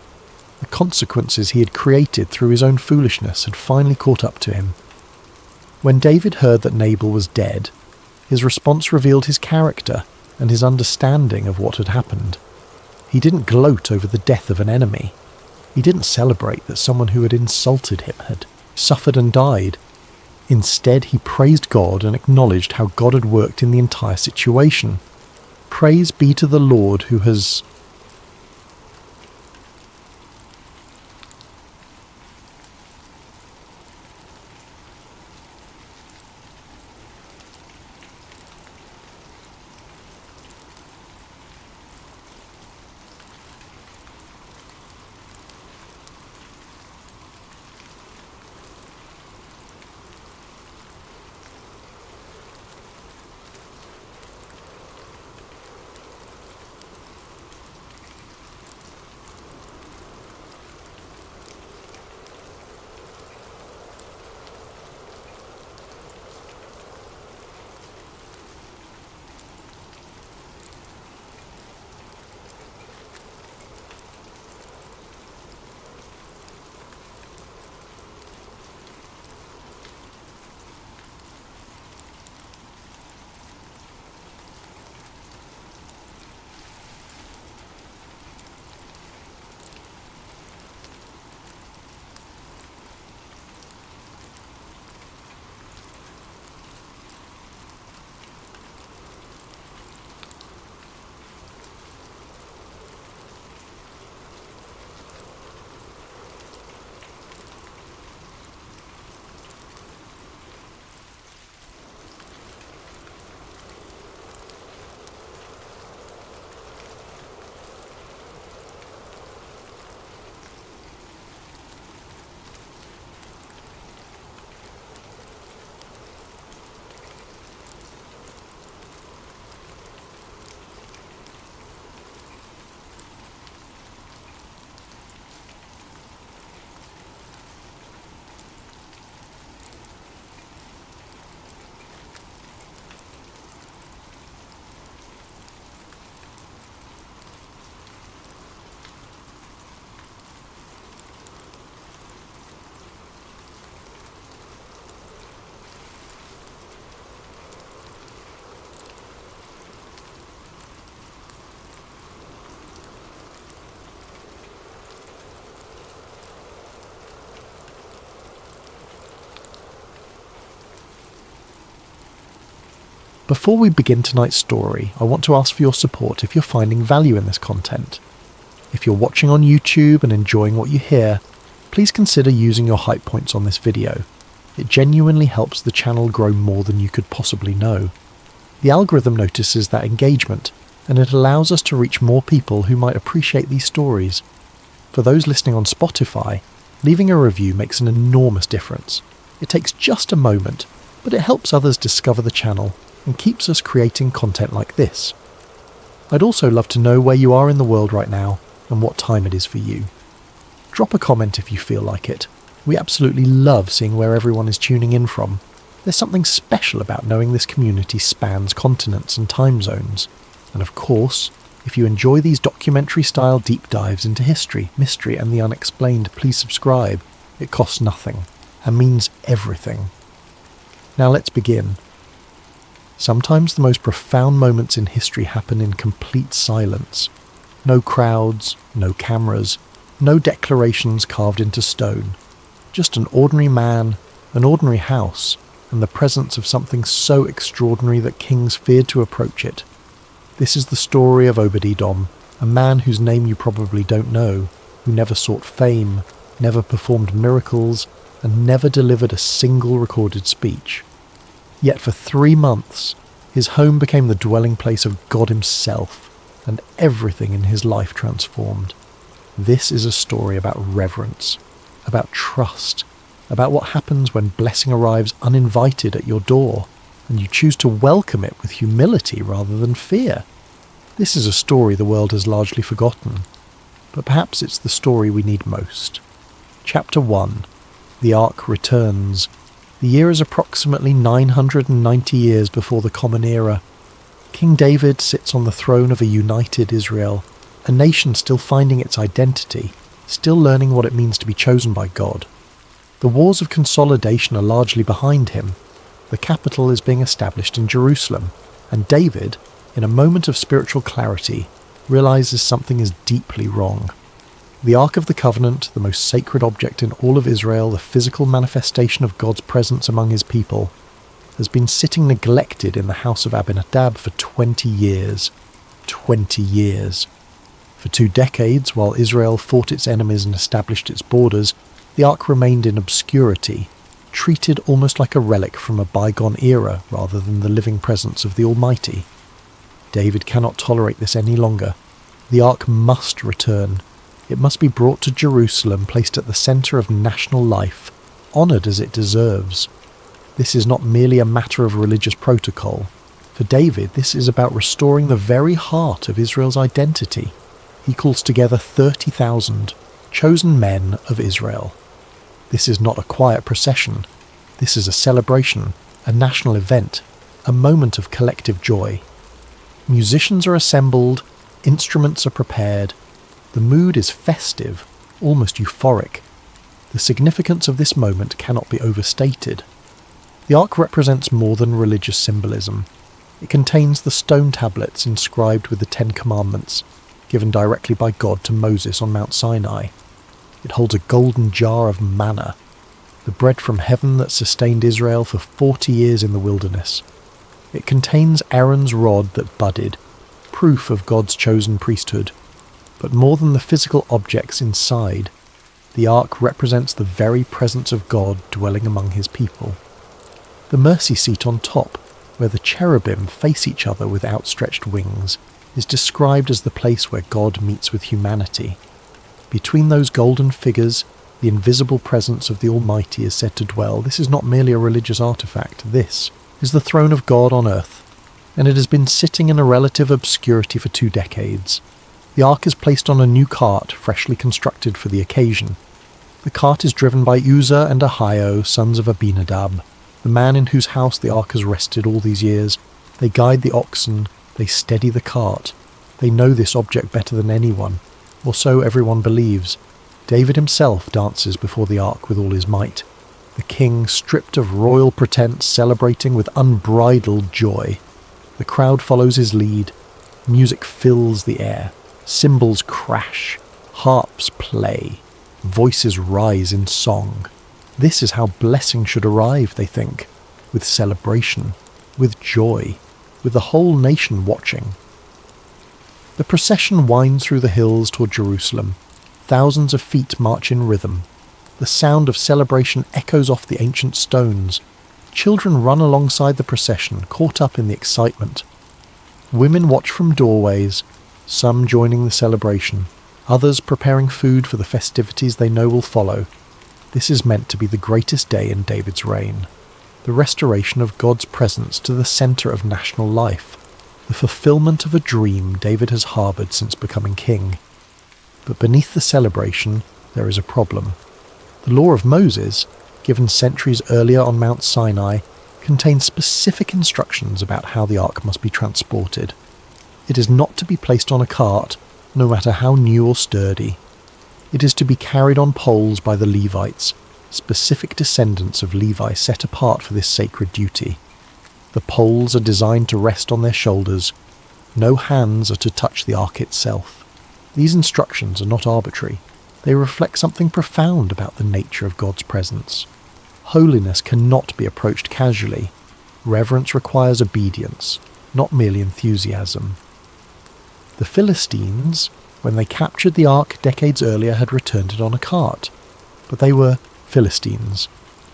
Speaker 2: The consequences he had created through his own foolishness had finally caught up to him. When David heard that Nabal was dead, his response revealed his character and his understanding of what had happened. He didn't gloat over the death of an enemy. He didn't celebrate that someone who had insulted him had suffered and died. Instead, he praised God and acknowledged how God had worked in the entire situation. Praise be to the Lord who has... Before we begin tonight's story, I want to ask for your support if you're finding value in this content. If you're watching on YouTube and enjoying what you hear, please consider using your hype points on this video. It genuinely helps the channel grow more than you could possibly know. The algorithm notices that engagement, and it allows us to reach more people who might appreciate these stories. For those listening on Spotify, leaving a review makes an enormous difference. It takes just a moment, but it helps others discover the channel and keeps us creating content like this. I'd also love to know where you are in the world right now and what time it is for you. Drop a comment if you feel like it. We absolutely love seeing where everyone is tuning in from. There's something special about knowing this community spans continents and time zones. And of course, if you enjoy these documentary-style deep dives into history, mystery and the unexplained, please subscribe. It costs nothing and means everything. Now let's begin. Sometimes the most profound moments in history happen in complete silence. No crowds, no cameras, no declarations carved into stone. Just an ordinary man, an ordinary house, and the presence of something so extraordinary that kings feared to approach it. This is the story of Obed-Edom, a man whose name you probably don't know, who never sought fame, never performed miracles, and never delivered a single recorded speech. Yet for 3 months, his home became the dwelling place of God himself, and everything in his life transformed. This is a story about reverence, about trust, about what happens when blessing arrives uninvited at your door, and you choose to welcome it with humility rather than fear. This is a story the world has largely forgotten, but perhaps it's the story we need most. Chapter 1. The Ark returns. The year is approximately 990 years before the Common Era. King David sits on the throne of a united Israel, a nation still finding its identity, still learning what it means to be chosen by God. The wars of consolidation are largely behind him. The capital is being established in Jerusalem, and David, in a moment of spiritual clarity, realizes something is deeply wrong. The Ark of the Covenant, the most sacred object in all of Israel, the physical manifestation of God's presence among his people, has been sitting neglected in the house of Abinadab for 20 years. 20 years. For 2 decades, while Israel fought its enemies and established its borders, the Ark remained in obscurity, treated almost like a relic from a bygone era rather than the living presence of the Almighty. David cannot tolerate this any longer. The Ark must return. It must be brought to Jerusalem, placed at the centre of national life, honoured as it deserves. This is not merely a matter of religious protocol. For David, this is about restoring the very heart of Israel's identity. He calls together 30,000 chosen men of Israel. This is not a quiet procession. This is a celebration, a national event, a moment of collective joy. Musicians are assembled, instruments are prepared. The mood is festive, almost euphoric. The significance of this moment cannot be overstated. The Ark represents more than religious symbolism. It contains the stone tablets inscribed with the 10 Commandments, given directly by God to Moses on Mount Sinai. It holds a golden jar of manna, the bread from heaven that sustained Israel for 40 years in the wilderness. It contains Aaron's rod that budded, proof of God's chosen priesthood. But more than the physical objects inside, the Ark represents the very presence of God dwelling among his people. The mercy seat on top, where the cherubim face each other with outstretched wings, is described as the place where God meets with humanity. Between those golden figures, the invisible presence of the Almighty is said to dwell. This is not merely a religious artifact. This is the throne of God on earth, and it has been sitting in a relative obscurity for 2 decades. The Ark is placed on a new cart, freshly constructed for the occasion. The cart is driven by Uzzah and Ahio, sons of Abinadab, the man in whose house the Ark has rested all these years. They guide the oxen, they steady the cart. They know this object better than anyone, or so everyone believes. David himself dances before the Ark with all his might. The king, stripped of royal pretense, celebrating with unbridled joy. The crowd follows his lead. Music fills the air. Cymbals crash, harps play, voices rise in song. This is how blessing should arrive, they think, with celebration, with joy, with the whole nation watching. The procession winds through the hills toward Jerusalem. Thousands of feet march in rhythm. The sound of celebration echoes off the ancient stones. Children run alongside the procession, caught up in the excitement. Women watch from doorways, some joining the celebration, others preparing food for the festivities they know will follow. This is meant to be the greatest day in David's reign, the restoration of God's presence to the centre of national life, the fulfilment of a dream David has harboured since becoming king. But beneath the celebration, there is a problem. The law of Moses, given centuries earlier on Mount Sinai, contains specific instructions about how the Ark must be transported. It is not to be placed on a cart, no matter how new or sturdy. It is to be carried on poles by the Levites, specific descendants of Levi set apart for this sacred duty. The poles are designed to rest on their shoulders. No hands are to touch the Ark itself. These instructions are not arbitrary. They reflect something profound about the nature of God's presence. Holiness cannot be approached casually. Reverence requires obedience, not merely enthusiasm. The Philistines, when they captured the ark decades earlier, had returned it on a cart. But they were Philistines.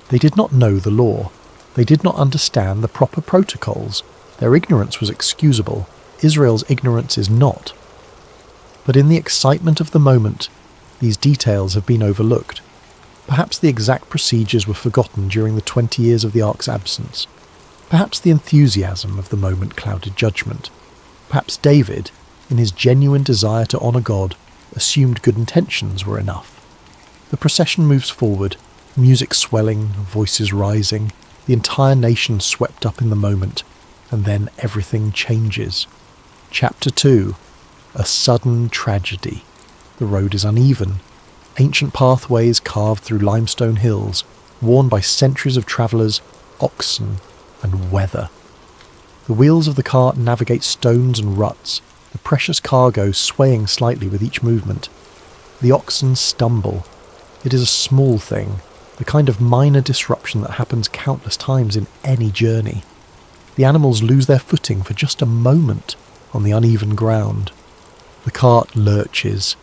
Speaker 2: They did not know the law. They did not understand the proper protocols. Their ignorance was excusable. Israel's ignorance is not. But in the excitement of the moment, these details have been overlooked. Perhaps the exact procedures were forgotten during the 20 years of the ark's absence. Perhaps the enthusiasm of the moment clouded judgment. Perhaps David, in his genuine desire to honour God, assumed good intentions were enough. The procession moves forward, music swelling, voices rising, the entire nation swept up in the moment, and then everything changes. Chapter 2. A sudden tragedy. The road is uneven. Ancient pathways carved through limestone hills, worn by centuries of travellers, oxen, and weather. The wheels of the cart navigate stones and ruts, the precious cargo swaying slightly with each movement. The oxen stumble. It is a small thing, the kind of minor disruption that happens countless times in any journey. The animals lose their footing for just a moment on the uneven ground. The cart lurches.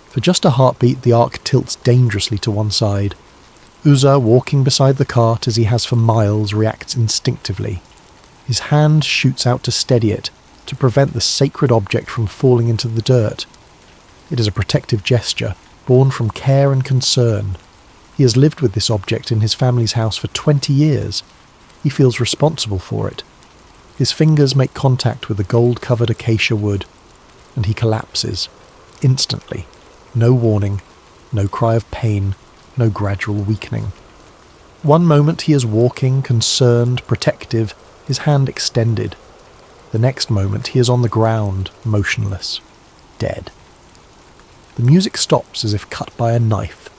Speaker 2: For just a heartbeat, the ark tilts dangerously to one side. Uzzah, walking beside the cart as he has for miles, reacts instinctively. His hand shoots out to steady it, to prevent the sacred object from falling into the dirt. It is a protective gesture, born from care and concern. He has lived with this object in his family's house for 20 years. He feels responsible for it. His fingers make contact with the gold-covered acacia wood, and he collapses, instantly. No warning, no cry of pain, no gradual weakening. One moment he is walking, concerned, protective, his hand extended. The next moment he is on the ground, motionless, dead. The music stops as if cut by a knife.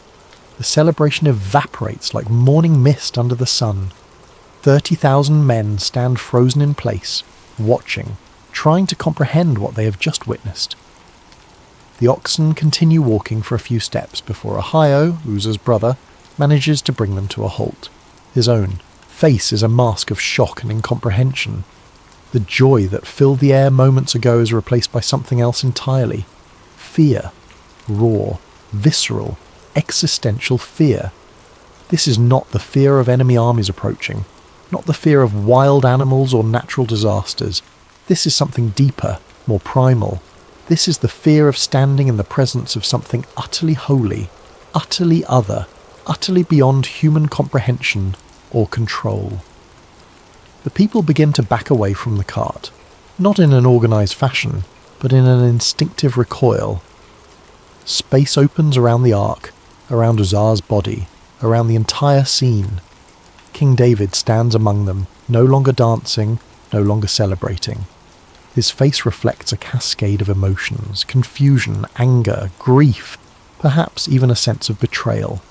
Speaker 2: The celebration evaporates like morning mist under the sun. 30,000 men stand frozen in place, watching, trying to comprehend what they have just witnessed. The oxen continue walking for a few steps before Ahio, Uzzah's brother, manages to bring them to a halt. His own face is a mask of shock and incomprehension. The joy that filled the air moments ago is replaced by something else entirely. Fear. Raw, visceral, existential fear. This is not the fear of enemy armies approaching, not the fear of wild animals or natural disasters. This is something deeper, more primal. This is the fear of standing in the presence of something utterly holy, utterly other, utterly beyond human comprehension or control. The people begin to back away from the cart, not in an organised fashion, but in an instinctive recoil. Space opens around the ark, around Uzzah's body, around the entire scene. King David stands among them, no longer dancing, no longer celebrating. His face reflects a cascade of emotions, confusion, anger, grief, perhaps even a sense of betrayal.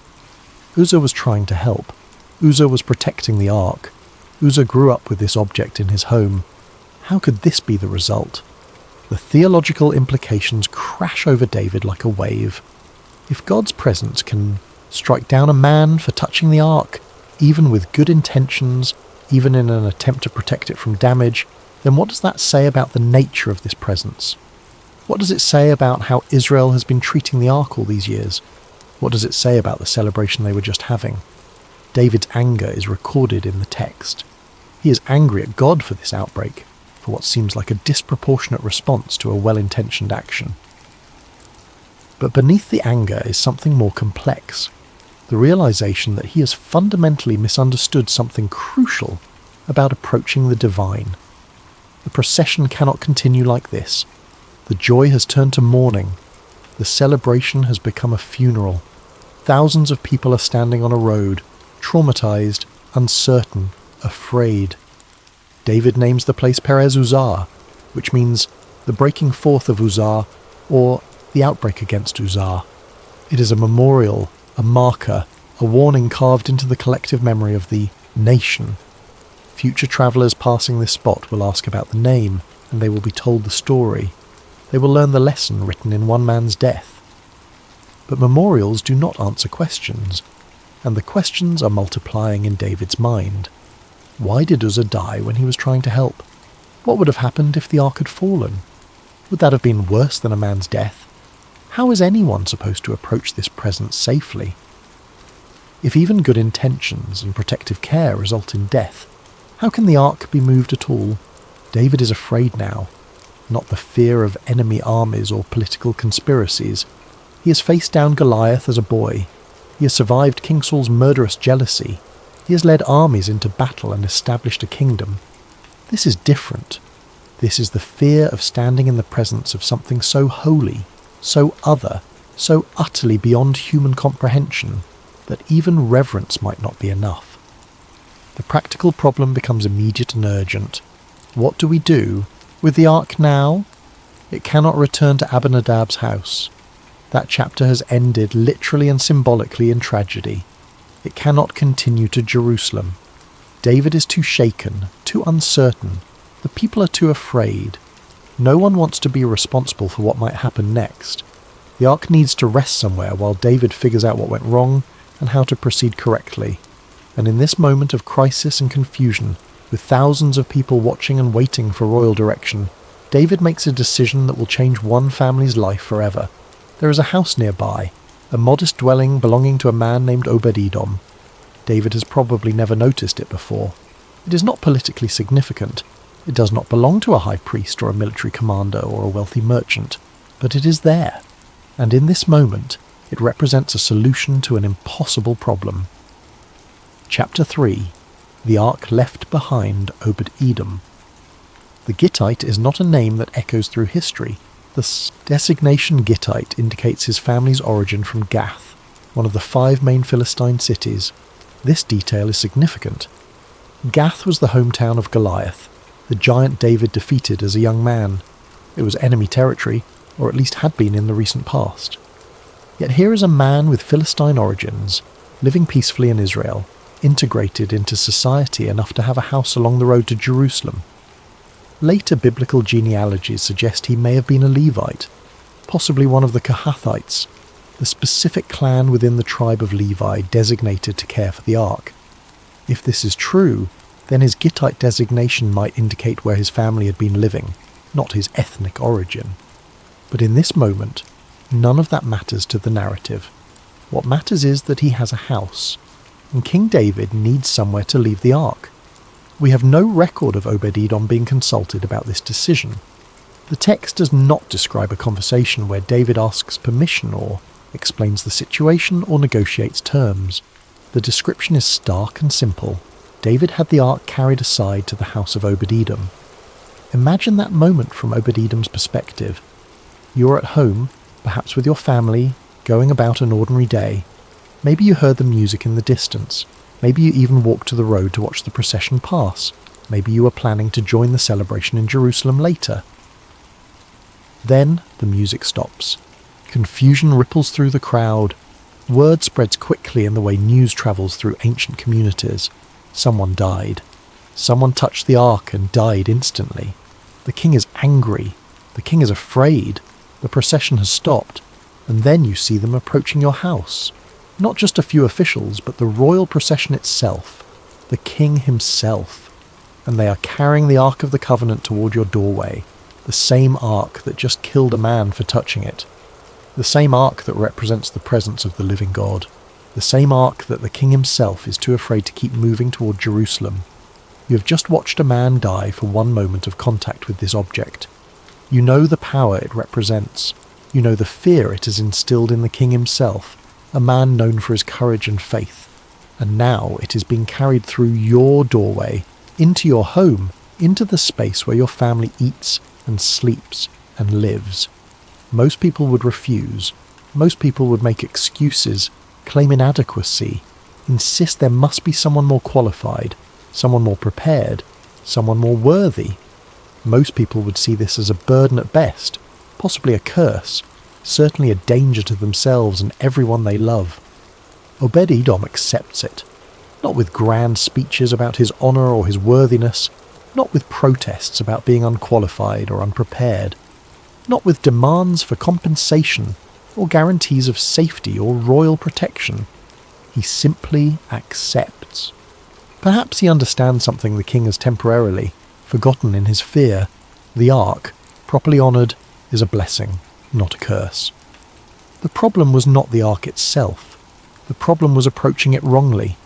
Speaker 2: Uzzah was trying to help. Uzzah was protecting the ark. Uzzah grew up with this object in his home. How could this be the result? The theological implications crash over David like a wave. If God's presence can strike down a man for touching the ark, even with good intentions, even in an attempt to protect it from damage, then what does that say about the nature of this presence? What does it say about how Israel has been treating the ark all these years? What does it say about the celebration they were just having? David's anger is recorded in the text. He is angry at God for this outbreak, for what seems like a disproportionate response to a well-intentioned action. But beneath the anger is something more complex, the realization that he has fundamentally misunderstood something crucial about approaching the divine. The procession cannot continue like this. The joy has turned to mourning. The celebration has become a funeral. Thousands of people are standing on a road, traumatized, uncertain, afraid. David names the place Perez Uzzah, which means the breaking forth of Uzzah, or the outbreak against Uzzah. It is a memorial, a marker, a warning carved into the collective memory of the nation. Future travellers passing this spot will ask about the name, and they will be told the story. They will learn the lesson written in one man's death. But memorials do not answer questions, and the questions are multiplying in David's mind. Why did Uzzah die when he was trying to help? What would have happened if the ark had fallen? Would that have been worse than a man's death? How is anyone supposed to approach this presence safely? If even good intentions and protective care result in death, how can the ark be moved at all? David is afraid now, not the fear of enemy armies or political conspiracies. He has faced down Goliath as a boy. He has survived King Saul's murderous jealousy. He has led armies into battle and established a kingdom. This is different. This is the fear of standing in the presence of something so holy, so other, so utterly beyond human comprehension, that even reverence might not be enough. The practical problem becomes immediate and urgent. What do we do with the ark now? It cannot return to Abinadab's house. That chapter has ended literally and symbolically in tragedy. It cannot continue to Jerusalem. David is too shaken, too uncertain. The people are too afraid. No one wants to be responsible for what might happen next. The ark needs to rest somewhere while David figures out what went wrong and how to proceed correctly. And in this moment of crisis and confusion, with thousands of people watching and waiting for royal direction, David makes a decision that will change one family's life forever. There is a house nearby, a modest dwelling belonging to a man named Obed-Edom. David has probably never noticed it before. It is not politically significant. It does not belong to a high priest or a military commander or a wealthy merchant, but it is there. And in this moment, it represents a solution to an impossible problem. Chapter 3. The Ark Left Behind Obed-Edom. The Gittite is not a name that echoes through history. The designation Gittite indicates his family's origin from Gath, one of the 5 main Philistine cities. This detail is significant. Gath was the hometown of Goliath, the giant David defeated as a young man. It was enemy territory, or at least had been in the recent past. Yet here is a man with Philistine origins, living peacefully in Israel, integrated into society enough to have a house along the road to Jerusalem. Later biblical genealogies suggest he may have been a Levite, possibly one of the Kohathites, the specific clan within the tribe of Levi designated to care for the ark. If this is true, then his Gittite designation might indicate where his family had been living, not his ethnic origin. But in this moment, none of that matters to the narrative. What matters is that he has a house, and King David needs somewhere to leave the ark. We have no record of Obed-Edom being consulted about this decision. The text does not describe a conversation where David asks permission or explains the situation or negotiates terms. The description is stark and simple. David had the ark carried aside to the house of Obed-Edom. Imagine that moment from Obed-Edom's perspective. You are at home, perhaps with your family, going about an ordinary day. Maybe you heard the music in the distance. Maybe you even walked to the road to watch the procession pass. Maybe you were planning to join the celebration in Jerusalem later. Then the music stops. Confusion ripples through the crowd. Word spreads quickly in the way news travels through ancient communities. Someone died. Someone touched the ark and died instantly. The king is angry. The king is afraid. The procession has stopped. And then you see them approaching your house. Not just a few officials, but the royal procession itself. The king himself. And they are carrying the Ark of the Covenant toward your doorway. The same ark that just killed a man for touching it. The same ark that represents the presence of the living God. The same ark that the king himself is too afraid to keep moving toward Jerusalem. You have just watched a man die for one moment of contact with this object. You know the power it represents. You know the fear it has instilled in the king himself, a man known for his courage and faith. And now it is being carried through your doorway, into your home, into the space where your family eats and sleeps and lives. Most people would refuse. Most people would make excuses, claim inadequacy, insist there must be someone more qualified, someone more prepared, someone more worthy. Most people would see this as a burden at best, possibly a curse, certainly a danger to themselves and everyone they love. Obed-Edom accepts it, not with grand speeches about his honour or his worthiness, not with protests about being unqualified or unprepared, not with demands for compensation or guarantees of safety or royal protection. He simply accepts. Perhaps he understands something the king has temporarily forgotten in his fear. The ark, properly honoured, is a blessing, not a curse. The problem was not the ark itself. The problem was approaching it wrongly.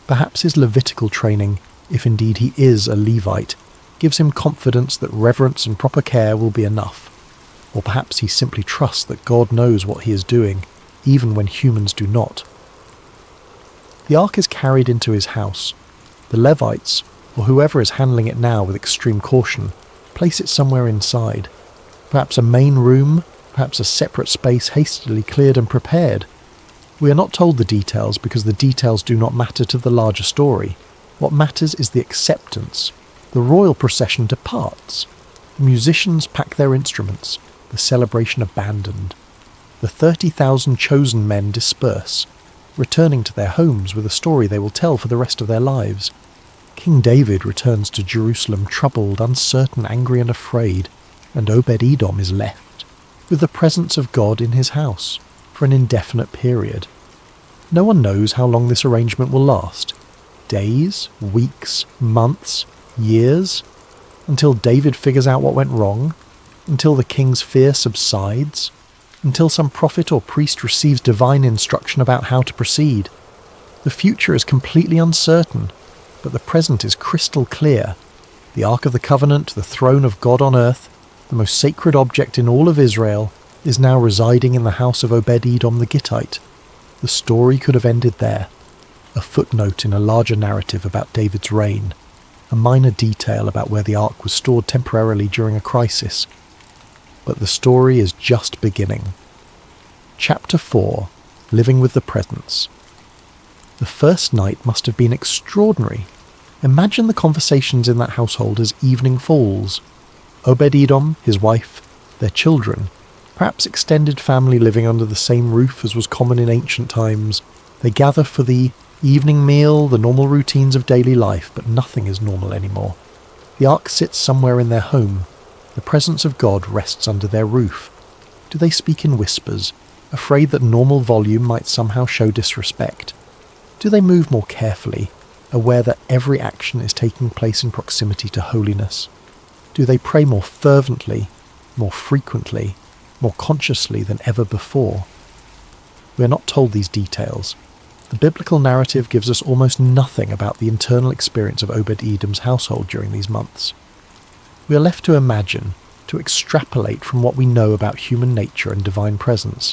Speaker 2: Perhaps his Levitical training, if indeed he is a Levite, gives him confidence that reverence and proper care will be enough. Or perhaps he simply trusts that God knows what he is doing, even when humans do not. The ark is carried into his house. The Levites, or whoever is handling it now with extreme caution, place it somewhere inside. Perhaps a main room, perhaps a separate space hastily cleared and prepared. We are not told the details because the details do not matter to the larger story. What matters is the acceptance. The royal procession departs. The musicians pack their instruments. The celebration abandoned. The 30,000 chosen men disperse, returning to their homes with a story they will tell for the rest of their lives. King David returns to Jerusalem troubled, uncertain, angry and afraid, and Obed-Edom is left, with the presence of God in his house, for an indefinite period. No one knows how long this arrangement will last. Days, weeks, months, years, until David figures out what went wrong, until the king's fear subsides, until some prophet or priest receives divine instruction about how to proceed. The future is completely uncertain, but the present is crystal clear. The Ark of the Covenant, the throne of God on earth, the most sacred object in all of Israel, is now residing in the house of Obed-Edom the Gittite. The story could have ended there. A footnote in a larger narrative about David's reign. A minor detail about where the ark was stored temporarily during a crisis. But the story is just beginning. Chapter 4. Living with the Presence. The first night must have been extraordinary. Imagine the conversations in that household as evening falls. Obed-Edom, his wife, their children, perhaps extended family living under the same roof as was common in ancient times. They gather for the evening meal, the normal routines of daily life, but nothing is normal anymore. The ark sits somewhere in their home. The presence of God rests under their roof. Do they speak in whispers, afraid that normal volume might somehow show disrespect? Do they move more carefully, aware that every action is taking place in proximity to holiness? Do they pray more fervently, more frequently, more consciously than ever before? We are not told these details. The biblical narrative gives us almost nothing about the internal experience of Obed-Edom's household during these months. We are left to imagine, to extrapolate from what we know about human nature and divine presence.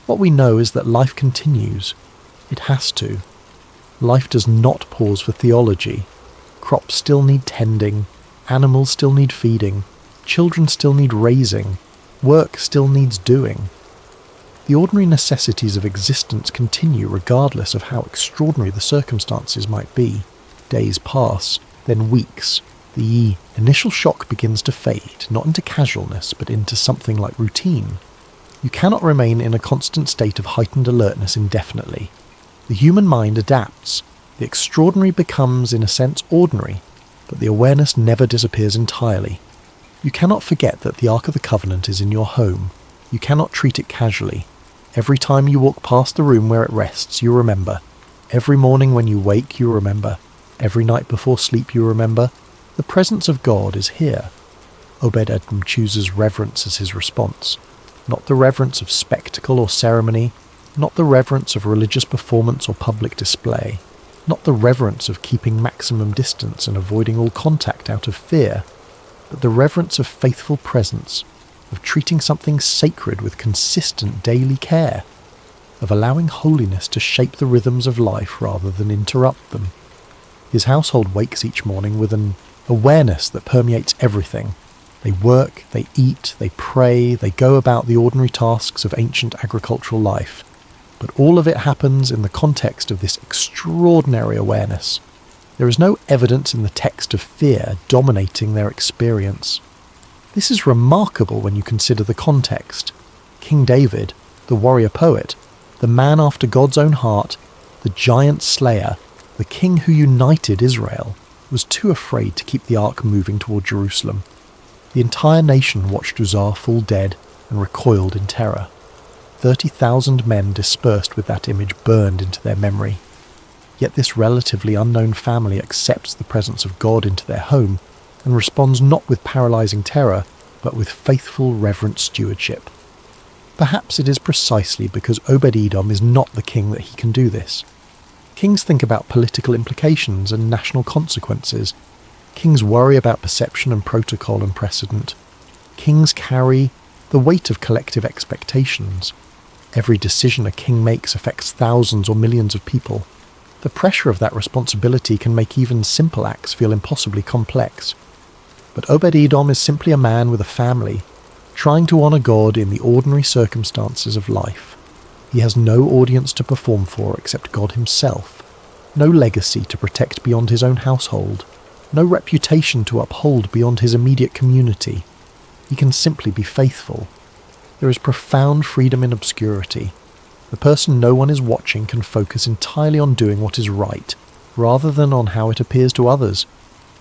Speaker 2: What we know is that life continues. It has to. Life does not pause for theology. Crops still need tending, animals still need feeding, children still need raising, work still needs doing. The ordinary necessities of existence continue regardless of how extraordinary the circumstances might be. Days pass, then weeks. The initial shock begins to fade, not into casualness, but into something like routine. You cannot remain in a constant state of heightened alertness indefinitely. The human mind adapts. The extraordinary becomes, in a sense, ordinary, but the awareness never disappears entirely. You cannot forget that the Ark of the Covenant is in your home. You cannot treat it casually. Every time you walk past the room where it rests, you remember. Every morning when you wake, you remember. Every night before sleep, you remember. The presence of God is here. Obed-Edom chooses reverence as his response. Not the reverence of spectacle or ceremony, not the reverence of religious performance or public display, not the reverence of keeping maximum distance and avoiding all contact out of fear, but the reverence of faithful presence, of treating something sacred with consistent daily care, of allowing holiness to shape the rhythms of life rather than interrupt them. His household wakes each morning with an awareness that permeates everything. They work, they eat, they pray, they go about the ordinary tasks of ancient agricultural life. But all of it happens in the context of this extraordinary awareness. There is no evidence in the text of fear dominating their experience. This is remarkable when you consider the context. King David, the warrior poet, the man after God's own heart, the giant slayer, the king who united Israel, was too afraid to keep the ark moving toward Jerusalem. The entire nation watched Uzzah fall dead and recoiled in terror. 30,000 men dispersed with that image burned into their memory. Yet this relatively unknown family accepts the presence of God into their home and responds not with paralyzing terror, but with faithful, reverent stewardship. Perhaps it is precisely because Obed-Edom is not the king that he can do this. Kings think about political implications and national consequences. Kings worry about perception and protocol and precedent. Kings carry the weight of collective expectations. Every decision a king makes affects thousands or millions of people. The pressure of that responsibility can make even simple acts feel impossibly complex. But Obed-Edom is simply a man with a family, trying to honour God in the ordinary circumstances of life. He has no audience to perform for except God himself, no legacy to protect beyond his own household, no reputation to uphold beyond his immediate community. He can simply be faithful. There is profound freedom in obscurity. The person no one is watching can focus entirely on doing what is right, rather than on how it appears to others.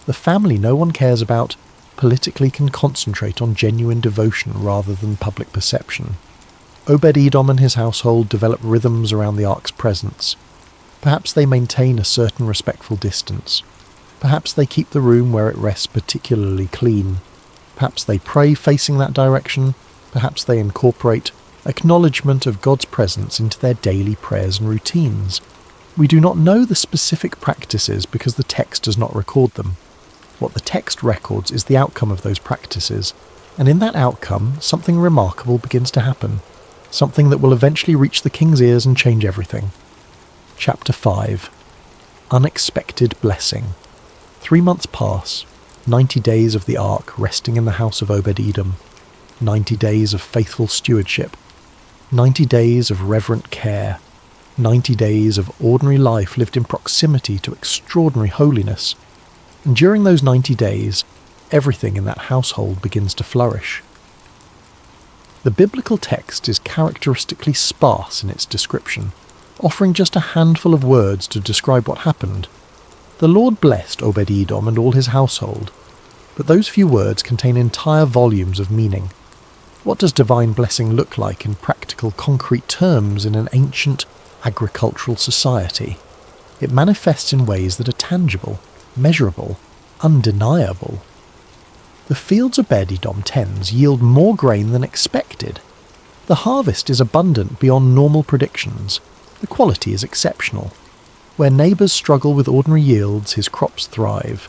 Speaker 2: The family no one cares about politically can concentrate on genuine devotion rather than public perception. Obed-Edom and his household develop rhythms around the ark's presence. Perhaps they maintain a certain respectful distance. Perhaps they keep the room where it rests particularly clean. Perhaps they pray facing that direction. Perhaps they incorporate acknowledgement of God's presence into their daily prayers and routines. We do not know the specific practices because the text does not record them. What the text records is the outcome of those practices, and in that outcome, something remarkable begins to happen, something that will eventually reach the king's ears and change everything. Chapter 5. Unexpected Blessing. 3 months pass, 90 days of the ark resting in the house of Obed-Edom, 90 days of faithful stewardship, 90 days of reverent care, 90 days of ordinary life lived in proximity to extraordinary holiness. And during those 90 days, everything in that household begins to flourish. The biblical text is characteristically sparse in its description, offering just a handful of words to describe what happened. The Lord blessed Obed-Edom and all his household, but those few words contain entire volumes of meaning. What does divine blessing look like in practical, concrete terms in an ancient agricultural society? It manifests in ways that are tangible, measurable, undeniable. The fields Obed-Edom tends yield more grain than expected. The harvest is abundant beyond normal predictions. The quality is exceptional. Where neighbours struggle with ordinary yields, his crops thrive.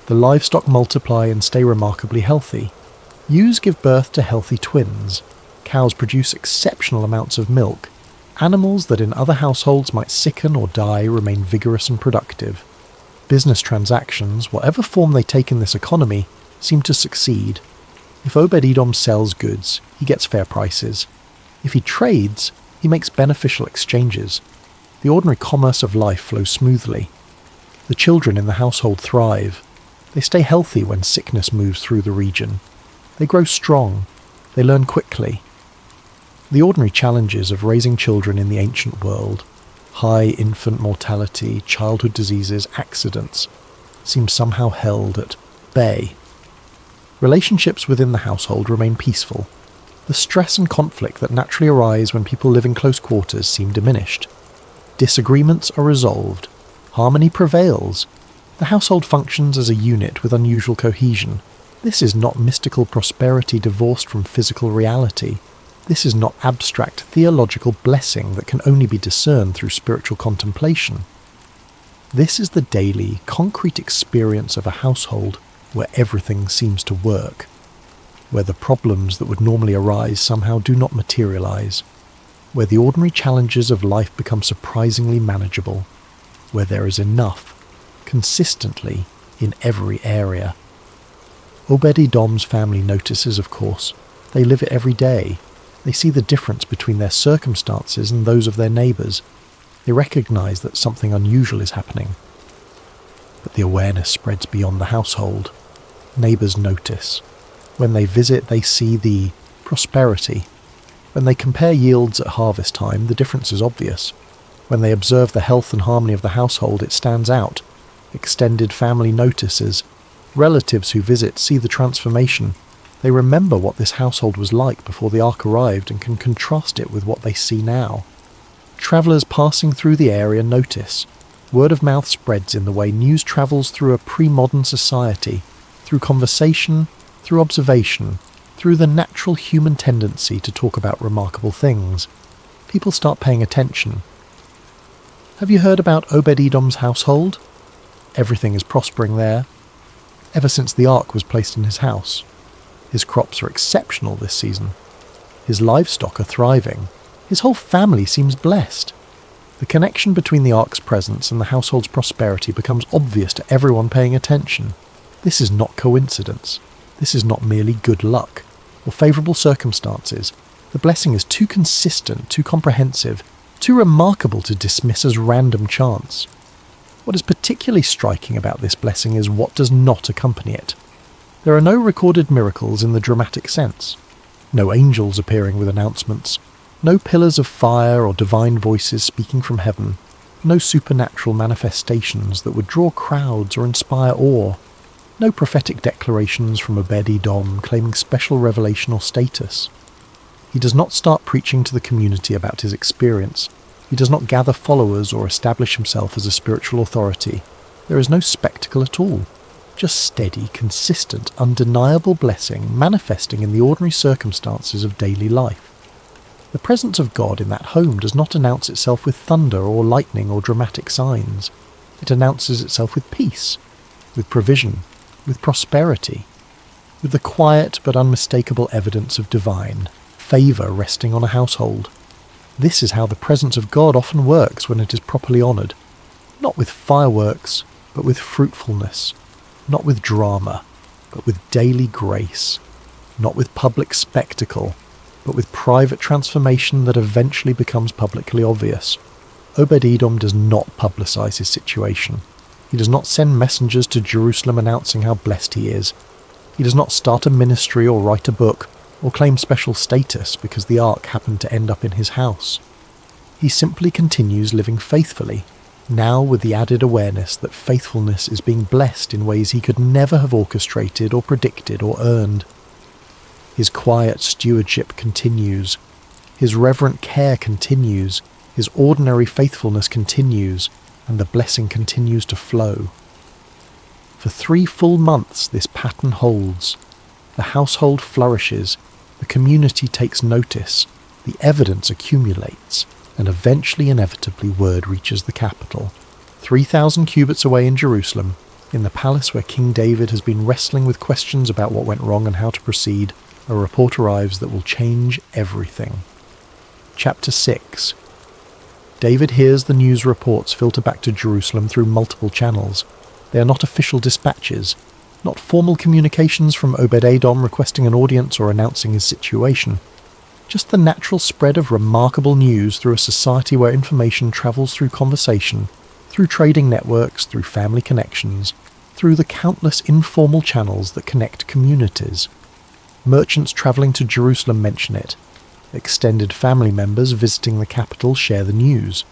Speaker 2: The livestock multiply and stay remarkably healthy. Ewes give birth to healthy twins. Cows produce exceptional amounts of milk. Animals that in other households might sicken or die remain vigorous and productive. Business transactions, whatever form they take in this economy, seem to succeed. If Obed-Edom sells goods, he gets fair prices. If he trades, he makes beneficial exchanges. The ordinary commerce of life flows smoothly. The children in the household thrive. They stay healthy when sickness moves through the region. They grow strong. They learn quickly. The ordinary challenges of raising children in the ancient world, high infant mortality, childhood diseases, accidents, seem somehow held at bay. Relationships within the household remain peaceful. The stress and conflict that naturally arise when people live in close quarters seem diminished. Disagreements are resolved. Harmony prevails. The household functions as a unit with unusual cohesion. This is not mystical prosperity divorced from physical reality. This is not abstract theological blessing that can only be discerned through spiritual contemplation. This is the daily, concrete experience of a household where everything seems to work, where the problems that would normally arise somehow do not materialize, where the ordinary challenges of life become surprisingly manageable, where there is enough, consistently, in every area. Obed-Edom's family notices, of course. They live it every day. They see the difference between their circumstances and those of their neighbours. They recognise that something unusual is happening. But the awareness spreads beyond the household. Neighbours notice. When they visit, they see the prosperity. When they compare yields at harvest time, the difference is obvious. When they observe the health and harmony of the household, it stands out. Extended family notices. Relatives who visit see the transformation. They remember what this household was like before the ark arrived and can contrast it with what they see now. Travellers passing through the area notice. Word of mouth spreads in the way news travels through a pre-modern society, through conversation, through observation, through the natural human tendency to talk about remarkable things, people start paying attention. Have you heard about Obed-Edom's household? Everything is prospering there, ever since the ark was placed in his house. His crops are exceptional this season. His livestock are thriving. His whole family seems blessed. The connection between the ark's presence and the household's prosperity becomes obvious to everyone paying attention. This is not coincidence. This is not merely good luck or favourable circumstances. The blessing is too consistent, too comprehensive, too remarkable to dismiss as random chance. What is particularly striking about this blessing is what does not accompany it. There are no recorded miracles in the dramatic sense, no angels appearing with announcements, no pillars of fire or divine voices speaking from heaven, no supernatural manifestations that would draw crowds or inspire awe, no prophetic declarations from Obed-Edom claiming special revelation or status. He does not start preaching to the community about his experience. He does not gather followers or establish himself as a spiritual authority. There is no spectacle at all. Just steady, consistent, undeniable blessing manifesting in the ordinary circumstances of daily life. The presence of God in that home does not announce itself with thunder or lightning or dramatic signs. It announces itself with peace, with provision, with prosperity, with the quiet but unmistakable evidence of divine favour resting on a household. This is how the presence of God often works when it is properly honoured, not with fireworks, but with fruitfulness, not with drama, but with daily grace, not with public spectacle, but with private transformation that eventually becomes publicly obvious. Obed-Edom does not publicise his situation. He does not send messengers to Jerusalem announcing how blessed he is. He does not start a ministry or write a book, or claim special status because the ark happened to end up in his house. He simply continues living faithfully, now with the added awareness that faithfulness is being blessed in ways he could never have orchestrated or predicted or earned. His quiet stewardship continues. His reverent care continues. His ordinary faithfulness continues, and the blessing continues to flow. For 3 full months this pattern holds. The household flourishes, the community takes notice, the evidence accumulates, and eventually inevitably word reaches the capital. 3,000 cubits away in Jerusalem, in the palace where King David has been wrestling with questions about what went wrong and how to proceed, a report arrives that will change everything. Chapter 6. David hears the news reports filter back to Jerusalem through multiple channels. They are not official dispatches, not formal communications from Obed-Edom requesting an audience or announcing his situation. Just the natural spread of remarkable news through a society where information travels through conversation, through trading networks, through family connections, through the countless informal channels that connect communities. Merchants travelling to Jerusalem mention it. Extended family members visiting the capital share the news.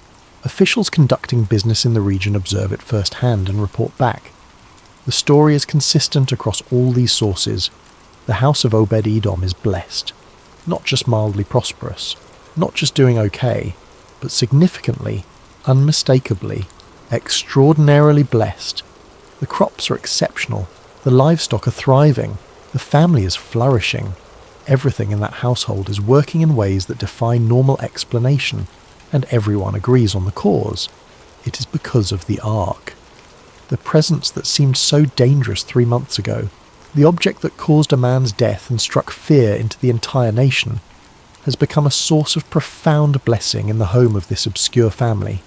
Speaker 2: Officials conducting business in the region observe it firsthand and report back. The story is consistent across all these sources. The house of Obed-Edom is blessed. Not just mildly prosperous, not just doing okay, but significantly, unmistakably, extraordinarily blessed. The crops are exceptional, the livestock are thriving, the family is flourishing. Everything in that household is working in ways that defy normal explanation, and everyone agrees on the cause. It is because of the ark. The presence that seemed so dangerous 3 months ago, the object that caused a man's death and struck fear into the entire nation, has become a source of profound blessing in the home of this obscure family.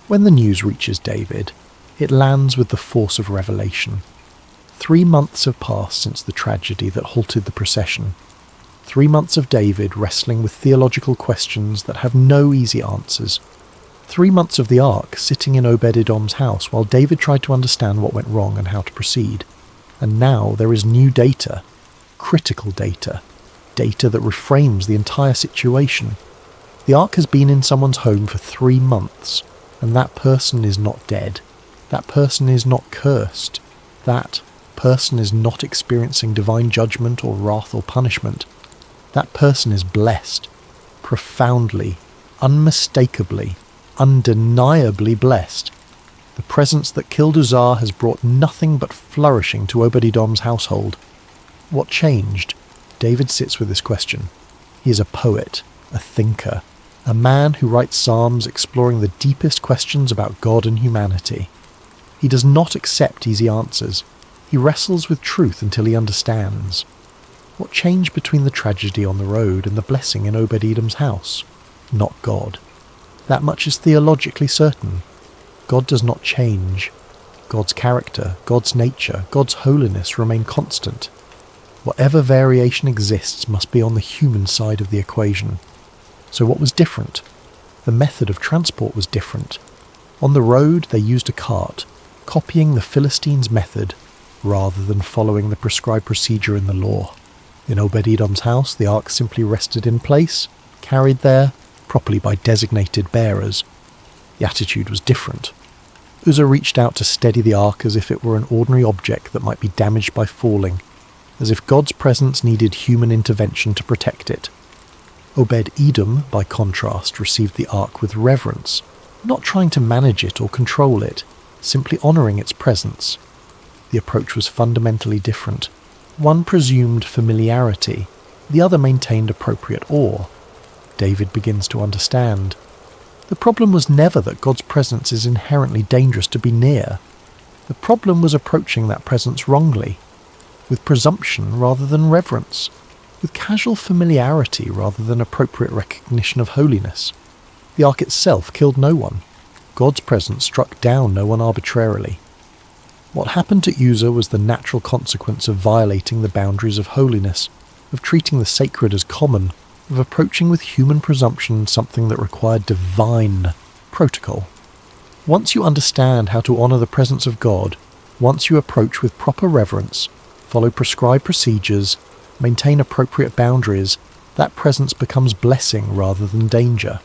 Speaker 2: When the news reaches David, it lands with the force of revelation. 3 months have passed since the tragedy that halted the procession. 3 months of David wrestling with theological questions that have no easy answers. 3 months of the ark sitting in Obed-Edom's house while David tried to understand what went wrong and how to proceed. And now there is new data, critical data, data that reframes the entire situation. The ark has been in someone's home for 3 months, and that person is not dead. That person is not cursed. That person is not experiencing divine judgment or wrath or punishment. That person is blessed, profoundly, unmistakably, undeniably blessed. The presence that killed Uzzah has brought nothing but flourishing to Obed-Edom's household. What changed? David sits with this question. He is a poet, a thinker, a man who writes psalms exploring the deepest questions about God and humanity. He does not accept easy answers. He wrestles with truth until he understands. What changed between the tragedy on the road and the blessing in Obed-Edom's house? Not God. That much is theologically certain. God does not change. God's character, God's nature, God's holiness remain constant. Whatever variation exists must be on the human side of the equation. So what was different? The method of transport was different. On the road they used a cart, copying the Philistines' method rather than following the prescribed procedure in the law. In Obed-Edom's house, the ark simply rested in place, carried there, properly by designated bearers. The attitude was different. Uzzah reached out to steady the ark as if it were an ordinary object that might be damaged by falling, as if God's presence needed human intervention to protect it. Obed-Edom, by contrast, received the ark with reverence, not trying to manage it or control it, simply honouring its presence. The approach was fundamentally different. One presumed familiarity, the other maintained appropriate awe. David begins to understand. The problem was never that God's presence is inherently dangerous to be near. The problem was approaching that presence wrongly, with presumption rather than reverence, with casual familiarity rather than appropriate recognition of holiness. The ark itself killed no one. God's presence struck down no one arbitrarily. What happened to Uzzah was the natural consequence of violating the boundaries of holiness, of treating the sacred as common, of approaching with human presumption something that required divine protocol. Once you understand how to honour the presence of God, once you approach with proper reverence, follow prescribed procedures, maintain appropriate boundaries, that presence becomes blessing rather than danger.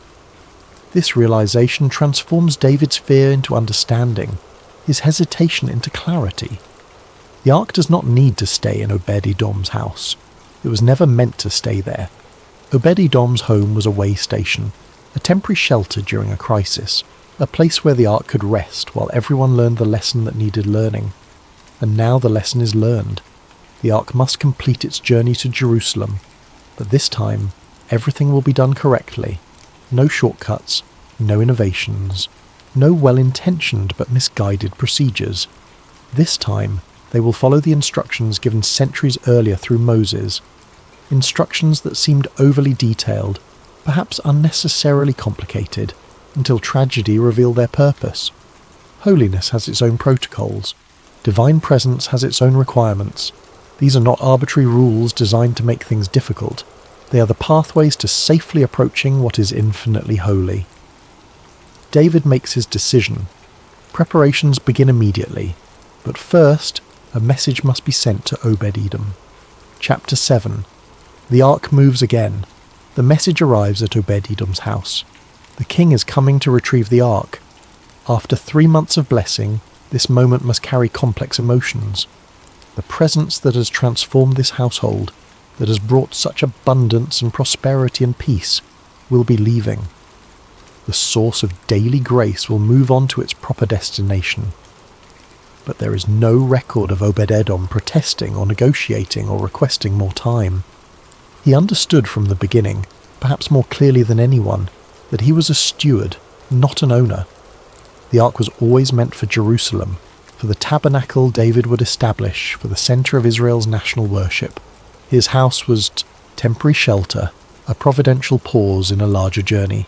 Speaker 2: This realization transforms David's fear into understanding, his hesitation into clarity. The ark does not need to stay in Obed-Edom's house. It was never meant to stay there. Obed-Edom's home was a way station, a temporary shelter during a crisis, a place where the ark could rest while everyone learned the lesson that needed learning. And now the lesson is learned. The ark must complete its journey to Jerusalem, but this time everything will be done correctly. No shortcuts, no innovations, no well-intentioned but misguided procedures. This time, they will follow the instructions given centuries earlier through Moses, instructions that seemed overly detailed, perhaps unnecessarily complicated, until tragedy revealed their purpose. Holiness has its own protocols. Divine presence has its own requirements. These are not arbitrary rules designed to make things difficult. They are the pathways to safely approaching what is infinitely holy. David makes his decision. Preparations begin immediately, but first, a message must be sent to Obed-Edom. Chapter 7. The ark moves again. The message arrives at Obed-Edom's house. The king is coming to retrieve the ark. After 3 months of blessing, this moment must carry complex emotions. The presence that has transformed this household, that has brought such abundance and prosperity and peace, will be leaving. The source of daily grace will move on to its proper destination. But there is no record of Obed-Edom protesting or negotiating or requesting more time. He understood from the beginning, perhaps more clearly than anyone, that he was a steward, not an owner. The ark was always meant for Jerusalem, for the tabernacle David would establish, for the centre of Israel's national worship. His house was temporary shelter, a providential pause in a larger journey.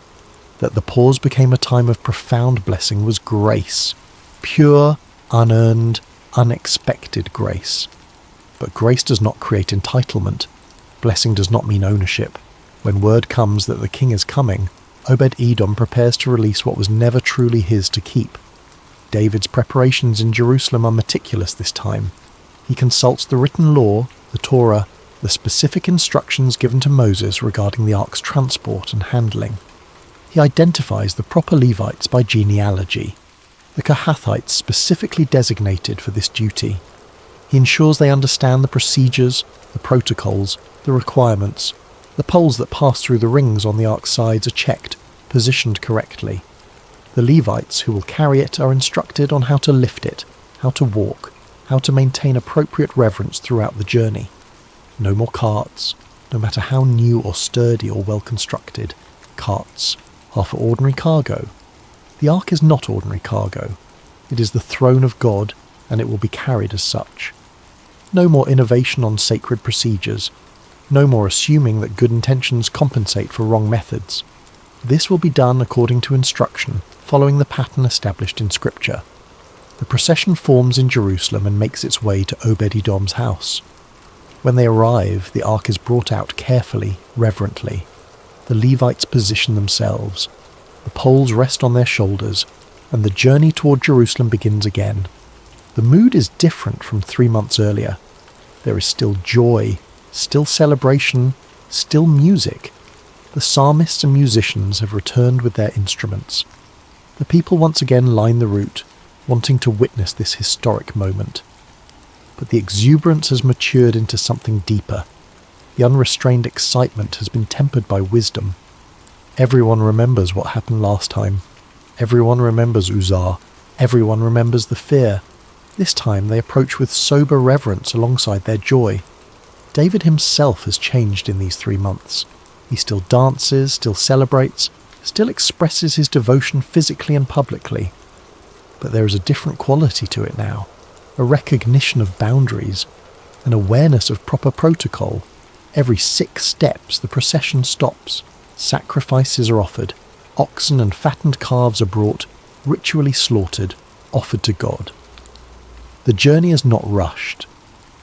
Speaker 2: That the pause became a time of profound blessing was grace, pure, unearned, unexpected grace. But grace does not create entitlement. Blessing does not mean ownership. When word comes that the king is coming, Obed-Edom prepares to release what was never truly his to keep. David's preparations in Jerusalem are meticulous this time. He consults the written law, the Torah, the specific instructions given to Moses regarding the ark's transport and handling. He identifies the proper Levites by genealogy, the Kohathites specifically designated for this duty. He ensures they understand the procedures, the protocols, the requirements. The poles that pass through the rings on the ark's sides are checked, positioned correctly. The Levites who will carry it are instructed on how to lift it, how to walk, how to maintain appropriate reverence throughout the journey. No more carts, no matter how new or sturdy or well constructed. Carts are for ordinary cargo. The ark is not ordinary cargo. It is the throne of God, and it will be carried as such. No more innovation on sacred procedures. No more assuming that good intentions compensate for wrong methods. This will be done according to instruction, following the pattern established in Scripture. The procession forms in Jerusalem and makes its way to Obed-Edom's house. When they arrive, the ark is brought out carefully, reverently. The Levites position themselves. The poles rest on their shoulders, and the journey toward Jerusalem begins again. The mood is different from 3 months earlier. There is still joy, still celebration, still music. The psalmists and musicians have returned with their instruments. The people once again line the route, wanting to witness this historic moment. But the exuberance has matured into something deeper. The unrestrained excitement has been tempered by wisdom. Everyone remembers what happened last time. Everyone remembers Uzzah. Everyone remembers the fear. This time they approach with sober reverence alongside their joy. David himself has changed in these 3 months. He still dances, still celebrates, still expresses his devotion physically and publicly. But there is a different quality to it now, a recognition of boundaries, an awareness of proper protocol. Every 6 steps the procession stops, sacrifices are offered, oxen and fattened calves are brought, ritually slaughtered, offered to God. The journey is not rushed.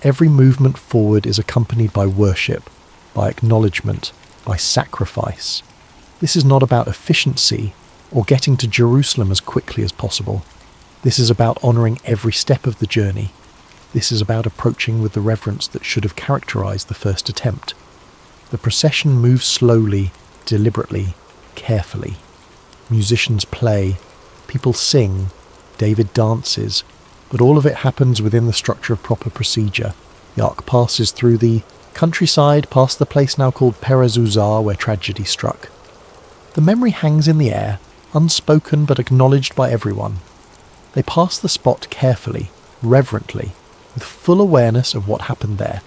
Speaker 2: Every movement forward is accompanied by worship, by acknowledgement, by sacrifice. This is not about efficiency or getting to Jerusalem as quickly as possible. This is about honouring every step of the journey. This is about approaching with the reverence that should have characterised the first attempt. The procession moves slowly, deliberately, carefully. Musicians play, people sing, David dances, but all of it happens within the structure of proper procedure. The ark passes through the countryside, past the place now called Perez Uzzah, where tragedy struck. The memory hangs in the air, unspoken but acknowledged by everyone. They pass the spot carefully, reverently, with full awareness of what happened there.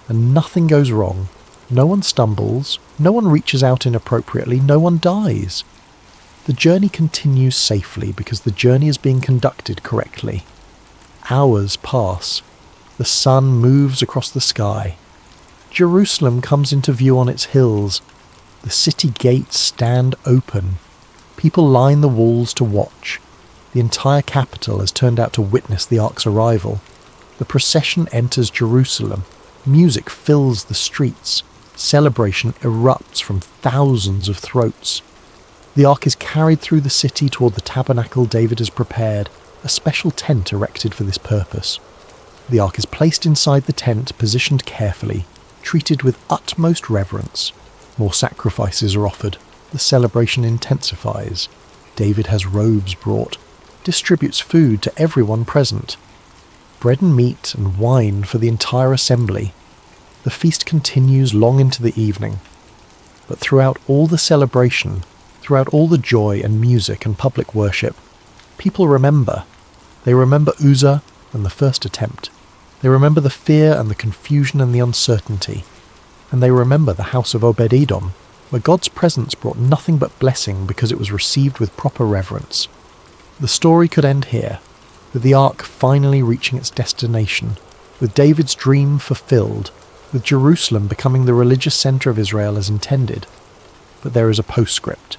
Speaker 2: And nothing goes wrong. No one stumbles, no one reaches out inappropriately, no one dies. The journey continues safely because the journey is being conducted correctly. Hours pass. The sun moves across the sky. Jerusalem comes into view on its hills. The city gates stand open. People line the walls to watch. The entire capital has turned out to witness the ark's arrival. The procession enters Jerusalem. Music fills the streets. Celebration erupts from thousands of throats. The ark is carried through the city toward the tabernacle David has prepared, a special tent erected for this purpose. The ark is placed inside the tent, positioned carefully, treated with utmost reverence. More sacrifices are offered. The celebration intensifies. David has robes brought, distributes food to everyone present. Bread and meat and wine for the entire assembly. The feast continues long into the evening. But throughout all the celebration, throughout all the joy and music and public worship, people remember. They remember Uzzah and the first attempt. They remember the fear and the confusion and the uncertainty. And they remember the house of Obed-Edom, where God's presence brought nothing but blessing because it was received with proper reverence. The story could end here, with the ark finally reaching its destination, with David's dream fulfilled, with Jerusalem becoming the religious centre of Israel as intended. But there is a postscript,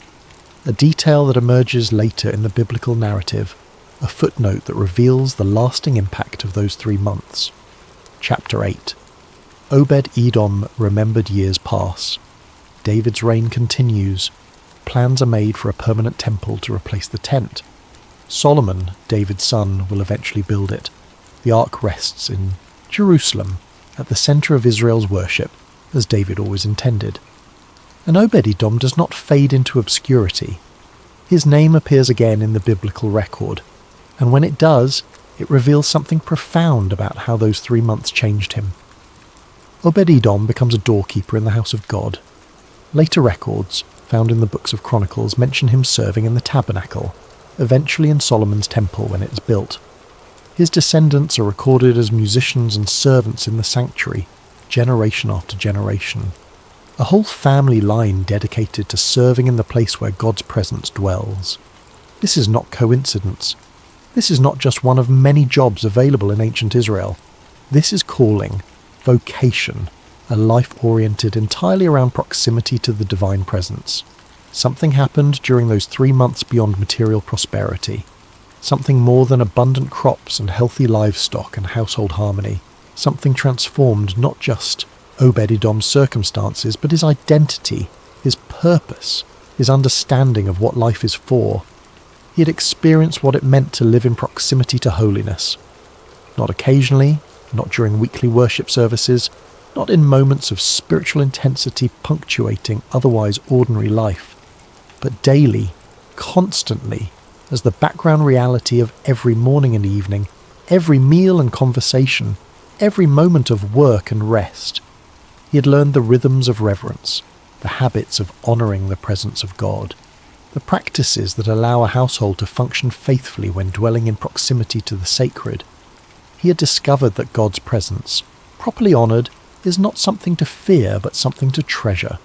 Speaker 2: a detail that emerges later in the biblical narrative, a footnote that reveals the lasting impact of those 3 months. Chapter 8. Obed-Edom remembered years pass. David's reign continues. Plans are made for a permanent temple to replace the tent. Solomon, David's son, will eventually build it. The ark rests in Jerusalem, at the centre of Israel's worship, as David always intended. And Obed-Edom does not fade into obscurity. His name appears again in the biblical record, and when it does, it reveals something profound about how those 3 months changed him. Obed-Edom becomes a doorkeeper in the house of God. Later records, found in the books of Chronicles, mention him serving in the tabernacle, eventually in Solomon's temple when it is built. His descendants are recorded as musicians and servants in the sanctuary, generation after generation. A whole family line dedicated to serving in the place where God's presence dwells. This is not coincidence. This is not just one of many jobs available in ancient Israel. This is calling, vocation, a life oriented entirely around proximity to the divine presence. Something happened during those 3 months beyond material prosperity. Something more than abundant crops and healthy livestock and household harmony. Something transformed not just Obed-Edom's circumstances, but his identity, his purpose, his understanding of what life is for. He had experienced what it meant to live in proximity to holiness. Not occasionally, not during weekly worship services, not in moments of spiritual intensity punctuating otherwise ordinary life, but daily, constantly, as the background reality of every morning and evening, every meal and conversation, every moment of work and rest. He had learned the rhythms of reverence, the habits of honouring the presence of God, the practices that allow a household to function faithfully when dwelling in proximity to the sacred. He had discovered that God's presence, properly honoured, is not something to fear but something to treasure.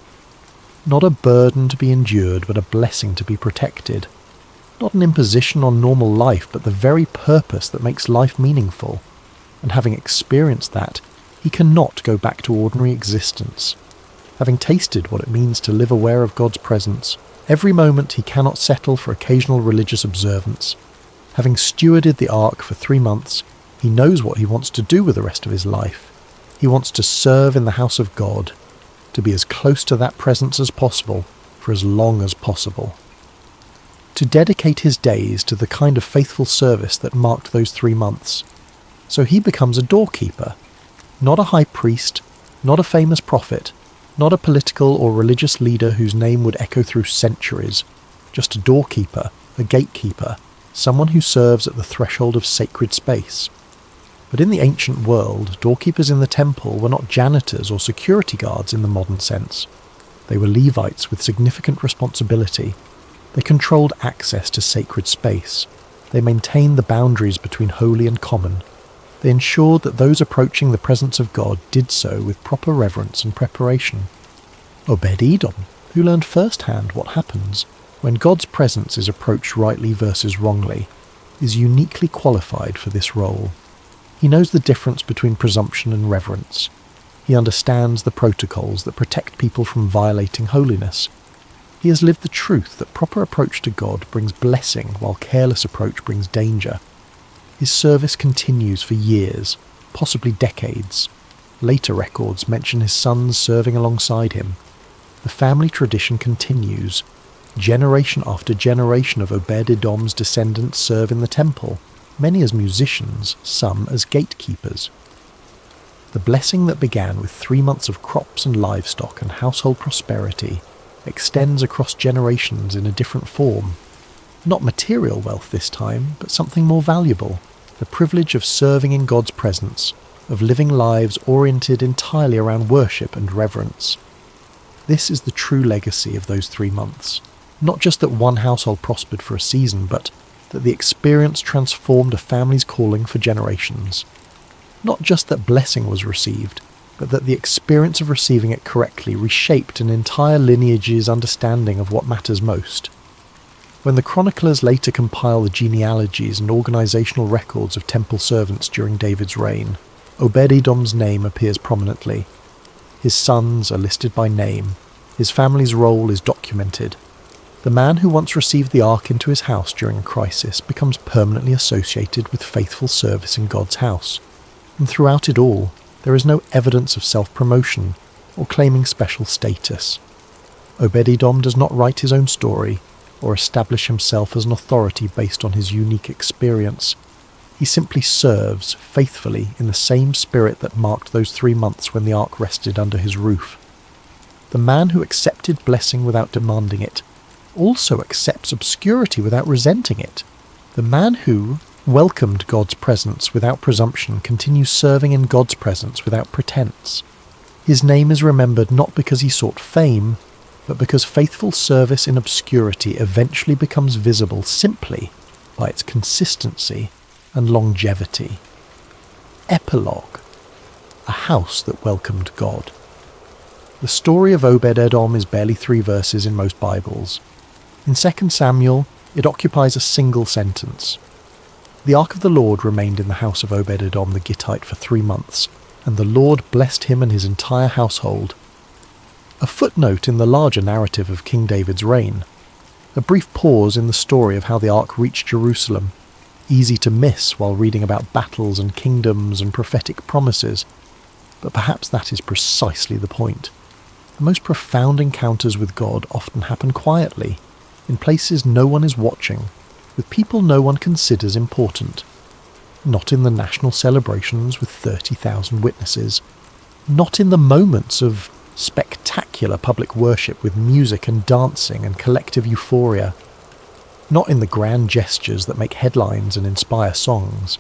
Speaker 2: Not a burden to be endured but a blessing to be protected. Not an imposition on normal life but the very purpose that makes life meaningful. And having experienced that, he cannot go back to ordinary existence. Having tasted what it means to live aware of God's presence, every moment he cannot settle for occasional religious observance. Having stewarded the ark for 3 months, he knows what he wants to do with the rest of his life. He wants to serve in the house of God, to be as close to that presence as possible for as long as possible. To dedicate his days to the kind of faithful service that marked those 3 months. So he becomes a doorkeeper, not a high priest, not a famous prophet, not a political or religious leader whose name would echo through centuries, just a doorkeeper, a gatekeeper, someone who serves at the threshold of sacred space. But in the ancient world, doorkeepers in the temple were not janitors or security guards in the modern sense. They were Levites with significant responsibility. They controlled access to sacred space. They maintained the boundaries between holy and common. They ensured that those approaching the presence of God did so with proper reverence and preparation. Obed-Edom, who learned firsthand what happens when God's presence is approached rightly versus wrongly, is uniquely qualified for this role. He knows the difference between presumption and reverence. He understands the protocols that protect people from violating holiness. He has lived the truth that proper approach to God brings blessing while careless approach brings danger. His service continues for years, possibly decades. Later records mention his sons serving alongside him. The family tradition continues. Generation after generation of Obed-Edom's descendants serve in the temple, many as musicians, some as gatekeepers. The blessing that began with 3 months of crops and livestock and household prosperity extends across generations in a different form. Not material wealth this time, but something more valuable, the privilege of serving in God's presence, of living lives oriented entirely around worship and reverence. This is the true legacy of those 3 months. Not just that one household prospered for a season, but that the experience transformed a family's calling for generations. Not just that blessing was received, but that the experience of receiving it correctly reshaped an entire lineage's understanding of what matters most. When the chroniclers later compile the genealogies and organizational records of temple servants during David's reign, Obed-Edom's name appears prominently. His sons are listed by name. His family's role is documented. The man who once received the ark into his house during a crisis becomes permanently associated with faithful service in God's house. And throughout it all, there is no evidence of self-promotion or claiming special status. Obed-Edom does not write his own story or establish himself as an authority based on his unique experience. He simply serves faithfully in the same spirit that marked those 3 months when the ark rested under his roof. The man who accepted blessing without demanding it also accepts obscurity without resenting it. The man who welcomed God's presence without presumption continues serving in God's presence without pretense. His name is remembered not because he sought fame, but because faithful service in obscurity eventually becomes visible simply by its consistency and longevity. Epilogue. a house that welcomed God. The story of Obed-Edom is barely 3 verses in most Bibles. In 2 Samuel, it occupies a single sentence. The ark of the Lord remained in the house of Obed-Edom the Gittite for 3 months, and the Lord blessed him and his entire household. A footnote in the larger narrative of King David's reign. A brief pause in the story of how the ark reached Jerusalem, easy to miss while reading about battles and kingdoms and prophetic promises. But perhaps that is precisely the point. The most profound encounters with God often happen quietly, in places no one is watching, with people no one considers important. Not in the national celebrations with 30,000 witnesses. Not in the moments of spectacular public worship with music and dancing and collective euphoria. Not in the grand gestures that make headlines and inspire songs,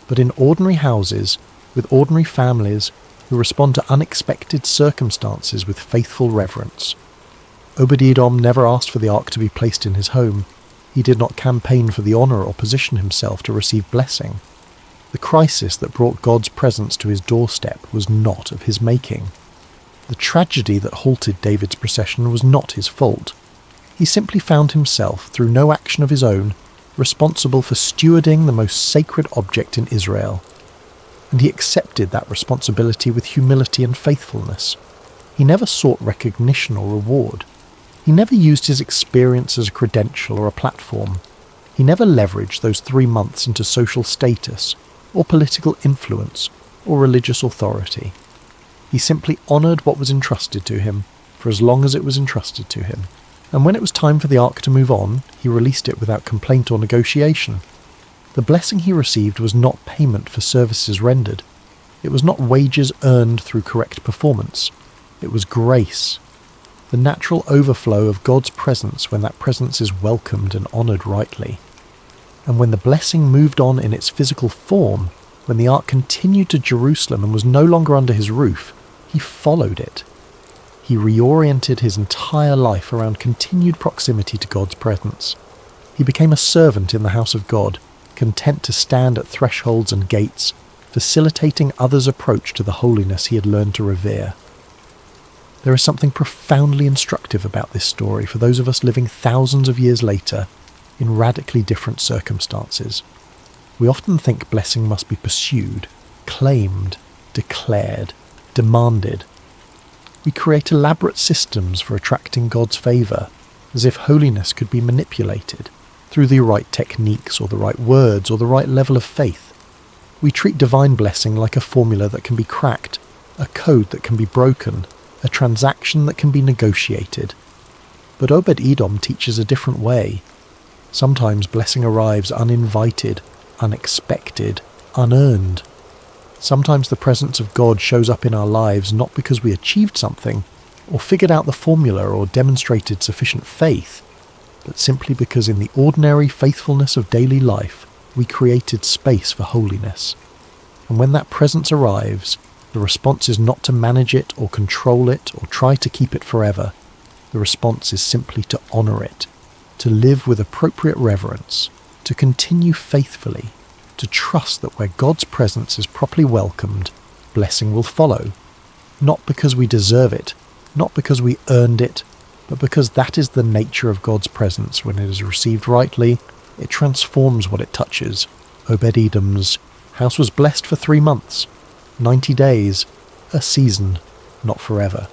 Speaker 2: but in ordinary houses with ordinary families who respond to unexpected circumstances with faithful reverence. Obed-Edom never asked for the ark to be placed in his home. He did not campaign for the honour or position himself to receive blessing. The crisis that brought God's presence to his doorstep was not of his making. The tragedy that halted David's procession was not his fault. He simply found himself, through no action of his own, responsible for stewarding the most sacred object in Israel. And he accepted that responsibility with humility and faithfulness. He never sought recognition or reward. He never used his experience as a credential or a platform. He never leveraged those 3 months into social status, or political influence, or religious authority. He simply honoured what was entrusted to him, for as long as it was entrusted to him. And when it was time for the ark to move on, he released it without complaint or negotiation. The blessing he received was not payment for services rendered. It was not wages earned through correct performance. It was grace. The natural overflow of God's presence when that presence is welcomed and honoured rightly. And when the blessing moved on in its physical form, when the ark continued to Jerusalem and was no longer under his roof, he followed it. He reoriented his entire life around continued proximity to God's presence. He became a servant in the house of God, content to stand at thresholds and gates, facilitating others' approach to the holiness he had learned to revere. There is something profoundly instructive about this story for those of us living thousands of years later in radically different circumstances. We often think blessing must be pursued, claimed, declared, demanded. We create elaborate systems for attracting God's favour, as if holiness could be manipulated through the right techniques or the right words or the right level of faith. We treat divine blessing like a formula that can be cracked, a code that can be broken, a transaction that can be negotiated. But Obed-Edom teaches a different way. Sometimes blessing arrives uninvited, unexpected, unearned. Sometimes the presence of God shows up in our lives not because we achieved something, or figured out the formula or demonstrated sufficient faith, but simply because in the ordinary faithfulness of daily life, we created space for holiness. And when that presence arrives, the response is not to manage it or control it or try to keep it forever. The response is simply to honour it, to live with appropriate reverence, to continue faithfully, to trust that where God's presence is properly welcomed, blessing will follow. Not because we deserve it, not because we earned it, but because that is the nature of God's presence. When it is received rightly, it transforms what it touches. Obed-Edom's house was blessed for 3 months, 90 days, a season, not forever.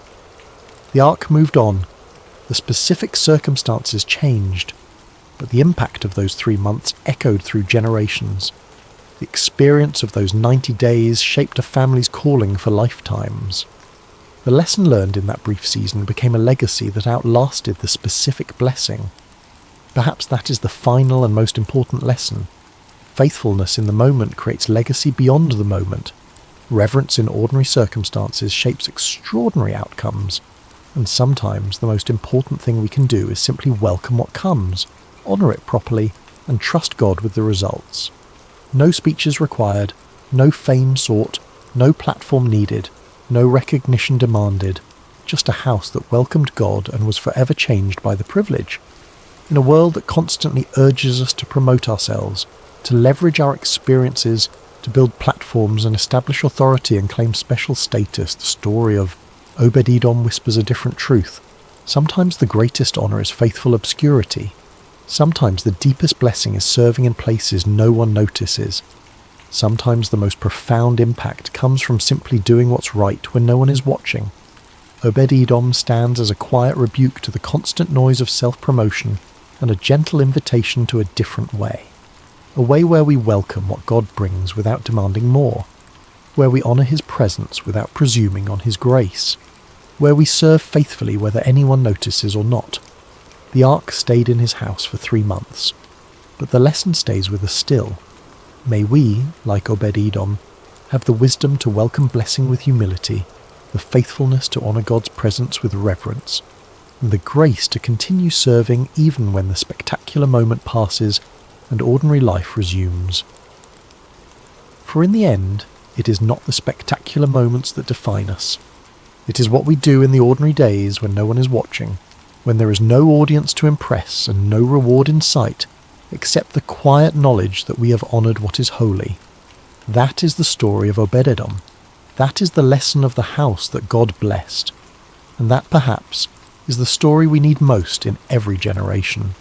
Speaker 2: The ark moved on. The specific circumstances changed, but the impact of those 3 months echoed through generations. The experience of those 90 days shaped a family's calling for lifetimes. The lesson learned in that brief season became a legacy that outlasted the specific blessing. Perhaps that is the final and most important lesson. Faithfulness in the moment creates legacy beyond the moment. Reverence in ordinary circumstances shapes extraordinary outcomes. And sometimes the most important thing we can do is simply welcome what comes, honour it properly, and trust God with the results. No speeches required, no fame sought, no platform needed, no recognition demanded, just a house that welcomed God and was forever changed by the privilege. In a world that constantly urges us to promote ourselves, to leverage our experiences, to build platforms and establish authority and claim special status. The story of Obed-Edom whispers a different truth. Sometimes the greatest honour is faithful obscurity. Sometimes the deepest blessing is serving in places no one notices. Sometimes the most profound impact comes from simply doing what's right when no one is watching. Obed-Edom stands as a quiet rebuke to the constant noise of self-promotion and a gentle invitation to a different way. A way where we welcome what God brings without demanding more, where we honour his presence without presuming on his grace, where we serve faithfully whether anyone notices or not. The ark stayed in his house for 3 months, but the lesson stays with us still. May we, like Obed-Edom, have the wisdom to welcome blessing with humility, the faithfulness to honour God's presence with reverence, and the grace to continue serving even when the spectacular moment passes and ordinary life resumes. For in the end, it is not the spectacular moments that define us. It is what we do in the ordinary days when no one is watching, when there is no audience to impress and no reward in sight, except the quiet knowledge that we have honoured what is holy. That is the story of Obed-Edom. That is the lesson of the house that God blessed. And that, perhaps, is the story we need most in every generation.